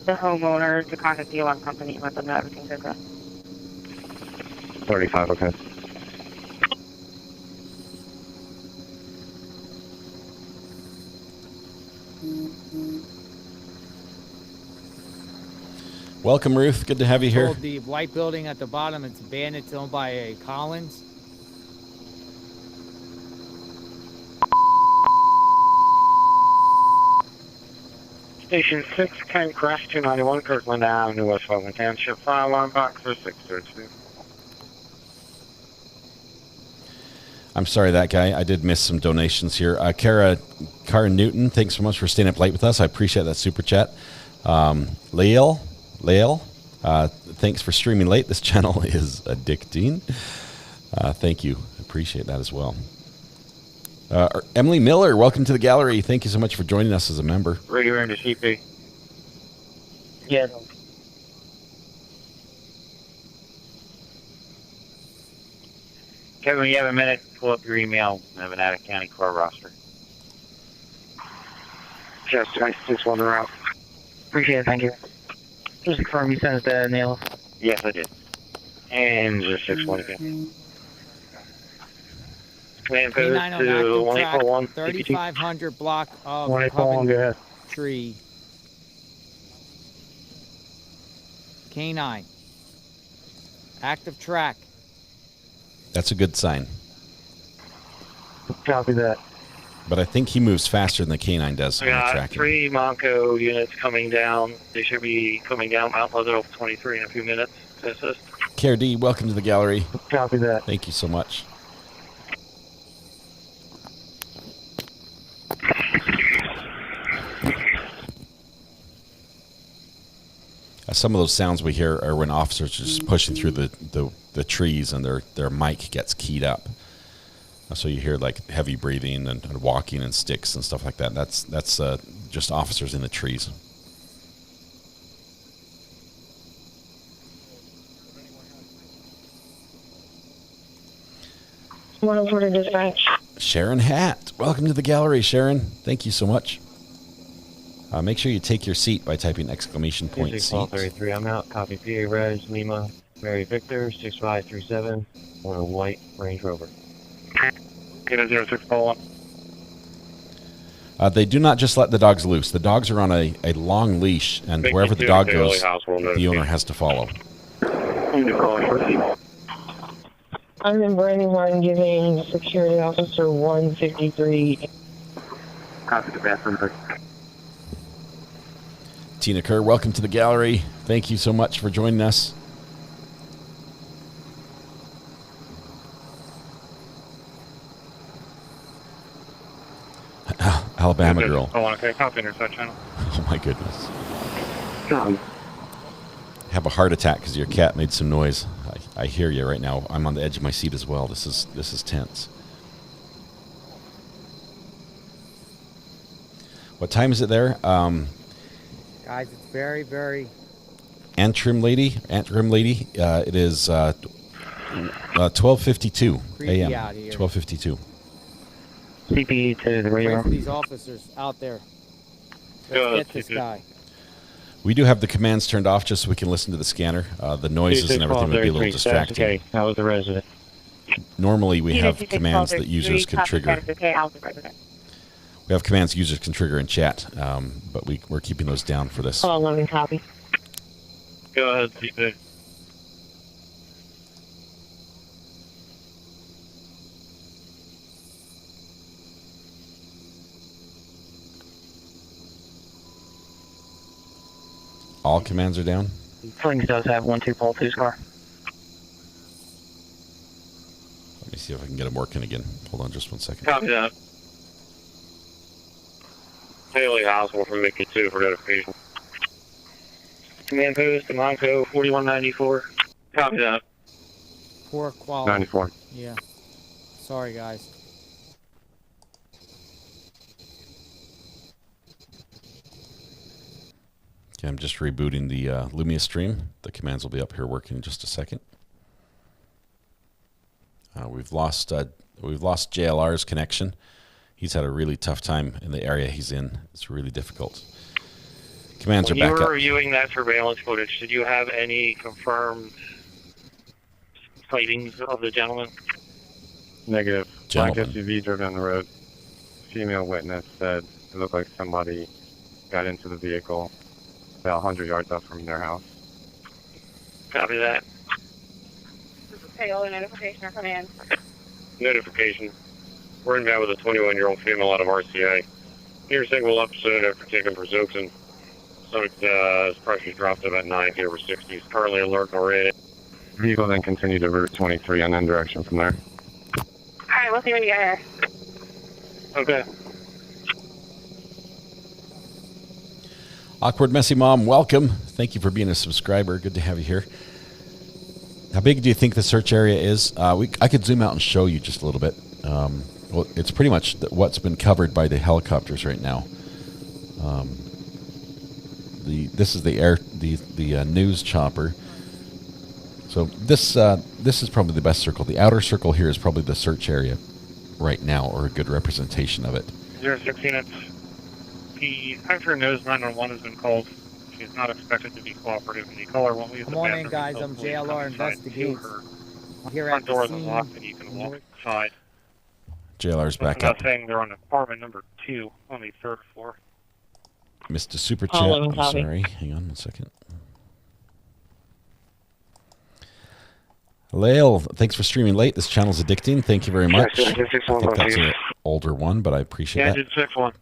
the homeowner to contact the alarm company and let them know everything's okay. 35, okay. Welcome, Ruth. Good to have you here. Told the white building at the bottom, it's abandoned. It's owned by a Collins. Station 610, crash 291, Kirkland Avenue, West Fulton Township. Fire alarm box for 632. I'm sorry, that guy. I did miss some donations here. Cara Newton, thanks so much for staying up late with us. I appreciate that super chat. Lael, thanks for streaming late. This channel is addicting. Thank you. Appreciate that as well. Emily Miller, welcome to the gallery. Thank you so much for joining us as a member. Radio into CP. Yeah. Kevin, you have a minute, pull up your email. I have an Attic County car roster. Just, I just want to route. Appreciate it, thank you. Just confirm you sent it to Danelo. Yes, I did. And just 612. Man, goes to 141. 3500 block of 141, go ahead. Tree. K9. Active track. That's a good sign. Copy that. But I think he moves faster than the K9 does. I got 3 Monco units coming down. They should be coming down Mount Pleasant 23 in a few minutes to assist. KRD, welcome to the gallery. Copy that. Thank you so much. Some of those sounds we hear are when officers are just pushing through the trees and their mic gets keyed up. So you hear like heavy breathing and walking and sticks and stuff like that. That's just officers in the trees. Sharon Hatt, welcome to the gallery, Sharon. Thank you so much. Make sure you take your seat by typing exclamation point seat. 33, I'm out. Copy PA Reg, Lima, Mary Victor, 6537, on a white Range Rover. Get a 0641. They do not just let the dogs loose. The dogs are on a long leash, and wherever the dog goes, the owner has to follow. I'm in Brandywine giving security officer 153. Copy the bathroom. Tina Kerr, welcome to the gallery. Thank you so much for joining us. Alabama girl. Oh, okay. Copy intersection. Oh my goodness. Have a heart attack because your cat made some noise. I hear you right now. I'm on the edge of my seat as well. This is tense. What time is it there? Guys, it's very, very... Antrim lady. It is 12:52 a.m. 12:52. CPE to the radio. These officers out there. Let's get this guy. We do have the commands turned off just so we can listen to the scanner. The noises and everything would be a little distracting. Okay, that was the resident. Normally we have commands that users can trigger. We have commands users can trigger in chat, but we're keeping those down for this. Hold on, let me copy. Go ahead, CP. All commands are down? Flings does have 1-2 Paul 2's car. Let me see if I can get him working again. Hold on just 1 second. Copy that. Haley Hospital from Mickey 2 for notification. Command post to Monco 4194. Copy that. Poor quality. 94. Yeah. Sorry, guys. Okay, I'm just rebooting the Lumia stream. The commands will be up here working in just a second. We've lost JLR's connection. He's had a really tough time in the area he's in. It's really difficult. Commands are back up. When you were reviewing that surveillance footage, did you have any confirmed sightings of the gentleman? Negative. Black Gentleman. SUV drove down the road. Female witness said it looked like somebody got into the vehicle about 100 yards up from their house. Copy that. This is payload notification or command. Notification. We're in bed with a 21-year-old female out of RCA. Here signal up soon after taking for Zookson. His pressure dropped to about 90 over 60. He's currently alert and rated. Vehicle then continued to Route 23 on end direction from there. Alright, we'll see what you got here. Okay. Awkward Messy Mom, welcome. Thank you for being a subscriber. Good to have you here. How big do you think the search area is? I could zoom out and show you just a little bit. Well, it's pretty much what's been covered by the helicopters right now. This is the news chopper. So this is probably the best circle. The outer circle here is probably the search area right now, or a good representation of it. 016, it's the after nose 911 has been called. She's not expected to be cooperative, and the caller won't leave the Come on bathroom in, guys. until I'm police JLR come inside. Investigates. Her Here front at the door is scene. unlocked, and you can walk inside. JLR's back I'm up. not saying they're on apartment number 2 on the 3rd floor. Missed a super chat. Hello, I'm Bobby. sorry. Hang on 1 second. Lael, thanks for streaming late. This channel's addicting. Thank you very much. I think that's an older one, but I appreciate Yeah, that. I did 6-1.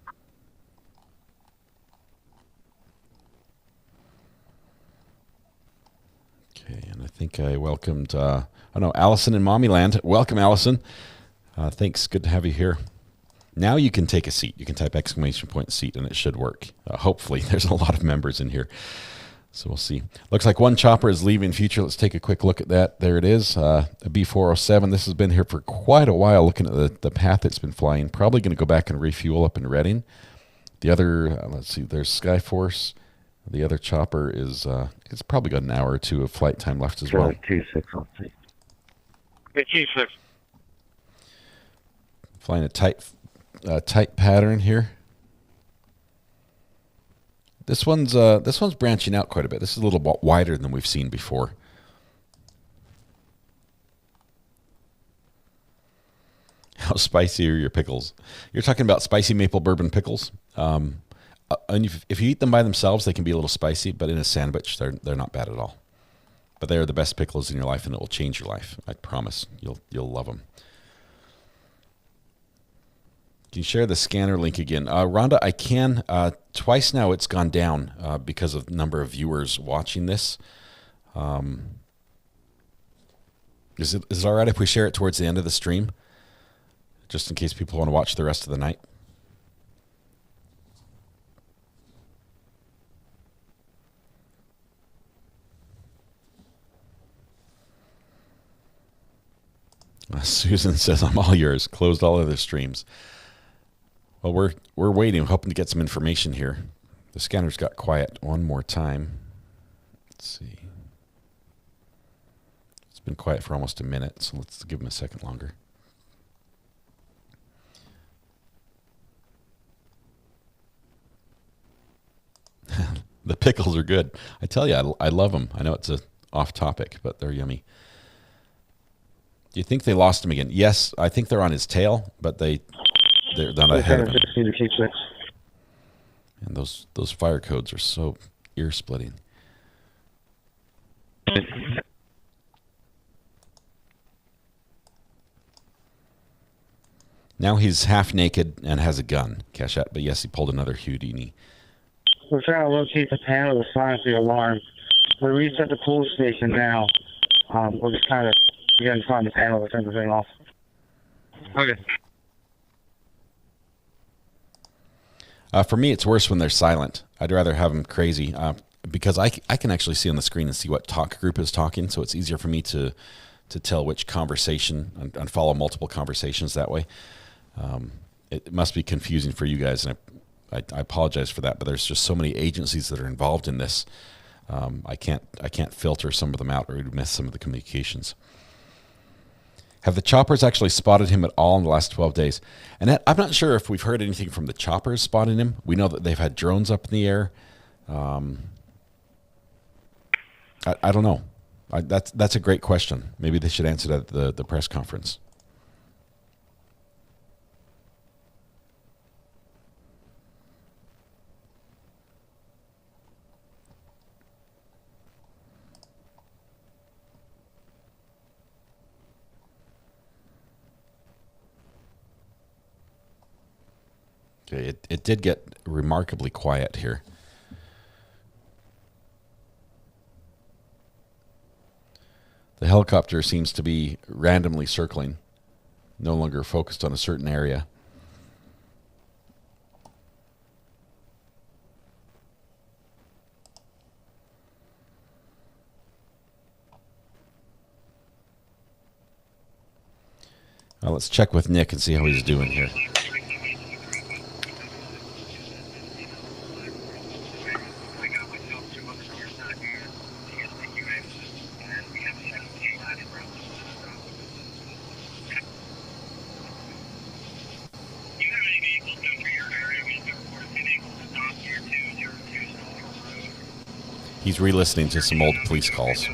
Okay, and I think I welcomed, Allison in Mommyland. Welcome, Allison. Thanks. Good to have you here. Now you can take a seat. You can type !seat, and it should work. Hopefully. There's a lot of members in here. So we'll see. Looks like one chopper is leaving future. Let's take a quick look at that. There it is, a B407. This has been here for quite a while, looking at the path it's been flying. Probably going to go back and refuel up in Reading. The other, let's see, there's Skyforce. The other chopper is, it's probably got an hour or two of flight time left as well. 26, I'll see. Key 6. Flying a tight pattern here. This one's branching out quite a bit. This is a little bit wider than we've seen before. How spicy are your pickles? You're talking about spicy maple bourbon pickles. And if you eat them by themselves, they can be a little spicy, but in a sandwich, they're not bad at all. But they are the best pickles in your life, and it will change your life. I promise. You'll love them. Can you share the scanner link again? Rhonda, I can. Twice now it's gone down because of the number of viewers watching this. Is it all right if we share it towards the end of the stream? Just in case people want to watch the rest of the night? Susan says, I'm all yours. Closed all other streams. Well, we're waiting, hoping to get some information here. The scanner's got quiet one more time. Let's see. It's been quiet for almost a minute, so let's give him a second longer. The pickles are good. I tell you, I love them. I know it's off topic, but they're yummy. Do you think they lost him again? Yes, I think they're on his tail, but they're not ahead of him. And those fire codes are so ear-splitting. Now he's half naked and has a gun, Cachette. But yes, he pulled another Houdini. We're trying to locate the panel to silence the alarm. We reset the police station now. We're just kind of trying to find the panel to turn the thing off. Okay. For me, it's worse when they're silent. I'd rather have them crazy because I can actually see on the screen and see what talk group is talking, so it's easier for me to tell which conversation and follow multiple conversations that way. It must be confusing for you guys, and I apologize for that, but there's just so many agencies that are involved in this. I can't filter some of them out or we'd miss some of the communications. Have the choppers actually spotted him at all in the last 12 days? And I'm not sure if we've heard anything from the choppers spotting him. We know that they've had drones up in the air. I don't know. That's a great question. Maybe they should answer that at the press conference. Okay, it did get remarkably quiet here. The helicopter seems to be randomly circling, no longer focused on a certain area. Well, let's check with Nick and see how he's doing here. He's re-listening to some old police calls.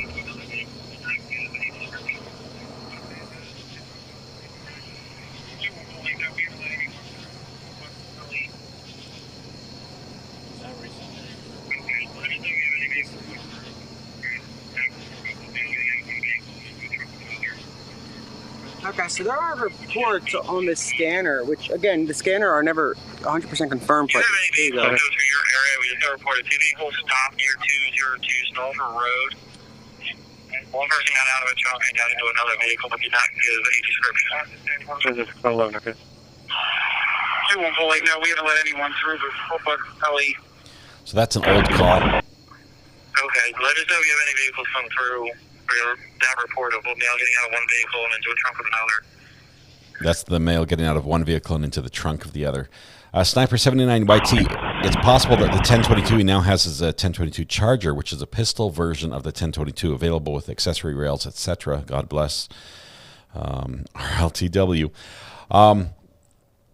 Okay, so there are reports on the scanner, which, again, the scanner are never 100% confirmed. But There you go. Go through your area. We just reported 2 vehicles stopped near 202 Snowford Road. One person got out of a truck and got into another vehicle, but did not give a description. This is alone, okay. 214, no, we haven't let anyone through, but Ellie. So that's an old call. Okay, let us know if you have any vehicles come through for that report of a male getting out of one vehicle and into a trunk of another. That's the male getting out of one vehicle and into the trunk of the other. Sniper 79YT, it's possible that the 1022 he now has is a 1022 Charger, which is a pistol version of the 1022, available with accessory rails, etc. God bless. RLTW.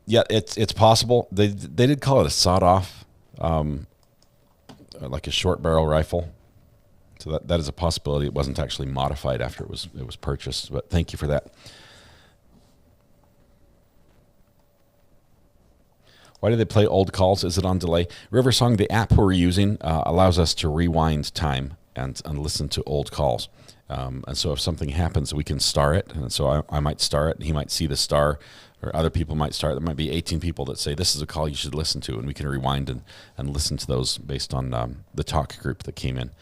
Yeah, it's possible. They did call it a sawed-off, like a short barrel rifle. So that is a possibility. It wasn't actually modified after it was purchased, but thank you for that. Why do they play old calls? Is it on delay? Riversong, the app we're using, allows us to rewind time and listen to old calls. And so if something happens, we can star it. And so I might star it, and he might see the star, or other people might star it. There might be 18 people that say, this is a call you should listen to, and we can rewind and listen to those based on the talk group that came in.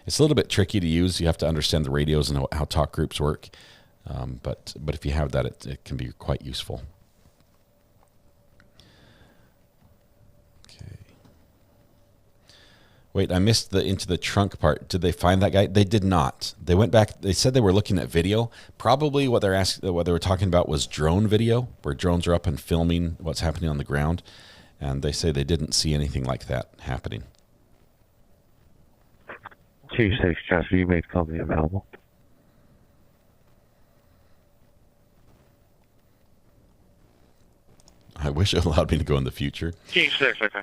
It's a little bit tricky to use. You have to understand the radios and how talk groups work. But if you have that, it can be quite useful. Okay. Wait, I missed the into the trunk part. Did they find that guy? They did not. They went back. They said they were looking at video. Probably what they were talking about was drone video, where drones are up and filming what's happening on the ground. And they say they didn't see anything like that happening. 2-6, Jasper, you made company available. I wish it allowed me to go in the future. 2-6, okay.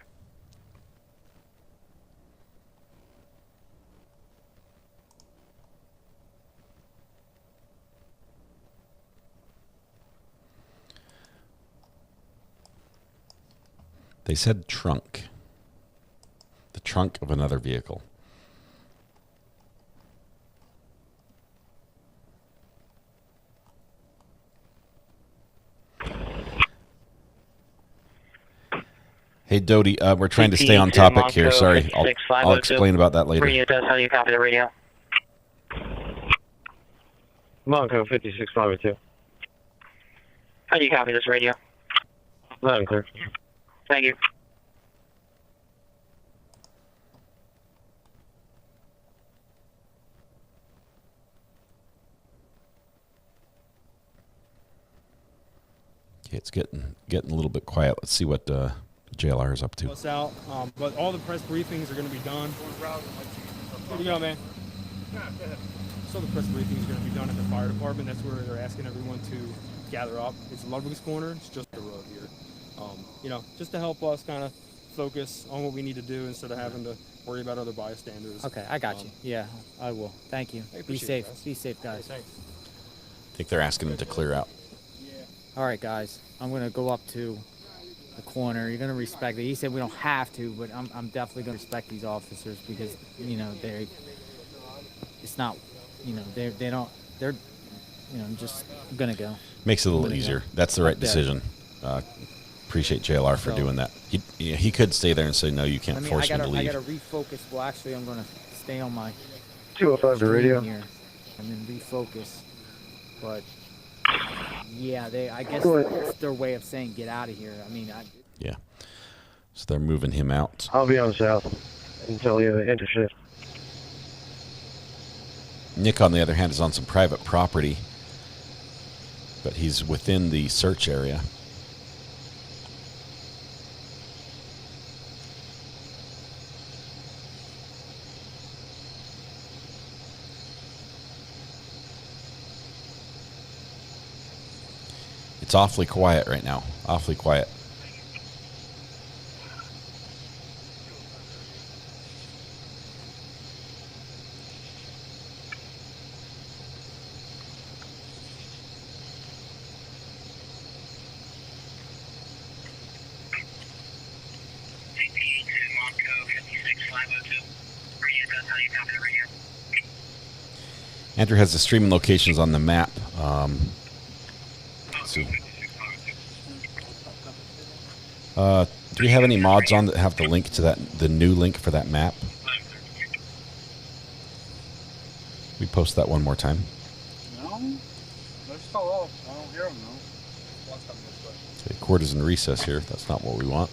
They said trunk. The trunk of another vehicle. Hey, Dodie, we're trying to stay on topic here. Sorry, I'll explain about that later. Radio does how you copy the radio. Monco 56502. How do you copy this radio? Loud and clear. Thank you. Okay, it's getting a little bit quiet. Let's see what JLR is up to. Us out, but all the press briefings are going to be done. Here we go, man. So the press briefings are going to be done at the fire department. That's where they're asking everyone to gather up. It's Ludwig's Corner. It's just the road here. You know, just to help us kind of focus on what we need to do instead of having to worry about other bystanders. Okay, I got you. Yeah, I will. Thank you. Be safe. Be safe, guys. Thanks. I think they're asking them to clear out. All right, guys. I'm going to go up to the corner. You're going to respect it. He said we don't have to, but I'm definitely going to respect these officers because, you know, it's not, you know, they're, you know, I'm just going to go. Makes it a little easier. That's the right decision. Appreciate JLR for doing that. He could stay there and say, no, you can't force me to leave. I got to refocus. Well, actually, I'm going to stay on my 205 to radio. Here and then refocus. But, yeah, I guess it's their way of saying get out of here. I mean, yeah. So they're moving him out. I'll be on south until you enter shift. Nick, on the other hand, is on some private property, but he's within the search area. It's awfully quiet right now. Awfully quiet. Andrew has the streaming locations on the map. Let's see. Do we have any mods on that have the link to the new link for that map? We post that one more time. No, they're still off. I don't hear them though. Okay, court is in recess here. That's not what we want.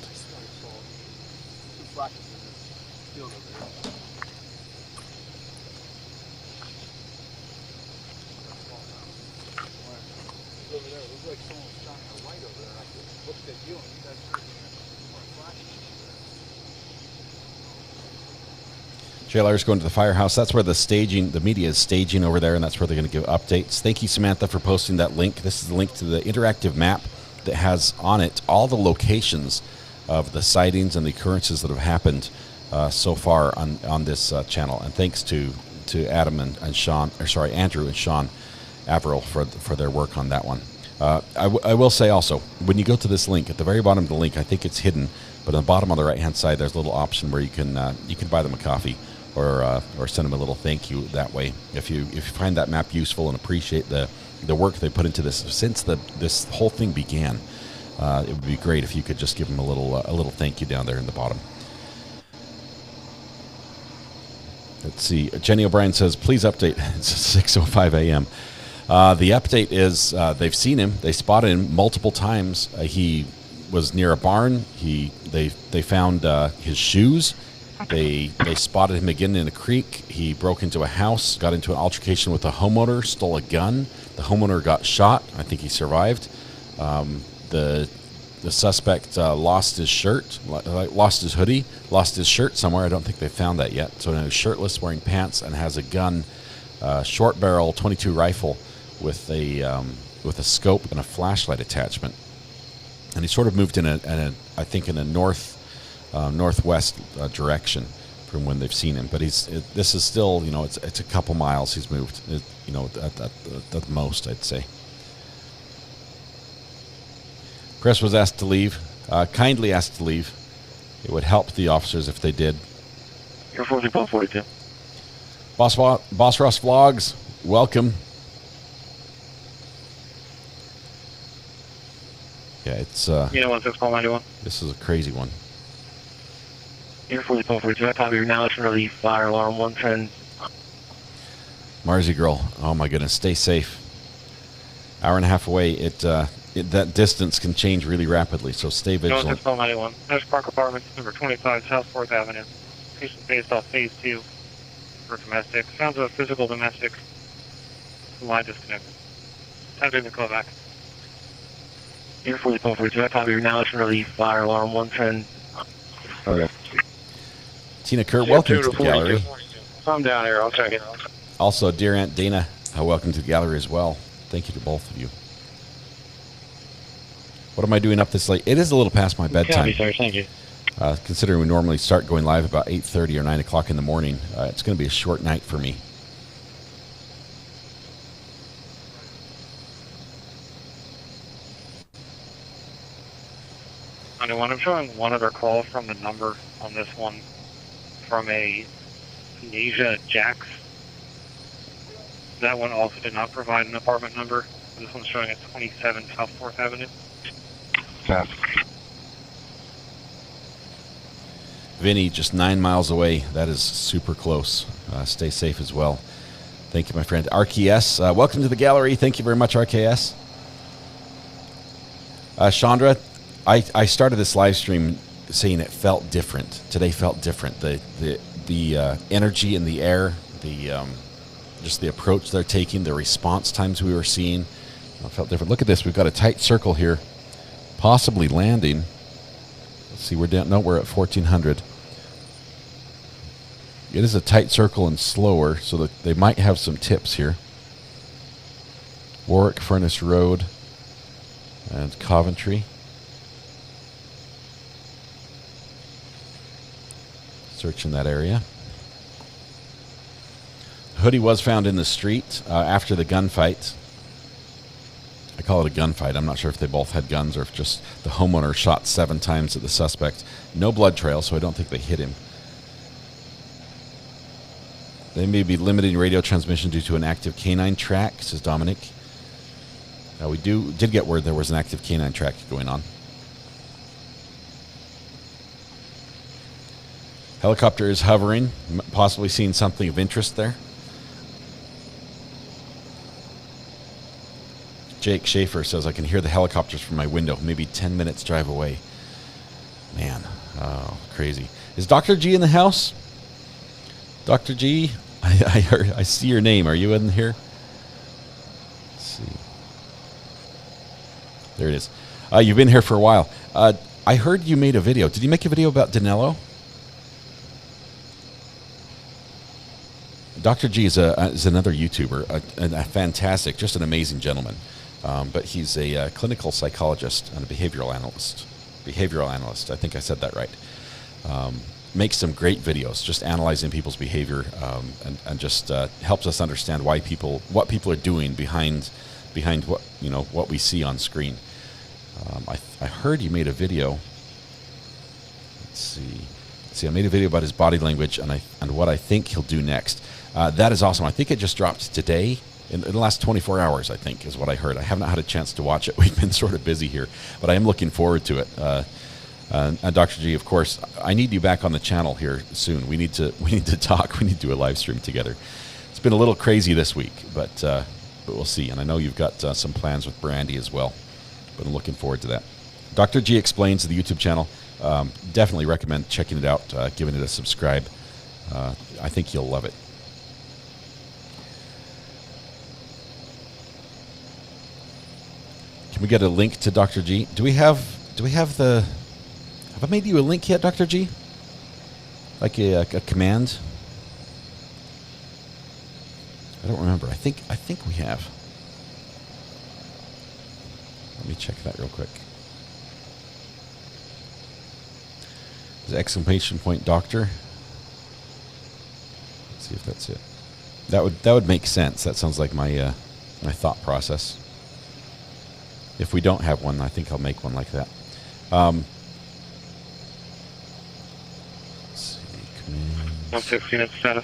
JLR is going to the firehouse. That's where the media is staging over there, and that's where they're going to give updates. Thank you, Samantha, for posting that link. This is the link to the interactive map that has on it all the locations of the sightings and the occurrences that have happened so far on this channel. And thanks to Adam and Sean, or sorry, Andrew and Sean Averill for their work on that one. I will say also, when you go to this link, at the very bottom of the link, I think it's hidden, but on the bottom on the right-hand side, there's a little option where you can buy them a coffee or send them a little thank you that way. If you find that map useful and appreciate the work they put into this since this whole thing began, it would be great if you could just give them a little thank you down there in the bottom. Let's see. Jenny O'Brien says, please update. It's 6:05 a.m. The update is they've seen him. They spotted him multiple times. He was near a barn. They found his shoes. They spotted him again in a creek. He broke into a house, got into an altercation with a homeowner, stole a gun. The homeowner got shot. I think he survived. The suspect lost his shirt, lost his hoodie, lost his shirt somewhere. I don't think they found that yet. So he's shirtless, wearing pants, and has a gun, short barrel .22 rifle with a scope and a flashlight attachment. And he sort of moved in I think in a northwest direction from when they've seen him. But this is still, it's a couple miles he's moved, at the most, I'd say. Chris was asked to leave, kindly asked to leave. It would help the officers if they did. Air 42. Boss Ross Vlogs, welcome. Yeah, it's 1691. This is a crazy one. Air 42, I copy your acknowledgement relief, fire alarm 110. Marzi girl, oh my goodness, stay safe. Hour and a half away, that distance can change really rapidly, so stay vigilant. 1691. Nash Park Apartments, number 25, South 4th Avenue. Patient based off phase 2 for domestic. Sounds of physical domestic. Line disconnected. Time to the call back. Air 42, I copy your acknowledgement relief, fire alarm 110. Okay. Tina Kerr, welcome to the gallery. I'm down here, I'll check it. Also, dear Aunt Dana, welcome to the gallery as well. Thank you to both of you. What am I doing up this late? It is a little past my bedtime. Copy, sir. Thank you. Considering we normally start going live about 8:30 or 9 o'clock in the morning, it's going to be a short night for me. I'm showing one other call from the number on this one from a Asia Jax. That one also did not provide an apartment number. This one's showing at 27 South 4th Avenue. Copy. Vinny, just 9 miles away. That is super close. Stay safe as well. Thank you, my friend. RKS, welcome to the gallery. Thank you very much, RKS. Chandra, I started this live stream saying it felt different. Today felt different. The energy in the air, just the approach they're taking, the response times we were seeing, felt different. Look at this. We've got a tight circle here, possibly landing. Let's see. We're down. No, we're at 1400. It is a tight circle and slower, so that they might have some tips here. Warwick Furnace Road and Coventry. Searching that area. The hoodie was found in the street after the gunfight. I call it a gunfight. I'm not sure if they both had guns or if just the homeowner shot 7 times at the suspect. No blood trail, so I don't think they hit him. They may be limiting radio transmission due to an active canine track, says Dominic. We did get word there was an active canine track going on. Helicopter is hovering, possibly seeing something of interest there. Jake Schaefer says, I can hear the helicopters from my window, maybe 10 minutes drive away. Man, oh, crazy. Is Dr. G in the house? Dr. G, I see your name. Are you in here? Let's see. There it is. You've been here for a while. I heard you made a video. Did you make a video about Danelo? Dr. G is another YouTuber, a fantastic, just an amazing gentleman. But he's a clinical psychologist and a behavioral analyst. I think I said that right. Makes some great videos, just analyzing people's behavior and just helps us understand what people are doing behind behind what we see on screen. I heard you made a video. Let's see. I made a video about his body language and what I think he'll do next. That is awesome. I think it just dropped today. In the last 24 hours, I think, is what I heard. I haven't had a chance to watch it. We've been sort of busy here, but I am looking forward to it. And Dr. G, of course, I need you back on the channel here soon. We need to talk. We need to do a live stream together. It's been a little crazy this week, but we'll see. And I know you've got some plans with Brandy as well, but I'm looking forward to that. Dr. G Explains, the YouTube channel. Definitely recommend checking it out, giving it a subscribe. I think you'll love it. Can we get a link to Dr. G? Do we have the... Have I made you a link yet, Dr. G? Like a command? I don't remember. I think we have. Let me check that real quick. Is exclamation point doctor? Let's see if that's it. That would make sense. That sounds like my my thought process. If we don't have one, I think I'll make one like that. Let's see, command. 116 at status.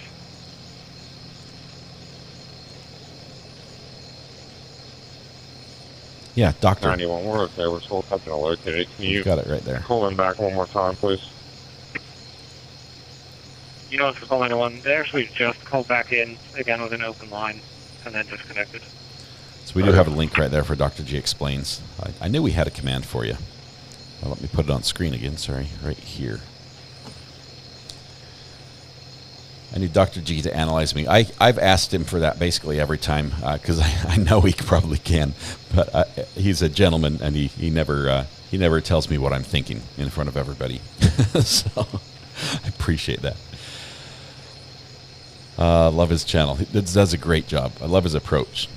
Yeah, doctor. 91, we're okay. We're still up to locate. Can you got it right there. Call in back one more time, please? You know, it's call 91. They actually just called back in again with an open line and then disconnected. So we do have a link right there for Dr. G Explains. I knew we had a command for you. Well, let me put it on screen again. Sorry, right here. I need Dr. G to analyze me. I've asked him for that basically every time because I know he probably can, but he's a gentleman and he never tells me what I'm thinking in front of everybody. So I appreciate that. Love his channel. He does a great job. I love his approach.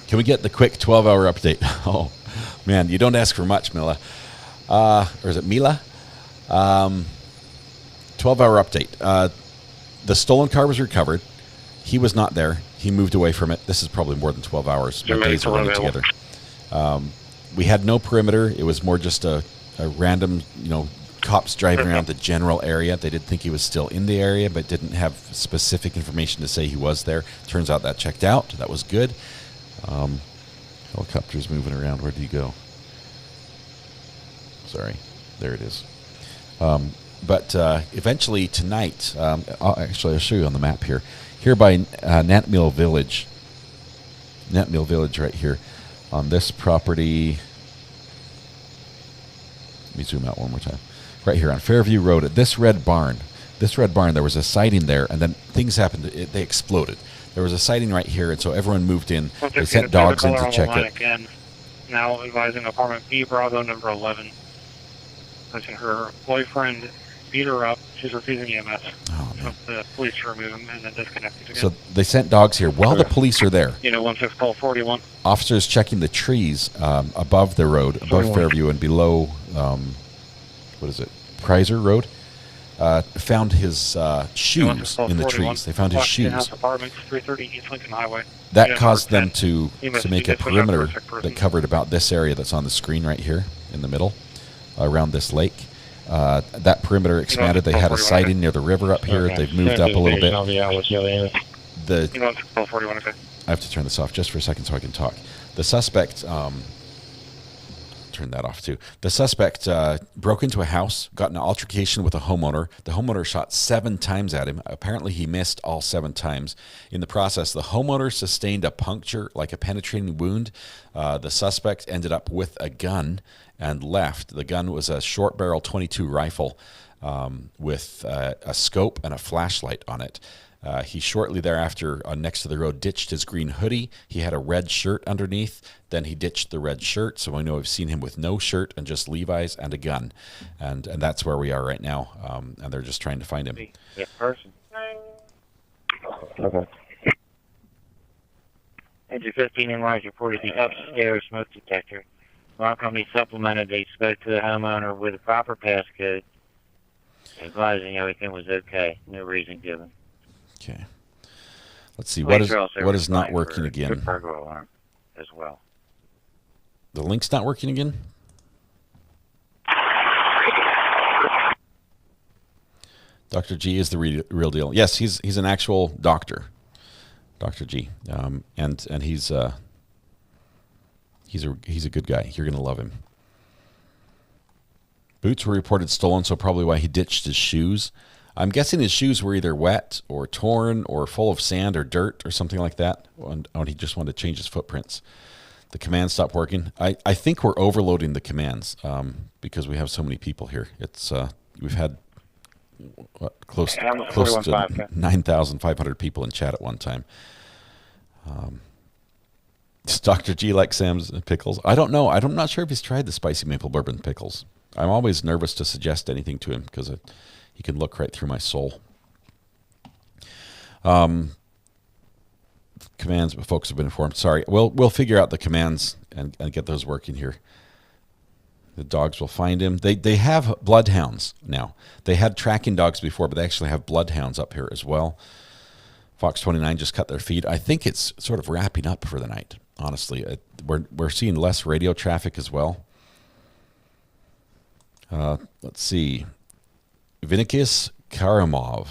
Can we get the quick 12-hour update? Oh, man, you don't ask for much, Mila. Or is it Mila? 12-hour update. The stolen car was recovered. He was not there. He moved away from it. This is probably more than 12 hours. My days are running together. We had no perimeter. It was more just a random, cops driving around the general area. They did think he was still in the area, but didn't have specific information to say he was there. Turns out that checked out. That was good. Helicopter's moving around. Where did he go? Sorry. There it is. But eventually tonight, I'll show you on the map here. Here by Natmill Village. Natmill Village right here. On this property. Let me zoom out one more time. Right here on Fairview Road at this red barn. This red barn, there was a sighting there, and then things happened. They exploded. There was a sighting right here, and so everyone moved in. They sent dogs in to check it. Again. Now advising apartment B, Bravo, number 11. Pushing her boyfriend beat her up. She's refusing EMS. Oh, so the police remove him and then disconnected again. So they sent dogs here while the police are there. 16 call 41. Officers checking the trees above the road, above Fairview and below, what is it, Kreiser Road. Found his shoes in the trees. They found his shoes. Apartments, 330 East Lincoln Highway. That caused them to make a perimeter that covered about this area that's on the screen right here in the middle, around this lake. That perimeter expanded. They had a sighting near the river up here. They've moved up a little bit. I have to turn this off just for a second so I can talk. The suspect... turn that off too. The suspect broke into a house, got in an altercation with a homeowner. The homeowner shot 7 times at him. Apparently he missed all 7 times. In the process, the homeowner sustained a puncture, like a penetrating wound. The suspect ended up with a gun and left. The gun was a short barrel .22 rifle with a scope and a flashlight on it. He shortly thereafter, next to the road, ditched his green hoodie. He had a red shirt underneath. Then he ditched the red shirt. So I know I've seen him with no shirt and just Levi's and a gun. And that's where we are right now. And they're just trying to find him. Yeah, person. Okay. Engine 15 and Rise reported the upstairs smoke detector. Our company supplemented. They spoke to the homeowner with a proper passcode, advising everything was okay. No reason given. Okay. Let's see, what is not working again? Burglar alarm as well. The link's not working again? Dr. G is the real deal. Yes, he's an actual doctor, Dr. G, and he's a good guy. You're gonna love him. Boots were reported stolen, so probably why he ditched his shoes. I'm guessing his shoes were either wet or torn or full of sand or dirt or something like that, and he just wanted to change his footprints. The command stopped working. I think we're overloading the commands because we have so many people here. It's we've had close to 9,500 people in chat at one time. Does Dr. G like Sam's pickles? I don't know. I'm not sure if he's tried the spicy maple bourbon pickles. I'm always nervous to suggest anything to him because he can look right through my soul. Commands, but folks have been informed. Sorry, we'll figure out the commands and get those working here. The dogs will find him. They have bloodhounds now. They had tracking dogs before, but they actually have bloodhounds up here as well. Fox 29 just cut their feed. I think it's sort of wrapping up for the night. Honestly, we're seeing less radio traffic as well. Let's see. Vinicus Karimov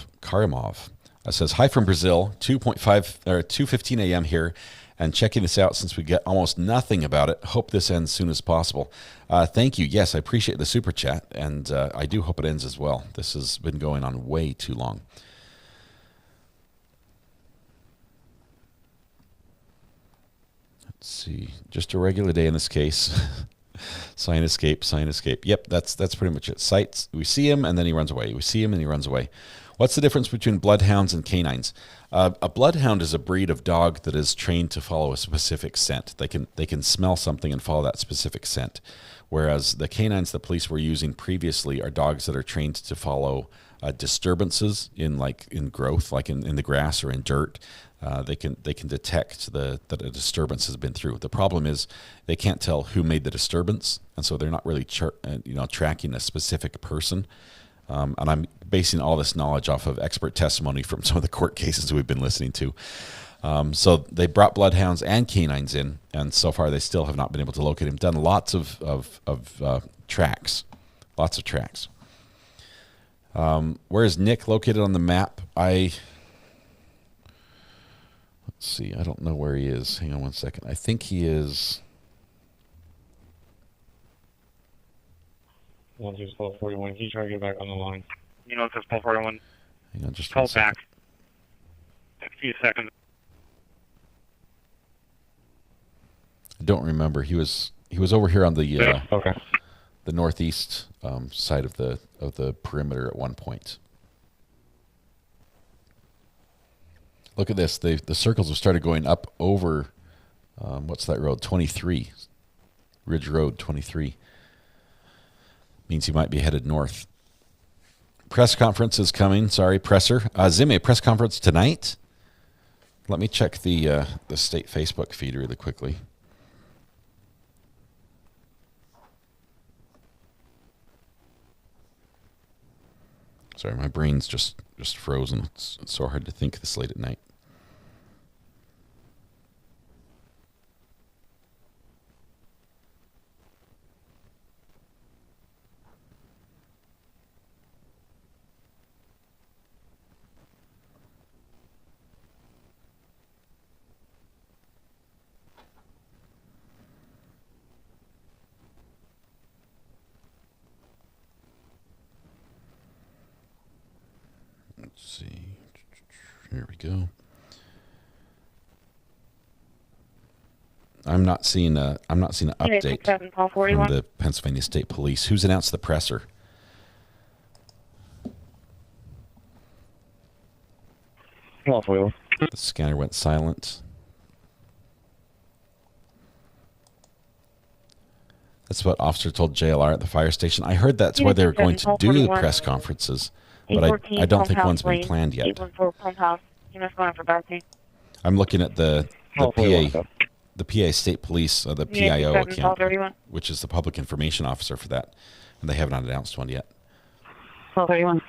says, hi from Brazil, 2:15 a.m. here, and checking this out since we get almost nothing about it. Hope this ends soon as possible. Thank you. Yes, I appreciate the super chat, and I do hope it ends as well. This has been going on way too long. Let's see. Just a regular day in this case. Sign escape. Yep, that's pretty much it. Sights, we see him and then he runs away. We see him and he runs away. What's the difference between bloodhounds and canines? A bloodhound is a breed of dog that is trained to follow a specific scent. They can smell something and follow that specific scent. Whereas the canines the police were using previously are dogs that are trained to follow disturbances in growth, like in the grass or in dirt. They can detect that a disturbance has been through. The problem is they can't tell who made the disturbance, and so they're not really tracking a specific person. And I'm basing all this knowledge off of expert testimony from some of the court cases we've been listening to. So they brought bloodhounds and canines in, and so far they still have not been able to locate him. Done lots of tracks, lots of tracks. Where is Nick located on the map? Let's see. I don't know where he is. Hang on one second. I think he is. 1-6-41. Can you try to get back on the line? 1-6-41. Hang on, just call back. A few seconds. I don't remember. He was over here on the the northeast side of the perimeter at one point. Look at this. The circles have started going up over, what's that road? 23. Ridge Road 23. Means he might be headed north. Press conference is coming. Sorry, presser. Zimmy, press conference tonight? Let me check the state Facebook feed really quickly. Sorry, my brain's just frozen. It's so hard to think this late at night. Let's see. Here we go. I'm not seeing an update from the Pennsylvania State Police. Who's announced the presser? The scanner went silent. That's what officer told JLR at the fire station. I heard that's why they were going to do the press conferences, but I don't think one's been planned yet. I'm looking at the PA State Police, the PIO account, which is the public information officer for that, and they have not announced one yet. 1231.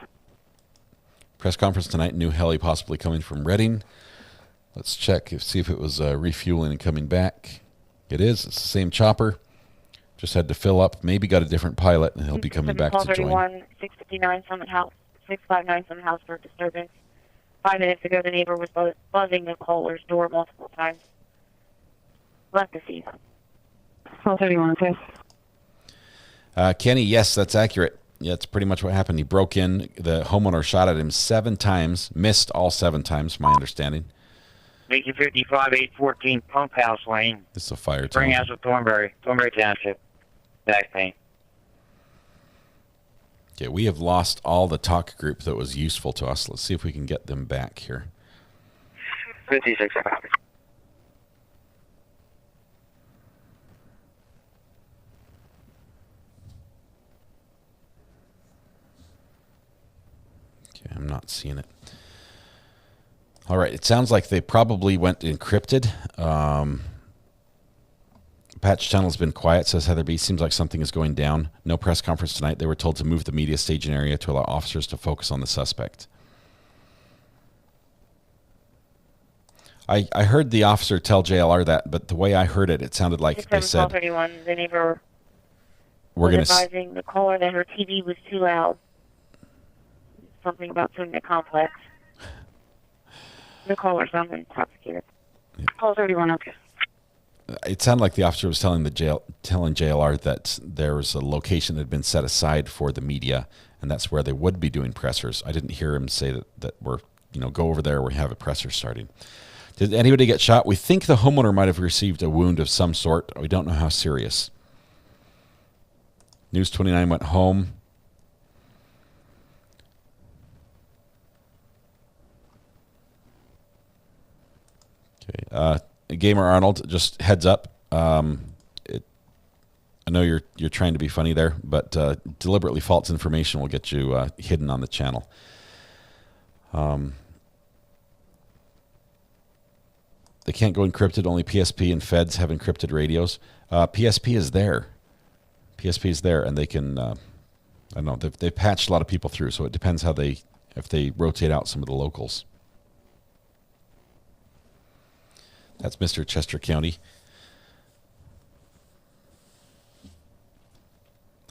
Press conference tonight. New heli possibly coming from Reading. Let's check, see if it was refueling and coming back. It is. It's the same chopper. Just had to fill up. Maybe got a different pilot, and he'll be coming back to join. 659 Summit House, 659 Summit House for disturbance. 5 minutes ago, the neighbor was buzzing the caller's door multiple times. Left the scene. 1231, okay. Kenny, yes, that's accurate. Yeah, that's pretty much what happened. He broke in. The homeowner shot at him 7 times, missed all 7 times, my understanding. 1855, 814 Pump House Lane. This is a fire Spring tunnel. House of Thornbury Township. Back pain. Okay, we have lost all the talk group that was useful to us. Let's see if we can get them back here. 56. Okay, I'm not seeing it. All right, it sounds like they probably went encrypted. Patch channel's been quiet, says Heather B. Seems like something is going down. No press conference tonight. They were told to move the media staging area to allow officers to focus on the suspect. I heard the officer tell JLR that, but the way I heard it, it sounded like they said, the neighbor we're going was advising the caller that her TV was too loud. Something about suing the complex. The caller sounded intoxicated. Call 31, okay. It sounded like the officer was telling JLR that there was a location that had been set aside for the media, and that's where they would be doing pressers. I didn't hear him say that we're, go over there, we have a presser starting. Did anybody get shot? We think the homeowner might have received a wound of some sort. We don't know how serious. News 29 went home. Okay. Gamer Arnold, just heads up. I know you're trying to be funny there, but deliberately false information will get you hidden on the channel. They can't go encrypted. Only PSP and feds have encrypted radios. PSP is there. PSP is there, and they can. I don't know. They've patched a lot of people through, so it depends if they rotate out some of the locals. That's Mr. Chester County.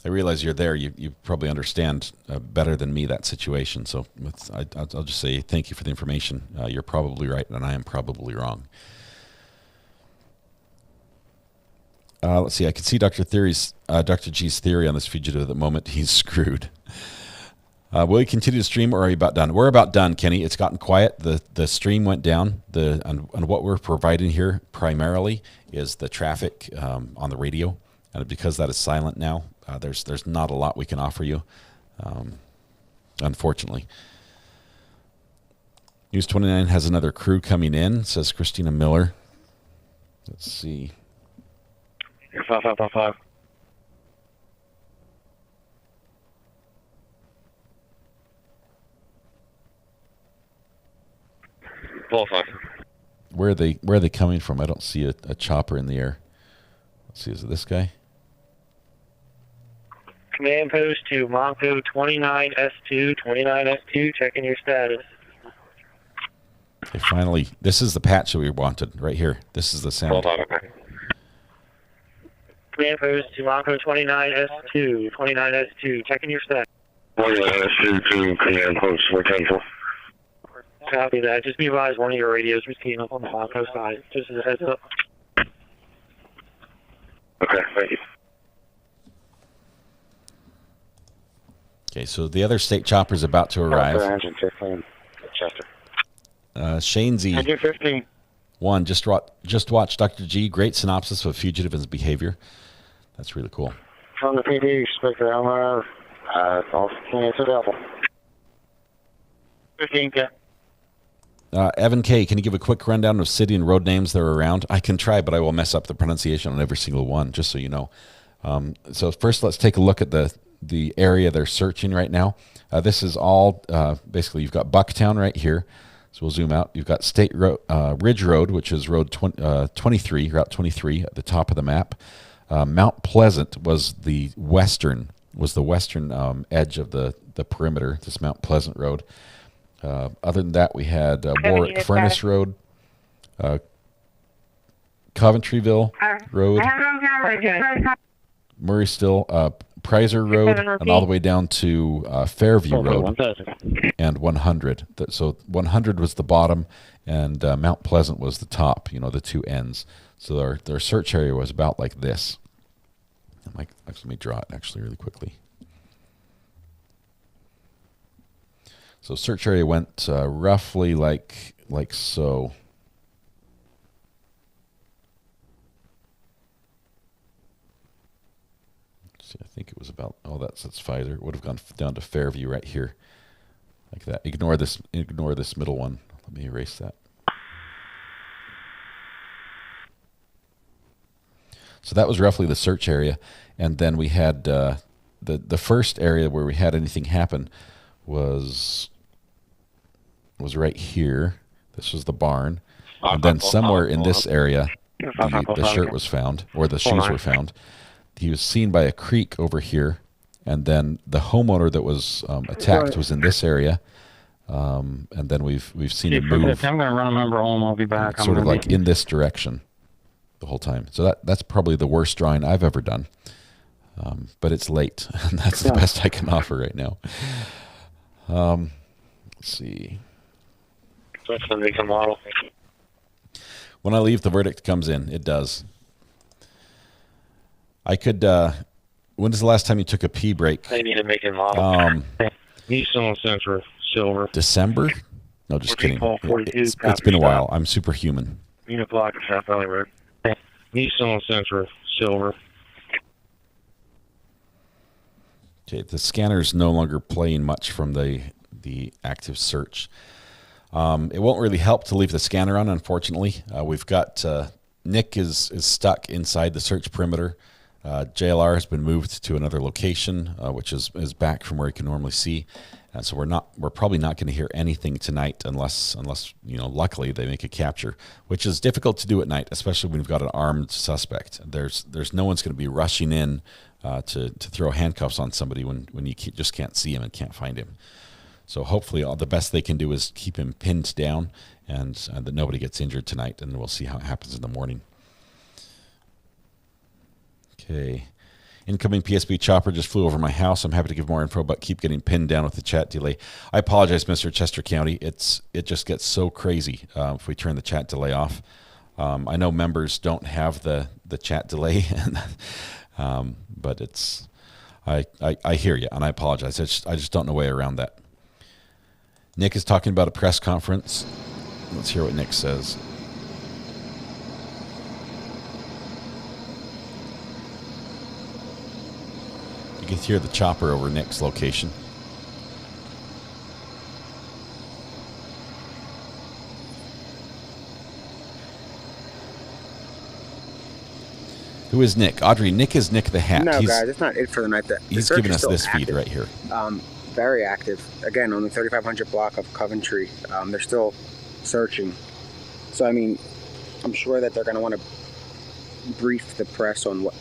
I realize you're there. You probably understand better than me that situation. So I'll just say thank you for the information. You're probably right, and I am probably wrong. Let's see. I can see Dr. G's theory on this fugitive at the moment. He's screwed. Will you continue to stream, or are you about done? We're about done, Kenny. It's gotten quiet. The stream went down. And what we're providing here primarily is the traffic on the radio. And because that is silent now, there's not a lot we can offer you, unfortunately. News 29 has another crew coming in, says Christina Miller. Let's see. 5555. Where are they coming from? I don't see a chopper in the air. Let's see, is it this guy? Command post to Monco 29S2, 29S2, checking your status. Okay, finally, this is the patch that we wanted right here. This is the sound. Command post to Monco 29S2, 29S2, checking your status. 29S2 command post 410. Copy that. Just be advised, one of your radios was keying up on the Monco side. Just as a heads up. Okay, thank you. Okay, so the other state chopper is about to arrive. Engine 15, Chester. Shane Z. Engine 15. One, just watched Dr. G. Great synopsis of fugitive and his behavior. That's really cool. From the PD, Spectre Elmer, off Cancer Delta. 15, K. Evan K., can you give a quick rundown of city and road names that are around? I can try, but I will mess up the pronunciation on every single one, just so you know. So first, let's take a look at the area they're searching right now. This is all, basically, you've got Bucktown right here. So we'll zoom out. You've got State Road, Ridge Road, which is Route 23 at the top of the map. Mount Pleasant was the western edge of the perimeter, this Mount Pleasant Road. Other than that, we had Warwick Furnace Road. Coventryville Road, Murraystill, Prizer Road, and all the way down to Fairview Road and 100. So 100 was the bottom, and Mount Pleasant was the top, the two ends. So their search area was about like this. Let me draw it actually really quickly. So search area went roughly like so. Let's see, I think it was about, that's Pfizer. It would have gone down to Fairview right here, like that. Ignore this middle one. Let me erase that. So that was roughly the search area, and then we had the first area where we had anything happen was right here. This was the barn, and then somewhere in this area, the shirt was found, or the shoes were found. He was seen by a creek over here, and then the homeowner that was attacked was in this area, and then we've seen him move. I'm going to run a member home. I'll be back. Sort of like in this direction the whole time. So that's probably the worst drawing I've ever done. But it's late, and that's the best I can offer right now. Let's see. That's the make and model. When I leave, the verdict comes in. It does. I could. When is the last time you took a pee break? They need a make and model. Nissan Sentra Silver. December? No, just kidding. It's been a while. I'm superhuman. Unit block at South Valley Road. Nissan Sentra Silver. Okay, the scanner's no longer playing much from the active search. It won't really help to leave the scanner on, unfortunately. We've got Nick is stuck inside the search perimeter. JLR has been moved to another location, which is back from where he can normally see. And so we're probably not going to hear anything tonight unless luckily they make a capture, which is difficult to do at night, especially when we've got an armed suspect. There's no one's going to be rushing in to throw handcuffs on somebody when you just can't see him and can't find him. So hopefully the best they can do is keep him pinned down and that nobody gets injured tonight, and we'll see how it happens in the morning. Okay. Incoming PSB chopper just flew over my house. I'm happy to give more info, but keep getting pinned down with the chat delay. I apologize, Mr. Chester County. It just gets so crazy if we turn the chat delay off. I know members don't have the chat delay, but it's I hear you, and I apologize. I just don't know a way around that. Nick is talking about a press conference. Let's hear what Nick says. You can hear the chopper over Nick's location. Who is Nick? Audrey, Nick is Nick the Hat. No, guys, it's not it for the night. He's giving us this feed right here. Very active. Again, on the 3500 block of Coventry. They're still searching. So, I mean, I'm sure that they're going to want to brief the press on what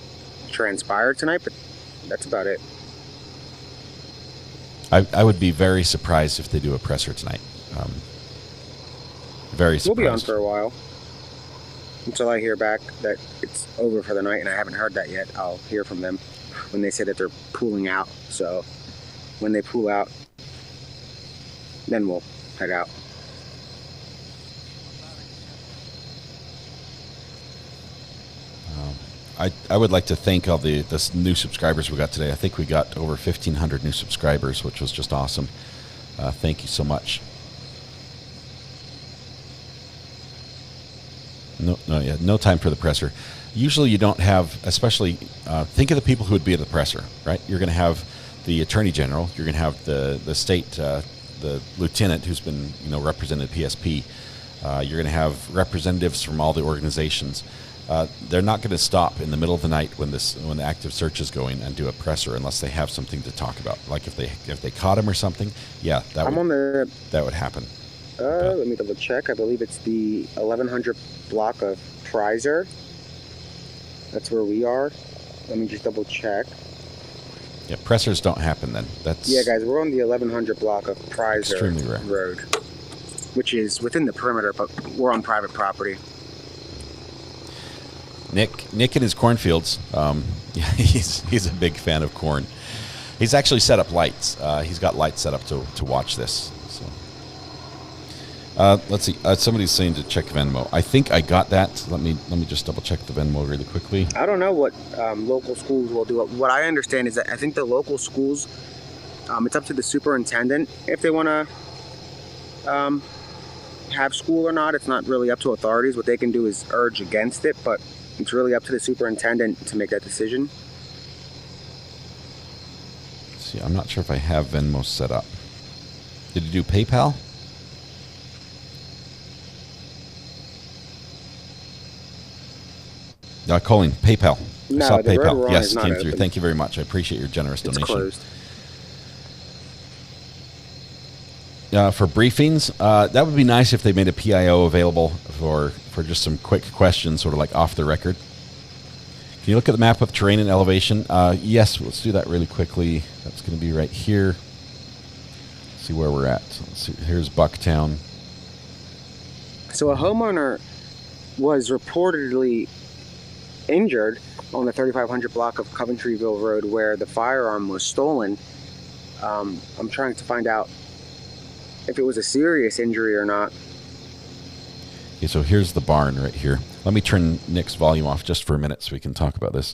transpired tonight, but that's about it. I would be very surprised if they do a presser tonight. Very surprised. We'll be on for a while. Until I hear back that it's over for the night, and I haven't heard that yet. I'll hear from them when they say that they're pulling out. So when they pull out, then we'll head out. I would like to thank all the new subscribers we got today. I think we got over 1,500 new subscribers, which was just awesome. Thank you so much. No time for the presser. Usually you don't have, especially, think of the people who would be at the presser, right? You're going to have the Attorney General. You're going to have the state, the lieutenant who's been represented PSP. You're going to have representatives from all the organizations. They're not going to stop in the middle of the night when the active search is going and do a presser unless they have something to talk about. Like if they caught him or something, yeah, that would happen. Let me double check. I believe it's the 1100 block of Prizer. That's where we are. Let me just double check. Yeah, pressers don't happen then. Yeah, guys, we're on the 1100 block of Prizer extremely rare. Road. which is within the perimeter, but we're on private property. Nick in his cornfields, he's a big fan of corn. He's actually set up lights. He's got lights set up to watch this. So, let's see. Somebody's saying to check Venmo. I think I got that. Let me just double check the Venmo really quickly. I don't know what local schools will do. What I understand is that I think the local schools, it's up to the superintendent if they want to have school or not. It's not really up to authorities. What they can do is urge against it, but it's really up to the superintendent to make that decision. See, I'm not sure if I have Venmo set up. Did you do PayPal? Colleen, PayPal. No, I saw the PayPal. road Yes, is not came through. open. Thank you very much. I appreciate your generous It's donation. closed. For briefings, that would be nice if they made a PIO available for just some quick questions, sort of like off the record. Can you look at the map of terrain and elevation? Yes, let's do that really quickly. That's going to be right here. See where we're at. Let's see. Here's Bucktown. So a homeowner was reportedly injured on the 3500 block of Coventryville Road where the firearm was stolen. I'm trying to find out if it was a serious injury or not. Okay, so here's the barn right here. Let me turn Nick's volume off just for a minute so we can talk about this.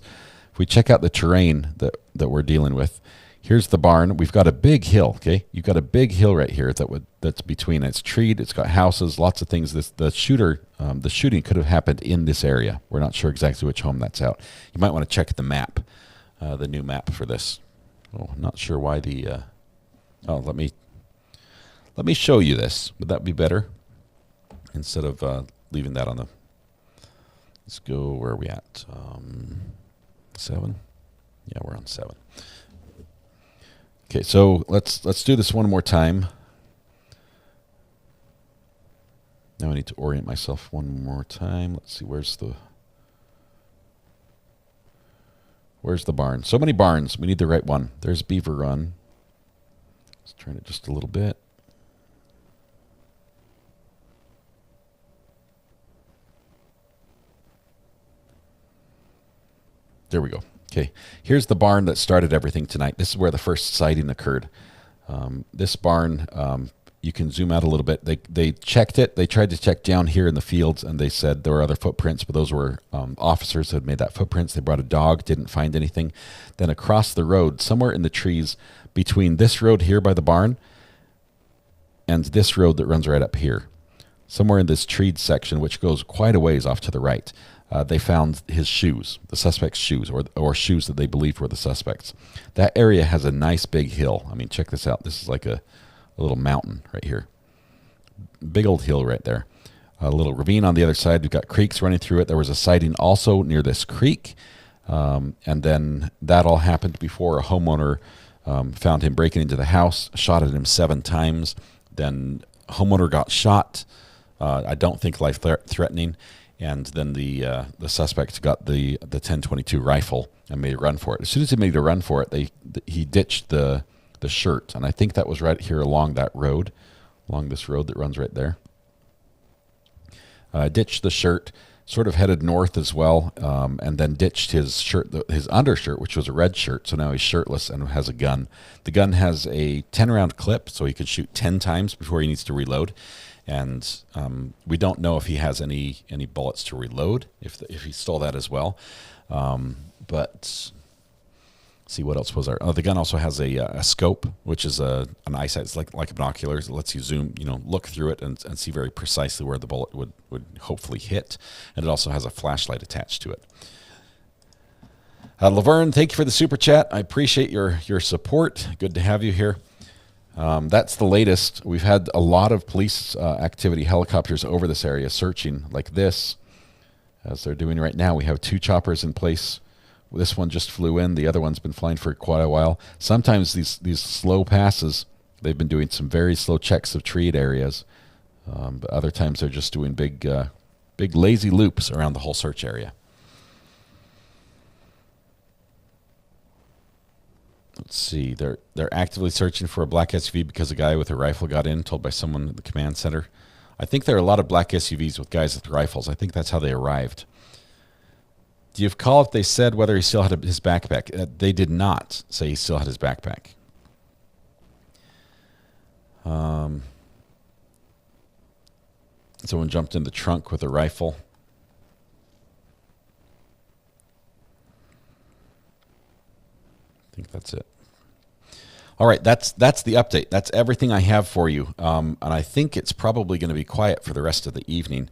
If we check out the terrain that we're dealing with, here's the barn. We've got a big hill, okay? You've got a big hill right here that's between. It's treed, it's got houses, lots of things. The shooting could have happened in this area. We're not sure exactly which home that's out. You might want to check the map, the new map for this. Oh, I'm not sure why the... let me show you this. Would that be better? Instead of leaving that on the... Let's go, where are we at? 7? Yeah, we're on 7. Okay, so let's do this one more time. Now I need to orient myself one more time. Let's see, where's the barn? So many barns. We need the right one. There's Beaver Run. Let's turn it just a little bit. There we go. Okay, here's the barn that started everything tonight. This is where the first sighting occurred. This barn, you can zoom out a little bit. They checked it. They tried to check down here in the fields, and they said there were other footprints, but those were officers who had made that footprints. They brought a dog, didn't find anything. Then across the road, somewhere in the trees between this road here by the barn and this road that runs right up here, somewhere in this treed section, which goes quite a ways off to the right, they found his shoes, the suspect's shoes, or shoes that they believed were the suspects. That area has a nice big hill. I mean, check this out. This is like a little mountain right here. Big old hill right there. A little ravine on the other side. We've got creeks running through it. There was a sighting also near this creek. And then that all happened before a homeowner found him breaking into the house, shot at him 7 times. Then homeowner got shot. I don't think life-threatening. And then the suspect got the 10/22 rifle and made a run for it. As soon as he made a run for it, he ditched the shirt, and I think that was right here along that road, along this road that runs right there. Ditched the shirt, sort of headed north as well, and then ditched his shirt, his undershirt, which was a red shirt. So now he's shirtless and has a gun. The gun has a 10-round clip, so he can shoot 10 times before he needs to reload. And we don't know if he has any bullets to reload, if he stole that as well. But see, what else was there? Oh, the gun also has a scope, which is an eyesight. It's like binoculars. It lets you zoom, look through it and see very precisely where the bullet would hopefully hit. And it also has a flashlight attached to it. Laverne, thank you for the super chat. I appreciate your support. Good to have you here. That's the latest. We've had a lot of police activity, helicopters over this area searching like this, as they're doing right now. We have 2 choppers in place. This one just flew in. The other one's been flying for quite a while. Sometimes these slow passes, they've been doing some very slow checks of treed areas, but other times they're just doing big lazy loops around the whole search area. Let's see. They're actively searching for a black SUV because a guy with a rifle got in, told by someone at the command center. I think there are a lot of black SUVs with guys with rifles. I think that's how they arrived. Do you have call if they said whether he still had his backpack? They did not say he still had his backpack. Someone jumped in the trunk with a rifle. I think that's it. All right, that's the update. That's everything I have for you. And I think it's probably going to be quiet for the rest of the evening.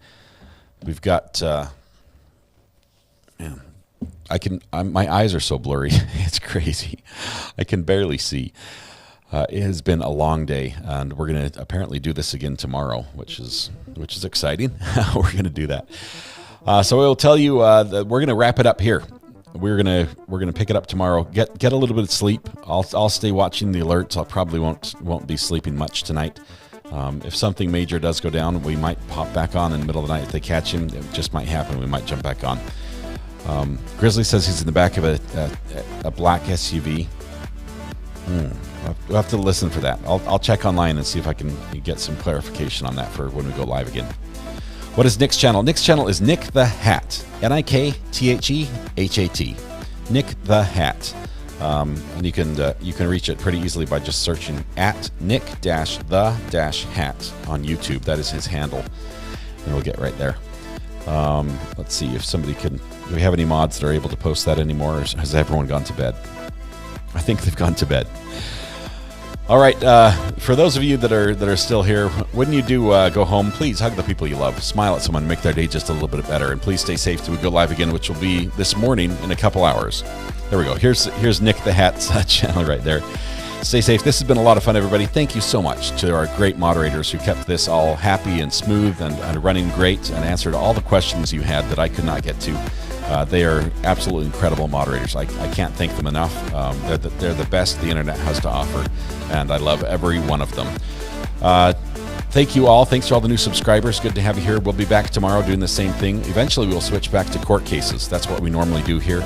We've got, man, my eyes are so blurry. It's crazy. I can barely see. It has been a long day, and we're going to apparently do this again tomorrow, which is exciting. We're going to do that. So I will tell you that we're going to wrap it up here. We're gonna pick it up tomorrow. Get a little bit of sleep. I'll stay watching the alerts. I probably won't be sleeping much tonight. If something major does go down, we might pop back on in the middle of the night. If they catch him, it just might happen. We might jump back on. Grizzly says he's in the back of a black SUV. We'll have to listen for that. I'll check online and see if I can get some clarification on that for when we go live again. What is Nick's channel? Nick's channel is Nick the Hat. NIKTHEHAT. Nick the Hat. And you can reach it pretty easily by just searching at Nick-the-Hat on YouTube. That is his handle. And we'll get right there. Let's see if somebody can. Do we have any mods that are able to post that anymore? Or has everyone gone to bed? I think they've gone to bed. All right, for those of you that are still here, when you do go home, please hug the people you love, smile at someone, make their day just a little bit better, and please stay safe till we go live again, which will be this morning in a couple hours. There we go. Here's Nick the Hat's channel right there. Stay safe. This has been a lot of fun, everybody. Thank you so much to our great moderators who kept this all happy and smooth and running great and answered all the questions you had that I could not get to. They are absolutely incredible moderators. I can't thank them enough. They're the best the internet has to offer, and I love every one of them. Thank you all. Thanks to all the new subscribers. Good to have you here. We'll be back tomorrow doing the same thing. Eventually, we'll switch back to court cases. That's what we normally do here.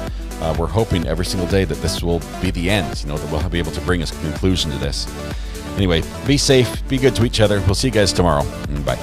We're hoping every single day that this will be the end, that we'll be able to bring a conclusion to this. Anyway, be safe. Be good to each other. We'll see you guys tomorrow. Bye.